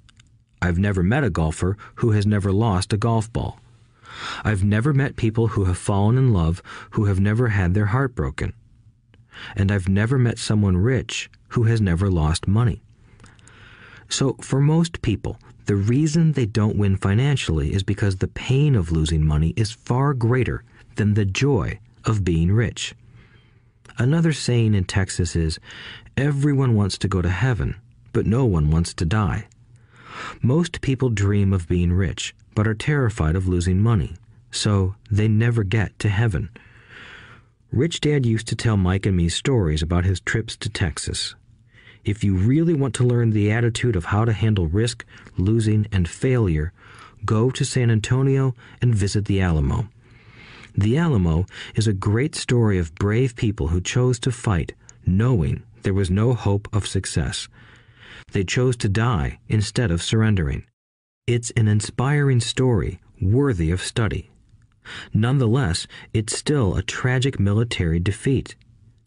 B: I've never met a golfer who has never lost a golf ball. I've never met people who have fallen in love who have never had their heart broken. And I've never met someone rich who has never lost money. So for most people, the reason they don't win financially is because the pain of losing money is far greater than the joy of being rich. Another saying in Texas is, everyone wants to go to heaven, but no one wants to die. Most people dream of being rich, but are terrified of losing money, so they never get to heaven. Rich Dad used to tell Mike and me stories about his trips to Texas. If you really want to learn the attitude of how to handle risk, losing, and failure, go to San Antonio and visit the Alamo. The Alamo is a great story of brave people who chose to fight, knowing there was no hope of success. They chose to die instead of surrendering. It's an inspiring story worthy of study. Nonetheless, it's still a tragic military defeat.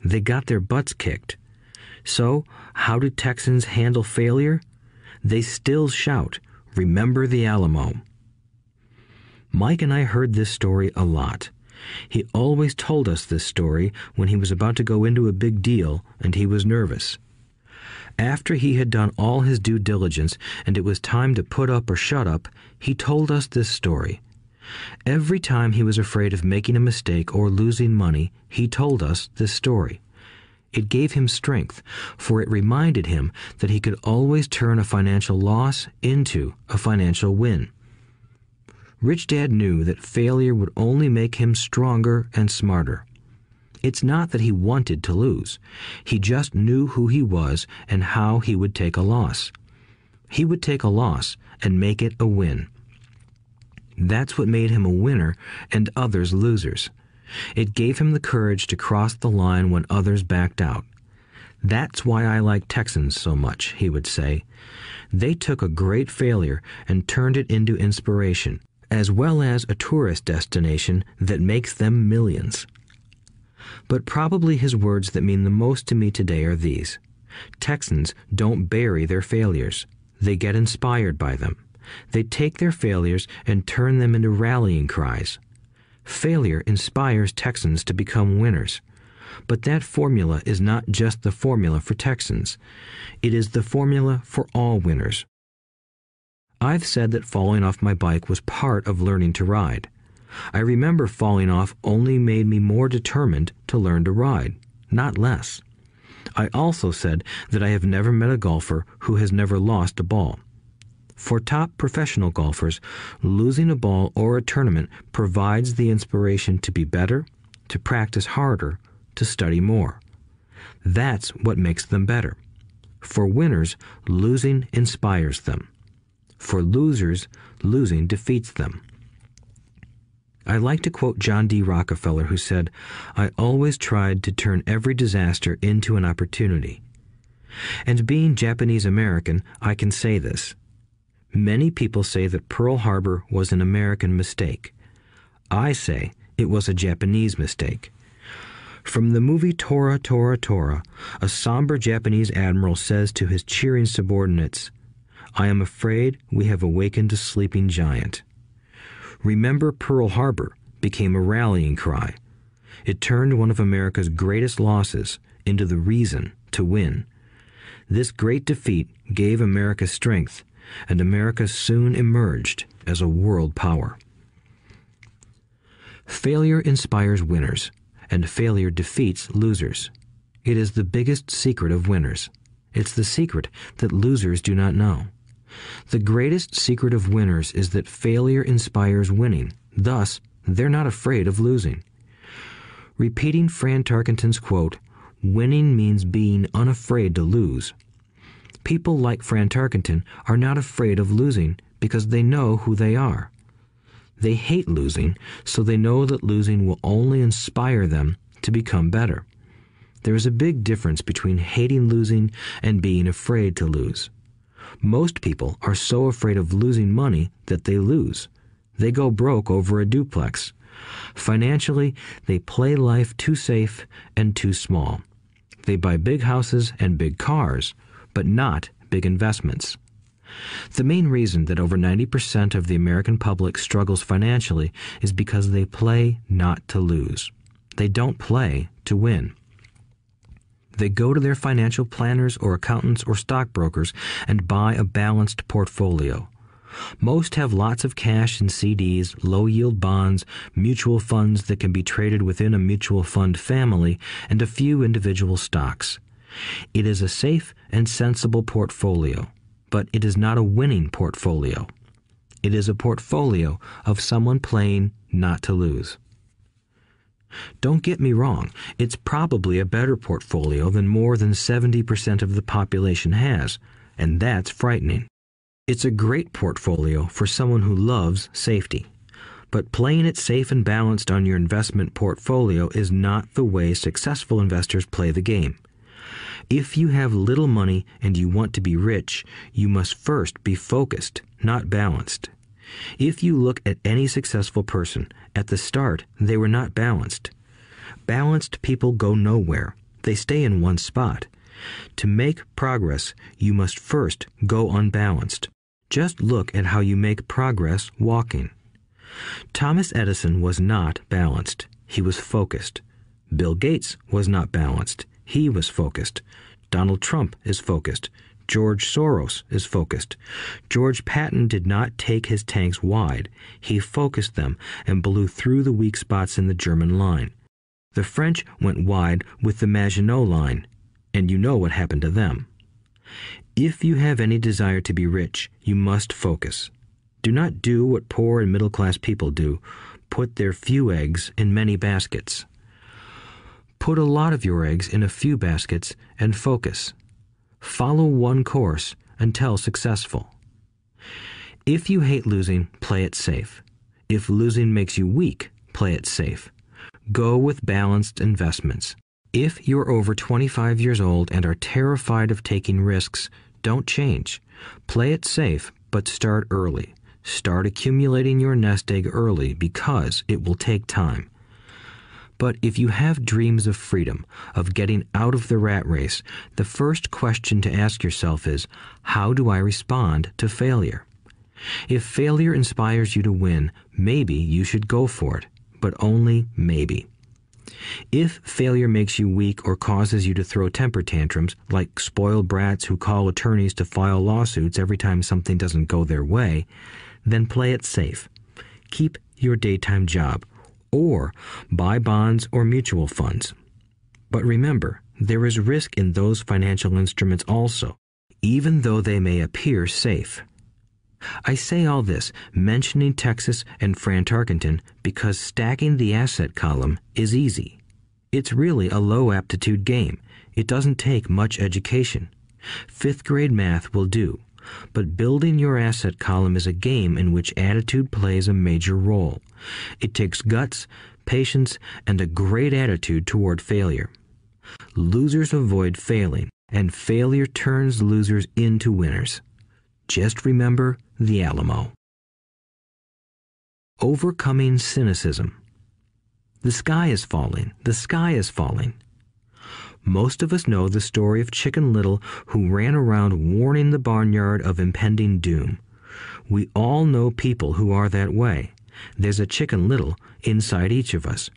B: They got their butts kicked. So, how do Texans handle failure? They still shout, "Remember the Alamo." Mike and I heard this story a lot. He always told us this story when he was about to go into a big deal and he was nervous. After he had done all his due diligence and it was time to put up or shut up, he told us this story. Every time he was afraid of making a mistake or losing money, he told us this story. It gave him strength, for it reminded him that he could always turn a financial loss into a financial win. Rich Dad knew that failure would only make him stronger and smarter. It's not that he wanted to lose. He just knew who he was and how he would take a loss. He would take a loss and make it a win. That's what made him a winner and others losers. It gave him the courage to cross the line when others backed out. That's why I like Texans so much, he would say. They took a great failure and turned it into inspiration, as well as a tourist destination that makes them millions. But probably his words that mean the most to me today are these. Texans don't bury their failures. They get inspired by them. They take their failures and turn them into rallying cries. Failure inspires Texans to become winners. But that formula is not just the formula for Texans. It is the formula for all winners. I've said that falling off my bike was part of learning to ride. I remember falling off only made me more determined to learn to ride, not less. I also said that I have never met a golfer who has never lost a ball. For top professional golfers, losing a ball or a tournament provides the inspiration to be better, to practice harder, to study more. That's what makes them better. For winners, losing inspires them. For losers, losing defeats them. I like to quote John D. Rockefeller, who said, "I always tried to turn every disaster into an opportunity." And being Japanese American, I can say this. Many people say that Pearl Harbor was an American mistake. I say it was a Japanese mistake. From the movie Tora, Tora, Tora, a somber Japanese admiral says to his cheering subordinates, "I am afraid we have awakened a sleeping giant." Remember Pearl Harbor became a rallying cry. It turned one of America's greatest losses into the reason to win. This great defeat gave America strength, and America soon emerged as a world power. Failure inspires winners, and failure defeats losers. It is the biggest secret of winners. It's the secret that losers do not know. The greatest secret of winners is that failure inspires winning. Thus, they're not afraid of losing. Repeating Fran Tarkenton's quote, "Winning means being unafraid to lose." People like Fran Tarkenton are not afraid of losing because they know who they are. They hate losing, so they know that losing will only inspire them to become better. There is a big difference between hating losing and being afraid to lose. Most people are so afraid of losing money that they lose. They go broke over a duplex. Financially, they play life too safe and too small. They buy big houses and big cars, but not big investments. The main reason that over 90% of the American public struggles financially is because they play not to lose. They don't play to win. They go to their financial planners or accountants or stockbrokers and buy a balanced portfolio. Most have lots of cash in CDs, low-yield bonds, mutual funds that can be traded within a mutual fund family, and a few individual stocks. It is a safe and sensible portfolio, but it is not a winning portfolio. It is a portfolio of someone playing not to lose. Don't get me wrong, it's probably a better portfolio than more than 70% of the population has, and that's frightening. It's a great portfolio for someone who loves safety. But playing it safe and balanced on your investment portfolio is not the way successful investors play the game. If you have little money and you want to be rich, you must first be focused, not balanced. If you look at any successful person, at the start they were not balanced. Balanced people go nowhere. They stay in one spot. To make progress, you must first go unbalanced. Just look at how you make progress walking. Thomas Edison was not balanced. He was focused. Bill Gates was not balanced. He was focused. Donald Trump is focused. George Soros is focused. George Patton did not take his tanks wide. He focused them and blew through the weak spots in the German line. The French went wide with the Maginot Line, and you know what happened to them. If you have any desire to be rich, you must focus. Do not do what poor and middle-class people do, put their few eggs in many baskets. Put a lot of your eggs in a few baskets and focus. Follow one course until successful. If you hate losing, play it safe. If losing makes you weak, play it safe. Go with balanced investments. If you're over 25 years old and are terrified of taking risks, don't change. Play it safe, but start early. Start accumulating your nest egg early because it will take time. But if you have dreams of freedom, of getting out of the rat race, the first question to ask yourself is, how do I respond to failure? If failure inspires you to win, maybe you should go for it, but only maybe. If failure makes you weak or causes you to throw temper tantrums, like spoiled brats who call attorneys to file lawsuits every time something doesn't go their way, then play it safe. Keep your daytime job, or buy bonds or mutual funds. But remember, there is risk in those financial instruments also, even though they may appear safe. I say all this, mentioning Texas and Fran Tarkenton, because stacking the asset column is easy. It's really a low-aptitude game. It doesn't take much education. 5th grade math will do. But building your asset column is a game in which attitude plays a major role. It takes guts, patience, and a great attitude toward failure. Losers avoid failing, and failure turns losers into winners. Just remember the Alamo. Overcoming cynicism. The sky is falling. The sky is falling. Most of us know the story of Chicken Little, who ran around warning the barnyard of impending doom. We all know people who are that way. There's a Chicken Little inside each of us.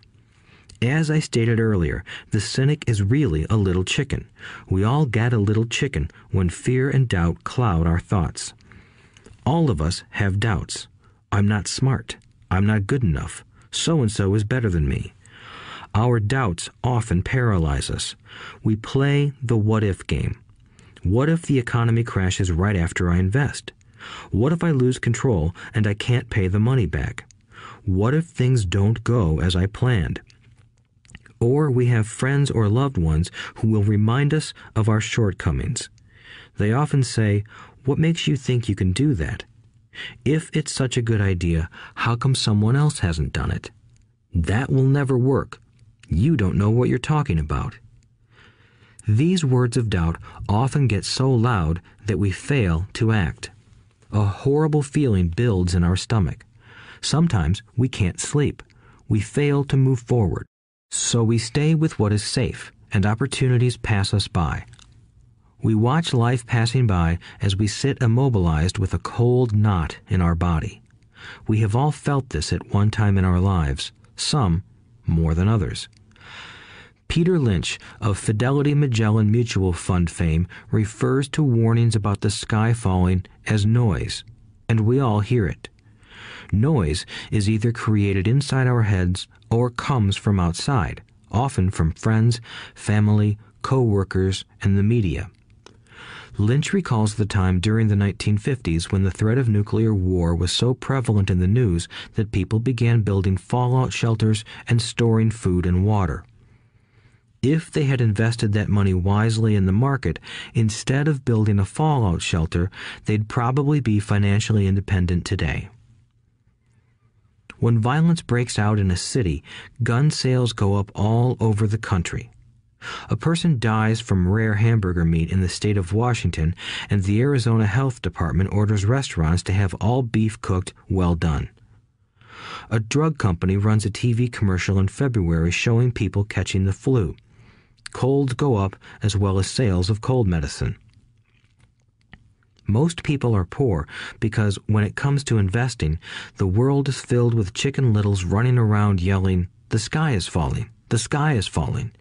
B: As I stated earlier, the cynic is really a little chicken. We all get a little chicken when fear and doubt cloud our thoughts. All of us have doubts. I'm not smart. I'm not good enough. So-and-so is better than me. Our doubts often paralyze us. We play the what-if game. What if the economy crashes right after I invest? What if I lose control and I can't pay the money back? What if things don't go as I planned? Or we have friends or loved ones who will remind us of our shortcomings. They often say, "What makes you think you can do that? If it's such a good idea, how come someone else hasn't done it? That will never work. You don't know what you're talking about." These words of doubt often get so loud that we fail to act. A horrible feeling builds in our stomach. Sometimes we can't sleep. We fail to move forward. So we stay with what is safe, and opportunities pass us by. We watch life passing by as we sit immobilized with a cold knot in our body. We have all felt this at one time in our lives, some more than others. Peter Lynch of Fidelity Magellan Mutual Fund fame refers to warnings about the sky falling as noise, and we all hear it. Noise is either created inside our heads or comes from outside, often from friends, family, co-workers, and the media. Lynch recalls the time during the 1950s when the threat of nuclear war was so prevalent in the news that people began building fallout shelters and storing food and water. If they had invested that money wisely in the market, instead of building a fallout shelter, they'd probably be financially independent today. When violence breaks out in a city, gun sales go up all over the country. A person dies from rare hamburger meat in the state of Washington, and the Arizona Health Department orders restaurants to have all beef cooked well done. A drug company runs a TV commercial in February showing people catching the flu. Colds go up as well as sales of cold medicine. Most people are poor because when it comes to investing, the world is filled with Chicken Littles running around yelling, "The sky is falling, the sky is falling."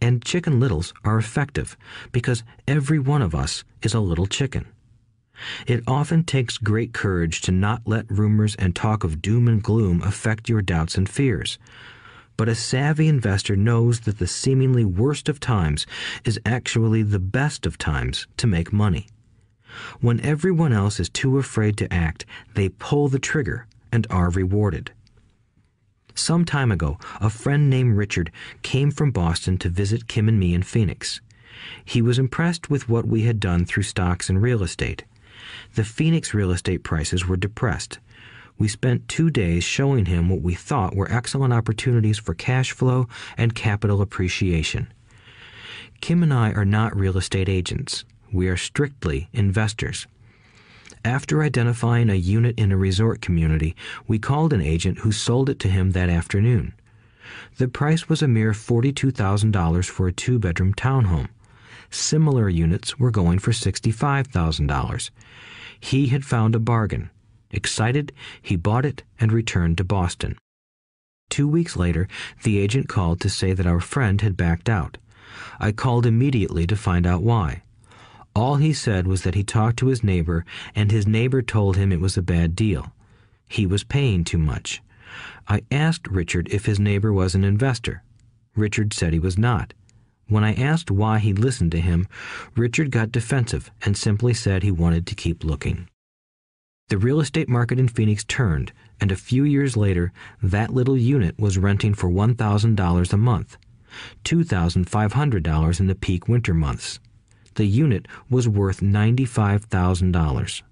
B: And Chicken Littles are effective because every one of us is a little chicken. It often takes great courage to not let rumors and talk of doom and gloom affect your doubts and fears. But a savvy investor knows that the seemingly worst of times is actually the best of times to make money. When everyone else is too afraid to act, they pull the trigger and are rewarded. Some time ago, a friend named Richard came from Boston to visit Kim and me in Phoenix. He was impressed with what we had done through stocks and real estate. The Phoenix real estate prices were depressed. We spent 2 days showing him what we thought were excellent opportunities for cash flow and capital appreciation. Kim and I are not real estate agents. We are strictly investors. After identifying a unit in a resort community, we called an agent who sold it to him that afternoon. The price was a mere $42,000 for a 2-bedroom townhome. Similar units were going for $65,000. He had found a bargain. Excited, he bought it and returned to Boston. 2 weeks later, the agent called to say that our friend had backed out. I called immediately to find out why. All he said was that he talked to his neighbor, and his neighbor told him it was a bad deal. He was paying too much. I asked Richard if his neighbor was an investor. Richard said he was not. When I asked why he listened to him, Richard got defensive and simply said he wanted to keep looking. The real estate market in Phoenix turned, and a few years later, that little unit was renting for $1,000 a month, $2,500 in the peak winter months. The unit was worth $95,000.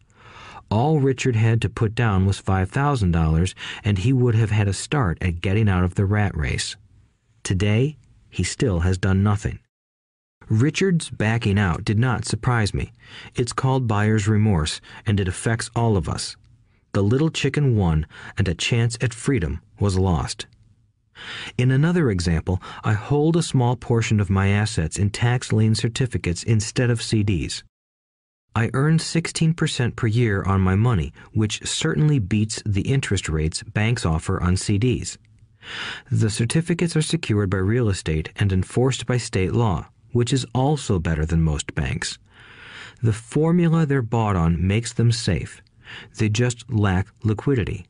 B: All Richard had to put down was $5,000, and he would have had a start at getting out of the rat race. Today, he still has done nothing. Richard's backing out did not surprise me. It's called buyer's remorse, and it affects all of us. The little chicken won, and a chance at freedom was lost. In another example, I hold a small portion of my assets in tax lien certificates instead of CDs. I earn 16% per year on my money, which certainly beats the interest rates banks offer on CDs. The certificates are secured by real estate and enforced by state law, which is also better than most banks. The formula they're bought on makes them safe. They just lack liquidity.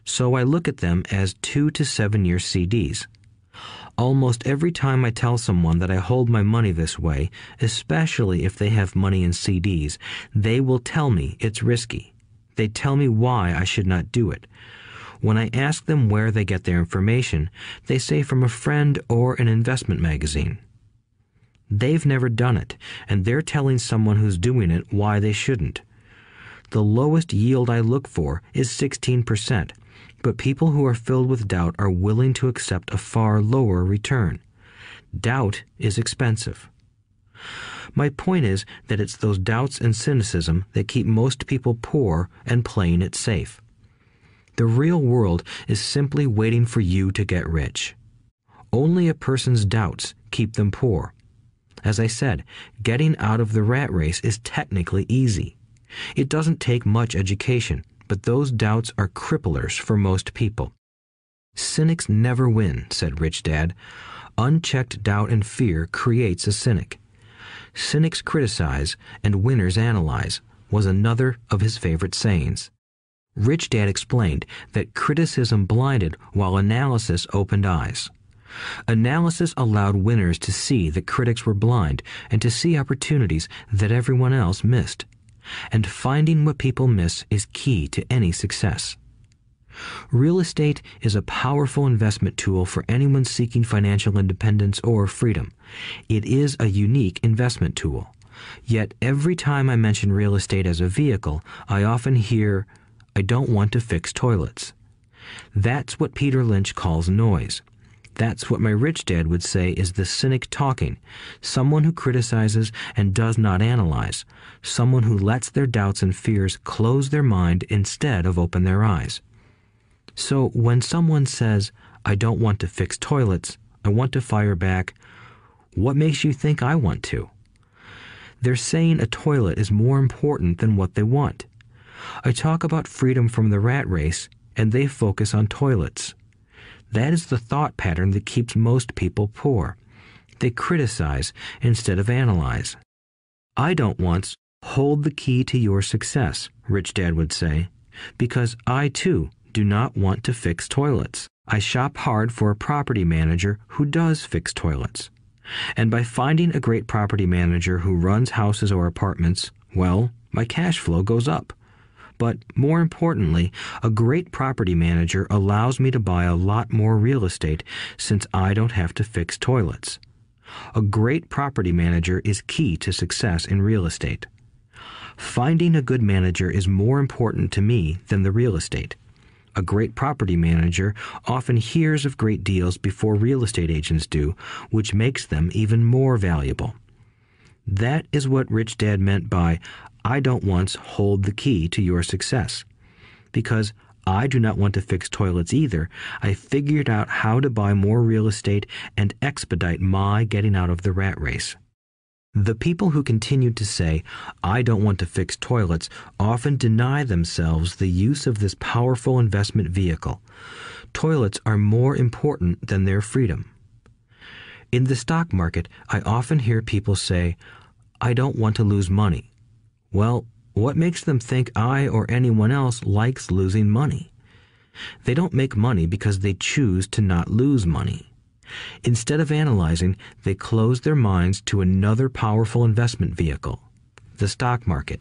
B: So I look at them as 2 to 7 year CDs. Almost every time I tell someone that I hold my money this way, especially if they have money in CDs, they will tell me it's risky. They tell me why I should not do it. When I ask them where they get their information, they say from a friend or an investment magazine. They've never done it, and they're telling someone who's doing it why they shouldn't. The lowest yield I look for is 16%, but people who are filled with doubt are willing to accept a far lower return. Doubt is expensive. My point is that it's those doubts and cynicism that keep most people poor and playing it safe. The real world is simply waiting for you to get rich. Only a person's doubts keep them poor. As I said, getting out of the rat race is technically easy. It doesn't take much education, but those doubts are cripplers for most people. Cynics never win, said Rich Dad. Unchecked doubt and fear creates a cynic. Cynics criticize and winners analyze was another of his favorite sayings. Rich Dad explained that criticism blinded while analysis opened eyes. Analysis allowed winners to see that critics were blind and to see opportunities that everyone else missed. And finding what people miss is key to any success. Real estate is a powerful investment tool for anyone seeking financial independence or freedom. It is a unique investment tool. Yet every time I mention real estate as a vehicle, I often hear, "I don't want to fix toilets." That's what Peter Lynch calls noise. That's what my rich dad would say is the cynic talking, someone who criticizes and does not analyze, someone who lets their doubts and fears close their mind instead of open their eyes. So when someone says, "I don't want to fix toilets, I want to fire back," what makes you think I want to? They're saying a toilet is more important than what they want. I talk about freedom from the rat race, and they focus on toilets. That is the thought pattern that keeps most people poor. They criticize instead of analyze. I don't once hold the key to your success, Rich Dad would say, because I too do not want to fix toilets. I shop hard for a property manager who does fix toilets. And by finding a great property manager who runs houses or apartments, well, my cash flow goes up. But more importantly, a great property manager allows me to buy a lot more real estate since I don't have to fix toilets. A great property manager is key to success in real estate. Finding a good manager is more important to me than the real estate. A great property manager often hears of great deals before real estate agents do, which makes them even more valuable. That is what Rich Dad meant by, I don't once hold the key to your success. Because I do not want to fix toilets either, I figured out how to buy more real estate and expedite my getting out of the rat race. The people who continue to say, I don't want to fix toilets, often deny themselves the use of this powerful investment vehicle. Toilets are more important than their freedom. In the stock market, I often hear people say, I don't want to lose money. Well, what makes them think I or anyone else likes losing money? They don't make money because they choose to not lose money. Instead of analyzing, they close their minds to another powerful investment vehicle, the stock market.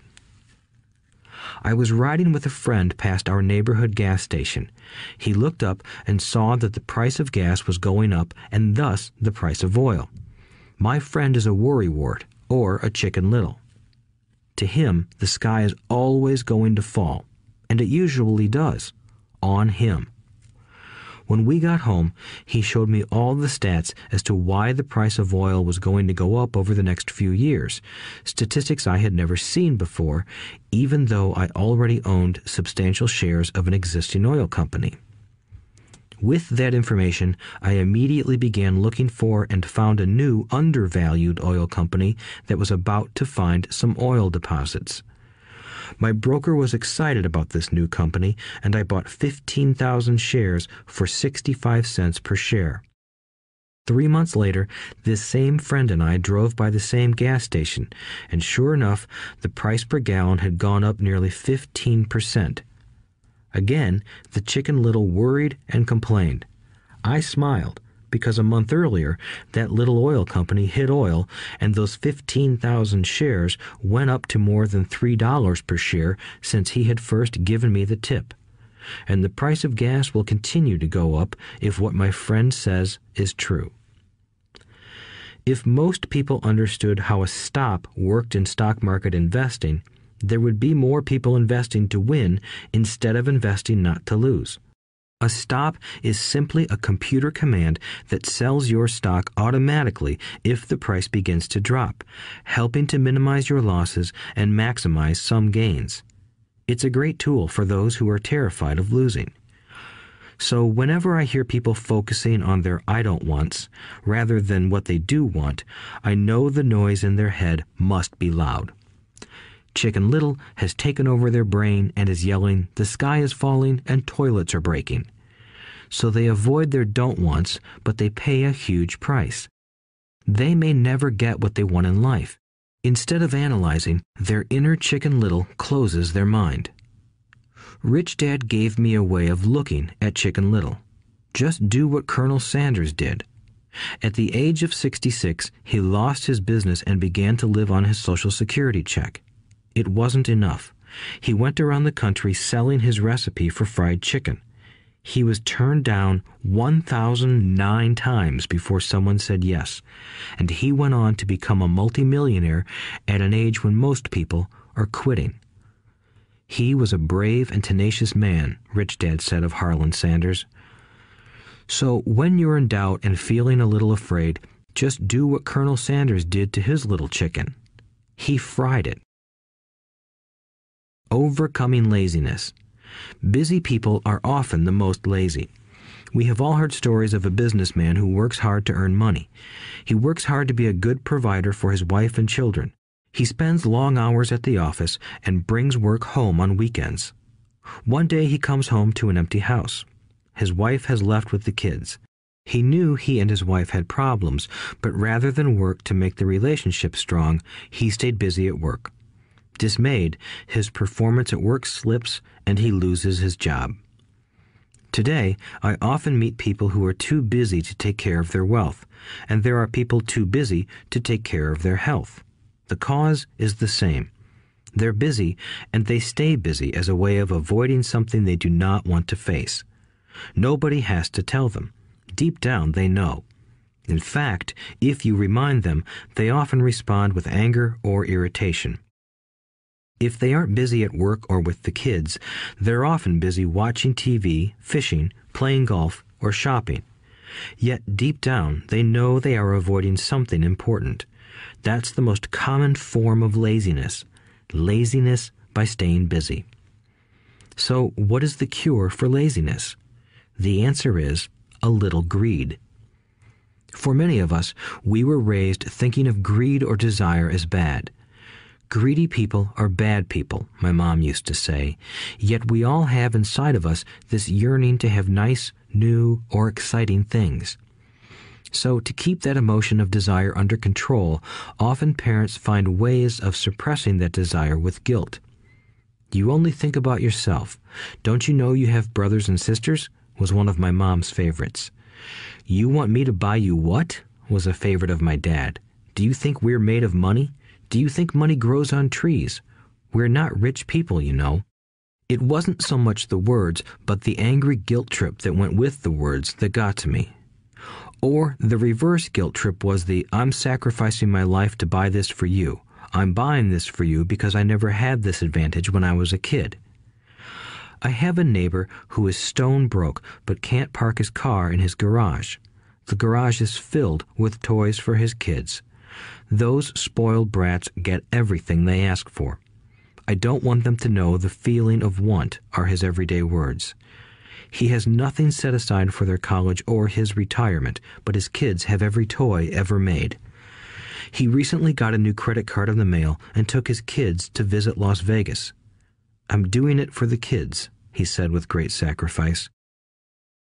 B: I was riding with a friend past our neighborhood gas station. He looked up and saw that the price of gas was going up and thus the price of oil. My friend is a worrywart, or a Chicken Little. To him, the sky is always going to fall, and it usually does, on him. When we got home, he showed me all the stats as to why the price of oil was going to go up over the next few years, statistics I had never seen before, even though I already owned substantial shares of an existing oil company. With that information, I immediately began looking for and found a new undervalued oil company that was about to find some oil deposits. My broker was excited about this new company, and I bought 15,000 shares for 65 cents per share. 3 months later, this same friend and I drove by the same gas station, and sure enough, the price per gallon had gone up nearly 15%. Again, the Chicken Little worried and complained. I smiled, because a month earlier, that little oil company hit oil, and those 15,000 shares went up to more than $3 per share since he had first given me the tip. And the price of gas will continue to go up if what my friend says is true. If most people understood how a stop worked in stock market investing, there would be more people investing to win instead of investing not to lose. A stop is simply a computer command that sells your stock automatically if the price begins to drop, helping to minimize your losses and maximize some gains. It's a great tool for those who are terrified of losing. So whenever I hear people focusing on their I don't wants rather than what they do want, I know the noise in their head must be loud. Chicken Little has taken over their brain and is yelling, the sky is falling and toilets are breaking. So they avoid their don't wants, but they pay a huge price. They may never get what they want in life. Instead of analyzing, their inner Chicken Little closes their mind. Rich Dad gave me a way of looking at Chicken Little. Just do what Colonel Sanders did. At the age of 66, he lost his business and began to live on his Social Security check. It wasn't enough. He went around the country selling his recipe for fried chicken. He was turned down 1,009 times before someone said yes, and he went on to become a multimillionaire at an age when most people are quitting. He was a brave and tenacious man, Rich Dad said of Harlan Sanders. So when you're in doubt and feeling a little afraid, just do what Colonel Sanders did to his little chicken. He fried it. Overcoming laziness. Busy people are often the most lazy. We have all heard stories of a businessman who works hard to earn money. He works hard to be a good provider for his wife and children. He spends long hours at the office and brings work home on weekends. One day he comes home to an empty house. His wife has left with the kids. He knew he and his wife had problems, but rather than work to make the relationship strong, he stayed busy at work. Dismayed, his performance at work slips and he loses his job. Today, I often meet people who are too busy to take care of their wealth, and there are people too busy to take care of their health. The cause is the same. They're busy, and they stay busy as a way of avoiding something they do not want to face. Nobody has to tell them. Deep down, they know. In fact, if you remind them, they often respond with anger or irritation. If they aren't busy at work or with the kids, they're often busy watching TV, fishing, playing golf, or shopping. Yet deep down, they know they are avoiding something important. That's the most common form of laziness. Laziness by staying busy. So, what is the cure for laziness? The answer is a little greed. For many of us, we were raised thinking of greed or desire as bad. Greedy people are bad people, my mom used to say, yet we all have inside of us this yearning to have nice, new, or exciting things. So, to keep that emotion of desire under control, often parents find ways of suppressing that desire with guilt. You only think about yourself. Don't you know you have brothers and sisters? Was one of my mom's favorites. You want me to buy you what? Was a favorite of my dad. Do you think we're made of money? Do you think money grows on trees? We're not rich people, you know. It wasn't so much the words, but the angry guilt trip that went with the words that got to me. Or the reverse guilt trip was the I'm sacrificing my life to buy this for you. I'm buying this for you because I never had this advantage when I was a kid. I have a neighbor who is stone broke but can't park his car in his garage. The garage is filled with toys for his kids. Those spoiled brats get everything they ask for. I don't want them to know the feeling of want are his everyday words. He has nothing set aside for their college or his retirement, but his kids have every toy ever made. He recently got a new credit card in the mail and took his kids to visit Las Vegas. I'm doing it for the kids, he said with great sacrifice.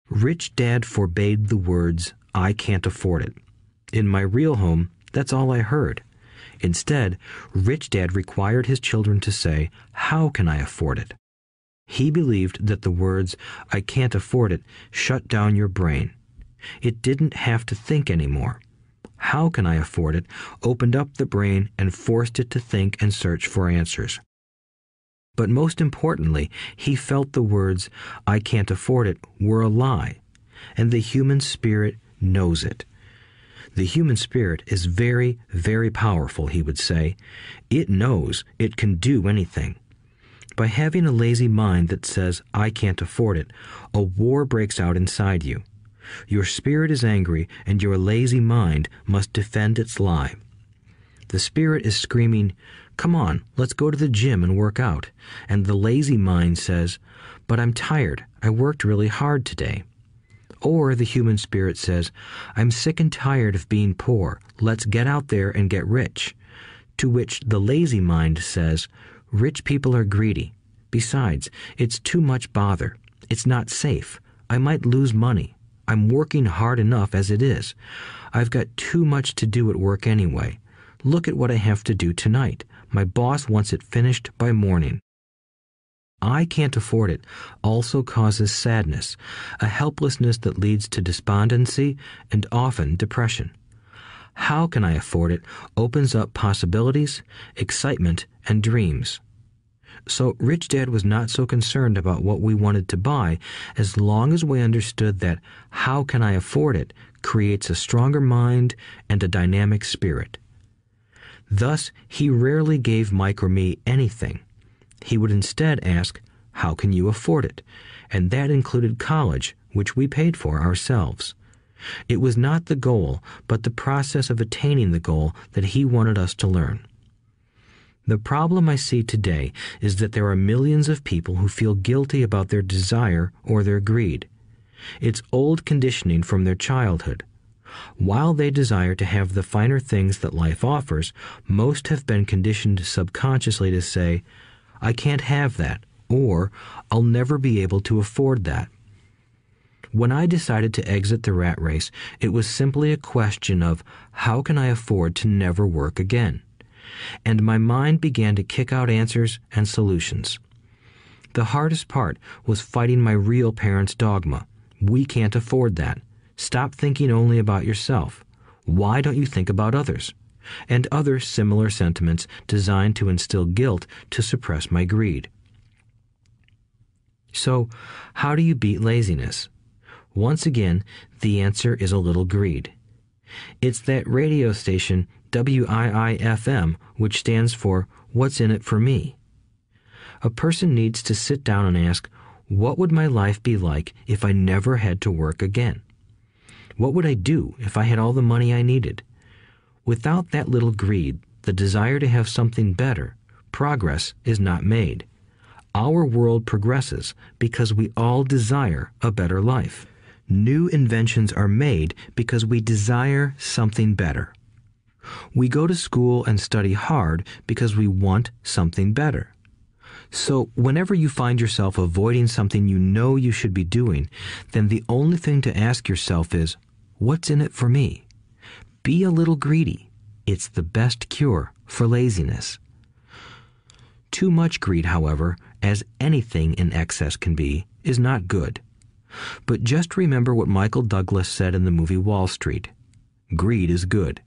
B: Rich Dad forbade the words, I can't afford it. In my real home, that's all I heard. Instead, Rich Dad required his children to say, how can I afford it? He believed that the words, I can't afford it, shut down your brain. It didn't have to think anymore. How can I afford it opened up the brain and forced it to think and search for answers. But most importantly, he felt the words, I can't afford it, were a lie, and the human spirit knows it. The human spirit is very, very powerful, he would say. It knows it can do anything. By having a lazy mind that says, I can't afford it, a war breaks out inside you. Your spirit is angry, and your lazy mind must defend its lie. The spirit is screaming, come on, let's go to the gym and work out. And the lazy mind says, but I'm tired. I worked really hard today. Or the human spirit says, I'm sick and tired of being poor. Let's get out there and get rich. To which the lazy mind says, rich people are greedy. Besides, it's too much bother. It's not safe. I might lose money. I'm working hard enough as it is. I've got too much to do at work anyway. Look at what I have to do tonight. My boss wants it finished by morning. I can't afford it also causes sadness, a helplessness that leads to despondency and often depression. How can I afford it opens up possibilities, excitement, and dreams. So Rich Dad was not so concerned about what we wanted to buy as long as we understood that how can I afford it creates a stronger mind and a dynamic spirit. Thus, he rarely gave Mike or me anything. He would instead ask, how can you afford it? And that included college, which we paid for ourselves. It was not the goal, but the process of attaining the goal that he wanted us to learn. The problem I see today is that there are millions of people who feel guilty about their desire or their greed. It's old conditioning from their childhood. While they desire to have the finer things that life offers, most have been conditioned subconsciously to say, I can't have that, or I'll never be able to afford that. When I decided to exit the rat race, it was simply a question of how can I afford to never work again? And my mind began to kick out answers and solutions. The hardest part was fighting my real parents' dogma. We can't afford that. Stop thinking only about yourself. Why don't you think about others? And other similar sentiments designed to instill guilt to suppress my greed. So, how do you beat laziness? Once again, the answer is a little greed. It's that radio station WIIFM, which stands for What's in it for me? A person needs to sit down and ask, what would my life be like if I never had to work again? What would I do if I had all the money I needed? Without that little greed, the desire to have something better, progress is not made. Our world progresses because we all desire a better life. New inventions are made because we desire something better. We go to school and study hard because we want something better. So whenever you find yourself avoiding something you know you should be doing, then the only thing to ask yourself is, what's in it for me? Be a little greedy. It's the best cure for laziness. Too much greed, however, as anything in excess can be, is not good. But just remember what Michael Douglas said in the movie Wall Street. Greed is good.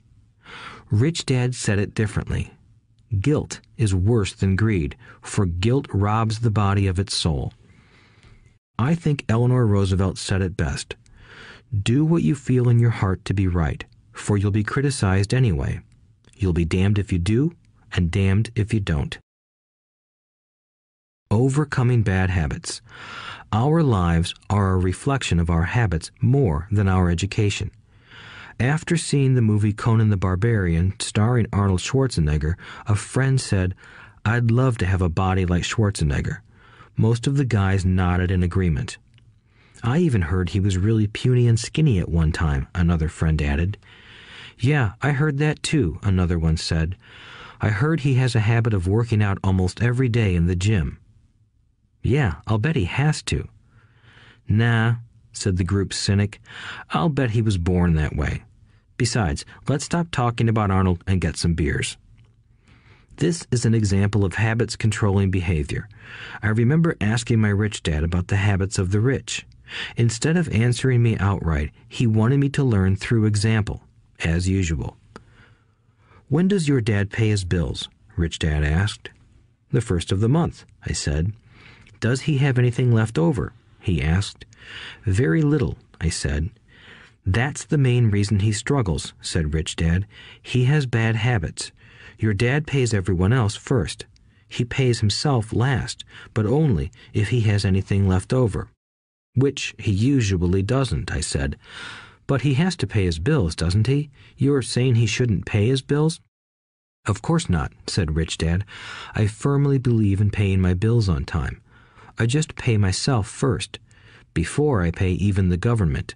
B: Rich Dad said it differently. Guilt is worse than greed, for guilt robs the body of its soul. I think Eleanor Roosevelt said it best. Do what you feel in your heart to be right, for you'll be criticized anyway. You'll be damned if you do, and damned if you don't. Overcoming bad habits. Our lives are a reflection of our habits more than our education. After seeing the movie Conan the Barbarian, starring Arnold Schwarzenegger, a friend said, "I'd love to have a body like Schwarzenegger." Most of the guys nodded in agreement. "I even heard he was really puny and skinny at one time," another friend added. "Yeah, I heard that too," another one said. "I heard he has a habit of working out almost every day in the gym." "Yeah, I'll bet he has to." "Nah," said the group's cynic. "I'll bet he was born that way. Besides, let's stop talking about Arnold and get some beers." This is an example of habits controlling behavior. I remember asking my rich dad about the habits of the rich. Instead of answering me outright, he wanted me to learn through example, as usual. "When does your dad pay his bills?" Rich Dad asked. "The first of the month," I said. "Does he have anything left over?" he asked. "Very little," I said. "That's the main reason he struggles," said Rich Dad. "He has bad habits. Your dad pays everyone else first. He pays himself last, but only if he has anything left over." "Which he usually doesn't," I said. "But he has to pay his bills, doesn't he? You're saying he shouldn't pay his bills?" "Of course not," said Rich Dad. "I firmly believe in paying my bills on time. I just pay myself first, before I pay even the government."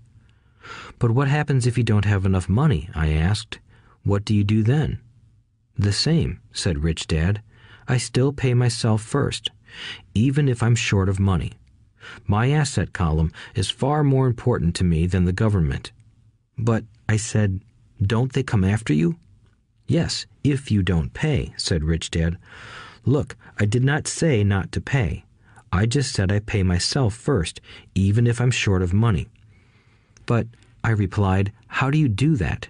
B: "But what happens if you don't have enough money?" I asked. "What do you do then?" "The same," said Rich Dad. "I still pay myself first, even if I'm short of money. My asset column is far more important to me than the government." "But," I said, "don't they come after you?" "Yes, if you don't pay," said Rich Dad. "Look, I did not say not to pay. I just said I pay myself first, even if I'm short of money." "But," I replied, "how do you do that?"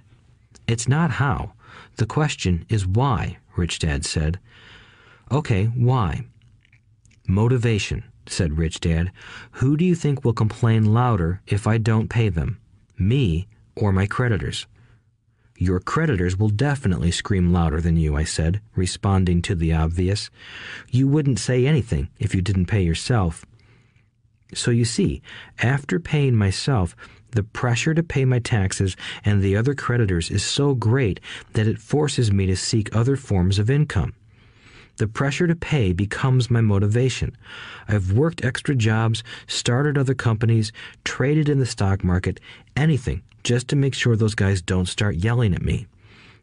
B: "It's not how. The question is why," Rich Dad said. "Okay, why?" "Motivation," said Rich Dad. "Who do you think will complain louder if I don't pay them? Me or my creditors?" "Your creditors will definitely scream louder than you," I said, responding to the obvious. "You wouldn't say anything if you didn't pay yourself." So you see, after paying myself, the pressure to pay my taxes and the other creditors is so great that it forces me to seek other forms of income. The pressure to pay becomes my motivation. I've worked extra jobs, started other companies, traded in the stock market, anything, just to make sure those guys don't start yelling at me.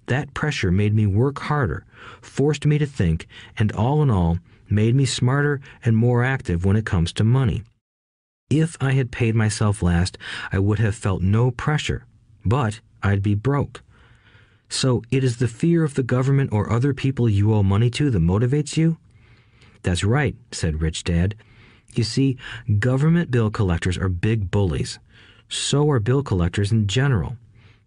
B: That pressure made me work harder, forced me to think, and all in all, made me smarter and more active when it comes to money. If I had paid myself last, I would have felt no pressure, but I'd be broke. So it is the fear of the government or other people you owe money to that motivates you? "That's right," said Rich Dad. You see, government bill collectors are big bullies. So are bill collectors in general.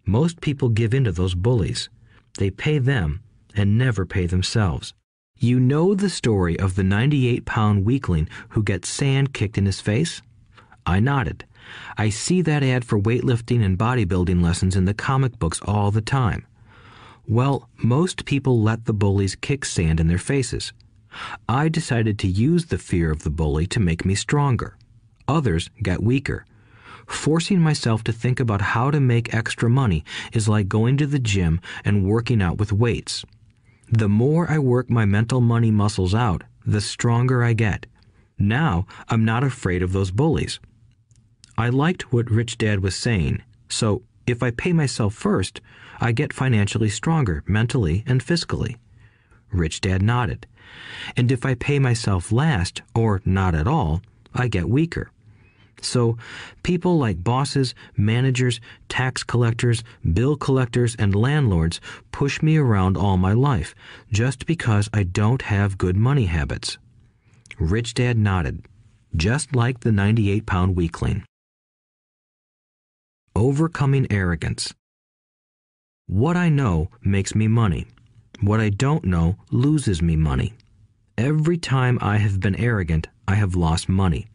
B: Most people give in to those bullies. They pay them and never pay themselves. You know the story of the 98-pound weakling who gets sand kicked in his face? I nodded. I see that ad for weightlifting and bodybuilding lessons in the comic books all the time. Well, most people let the bullies kick sand in their faces. I decided to use the fear of the bully to make me stronger. Others got weaker. Forcing myself to think about how to make extra money is like going to the gym and working out with weights. The more I work my mental money muscles out, the stronger I get. Now I'm not afraid of those bullies. I liked what Rich Dad was saying, so if I pay myself first, I get financially stronger mentally and fiscally. Rich Dad nodded. And if I pay myself last, or not at all, I get weaker. So people like bosses, managers, tax collectors, bill collectors, and landlords push me around all my life just because I don't have good money habits. Rich Dad nodded, just like the 98-pound weakling. Overcoming arrogance. What I know makes me money. What I don't know loses me money. Every time I have been arrogant, I have lost money.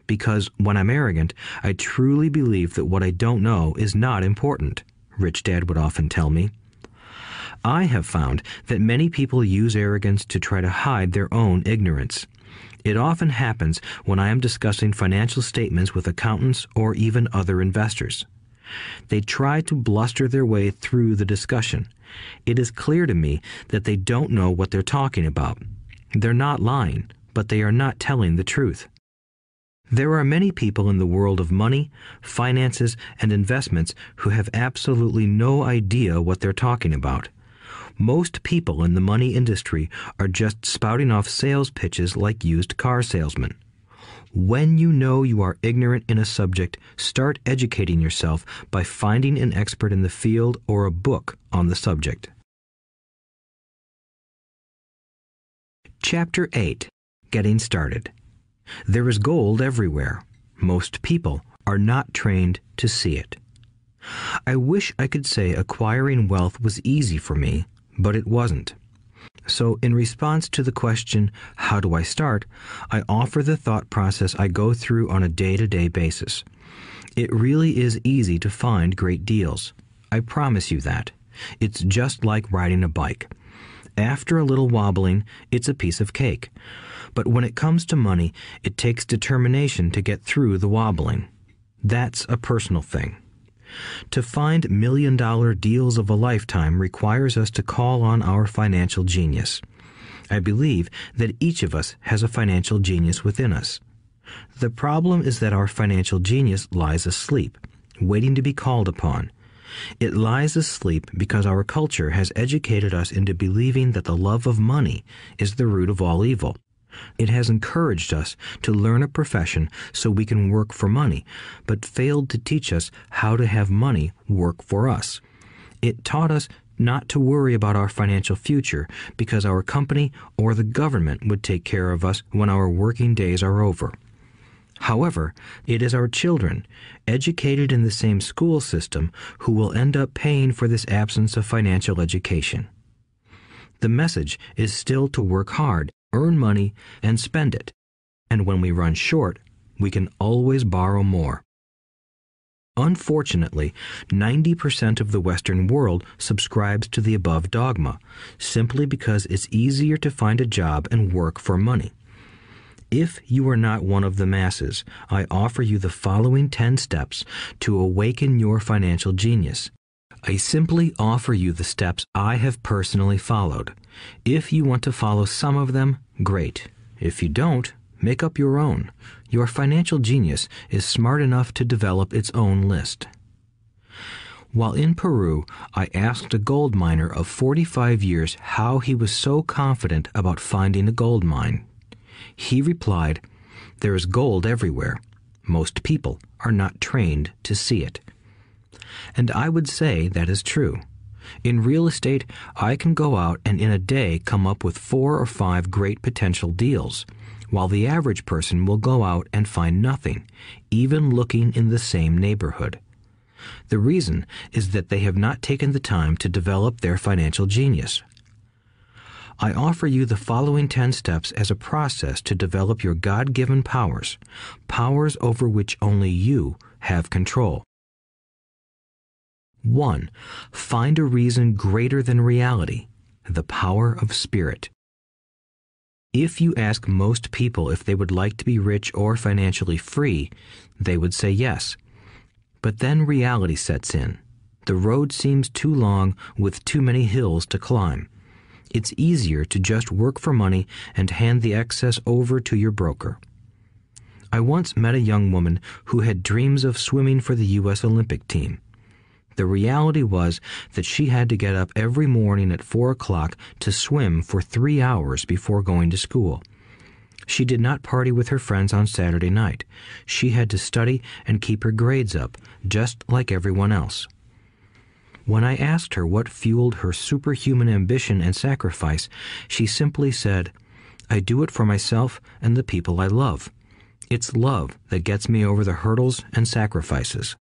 B: Because when I'm arrogant, I truly believe that what I don't know is not important, Rich Dad would often tell me. I have found that many people use arrogance to try to hide their own ignorance. It often happens when I am discussing financial statements with accountants or even other investors. They try to bluster their way through the discussion. It is clear to me that they don't know what they're talking about. They're not lying, but they are not telling the truth. There are many people in the world of money, finances, and investments who have absolutely no idea what they're talking about. Most people in the money industry are just spouting off sales pitches like used car salesmen. When you know you are ignorant in a subject, start educating yourself by finding an expert in the field or a book on the subject. Chapter 8. Getting Started. There is gold everywhere. Most people are not trained to see it. I wish I could say acquiring wealth was easy for me, but it wasn't. So in response to the question, how do I start, I offer the thought process I go through on a day-to-day basis. It really is easy to find great deals. I promise you that. It's just like riding a bike. After a little wobbling, it's a piece of cake. But when it comes to money, it takes determination to get through the wobbling. That's a personal thing. To find million-dollar deals of a lifetime requires us to call on our financial genius. I believe that each of us has a financial genius within us. The problem is that our financial genius lies asleep, waiting to be called upon. It lies asleep because our culture has educated us into believing that the love of money is the root of all evil. It has encouraged us to learn a profession so we can work for money, but failed to teach us how to have money work for us. It taught us not to worry about our financial future because our company or the government would take care of us when our working days are over. However, it is our children, educated in the same school system, who will end up paying for this absence of financial education. The message is still to work hard, earn money, and spend it. And when we run short, we can always borrow more. Unfortunately, 90% of the Western world subscribes to the above dogma, simply because it's easier to find a job and work for money. If you are not one of the masses, I offer you the following 10 steps to awaken your financial genius. I simply offer you the steps I have personally followed. If you want to follow some of them, great. If you don't, make up your own. Your financial genius is smart enough to develop its own list. While in Peru, I asked a gold miner of 45 years how he was so confident about finding a gold mine. He replied, "There is gold everywhere. Most people are not trained to see it." And I would say that is true. In real estate, I can go out and in a day come up with 4 or 5 great potential deals. while the average person will go out and find nothing, even looking in the same neighborhood. The reason is that they have not taken the time to develop their financial genius. I offer you the following 10 steps as a process to develop your God-given powers, powers over which only you have control. 1. Find a reason greater than reality, the power of spirit. If you ask most people if they would like to be rich or financially free, they would say yes. But then reality sets in. The road seems too long with too many hills to climb. It's easier to just work for money and hand the excess over to your broker. I once met a young woman who had dreams of swimming for the U.S. Olympic team. The reality was that she had to get up every morning at 4 o'clock to swim for 3 hours before going to school. She did not party with her friends on Saturday night. She had to study and keep her grades up, just like everyone else. When I asked her what fueled her superhuman ambition and sacrifice, she simply said, "I do it for myself and the people I love. It's love that gets me over the hurdles and sacrifices."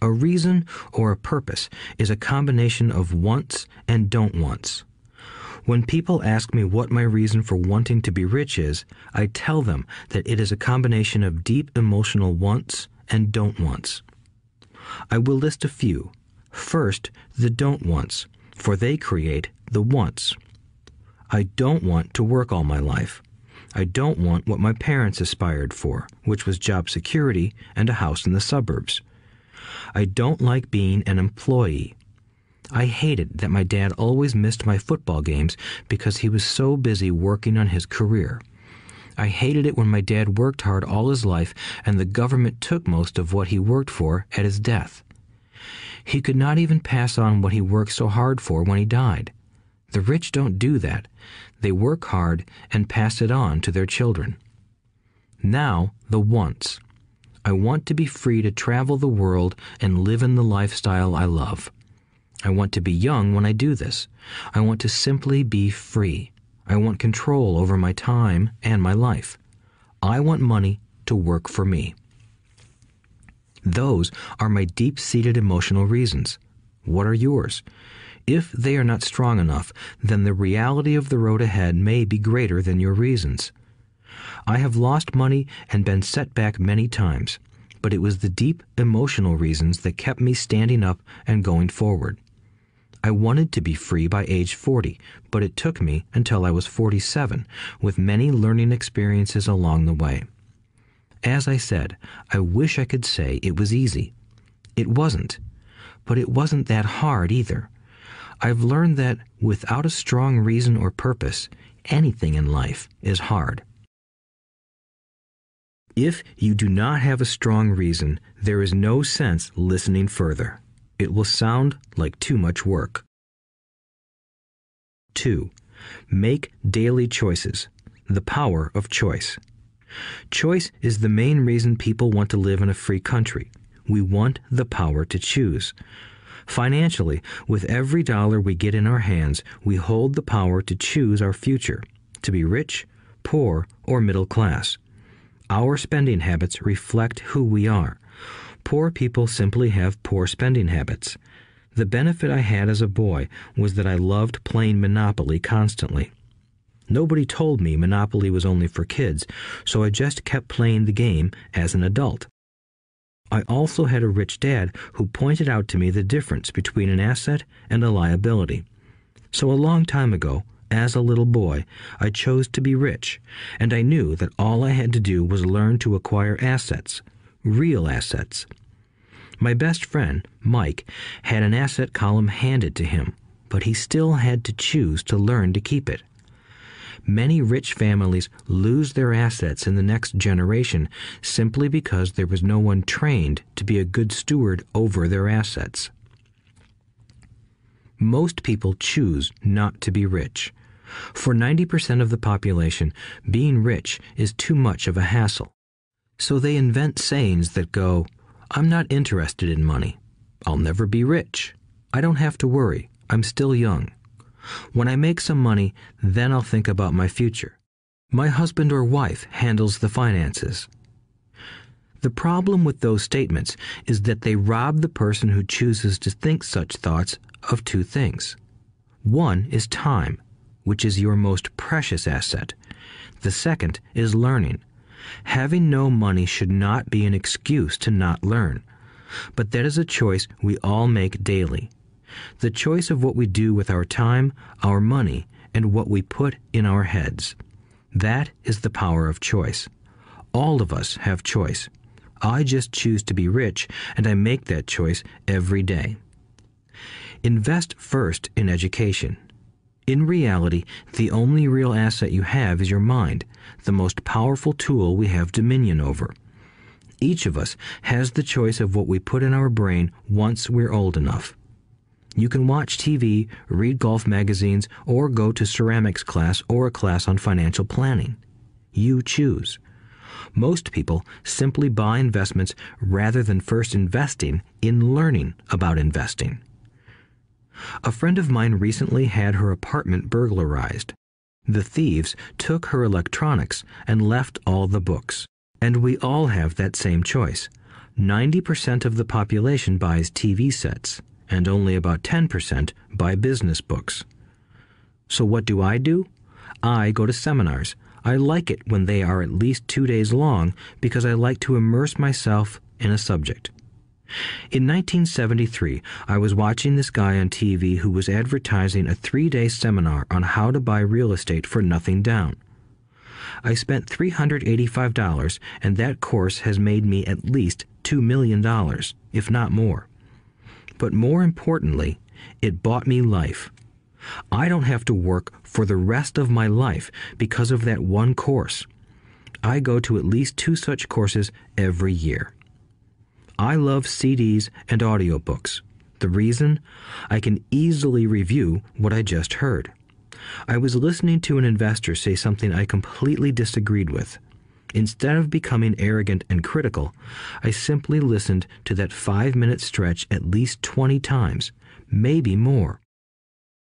B: A reason or a purpose is a combination of wants and don't wants. When people ask me what my reason for wanting to be rich is, I tell them that it is a combination of deep emotional wants and don't wants. I will list a few. First, the don't wants, for they create the wants. I don't want to work all my life. I don't want what my parents aspired for, which was job security and a house in the suburbs. I don't like being an employee. I hated that my dad always missed my football games because he was so busy working on his career. I hated it when my dad worked hard all his life and the government took most of what he worked for at his death. He could not even pass on what he worked so hard for when he died. The rich don't do that. They work hard and pass it on to their children. Now, the wants. I want to be free to travel the world and live in the lifestyle I love. I want to be young when I do this. I want to simply be free. I want control over my time and my life. I want money to work for me. Those are my deep-seated emotional reasons. What are yours? If they are not strong enough, then the reality of the road ahead may be greater than your reasons. I have lost money and been set back many times, but it was the deep emotional reasons that kept me standing up and going forward. I wanted to be free by age 40, but it took me until I was 47, with many learning experiences along the way. As I said, I wish I could say it was easy. It wasn't, but it wasn't that hard either. I've learned that without a strong reason or purpose, anything in life is hard. If you do not have a strong reason, there is no sense listening further. It will sound like too much work. 2. Make daily choices. The power of choice. Choice is the main reason people want to live in a free country. We want the power to choose. Financially, with every dollar we get in our hands, we hold the power to choose our future, to be rich, poor, or middle class. Our spending habits reflect who we are. Poor people simply have poor spending habits. The benefit I had as a boy was that I loved playing Monopoly constantly. Nobody told me Monopoly was only for kids, so I just kept playing the game as an adult. I also had a rich dad who pointed out to me the difference between an asset and a liability. So a long time ago, as a little boy, I chose to be rich, and I knew that all I had to do was learn to acquire assets, real assets. My best friend, Mike, had an asset column handed to him, but he still had to choose to learn to keep it. Many rich families lose their assets in the next generation simply because there was no one trained to be a good steward over their assets. Most people choose not to be rich. For 90% of the population, being rich is too much of a hassle. So they invent sayings that go, "I'm not interested in money. I'll never be rich. I don't have to worry. I'm still young. When I make some money, then I'll think about my future." My husband or wife handles the finances. The problem with those statements is that they rob the person who chooses to think such thoughts of two things. One is time, which is your most precious asset. The second is learning. Having no money should not be an excuse to not learn, but that is a choice we all make daily. The choice of what we do with our time, our money, and what we put in our heads. That is the power of choice. All of us have choice. I just choose to be rich, and I make that choice every day. Invest first in education. In reality, the only real asset you have is your mind, the most powerful tool we have dominion over. Each of us has the choice of what we put in our brain once we're old enough. You can watch TV, read golf magazines, or go to ceramics class or a class on financial planning. You choose. Most people simply buy investments rather than first investing in learning about investing. A friend of mine recently had her apartment burglarized. The thieves took her electronics and left all the books. And we all have that same choice. 90% of the population buys TV sets, and only about 10% buy business books. So what do? I go to seminars. I like it when they are at least 2 days long because I like to immerse myself in a subject. In 1973, I was watching this guy on TV who was advertising a 3-day seminar on how to buy real estate for nothing down. I spent $385, and that course has made me at least $2 million, if not more. But more importantly, it bought me life. I don't have to work for the rest of my life because of that one course. I go to at least 2 such courses every year. I love CDs and audiobooks. The reason? I can easily review what I just heard. I was listening to an investor say something I completely disagreed with. Instead of becoming arrogant and critical, I simply listened to that 5-minute stretch at least 20 times, maybe more.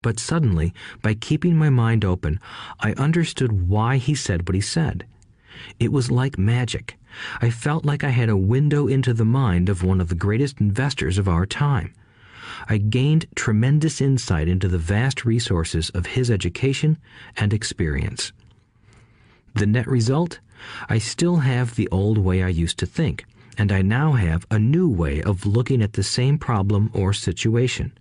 B: But suddenly, by keeping my mind open, I understood why he said what he said. It was like magic. I felt like I had a window into the mind of one of the greatest investors of our time. I gained tremendous insight into the vast resources of his education and experience. The net result? I still have the old way I used to think, and I now have a new way of looking at the same problem or situation.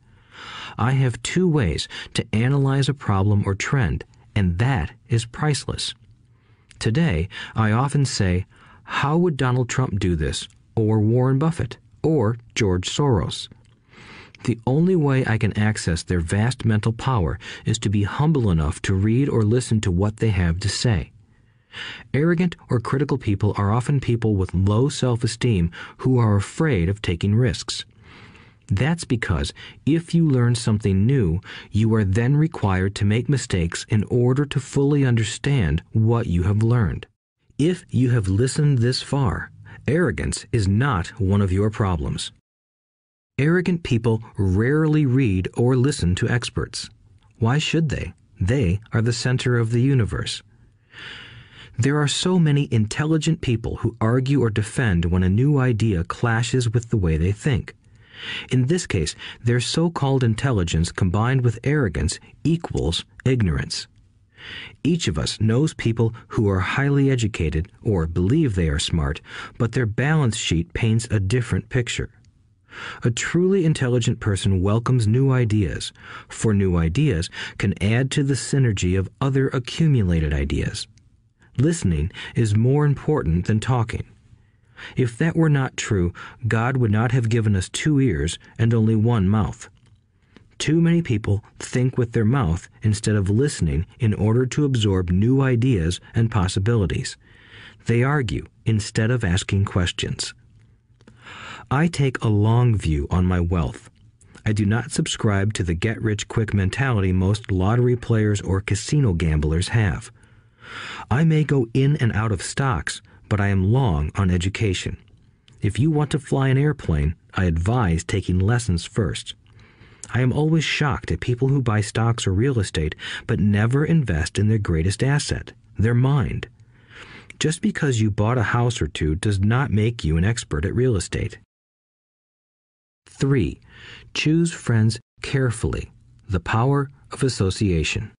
B: I have 2 ways to analyze a problem or trend, and that is priceless. Today, I often say, how would Donald Trump do this, or Warren Buffett, or George Soros? The only way I can access their vast mental power is to be humble enough to read or listen to what they have to say. Arrogant or critical people are often people with low self-esteem who are afraid of taking risks. That's because if you learn something new, you are then required to make mistakes in order to fully understand what you have learned. If you have listened this far, arrogance is not one of your problems. Arrogant people rarely read or listen to experts. Why should they? They are the center of the universe. There are so many intelligent people who argue or defend when a new idea clashes with the way they think. In this case, their so-called intelligence combined with arrogance equals ignorance. Each of us knows people who are highly educated or believe they are smart, but their balance sheet paints a different picture. A truly intelligent person welcomes new ideas, for new ideas can add to the synergy of other accumulated ideas. Listening is more important than talking. If that were not true, God would not have given us 2 ears and only 1 mouth. Too many people think with their mouth instead of listening in order to absorb new ideas and possibilities. They argue instead of asking questions. I take a long view on my wealth. I do not subscribe to the get-rich-quick mentality most lottery players or casino gamblers have. I may go in and out of stocks, but I am long on education. If you want to fly an airplane, I advise taking lessons first. I am always shocked at people who buy stocks or real estate but never invest in their greatest asset, their mind. Just because you bought a house or two does not make you an expert at real estate. 3. Choose friends carefully. The power of association.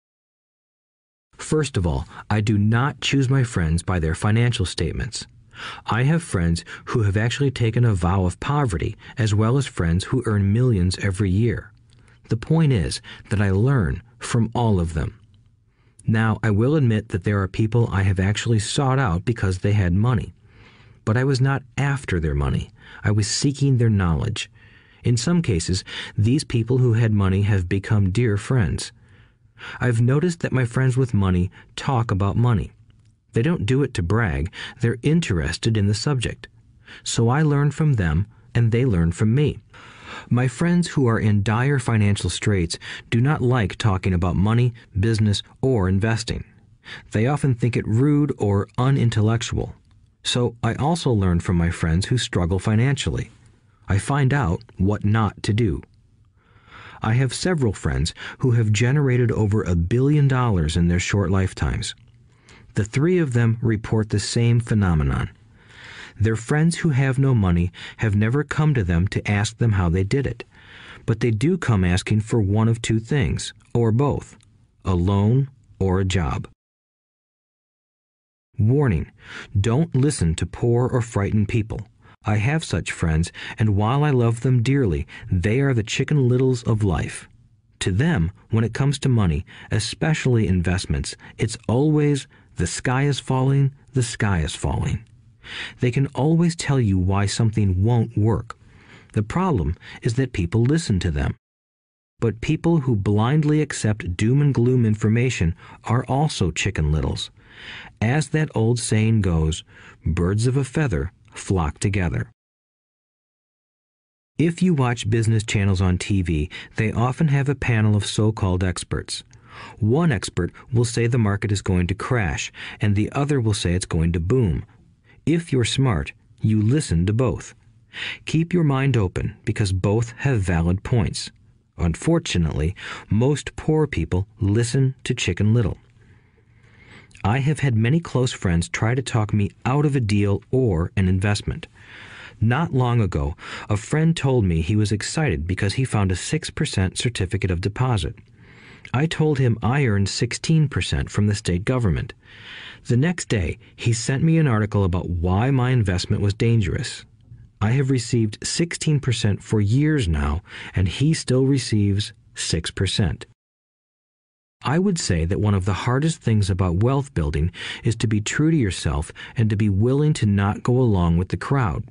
B: First of all, I do not choose my friends by their financial statements. I have friends who have actually taken a vow of poverty, as well as friends who earn millions every year. The point is that I learn from all of them. Now, I will admit that there are people I have actually sought out because they had money. But I was not after their money. I was seeking their knowledge. In some cases, these people who had money have become dear friends. I've noticed that my friends with money talk about money. They don't do it to brag. They're interested in the subject. So I learn from them, and they learn from me. My friends who are in dire financial straits do not like talking about money, business, or investing. They often think it rude or unintellectual. So I also learn from my friends who struggle financially. I find out what not to do. I have several friends who have generated over $1 billion in their short lifetimes. The 3 of them report the same phenomenon. Their friends who have no money have never come to them to ask them how they did it, but they do come asking for one of 2 things, or both, a loan or a job. Warning: don't listen to poor or frightened people. I have such friends, and while I love them dearly, they are the Chicken Littles of life. To them, when it comes to money, especially investments, it's always, the sky is falling, the sky is falling. They can always tell you why something won't work. The problem is that people listen to them. But people who blindly accept doom and gloom information are also Chicken Littles. As that old saying goes, birds of a feather flock together. If you watch business channels on TV, they often have a panel of so-called experts. One expert will say the market is going to crash, and the other will say it's going to boom. If you're smart, you listen to both. Keep your mind open, because both have valid points. Unfortunately, most poor people listen to Chicken Little. I have had many close friends try to talk me out of a deal or an investment. Not long ago, a friend told me he was excited because he found a 6% certificate of deposit. I told him I earned 16% from the state government. The next day, he sent me an article about why my investment was dangerous. I have received 16% for years now, and he still receives 6%. I would say that one of the hardest things about wealth building is to be true to yourself and to be willing to not go along with the crowd.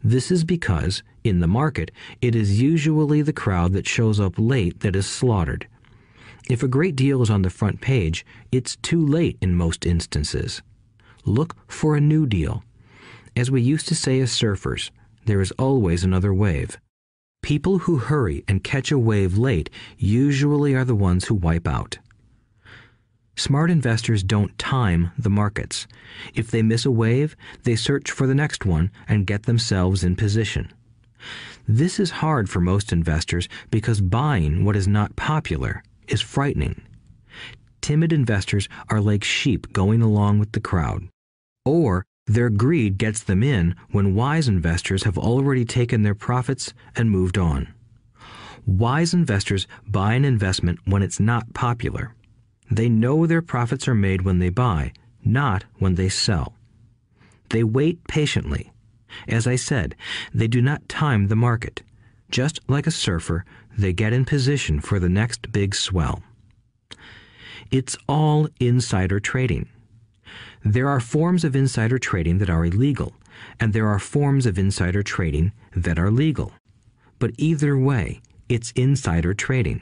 B: This is because, in the market, it is usually the crowd that shows up late that is slaughtered. If a great deal is on the front page, it's too late in most instances. Look for a new deal. As we used to say as surfers, there is always another wave. People who hurry and catch a wave late usually are the ones who wipe out. Smart investors don't time the markets. If they miss a wave, they search for the next one and get themselves in position. This is hard for most investors because buying what is not popular is frightening. Timid investors are like sheep going along with the crowd. Or their greed gets them in when wise investors have already taken their profits and moved on. Wise investors buy an investment when it's not popular. They know their profits are made when they buy, not when they sell. They wait patiently. As I said, they do not time the market. Just like a surfer, they get in position for the next big swell. It's all insider trading. There are forms of insider trading that are illegal, and there are forms of insider trading that are legal. But either way, it's insider trading.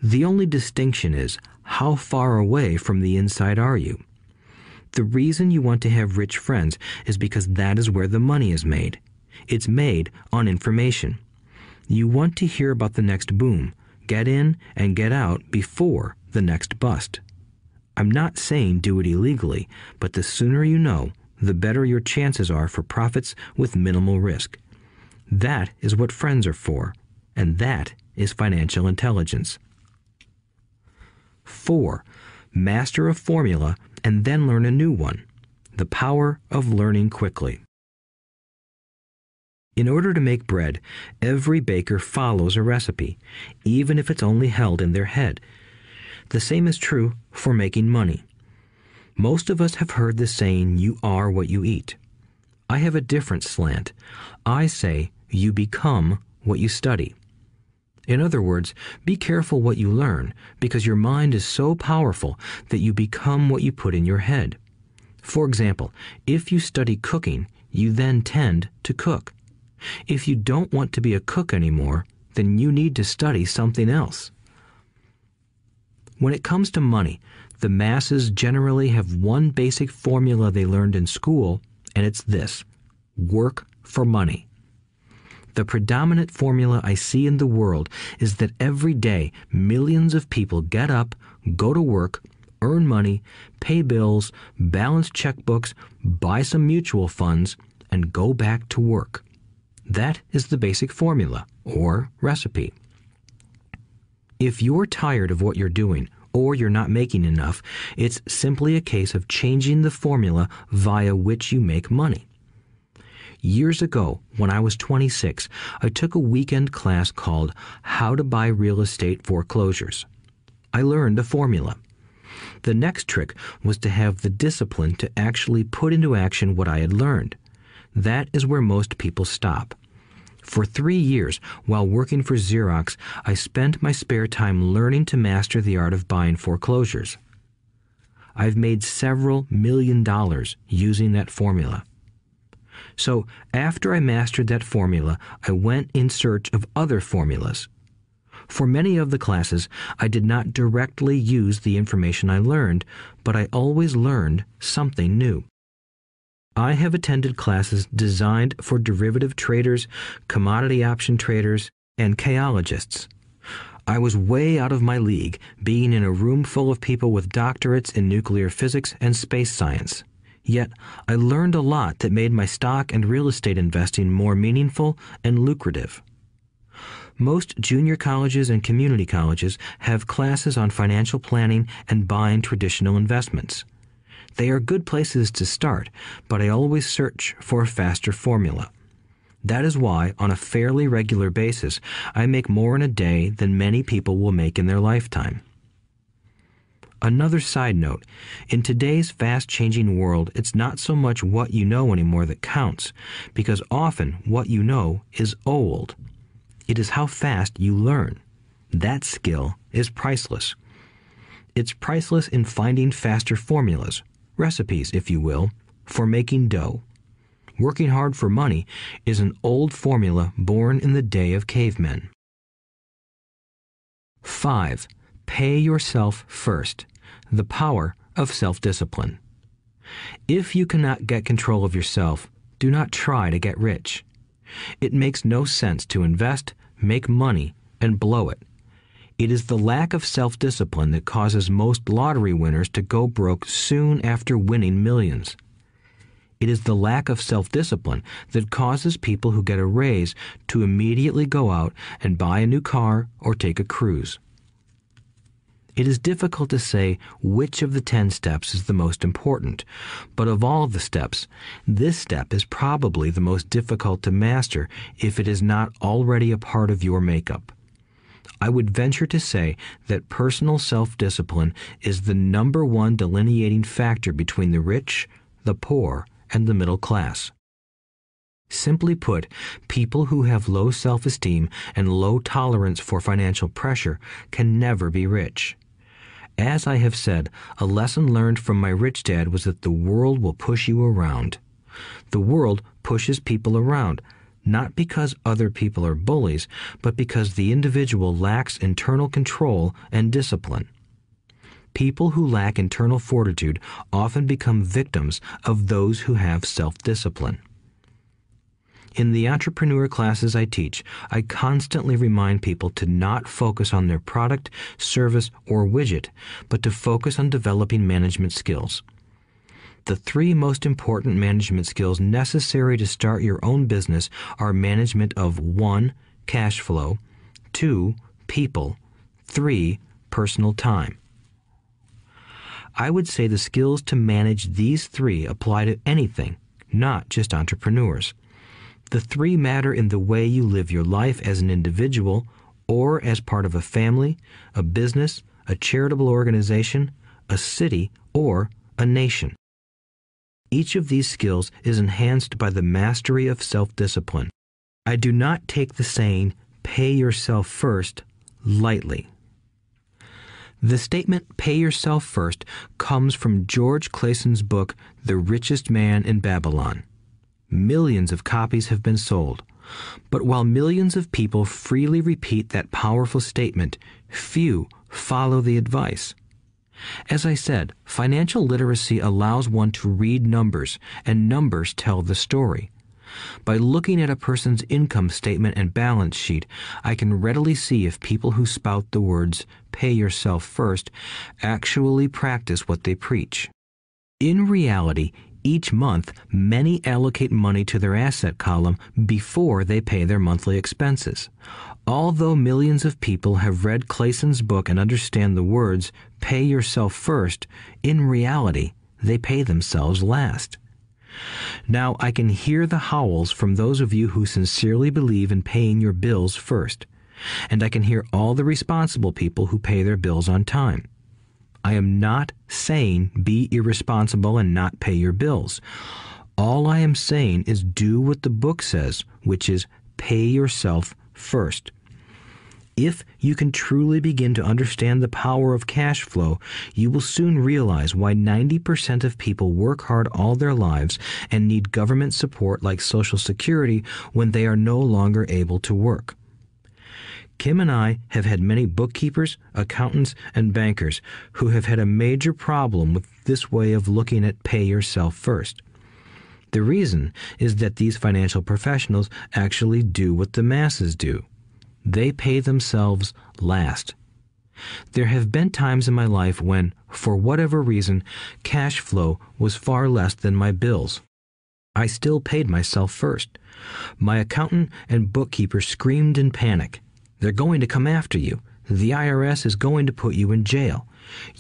B: The only distinction is, how far away from the inside are you? The reason you want to have rich friends is because that is where the money is made. It's made on information. You want to hear about the next boom, get in and get out before the next bust. I'm not saying do it illegally, but the sooner you know, the better your chances are for profits with minimal risk. That is what friends are for, and that is financial intelligence. 4. master a formula, and then learn a new one. The power of learning quickly. In order to make bread, every baker follows a recipe, even if it's only held in their head. The same is true for making money. Most of us have heard the saying, "You are what you eat." I have a different slant. I say, "You become what you study." In other words, be careful what you learn, because your mind is so powerful that you become what you put in your head. For example, if you study cooking, you then tend to cook. If you don't want to be a cook anymore, then you need to study something else. When it comes to money, the masses generally have one basic formula they learned in school, and it's this: work for money. The predominant formula I see in the world is that every day millions of people get up, go to work, earn money, pay bills, balance checkbooks, buy some mutual funds, and go back to work. That is the basic formula, or recipe. If you're tired of what you're doing, or you're not making enough, it's simply a case of changing the formula via which you make money. Years ago, when I was 26, I took a weekend class called How to Buy Real Estate Foreclosures. I learned a formula. The next trick was to have the discipline to actually put into action what I had learned. That is where most people stop. For 3 years, while working for Xerox, I spent my spare time learning to master the art of buying foreclosures. I've made several $million using that formula. So, after I mastered that formula, I went in search of other formulas. For many of the classes, I did not directly use the information I learned, but I always learned something new. I have attended classes designed for derivative traders, commodity option traders, and chaologists. I was way out of my league, being in a room full of people with doctorates in nuclear physics and space science. Yet, I learned a lot that made my stock and real estate investing more meaningful and lucrative. Most junior colleges and community colleges have classes on financial planning and buying traditional investments. They are good places to start, but I always search for a faster formula. That is why, on a fairly regular basis, I make more in a day than many people will make in their lifetime. Another side note, in today's fast-changing world, it's not so much what you know anymore that counts, because often what you know is old. It is how fast you learn. That skill is priceless. It's priceless in finding faster formulas, recipes, if you will, for making dough. Working hard for money is an old formula born in the day of cavemen. 5. Pay yourself first. The power of self-discipline. If you cannot get control of yourself, do not try to get rich. It makes no sense to invest, make money, and blow it. It is the lack of self-discipline that causes most lottery winners to go broke soon after winning millions. It is the lack of self-discipline that causes people who get a raise to immediately go out and buy a new car or take a cruise. It is difficult to say which of the 10 steps is the most important, but of all the steps, this step is probably the most difficult to master if it is not already a part of your makeup. I would venture to say that personal self-discipline is the number one delineating factor between the rich, the poor, and the middle class. Simply put, people who have low self-esteem and low tolerance for financial pressure can never be rich. As I have said, a lesson learned from my rich dad was that the world will push you around. The world pushes people around, not because other people are bullies, but because the individual lacks internal control and discipline. People who lack internal fortitude often become victims of those who have self-discipline. In the entrepreneur classes I teach, I constantly remind people to not focus on their product, service, or widget, but to focus on developing management skills. The 3 most important management skills necessary to start your own business are management of 1. Cash flow, 2. People, 3. Personal time. I would say the skills to manage these three apply to anything, not just entrepreneurs. The three matter in the way you live your life as an individual or as part of a family, a business, a charitable organization, a city, or a nation. Each of these skills is enhanced by the mastery of self-discipline. I do not take the saying, "pay yourself first," lightly. The statement, "pay yourself first," comes from George Clayson's book, The Richest Man in Babylon. Millions of copies have been sold. But while millions of people freely repeat that powerful statement, few follow the advice. As I said, financial literacy allows one to read numbers, and numbers tell the story. By looking at a person's income statement and balance sheet, I can readily see if people who spout the words, "pay yourself first," actually practice what they preach. In reality, each month, many allocate money to their asset column before they pay their monthly expenses. Although millions of people have read Clayson's book and understand the words, "pay yourself first," in reality, they pay themselves last. Now, I can hear the howls from those of you who sincerely believe in paying your bills first, and I can hear all the responsible people who pay their bills on time. I am not saying be irresponsible and not pay your bills. All I am saying is do what the book says, which is pay yourself first. If you can truly begin to understand the power of cash flow, you will soon realize why 90% of people work hard all their lives and need government support like Social Security when they are no longer able to work. Kim and I have had many bookkeepers, accountants, and bankers who have had a major problem with this way of looking at pay yourself first. The reason is that these financial professionals actually do what the masses do. They pay themselves last. There have been times in my life when, for whatever reason, cash flow was far less than my bills. I still paid myself first. My accountant and bookkeeper screamed in panic. "They're going to come after you. The IRS is going to put you in jail.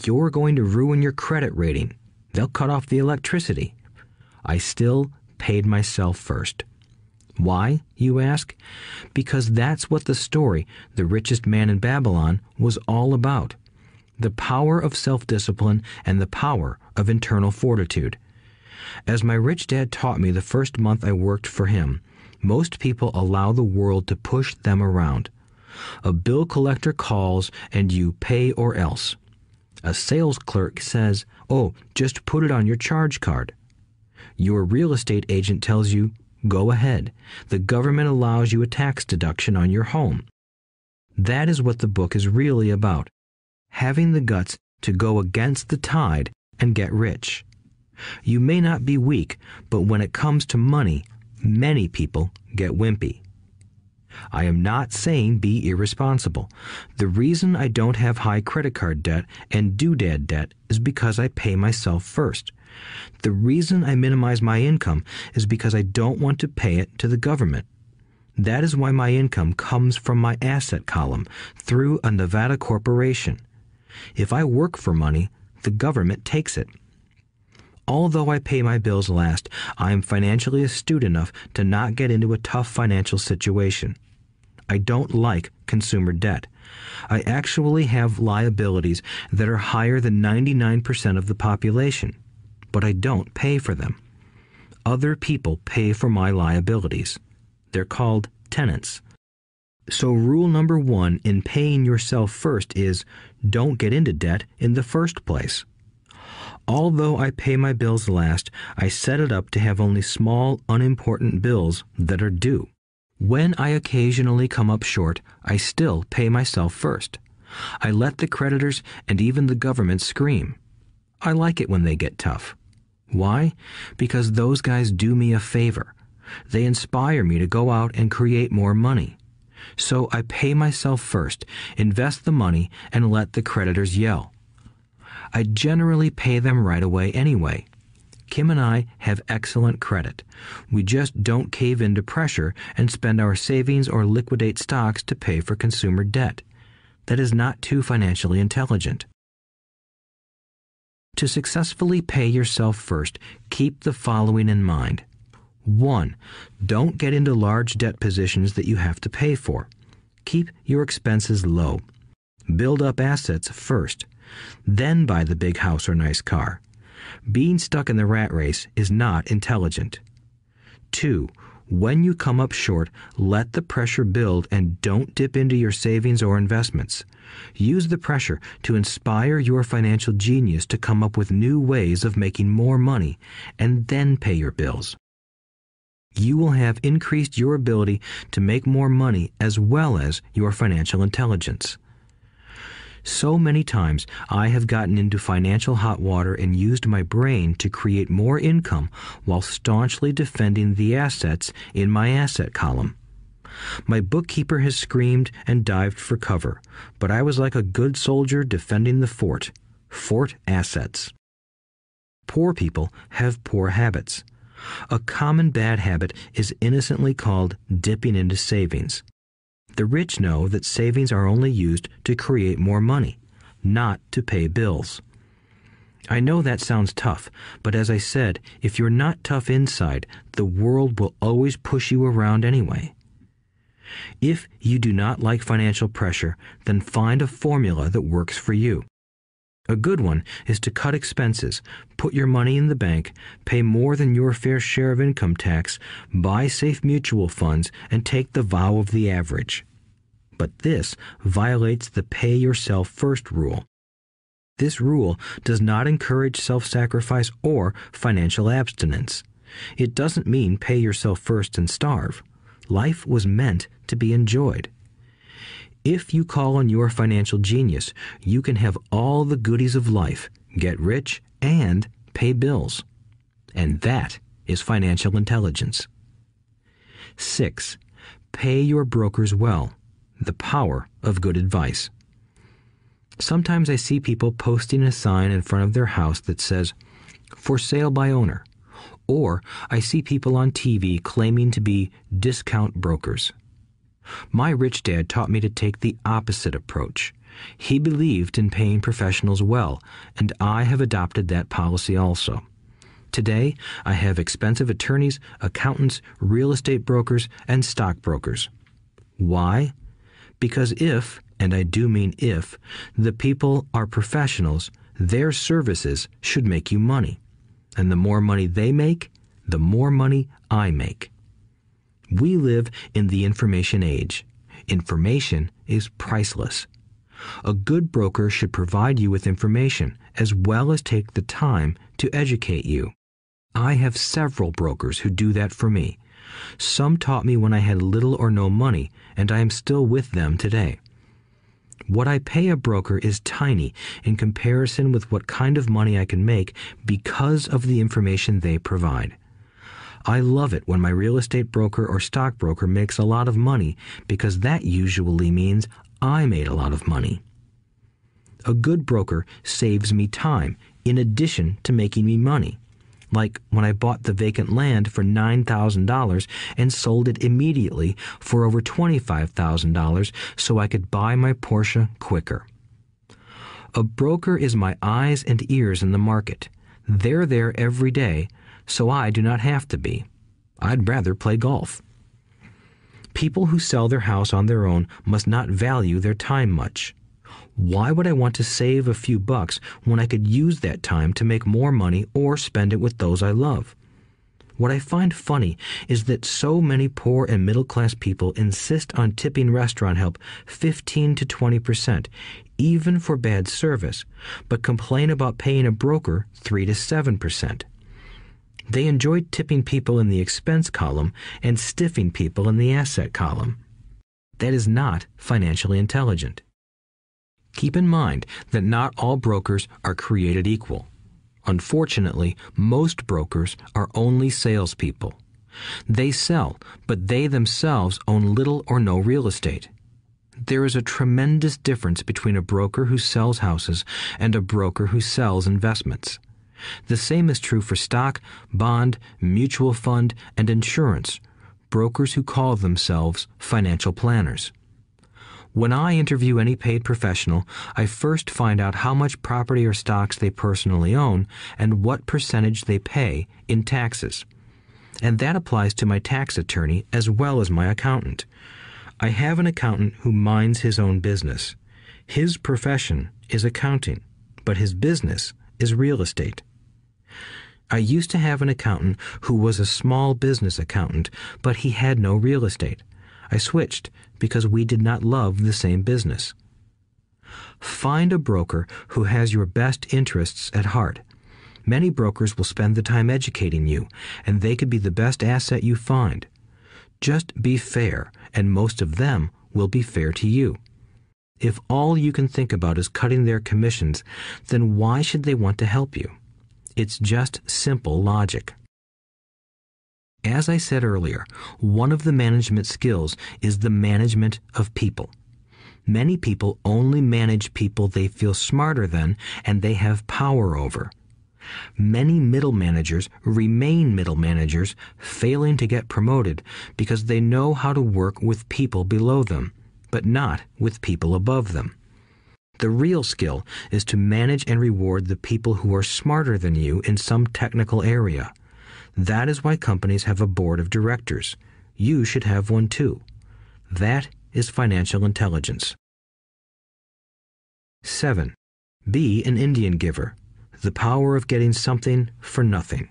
B: You're going to ruin your credit rating. They'll cut off the electricity." I still paid myself first. Why, you ask? Because that's what the story, The Richest Man in Babylon, was all about. The power of self-discipline and the power of internal fortitude. As my rich dad taught me the first month I worked for him, most people allow the world to push them around. A bill collector calls and you pay or else. A sales clerk says, "Oh, just put it on your charge card." Your real estate agent tells you, "Go ahead. The government allows you a tax deduction on your home." That is what the book is really about. Having the guts to go against the tide and get rich. You may not be weak, but when it comes to money, many people get wimpy. I am not saying be irresponsible. The reason I don't have high credit card debt and doodad debt is because I pay myself first. The reason I minimize my income is because I don't want to pay it to the government. That is why my income comes from my asset column through a Nevada corporation. If I work for money, the government takes it. Although I pay my bills last, I am financially astute enough to not get into a tough financial situation. I don't like consumer debt. I actually have liabilities that are higher than 99% of the population, but I don't pay for them. Other people pay for my liabilities. They're called tenants. So rule number 1 in paying yourself first is don't get into debt in the first place. Although I pay my bills last, I set it up to have only small, unimportant bills that are due. When I occasionally come up short, I still pay myself first. I let the creditors and even the government scream. I like it when they get tough. Why? Because those guys do me a favor. They inspire me to go out and create more money. So I pay myself first, invest the money, and let the creditors yell. I generally pay them right away anyway. Kim and I have excellent credit. We just don't cave into pressure and spend our savings or liquidate stocks to pay for consumer debt. That is not too financially intelligent. To successfully pay yourself first, keep the following in mind. 1. Don't get into large debt positions that you have to pay for. Keep your expenses low. Build up assets first. Then buy the big house or nice car. Being stuck in the rat race is not intelligent. 2. When you come up short, let the pressure build and don't dip into your savings or investments. Use the pressure to inspire your financial genius to come up with new ways of making more money and then pay your bills. You will have increased your ability to make more money as well as your financial intelligence. So many times I have gotten into financial hot water and used my brain to create more income while staunchly defending the assets in my asset column. My bookkeeper has screamed and dived for cover, but I was like a good soldier defending the fort. Fort assets. Poor people have poor habits. A common bad habit is innocently called dipping into savings. The rich know that savings are only used to create more money, not to pay bills. I know that sounds tough, but as I said, if you're not tough inside, the world will always push you around anyway. If you do not like financial pressure, then find a formula that works for you. A good one is to cut expenses, put your money in the bank, pay more than your fair share of income tax, buy safe mutual funds, and take the vow of the average. But this violates the pay yourself first rule. This rule does not encourage self-sacrifice or financial abstinence. It doesn't mean pay yourself first and starve. Life was meant to be enjoyed. If you call on your financial genius, you can have all the goodies of life, get rich, and pay bills. And that is financial intelligence. 6. Pay your brokers well. The power of good advice. Sometimes I see people posting a sign in front of their house that says, "For sale by owner," or I see people on TV claiming to be discount brokers. My rich dad taught me to take the opposite approach. He believed in paying professionals well, and I have adopted that policy also. Today, I have expensive attorneys, accountants, real estate brokers, and stockbrokers. Why? Because if, and I do mean if, the people are professionals, their services should make you money. And the more money they make, the more money I make. We live in the information age. Information is priceless. A good broker should provide you with information as well as take the time to educate you. I have several brokers who do that for me. Some taught me when I had little or no money, and I am still with them today. What I pay a broker is tiny in comparison with what kind of money I can make because of the information they provide. I love it when my real estate broker or stockbroker makes a lot of money because that usually means I made a lot of money. A good broker saves me time in addition to making me money. Like when I bought the vacant land for $9,000 and sold it immediately for over $25,000 so I could buy my Porsche quicker. A broker is my eyes and ears in the market. They're there every day, so I do not have to be. I'd rather play golf. People who sell their house on their own must not value their time much. Why would I want to save a few bucks when I could use that time to make more money or spend it with those I love? What I find funny is that so many poor and middle-class people insist on tipping restaurant help 15 to 20%, even for bad service, but complain about paying a broker 3 to 7%. They enjoy tipping people in the expense column and stiffing people in the asset column. That is not financially intelligent. Keep in mind that not all brokers are created equal. Unfortunately, most brokers are only salespeople. They sell, but they themselves own little or no real estate. There is a tremendous difference between a broker who sells houses and a broker who sells investments. The same is true for stock, bond, mutual fund, and insurance, brokers who call themselves financial planners. When I interview any paid professional, I first find out how much property or stocks they personally own and what percentage they pay in taxes. And that applies to my tax attorney as well as my accountant. I have an accountant who minds his own business. His profession is accounting, but his business is real estate. I used to have an accountant who was a small business accountant, but he had no real estate. I switched because we did not love the same business. Find a broker who has your best interests at heart. Many brokers will spend the time educating you, and they could be the best asset you find. Just be fair, and most of them will be fair to you. If all you can think about is cutting their commissions, then why should they want to help you? It's just simple logic. As I said earlier, one of the management skills is the management of people. Many people only manage people they feel smarter than and they have power over. Many middle managers remain middle managers, failing to get promoted because they know how to work with people below them, but not with people above them. The real skill is to manage and reward the people who are smarter than you in some technical area. That is why companies have a board of directors. You should have one too. That is financial intelligence. 7. Be an Indian giver. The power of getting something for nothing.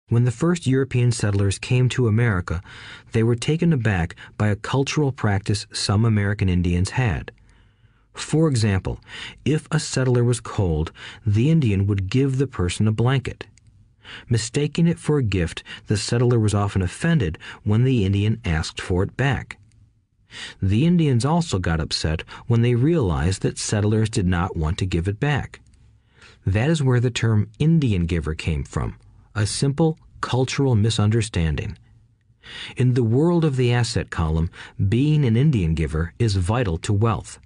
B: When the first European settlers came to America, they were taken aback by a cultural practice some American Indians had. For example, if a settler was cold, the Indian would give the person a blanket. Mistaking it for a gift, the settler was often offended when the Indian asked for it back. The Indians also got upset when they realized that settlers did not want to give it back. That is where the term Indian giver came from, a simple cultural misunderstanding. In the world of the asset column, being an Indian giver is vital to wealth.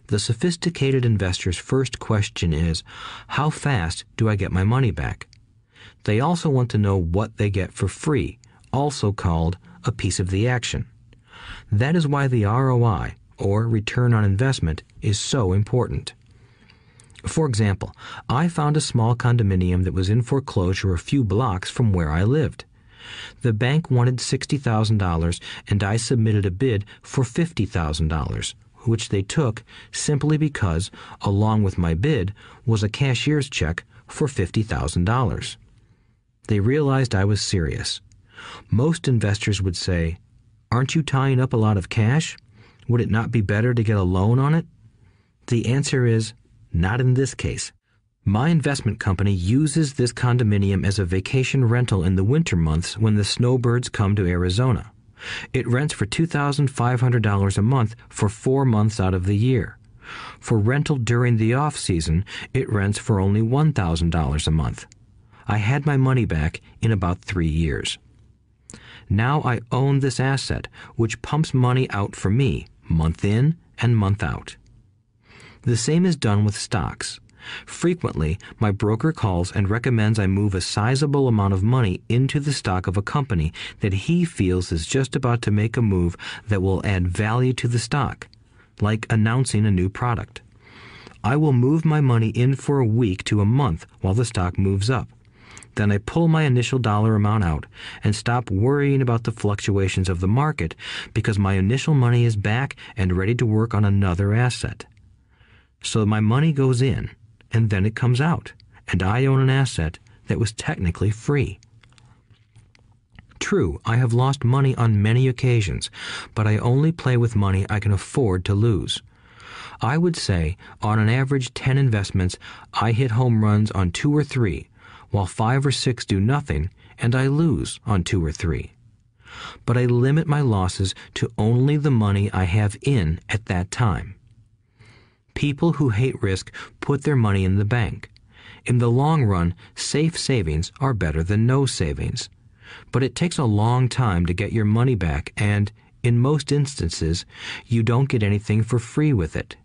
B: The sophisticated investor's first question is, how fast do I get my money back? They also want to know what they get for free, also called a piece of the action. That is why the ROI, or return on investment, is so important. For example, I found a small condominium that was in foreclosure a few blocks from where I lived. The bank wanted $60,000 and I submitted a bid for $50,000, which they took simply because, along with my bid, was a cashier's check for $50,000. They realized I was serious. Most investors would say, "Aren't you tying up a lot of cash? Would it not be better to get a loan on it?" The answer is, not in this case. My investment company uses this condominium as a vacation rental in the winter months when the snowbirds come to Arizona. It rents for $2,500 a month for 4 months out of the year. For rental during the off-season, it rents for only $1,000 a month. I had my money back in about 3 years. Now I own this asset, which pumps money out for me, month in and month out. The same is done with stocks. Frequently, my broker calls and recommends I move a sizable amount of money into the stock of a company that he feels is just about to make a move that will add value to the stock, like announcing a new product. I will move my money in for a week to a month while the stock moves up. Then I pull my initial dollar amount out and stop worrying about the fluctuations of the market because my initial money is back and ready to work on another asset. So my money goes in, and then it comes out, and I own an asset that was technically free. True, I have lost money on many occasions, but I only play with money I can afford to lose. I would say, on an average 10 investments, I hit home runs on 2 or 3, while 5 or 6 do nothing, and I lose on 2 or 3. But I limit my losses to only the money I have in at that time. People who hate risk put their money in the bank. In the long run, safe savings are better than no savings. But it takes a long time to get your money back, and, in most instances, you don't get anything for free with it.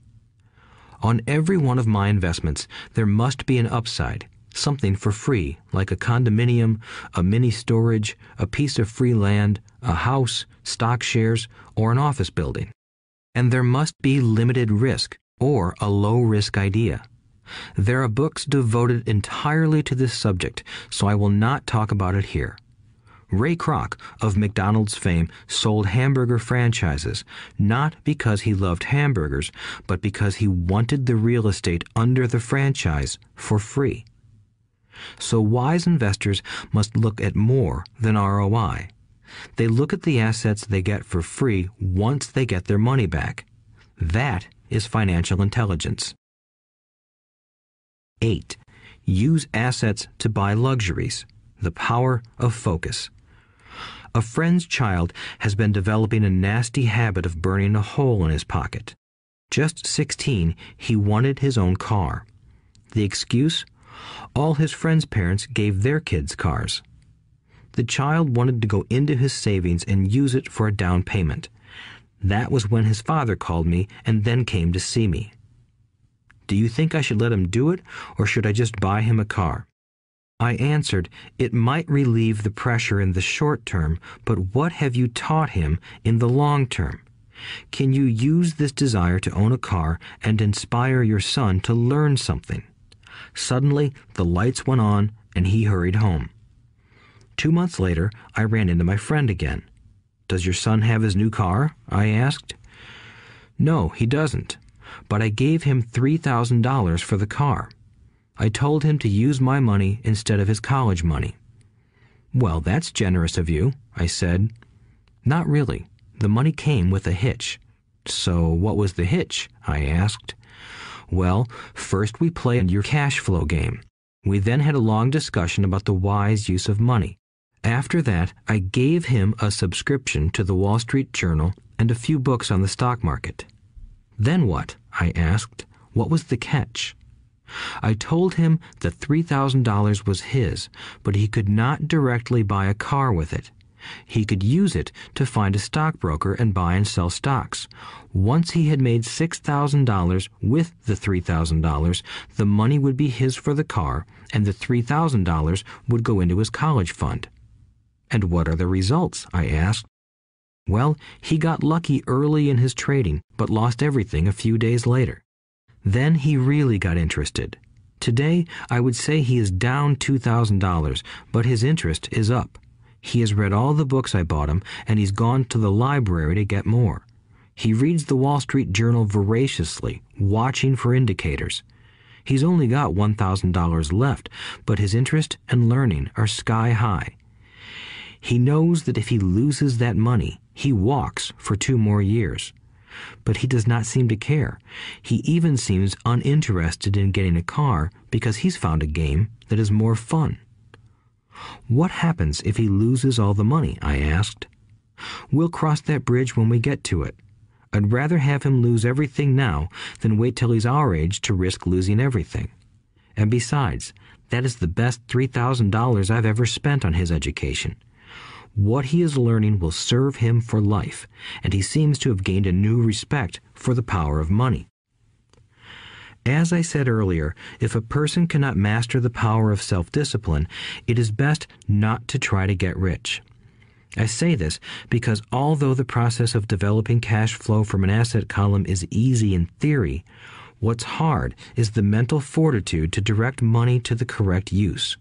B: On every one of my investments, there must be an upside, something for free, like a condominium, a mini storage, a piece of free land, a house, stock shares, or an office building. And there must be limited risk or a low-risk idea. There are books devoted entirely to this subject, so I will not talk about it here. Ray Kroc of McDonald's fame sold hamburger franchises, not because he loved hamburgers, but because he wanted the real estate under the franchise for free. So wise investors must look at more than ROI. They look at the assets they get for free once they get their money back. That is financial intelligence. 8. Use assets to buy luxuries. The power of focus. A friend's child has been developing a nasty habit of burning a hole in his pocket. Just 16, he wanted his own car. The excuse? All his friends' parents gave their kids cars. The child wanted to go into his savings and use it for a down payment. That was when his father called me and then came to see me. Do you think I should let him do it, or should I just buy him a car? I answered, it might relieve the pressure in the short term, but what have you taught him in the long term? Can you use this desire to own a car and inspire your son to learn something? Suddenly, the lights went on and he hurried home. 2 months later, I ran into my friend again. Does your son have his new car? I asked. No, he doesn't, but I gave him $3,000 for the car. I told him to use my money instead of his college money. Well, that's generous of you, I said. Not really. The money came with a hitch. So what was the hitch? I asked. Well, first we played your cash flow game. We then had a long discussion about the wise use of money. After that, I gave him a subscription to the Wall Street Journal and a few books on the stock market. Then what? I asked. What was the catch? I told him that $3,000 was his, but he could not directly buy a car with it. He could use it to find a stockbroker and buy and sell stocks. Once he had made $6,000 with the $3,000, the money would be his for the car, and the $3,000 would go into his college fund. And what are the results? I asked. Well, he got lucky early in his trading, but lost everything a few days later. Then he really got interested. Today, I would say he is down $2,000, but his interest is up. He has read all the books I bought him, and he's gone to the library to get more. He reads the Wall Street Journal voraciously, watching for indicators. He's only got $1,000 left, but his interest and learning are sky high. He knows that if he loses that money, he walks for 2 more years. But he does not seem to care. He even seems uninterested in getting a car because he's found a game that is more fun. What happens if he loses all the money? I asked. We'll cross that bridge when we get to it. I'd rather have him lose everything now than wait till he's our age to risk losing everything. And besides, that is the best $3,000 I've ever spent on his education. What he is learning will serve him for life, and he seems to have gained a new respect for the power of money. As I said earlier, if a person cannot master the power of self-discipline, it is best not to try to get rich. I say this because although the process of developing cash flow from an asset column is easy in theory, what's hard is the mental fortitude to direct money to the correct use.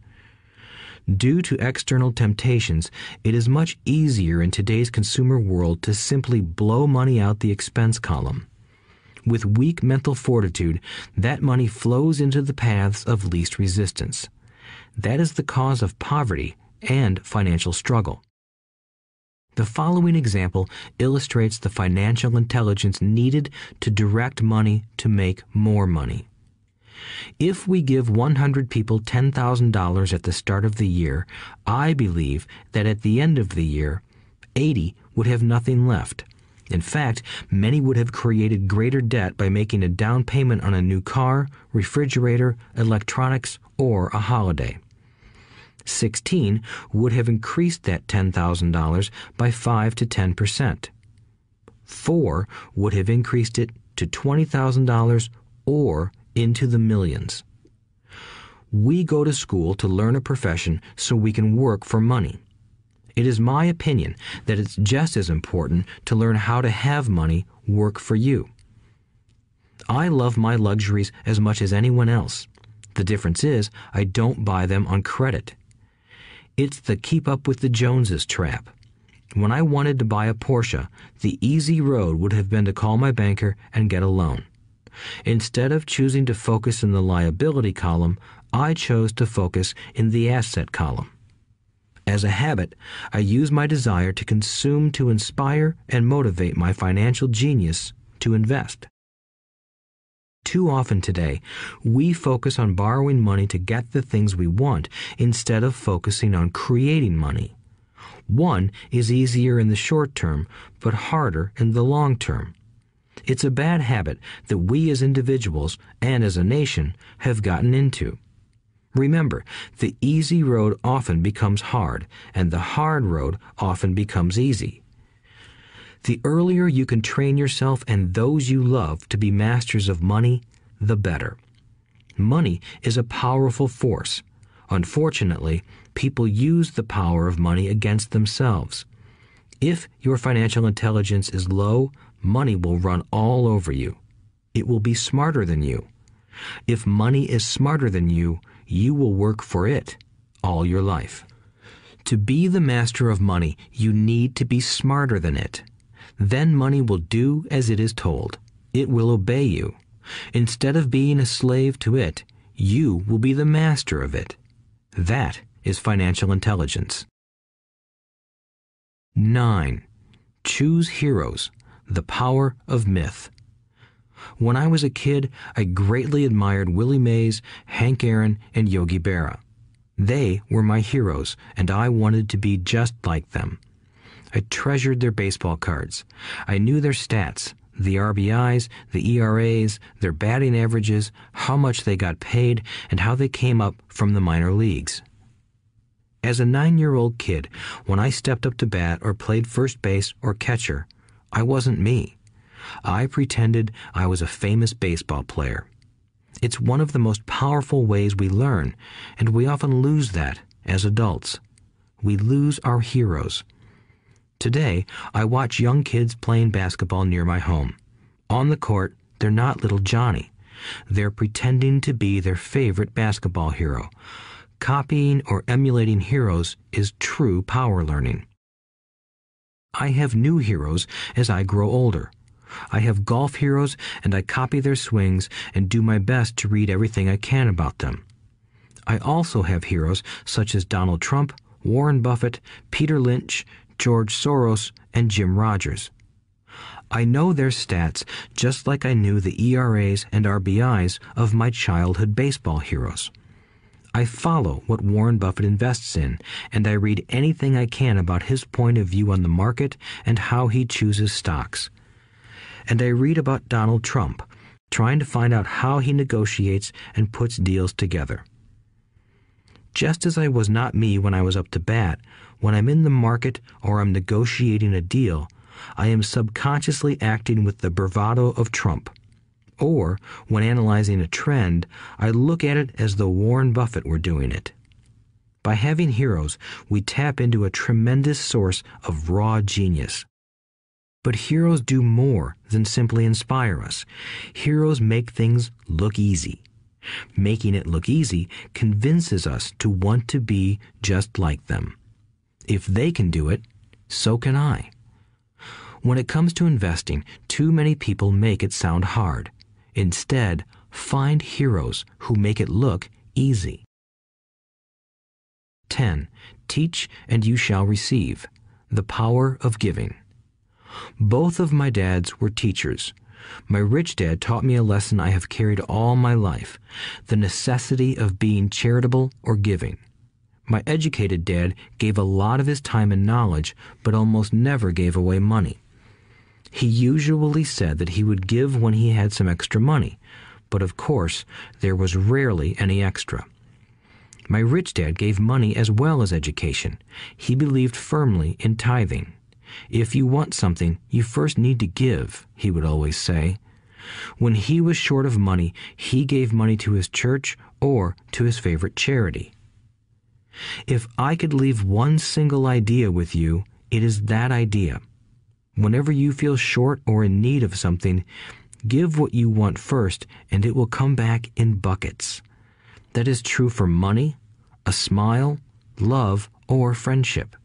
B: Due to external temptations, it is much easier in today's consumer world to simply blow money out the expense column. With weak mental fortitude, that money flows into the paths of least resistance. That is the cause of poverty and financial struggle. The following example illustrates the financial intelligence needed to direct money to make more money. If we give 100 people $10,000 at the start of the year, I believe that at the end of the year, 80 would have nothing left. In fact, many would have created greater debt by making a down payment on a new car, refrigerator, electronics, or a holiday. 16 would have increased that $10,000 by 5 to 10%. 4 would have increased it to $20,000 or into the millions. We go to school to learn a profession so we can work for money. It is my opinion that it's just as important to learn how to have money work for you. I love my luxuries as much as anyone else. The difference is I don't buy them on credit. It's the keep up with the Joneses trap. When I wanted to buy a Porsche, the easy road would have been to call my banker and get a loan. Instead of choosing to focus in the liability column, I chose to focus in the asset column. As a habit, I use my desire to consume to inspire and motivate my financial genius to invest. Too often today, we focus on borrowing money to get the things we want instead of focusing on creating money. One is easier in the short term, but harder in the long term. It's a bad habit that we as individuals and as a nation have gotten into. Remember, the easy road often becomes hard, and the hard road often becomes easy. The earlier you can train yourself and those you love to be masters of money, the better. Money is a powerful force. Unfortunately, people use the power of money against themselves. If your financial intelligence is low, money will run all over you. It will be smarter than you. If money is smarter than you, you will work for it all your life. To be the master of money, you need to be smarter than it. Then money will do as it is told. It will obey you. Instead of being a slave to it, you will be the master of it. That is financial intelligence. 9. Choose heroes. The power of myth. When I was a kid, I greatly admired Willie Mays, Hank Aaron, and Yogi Berra. They were my heroes, and I wanted to be just like them. I treasured their baseball cards. I knew their stats, the RBIs, the ERAs, their batting averages, how much they got paid, and how they came up from the minor leagues. As a 9-year-old kid, when I stepped up to bat or played first base or catcher, I wasn't me. I pretended I was a famous baseball player. It's one of the most powerful ways we learn, and we often lose that as adults. We lose our heroes. Today, I watch young kids playing basketball near my home. On the court, they're not little Johnny. They're pretending to be their favorite basketball hero. Copying or emulating heroes is true power learning. I have new heroes as I grow older. I have golf heroes, and I copy their swings and do my best to read everything I can about them. I also have heroes such as Donald Trump, Warren Buffett, Peter Lynch, George Soros, and Jim Rogers. I know their stats just like I knew the ERAs and RBIs of my childhood baseball heroes. I follow what Warren Buffett invests in, and I read anything I can about his point of view on the market and how he chooses stocks. And I read about Donald Trump, trying to find out how he negotiates and puts deals together. Just as I was not me when I was up to bat, when I'm in the market or I'm negotiating a deal, I am subconsciously acting with the bravado of Trump. Or, when analyzing a trend, I look at it as though Warren Buffett were doing it. By having heroes, we tap into a tremendous source of raw genius. But heroes do more than simply inspire us. Heroes make things look easy. Making it look easy convinces us to want to be just like them. If they can do it, so can I. When it comes to investing, too many people make it sound hard. Instead, find heroes who make it look easy. 10. Teach and you shall receive. The power of giving. Both of my dads were teachers. My rich dad taught me a lesson I have carried all my life, the necessity of being charitable or giving. My educated dad gave a lot of his time and knowledge, but almost never gave away money. He usually said that he would give when he had some extra money, but of course, there was rarely any extra. My rich dad gave money as well as education. He believed firmly in tithing. If you want something, you first need to give, he would always say. When he was short of money, he gave money to his church or to his favorite charity. If I could leave one single idea with you, it is that idea. Whenever you feel short or in need of something, give what you want first, and it will come back in buckets. That is true for money, a smile, love, or friendship.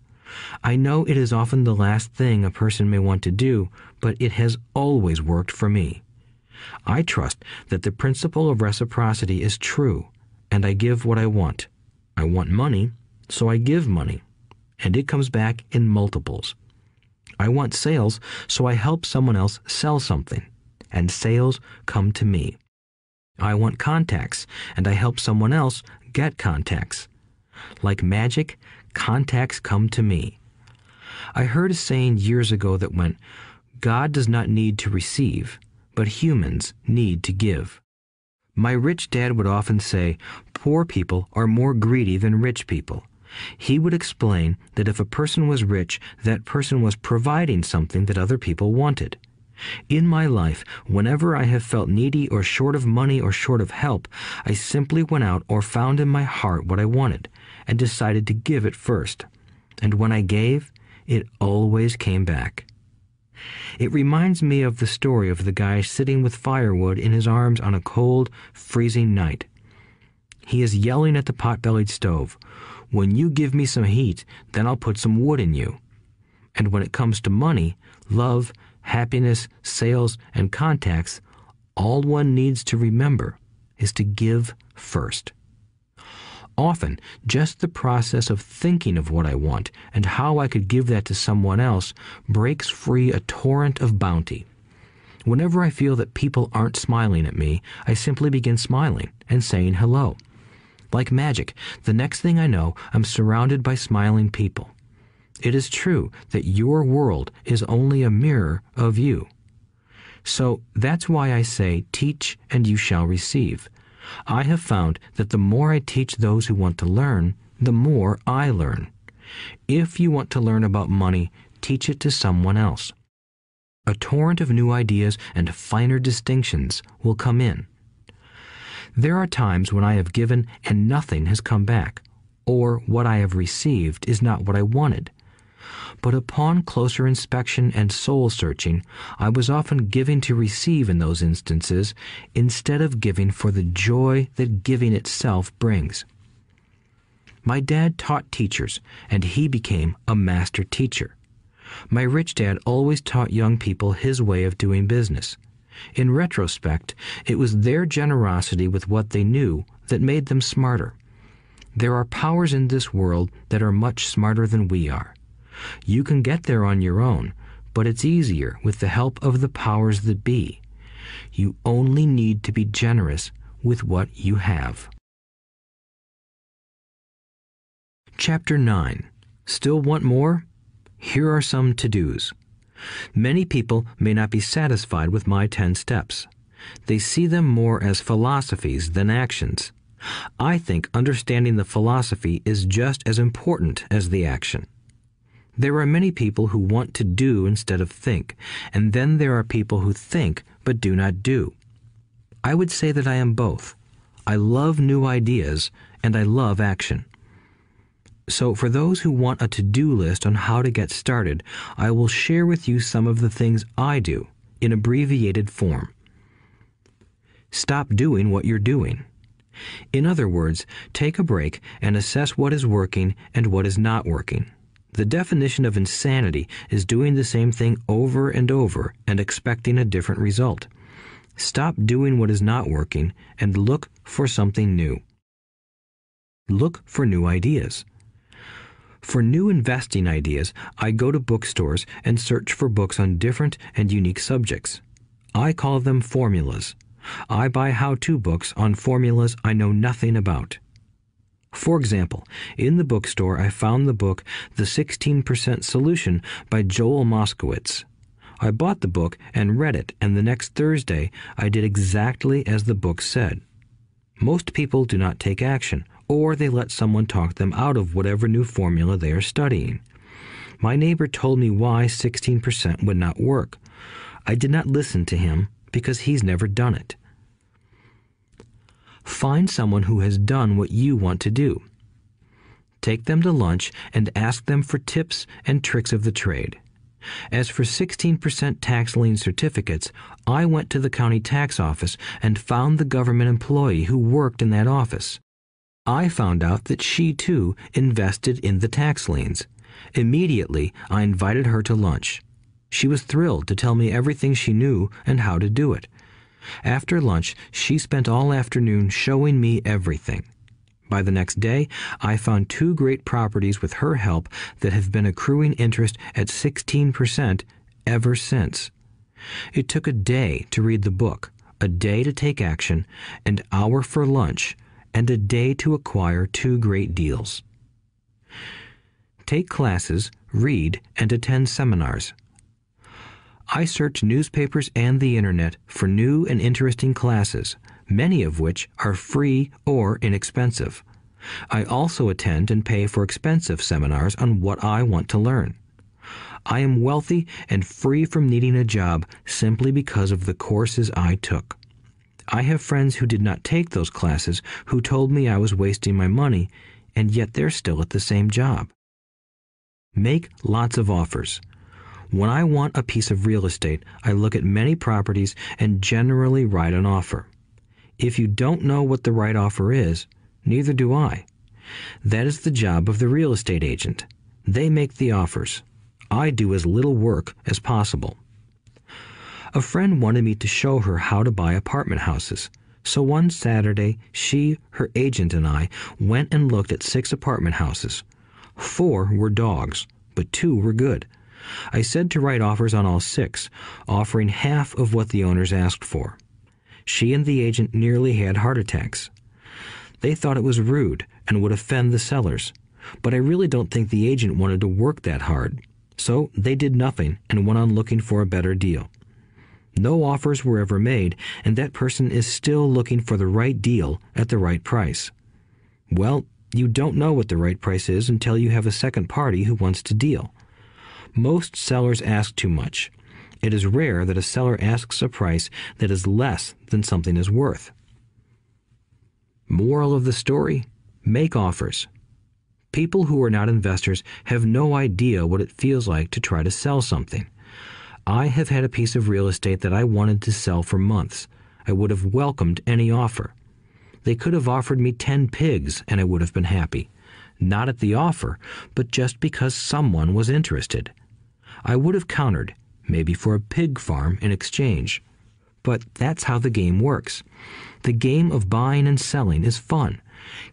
B: I know it is often the last thing a person may want to do, but it has always worked for me. I trust that the principle of reciprocity is true, and I give what I want. I want money, so I give money, and it comes back in multiples. I want sales, so I help someone else sell something, and sales come to me. I want contacts, and I help someone else get contacts. Like magic, contacts come to me. I heard a saying years ago that went, "God does not need to receive, but humans need to give." My rich dad would often say, poor people are more greedy than rich people. He would explain that if a person was rich, that person was providing something that other people wanted. In my life, whenever I have felt needy or short of money or short of help, I simply went out or found in my heart what I wanted and decided to give it first. And when I gave, it always came back. It reminds me of the story of the guy sitting with firewood in his arms on a cold, freezing night. He is yelling at the pot-bellied stove, "When you give me some heat, then I'll put some wood in you." And when it comes to money, love, happiness, sales, and contacts, all one needs to remember is to give first. Often, just the process of thinking of what I want and how I could give that to someone else breaks free a torrent of bounty. Whenever I feel that people aren't smiling at me, I simply begin smiling and saying hello. Like magic, the next thing I know, I'm surrounded by smiling people. It is true that your world is only a mirror of you. So that's why I say, teach and you shall receive. I have found that the more I teach those who want to learn, the more I learn. If you want to learn about money, teach it to someone else. A torrent of new ideas and finer distinctions will come in. There are times when I have given and nothing has come back, or what I have received is not what I wanted. But upon closer inspection and soul-searching, I was often giving to receive in those instances instead of giving for the joy that giving itself brings. My dad taught teachers, and he became a master teacher. My rich dad always taught young people his way of doing business. In retrospect, it was their generosity with what they knew that made them smarter. There are powers in this world that are much smarter than we are. You can get there on your own, but it's easier with the help of the powers that be. You only need to be generous with what you have. Chapter 9. Still want more? Here are some to-dos. Many people may not be satisfied with my 10 steps. They see them more as philosophies than actions. I think understanding the philosophy is just as important as the action. There are many people who want to do instead of think, and then there are people who think but do not do. I would say that I am both. I love new ideas, and I love action. So for those who want a to-do list on how to get started, I will share with you some of the things I do in abbreviated form. Stop doing what you're doing. In other words, take a break and assess what is working and what is not working. The definition of insanity is doing the same thing over and over and expecting a different result. Stop doing what is not working and look for something new. Look for new ideas. For new investing ideas, I go to bookstores and search for books on different and unique subjects. I call them formulas. I buy how-to books on formulas I know nothing about. For example, in the bookstore I found the book The 16% Solution by Joel Moskowitz. I bought the book and read it, and the next Thursday I did exactly as the book said. Most people do not take action, or they let someone talk them out of whatever new formula they are studying. My neighbor told me why 16% would not work. I did not listen to him because he's never done it. Find someone who has done what you want to do. take them to lunch, and ask them for tips and tricks of the trade. As for 16% tax lien certificates, I went to the county tax office and found the government employee who worked in that office. I found out that she, too, invested in the tax liens. Immediately, I invited her to lunch. She was thrilled to tell me everything she knew and how to do it. After lunch, she spent all afternoon showing me everything. By the next day, I found 2 great properties with her help that have been accruing interest at 16% ever since. It took a day to read the book, a day to take action, an hour for lunch, and a day to acquire 2 great deals. Take classes, read, and attend seminars. I search newspapers and the internet for new and interesting classes, many of which are free or inexpensive. I also attend and pay for expensive seminars on what I want to learn. I am wealthy and free from needing a job simply because of the courses I took. I have friends who did not take those classes who told me I was wasting my money, and yet they're still at the same job. Make lots of offers. When I want a piece of real estate, I look at many properties and generally write an offer. If you don't know what the right offer is, neither do I. That is the job of the real estate agent. They make the offers. I do as little work as possible. A friend wanted me to show her how to buy apartment houses. So one Saturday, she, her agent, and I went and looked at 6 apartment houses. 4 were dogs, but 2 were good. I said to write offers on all 6, offering half of what the owners asked for. She and the agent nearly had heart attacks. They thought it was rude and would offend the sellers, but I really don't think the agent wanted to work that hard. So they did nothing and went on looking for a better deal. No offers were ever made, and that person is still looking for the right deal at the right price. Well, you don't know what the right price is until you have a second party who wants to deal. Most sellers ask too much. It is rare that a seller asks a price that is less than something is worth. Moral of the story: make offers. People who are not investors have no idea what it feels like to try to sell something. I have had a piece of real estate that I wanted to sell for months. I would have welcomed any offer. They could have offered me 10 pigs and I would have been happy. Not at the offer, but just because someone was interested. I would have countered, maybe for a pig farm in exchange. But that's how the game works. The game of buying and selling is fun.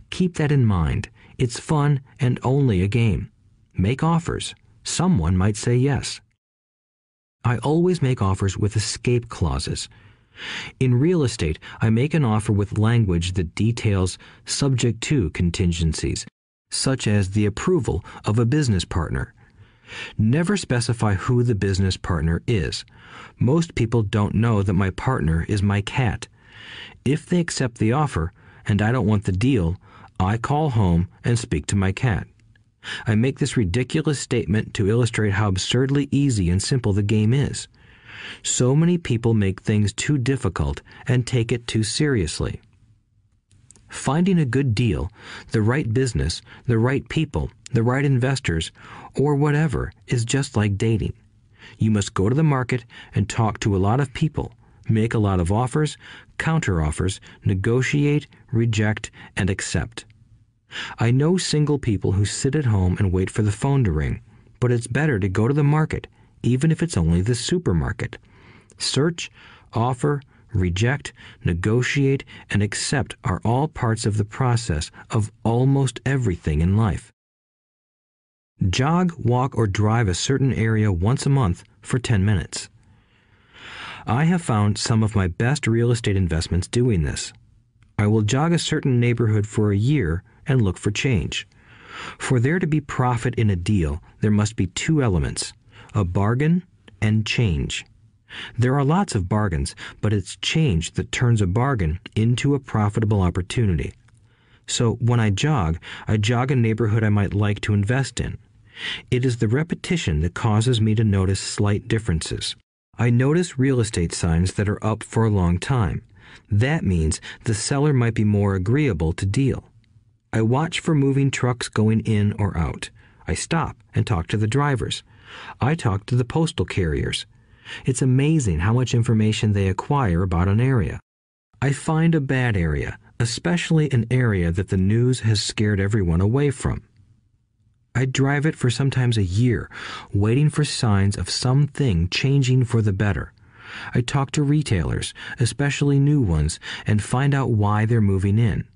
B: Keep that in mind. It's fun and only a game. Make offers. Someone might say yes. I always make offers with escape clauses. In real estate, I make an offer with language that details subject to contingencies, such as the approval of a business partner. Never specify who the business partner is. Most people don't know that my partner is my cat. If they accept the offer, and I don't want the deal, I call home and speak to my cat. I make this ridiculous statement to illustrate how absurdly easy and simple the game is. So many people make things too difficult and take it too seriously. Finding a good deal, the right business, the right people, the right investors, or whatever is just like dating. You must go to the market and talk to a lot of people, make a lot of offers, counter-offers, negotiate, reject, and accept. I know single people who sit at home and wait for the phone to ring, but it's better to go to the market, even if it's only the supermarket. Search, offer, reject, negotiate, and accept are all parts of the process of almost everything in life. Jog, walk, or drive a certain area once a month for 10 minutes. I have found some of my best real estate investments doing this. I will jog a certain neighborhood for a year and look for change. For there to be profit in a deal, there must be 2 elements, a bargain and change. There are lots of bargains, but it's change that turns a bargain into a profitable opportunity. So when I jog a neighborhood I might like to invest in. It is the repetition that causes me to notice slight differences. I notice real estate signs that are up for a long time. That means the seller might be more agreeable to deal. I watch for moving trucks going in or out. I stop and talk to the drivers. I talk to the postal carriers. It's amazing how much information they acquire about an area. I find a bad area, especially an area that the news has scared everyone away from. I drive it for sometimes a year, waiting for signs of something changing for the better. I talk to retailers, especially new ones, and find out why they're moving in.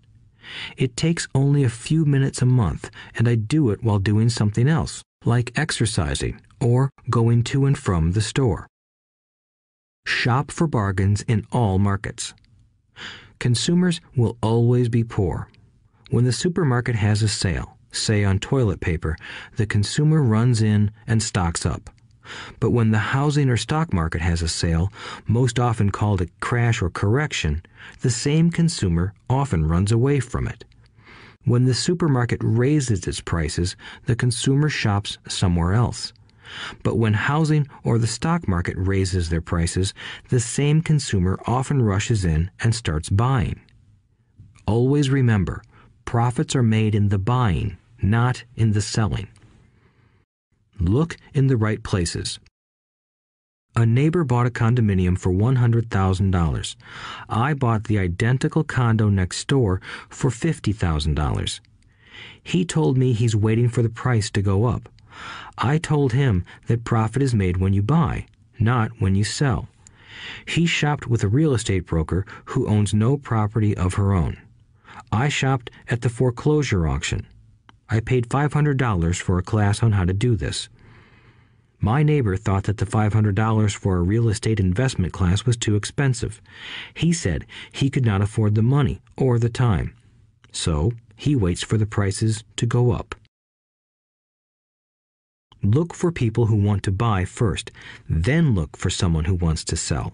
B: It takes only a few minutes a month, and I do it while doing something else, like exercising or going to and from the store. Shop for bargains in all markets. Consumers will always be poor. When the supermarket has a sale, say on toilet paper, the consumer runs in and stocks up. But when the housing or stock market has a sale, most often called a crash or correction, the same consumer often runs away from it. When the supermarket raises its prices, the consumer shops somewhere else. But when housing or the stock market raises their prices, the same consumer often rushes in and starts buying. Always remember, profits are made in the buying, not in the selling. Look in the right places. A neighbor bought a condominium for $100,000. I bought the identical condo next door for $50,000. He told me he's waiting for the price to go up. I told him that profit is made when you buy, not when you sell. He shopped with a real estate broker who owns no property of her own. I shopped at the foreclosure auction. I paid $500 for a class on how to do this. My neighbor thought that the $500 for a real estate investment class was too expensive. He said he could not afford the money or the time. So he waits for the prices to go up. Look for people who want to buy first, then look for someone who wants to sell.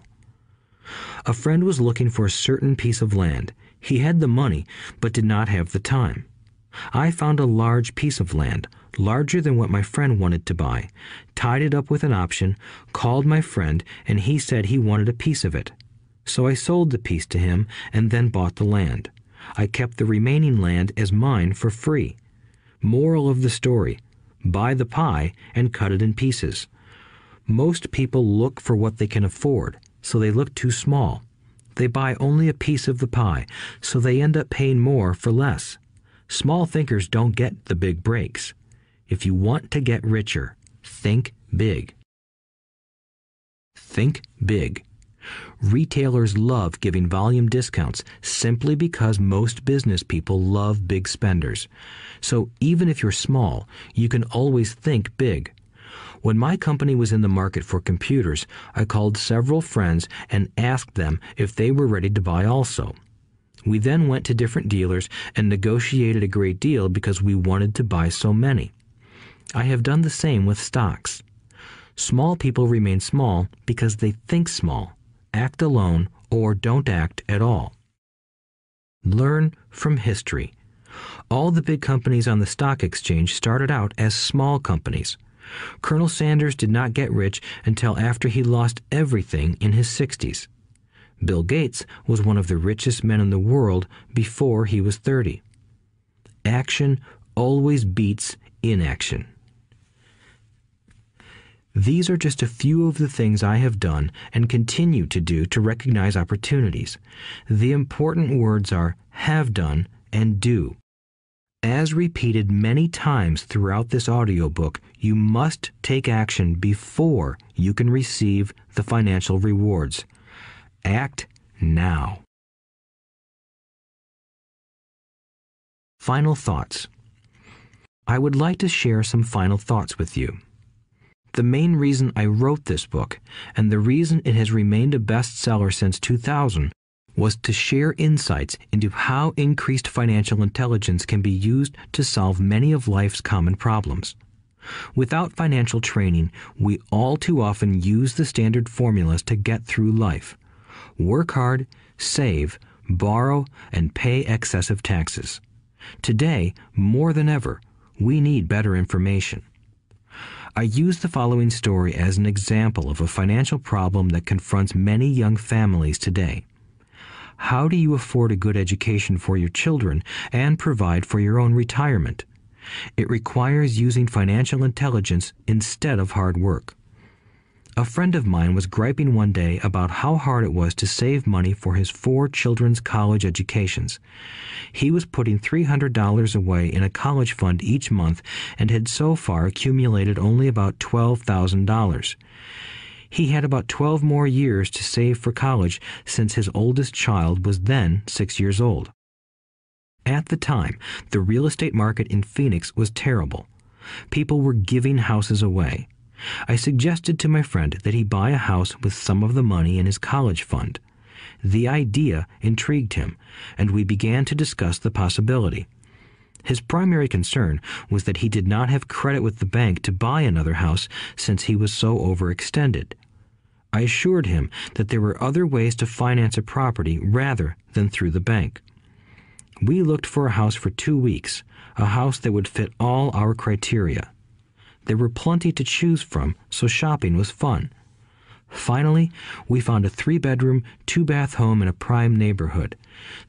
B: A friend was looking for a certain piece of land. He had the money, but did not have the time. I found a large piece of land, larger than what my friend wanted to buy, tied it up with an option, called my friend, and he said he wanted a piece of it. So I sold the piece to him and then bought the land. I kept the remaining land as mine for free. Moral of the story: buy the pie and cut it in pieces. Most people look for what they can afford, so they look too small. They buy only a piece of the pie, so they end up paying more for less. Small thinkers don't get the big breaks. If you want to get richer, think big. Think big. Retailers love giving volume discounts simply because most business people love big spenders. So even if you're small, you can always think big. When my company was in the market for computers, I called several friends and asked them if they were ready to buy also. We then went to different dealers and negotiated a great deal because we wanted to buy so many. I have done the same with stocks. Small people remain small because they think small, act alone, or don't act at all. Learn from history. All the big companies on the stock exchange started out as small companies. Colonel Sanders did not get rich until after he lost everything in his 60s. Bill Gates was one of the richest men in the world before he was 30. Action always beats inaction. These are just a few of the things I have done and continue to do to recognize opportunities. The important words are have done and do. As repeated many times throughout this audiobook, you must take action before you can receive the financial rewards. Act now. Final thoughts. I would like to share some final thoughts with you. The main reason I wrote this book, and the reason it has remained a bestseller since 2000, was to share insights into how increased financial intelligence can be used to solve many of life's common problems. Without financial training, we all too often use the standard formulas to get through life. Work hard, save, borrow, and pay excessive taxes. Today, more than ever, we need better information. I use the following story as an example of a financial problem that confronts many young families today. How do you afford a good education for your children and provide for your own retirement? It requires using financial intelligence instead of hard work. A friend of mine was griping one day about how hard it was to save money for his 4 children's college educations. He was putting $300 away in a college fund each month and had so far accumulated only about $12,000. He had about 12 more years to save for college since his oldest child was then 6 years old. At the time, the real estate market in Phoenix was terrible. People were giving houses away. I suggested to my friend that he buy a house with some of the money in his college fund. The idea intrigued him, and we began to discuss the possibility. His primary concern was that he did not have credit with the bank to buy another house since he was so overextended. I assured him that there were other ways to finance a property rather than through the bank. We looked for a house for 2 weeks, a house that would fit all our criteria. There were plenty to choose from, so shopping was fun. Finally, we found a 3-bedroom, 2-bath home in a prime neighborhood.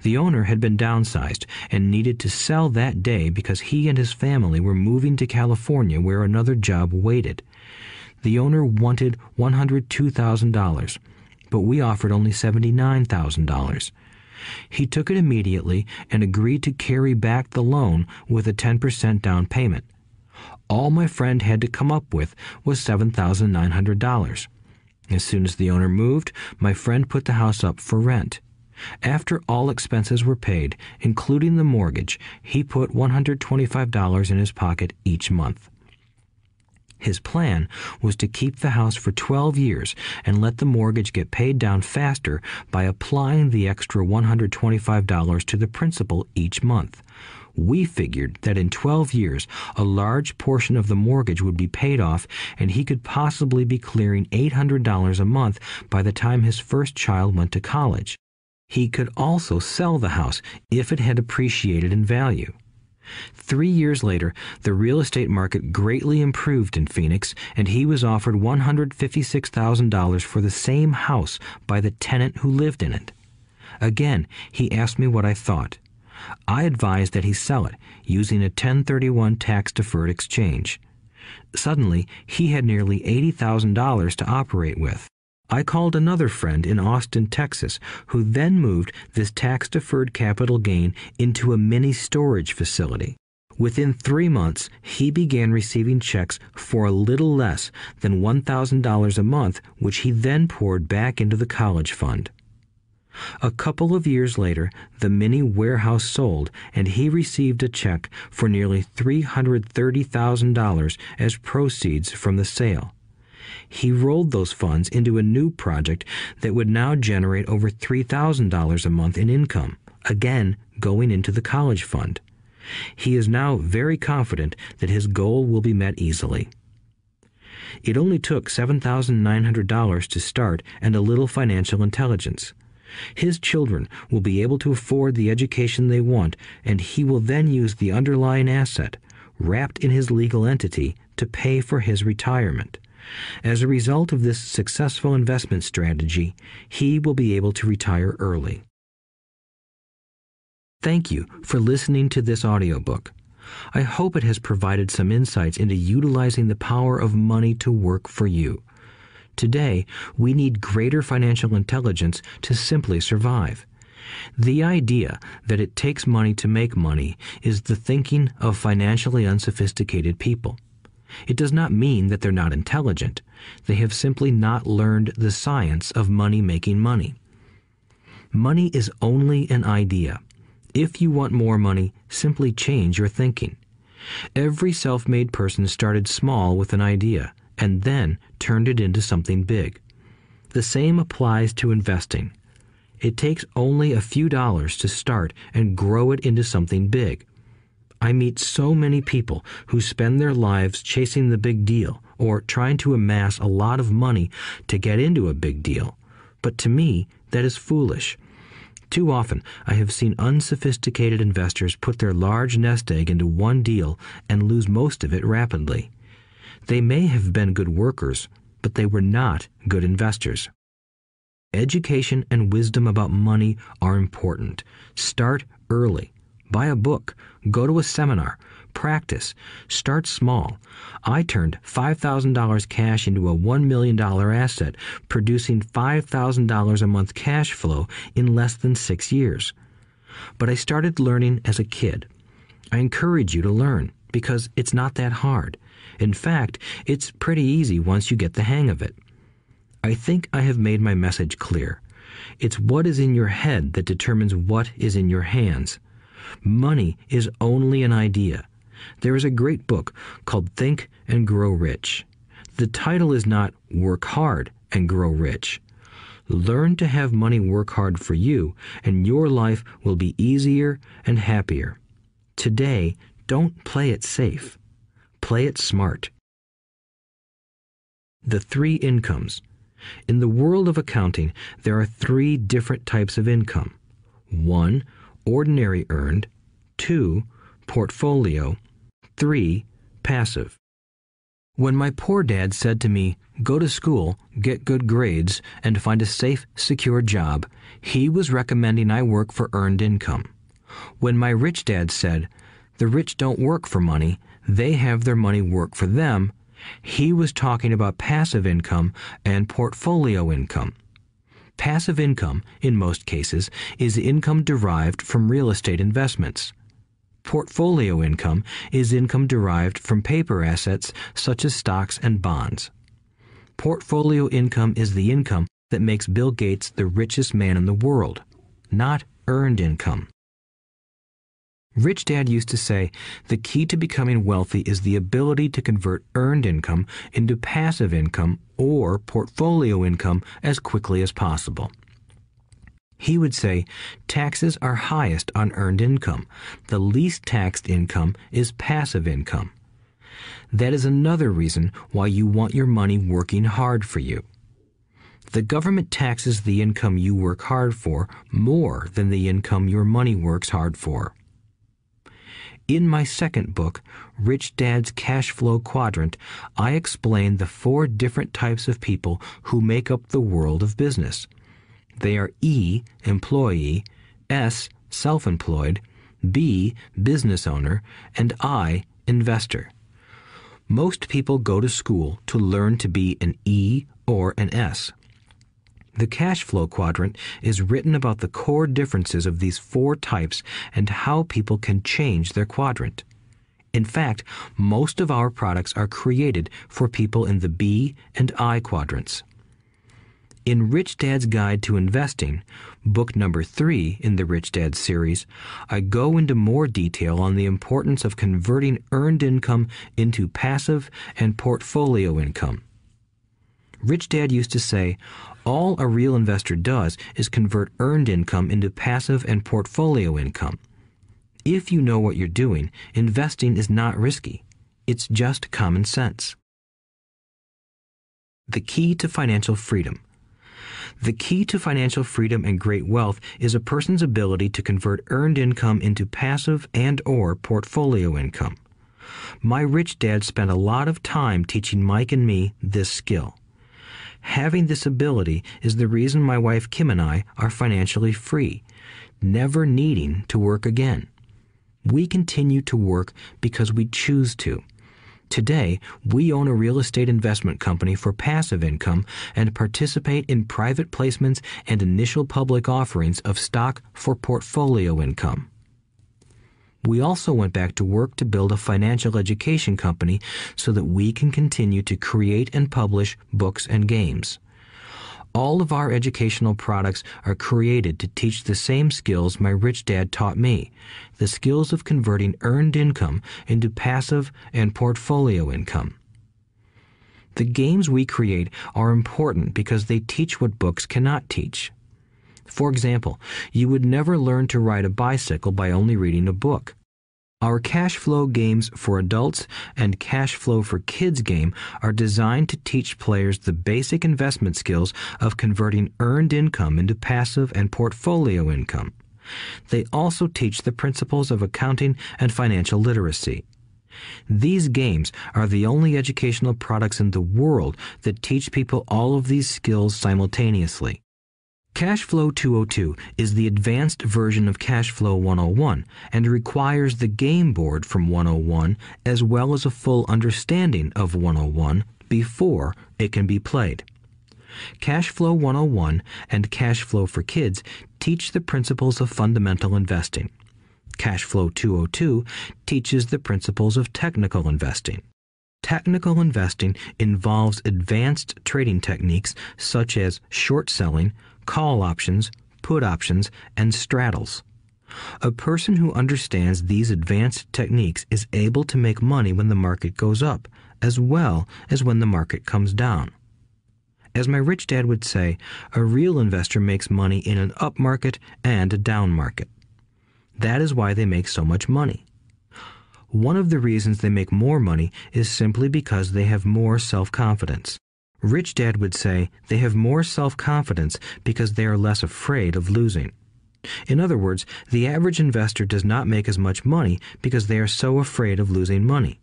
B: The owner had been downsized and needed to sell that day because he and his family were moving to California where another job waited. The owner wanted $102,000, but we offered only $79,000. He took it immediately and agreed to carry back the loan with a 10% down payment. All my friend had to come up with was $7,900. As soon as the owner moved, my friend put the house up for rent. After all expenses were paid, including the mortgage, he put $125 in his pocket each month. His plan was to keep the house for 12 years and let the mortgage get paid down faster by applying the extra $125 to the principal each month. We figured that in 12 years, a large portion of the mortgage would be paid off and he could possibly be clearing $800 a month by the time his first child went to college. He could also sell the house if it had appreciated in value. 3 years later, the real estate market greatly improved in Phoenix, and he was offered $156,000 for the same house by the tenant who lived in it. Again, he asked me what I thought. I advised that he sell it, using a 1031 tax-deferred exchange. Suddenly, he had nearly $80,000 to operate with. I called another friend in Austin, Texas, who then moved this tax-deferred capital gain into a mini storage facility. Within 3 months, he began receiving checks for a little less than $1,000 a month, which he then poured back into the college fund. A couple of years later, the mini warehouse sold, and he received a check for nearly $330,000 as proceeds from the sale. He rolled those funds into a new project that would now generate over $3,000 a month in income, again going into the college fund. He is now very confident that his goal will be met easily. It only took $7,900 to start and a little financial intelligence. His children will be able to afford the education they want, and he will then use the underlying asset, wrapped in his legal entity, to pay for his retirement. As a result of this successful investment strategy, he will be able to retire early. Thank you for listening to this audiobook. I hope it has provided some insights into utilizing the power of money to work for you. Today, we need greater financial intelligence to simply survive. The idea that it takes money to make money is the thinking of financially unsophisticated people. It does not mean that they're not intelligent. They have simply not learned the science of making money. Money is only an idea. If you want more money, simply change your thinking. Every self-made person started small with an idea and then turned it into something big. The same applies to investing. It takes only a few dollars to start and grow it into something big. I meet so many people who spend their lives chasing the big deal or trying to amass a lot of money to get into a big deal. But to me, that is foolish. Too often, I have seen unsophisticated investors put their large nest egg into one deal and lose most of it rapidly. They may have been good workers, but they were not good investors. Education and wisdom about money are important. Start early. Buy a book. Go to a seminar. Practice. Start small. I turned $5,000 cash into a $1 million asset, producing $5,000 a month cash flow in less than 6 years. But I started learning as a kid. I encourage you to learn because it's not that hard. In fact, it's pretty easy once you get the hang of it. I think I have made my message clear. It's what is in your head that determines what is in your hands. Money is only an idea. There is a great book called Think and Grow Rich. The title is not Work Hard and Grow Rich. Learn to have money work hard for you, and your life will be easier and happier. Today, don't play it safe. Play it smart. The 3 incomes. In the world of accounting, there are 3 different types of income. 1. Ordinary earned. 2. Portfolio. 3. Passive. When my poor dad said to me, "Go to school, get good grades, and find a safe, secure job," he was recommending I work for earned income. When my rich dad said, "The rich don't work for money, they have their money work for them," he was talking about passive income and portfolio income. Passive income, in most cases, is income derived from real estate investments. Portfolio income is income derived from paper assets such as stocks and bonds. Portfolio income is the income that makes Bill Gates the richest man in the world, not earned income. Rich Dad used to say, the key to becoming wealthy is the ability to convert earned income into passive income or portfolio income as quickly as possible. He would say, taxes are highest on earned income. The least taxed income is passive income. That is another reason why you want your money working hard for you. The government taxes the income you work hard for more than the income your money works hard for. In my second book, Rich Dad's Cash Flow Quadrant, I explain the 4 different types of people who make up the world of business. They are E, employee, S, self-employed, B, business owner, and I, investor. Most people go to school to learn to be an E or an S. The cash flow quadrant is written about the core differences of these 4 types and how people can change their quadrant. In fact, most of our products are created for people in the B and I quadrants. In Rich Dad's Guide to Investing, book number 3 in the Rich Dad series, I go into more detail on the importance of converting earned income into passive and portfolio income. Rich Dad used to say, all a real investor does is convert earned income into passive and portfolio income. If you know what you're doing, investing is not risky. It's just common sense. The key to financial freedom. The key to financial freedom and great wealth is a person's ability to convert earned income into passive and/or portfolio income. My rich dad spent a lot of time teaching Mike and me this skill. Having this ability is the reason my wife Kim and I are financially free, never needing to work again. We continue to work because we choose to. Today, we own a real estate investment company for passive income and participate in private placements and initial public offerings of stock for portfolio income. We also went back to work to build a financial education company so that we can continue to create and publish books and games. All of our educational products are created to teach the same skills my rich dad taught me, the skills of converting earned income into passive and portfolio income. The games we create are important because they teach what books cannot teach. For example, you would never learn to ride a bicycle by only reading a book. Our cash flow games for adults and cash flow for kids game are designed to teach players the basic investment skills of converting earned income into passive and portfolio income. They also teach the principles of accounting and financial literacy. These games are the only educational products in the world that teach people all of these skills simultaneously. Cash Flow 202 is the advanced version of Cash Flow 101 and requires the game board from 101 as well as a full understanding of 101 before it can be played. Cash Flow 101 and Cash Flow for Kids teach the principles of fundamental investing. Cash Flow 202 teaches the principles of technical investing. Technical investing involves advanced trading techniques such as short selling, call options, put options, and straddles. A person who understands these advanced techniques is able to make money when the market goes up, as well as when the market comes down. As my rich dad would say, a real investor makes money in an up market and a down market. That is why they make so much money. One of the reasons they make more money is simply because they have more self-confidence. Rich Dad would say they have more self-confidence because they are less afraid of losing. In other words, the average investor does not make as much money because they are so afraid of losing money.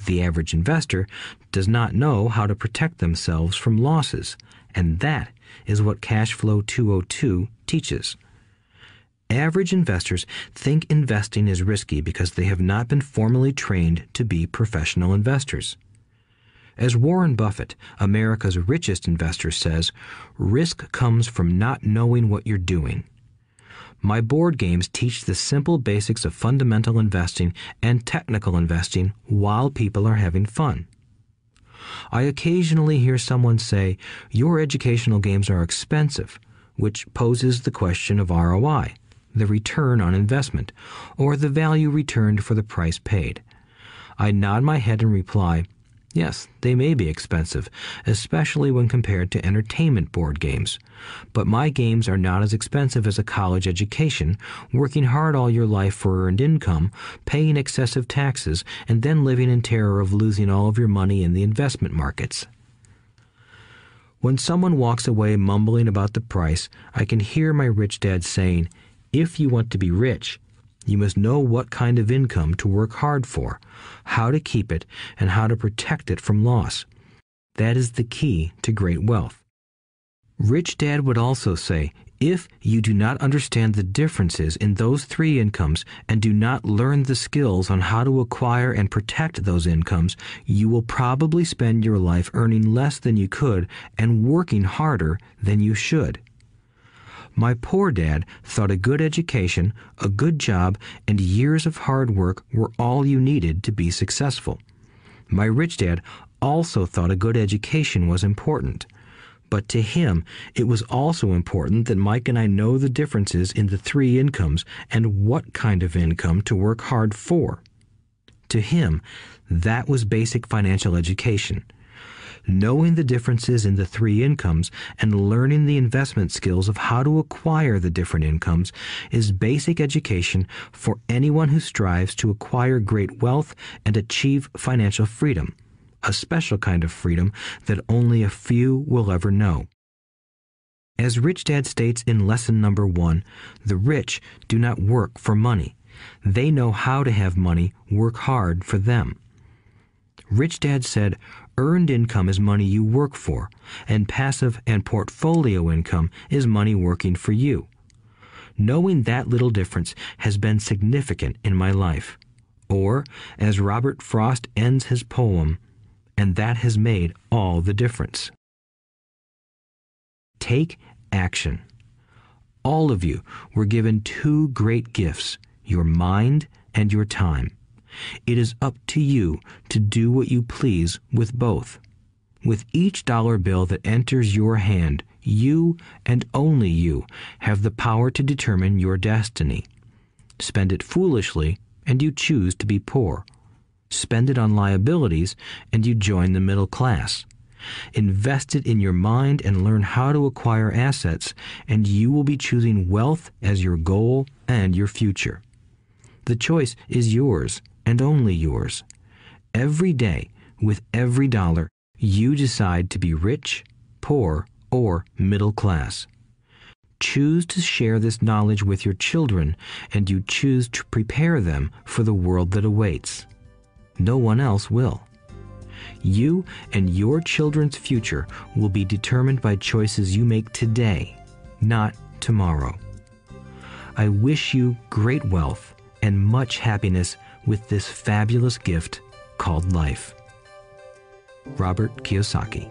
B: The average investor does not know how to protect themselves from losses, and that is what Cash Flow 202 teaches. Average investors think investing is risky because they have not been formally trained to be professional investors. As Warren Buffett, America's richest investor, says, risk comes from not knowing what you're doing. My board games teach the simple basics of fundamental investing and technical investing while people are having fun. I occasionally hear someone say, your educational games are expensive, which poses the question of ROI, the return on investment, or the value returned for the price paid. I nod my head and reply, yes, they may be expensive, especially when compared to entertainment board games. But my games are not as expensive as a college education, working hard all your life for earned income, paying excessive taxes, and then living in terror of losing all of your money in the investment markets. When someone walks away mumbling about the price, I can hear my rich dad saying, if you want to be rich, you must know what kind of income to work hard for, how to keep it, and how to protect it from loss. That is the key to great wealth. Rich Dad would also say, if you do not understand the differences in those three incomes and do not learn the skills on how to acquire and protect those incomes, you will probably spend your life earning less than you could and working harder than you should. My poor dad thought a good education, a good job, and years of hard work were all you needed to be successful. My rich dad also thought a good education was important. But to him, it was also important that Mike and I know the differences in the three incomes and what kind of income to work hard for. To him, that was basic financial education. Knowing the differences in the three incomes and learning the investment skills of how to acquire the different incomes is basic education for anyone who strives to acquire great wealth and achieve financial freedom, a special kind of freedom that only a few will ever know. As Rich Dad states in lesson number 1, the rich do not work for money. They know how to have money work hard for them. Rich Dad said, earned income is money you work for, and passive and portfolio income is money working for you. Knowing that little difference has been significant in my life. Or, as Robert Frost ends his poem, and that has made all the difference. Take action. All of you were given two great gifts, your mind and your time. It is up to you to do what you please with both. With each dollar bill that enters your hand, you and only you have the power to determine your destiny. Spend it foolishly, and you choose to be poor. Spend it on liabilities, and you join the middle class. Invest it in your mind and learn how to acquire assets, and you will be choosing wealth as your goal and your future. The choice is yours, and only yours. Every day, with every dollar, you decide to be rich, poor, or middle class. Choose to share this knowledge with your children, and you choose to prepare them for the world that awaits. No one else will. You and your children's future will be determined by choices you make today, not tomorrow. I wish you great wealth and much happiness with this fabulous gift called life. Robert Kiyosaki.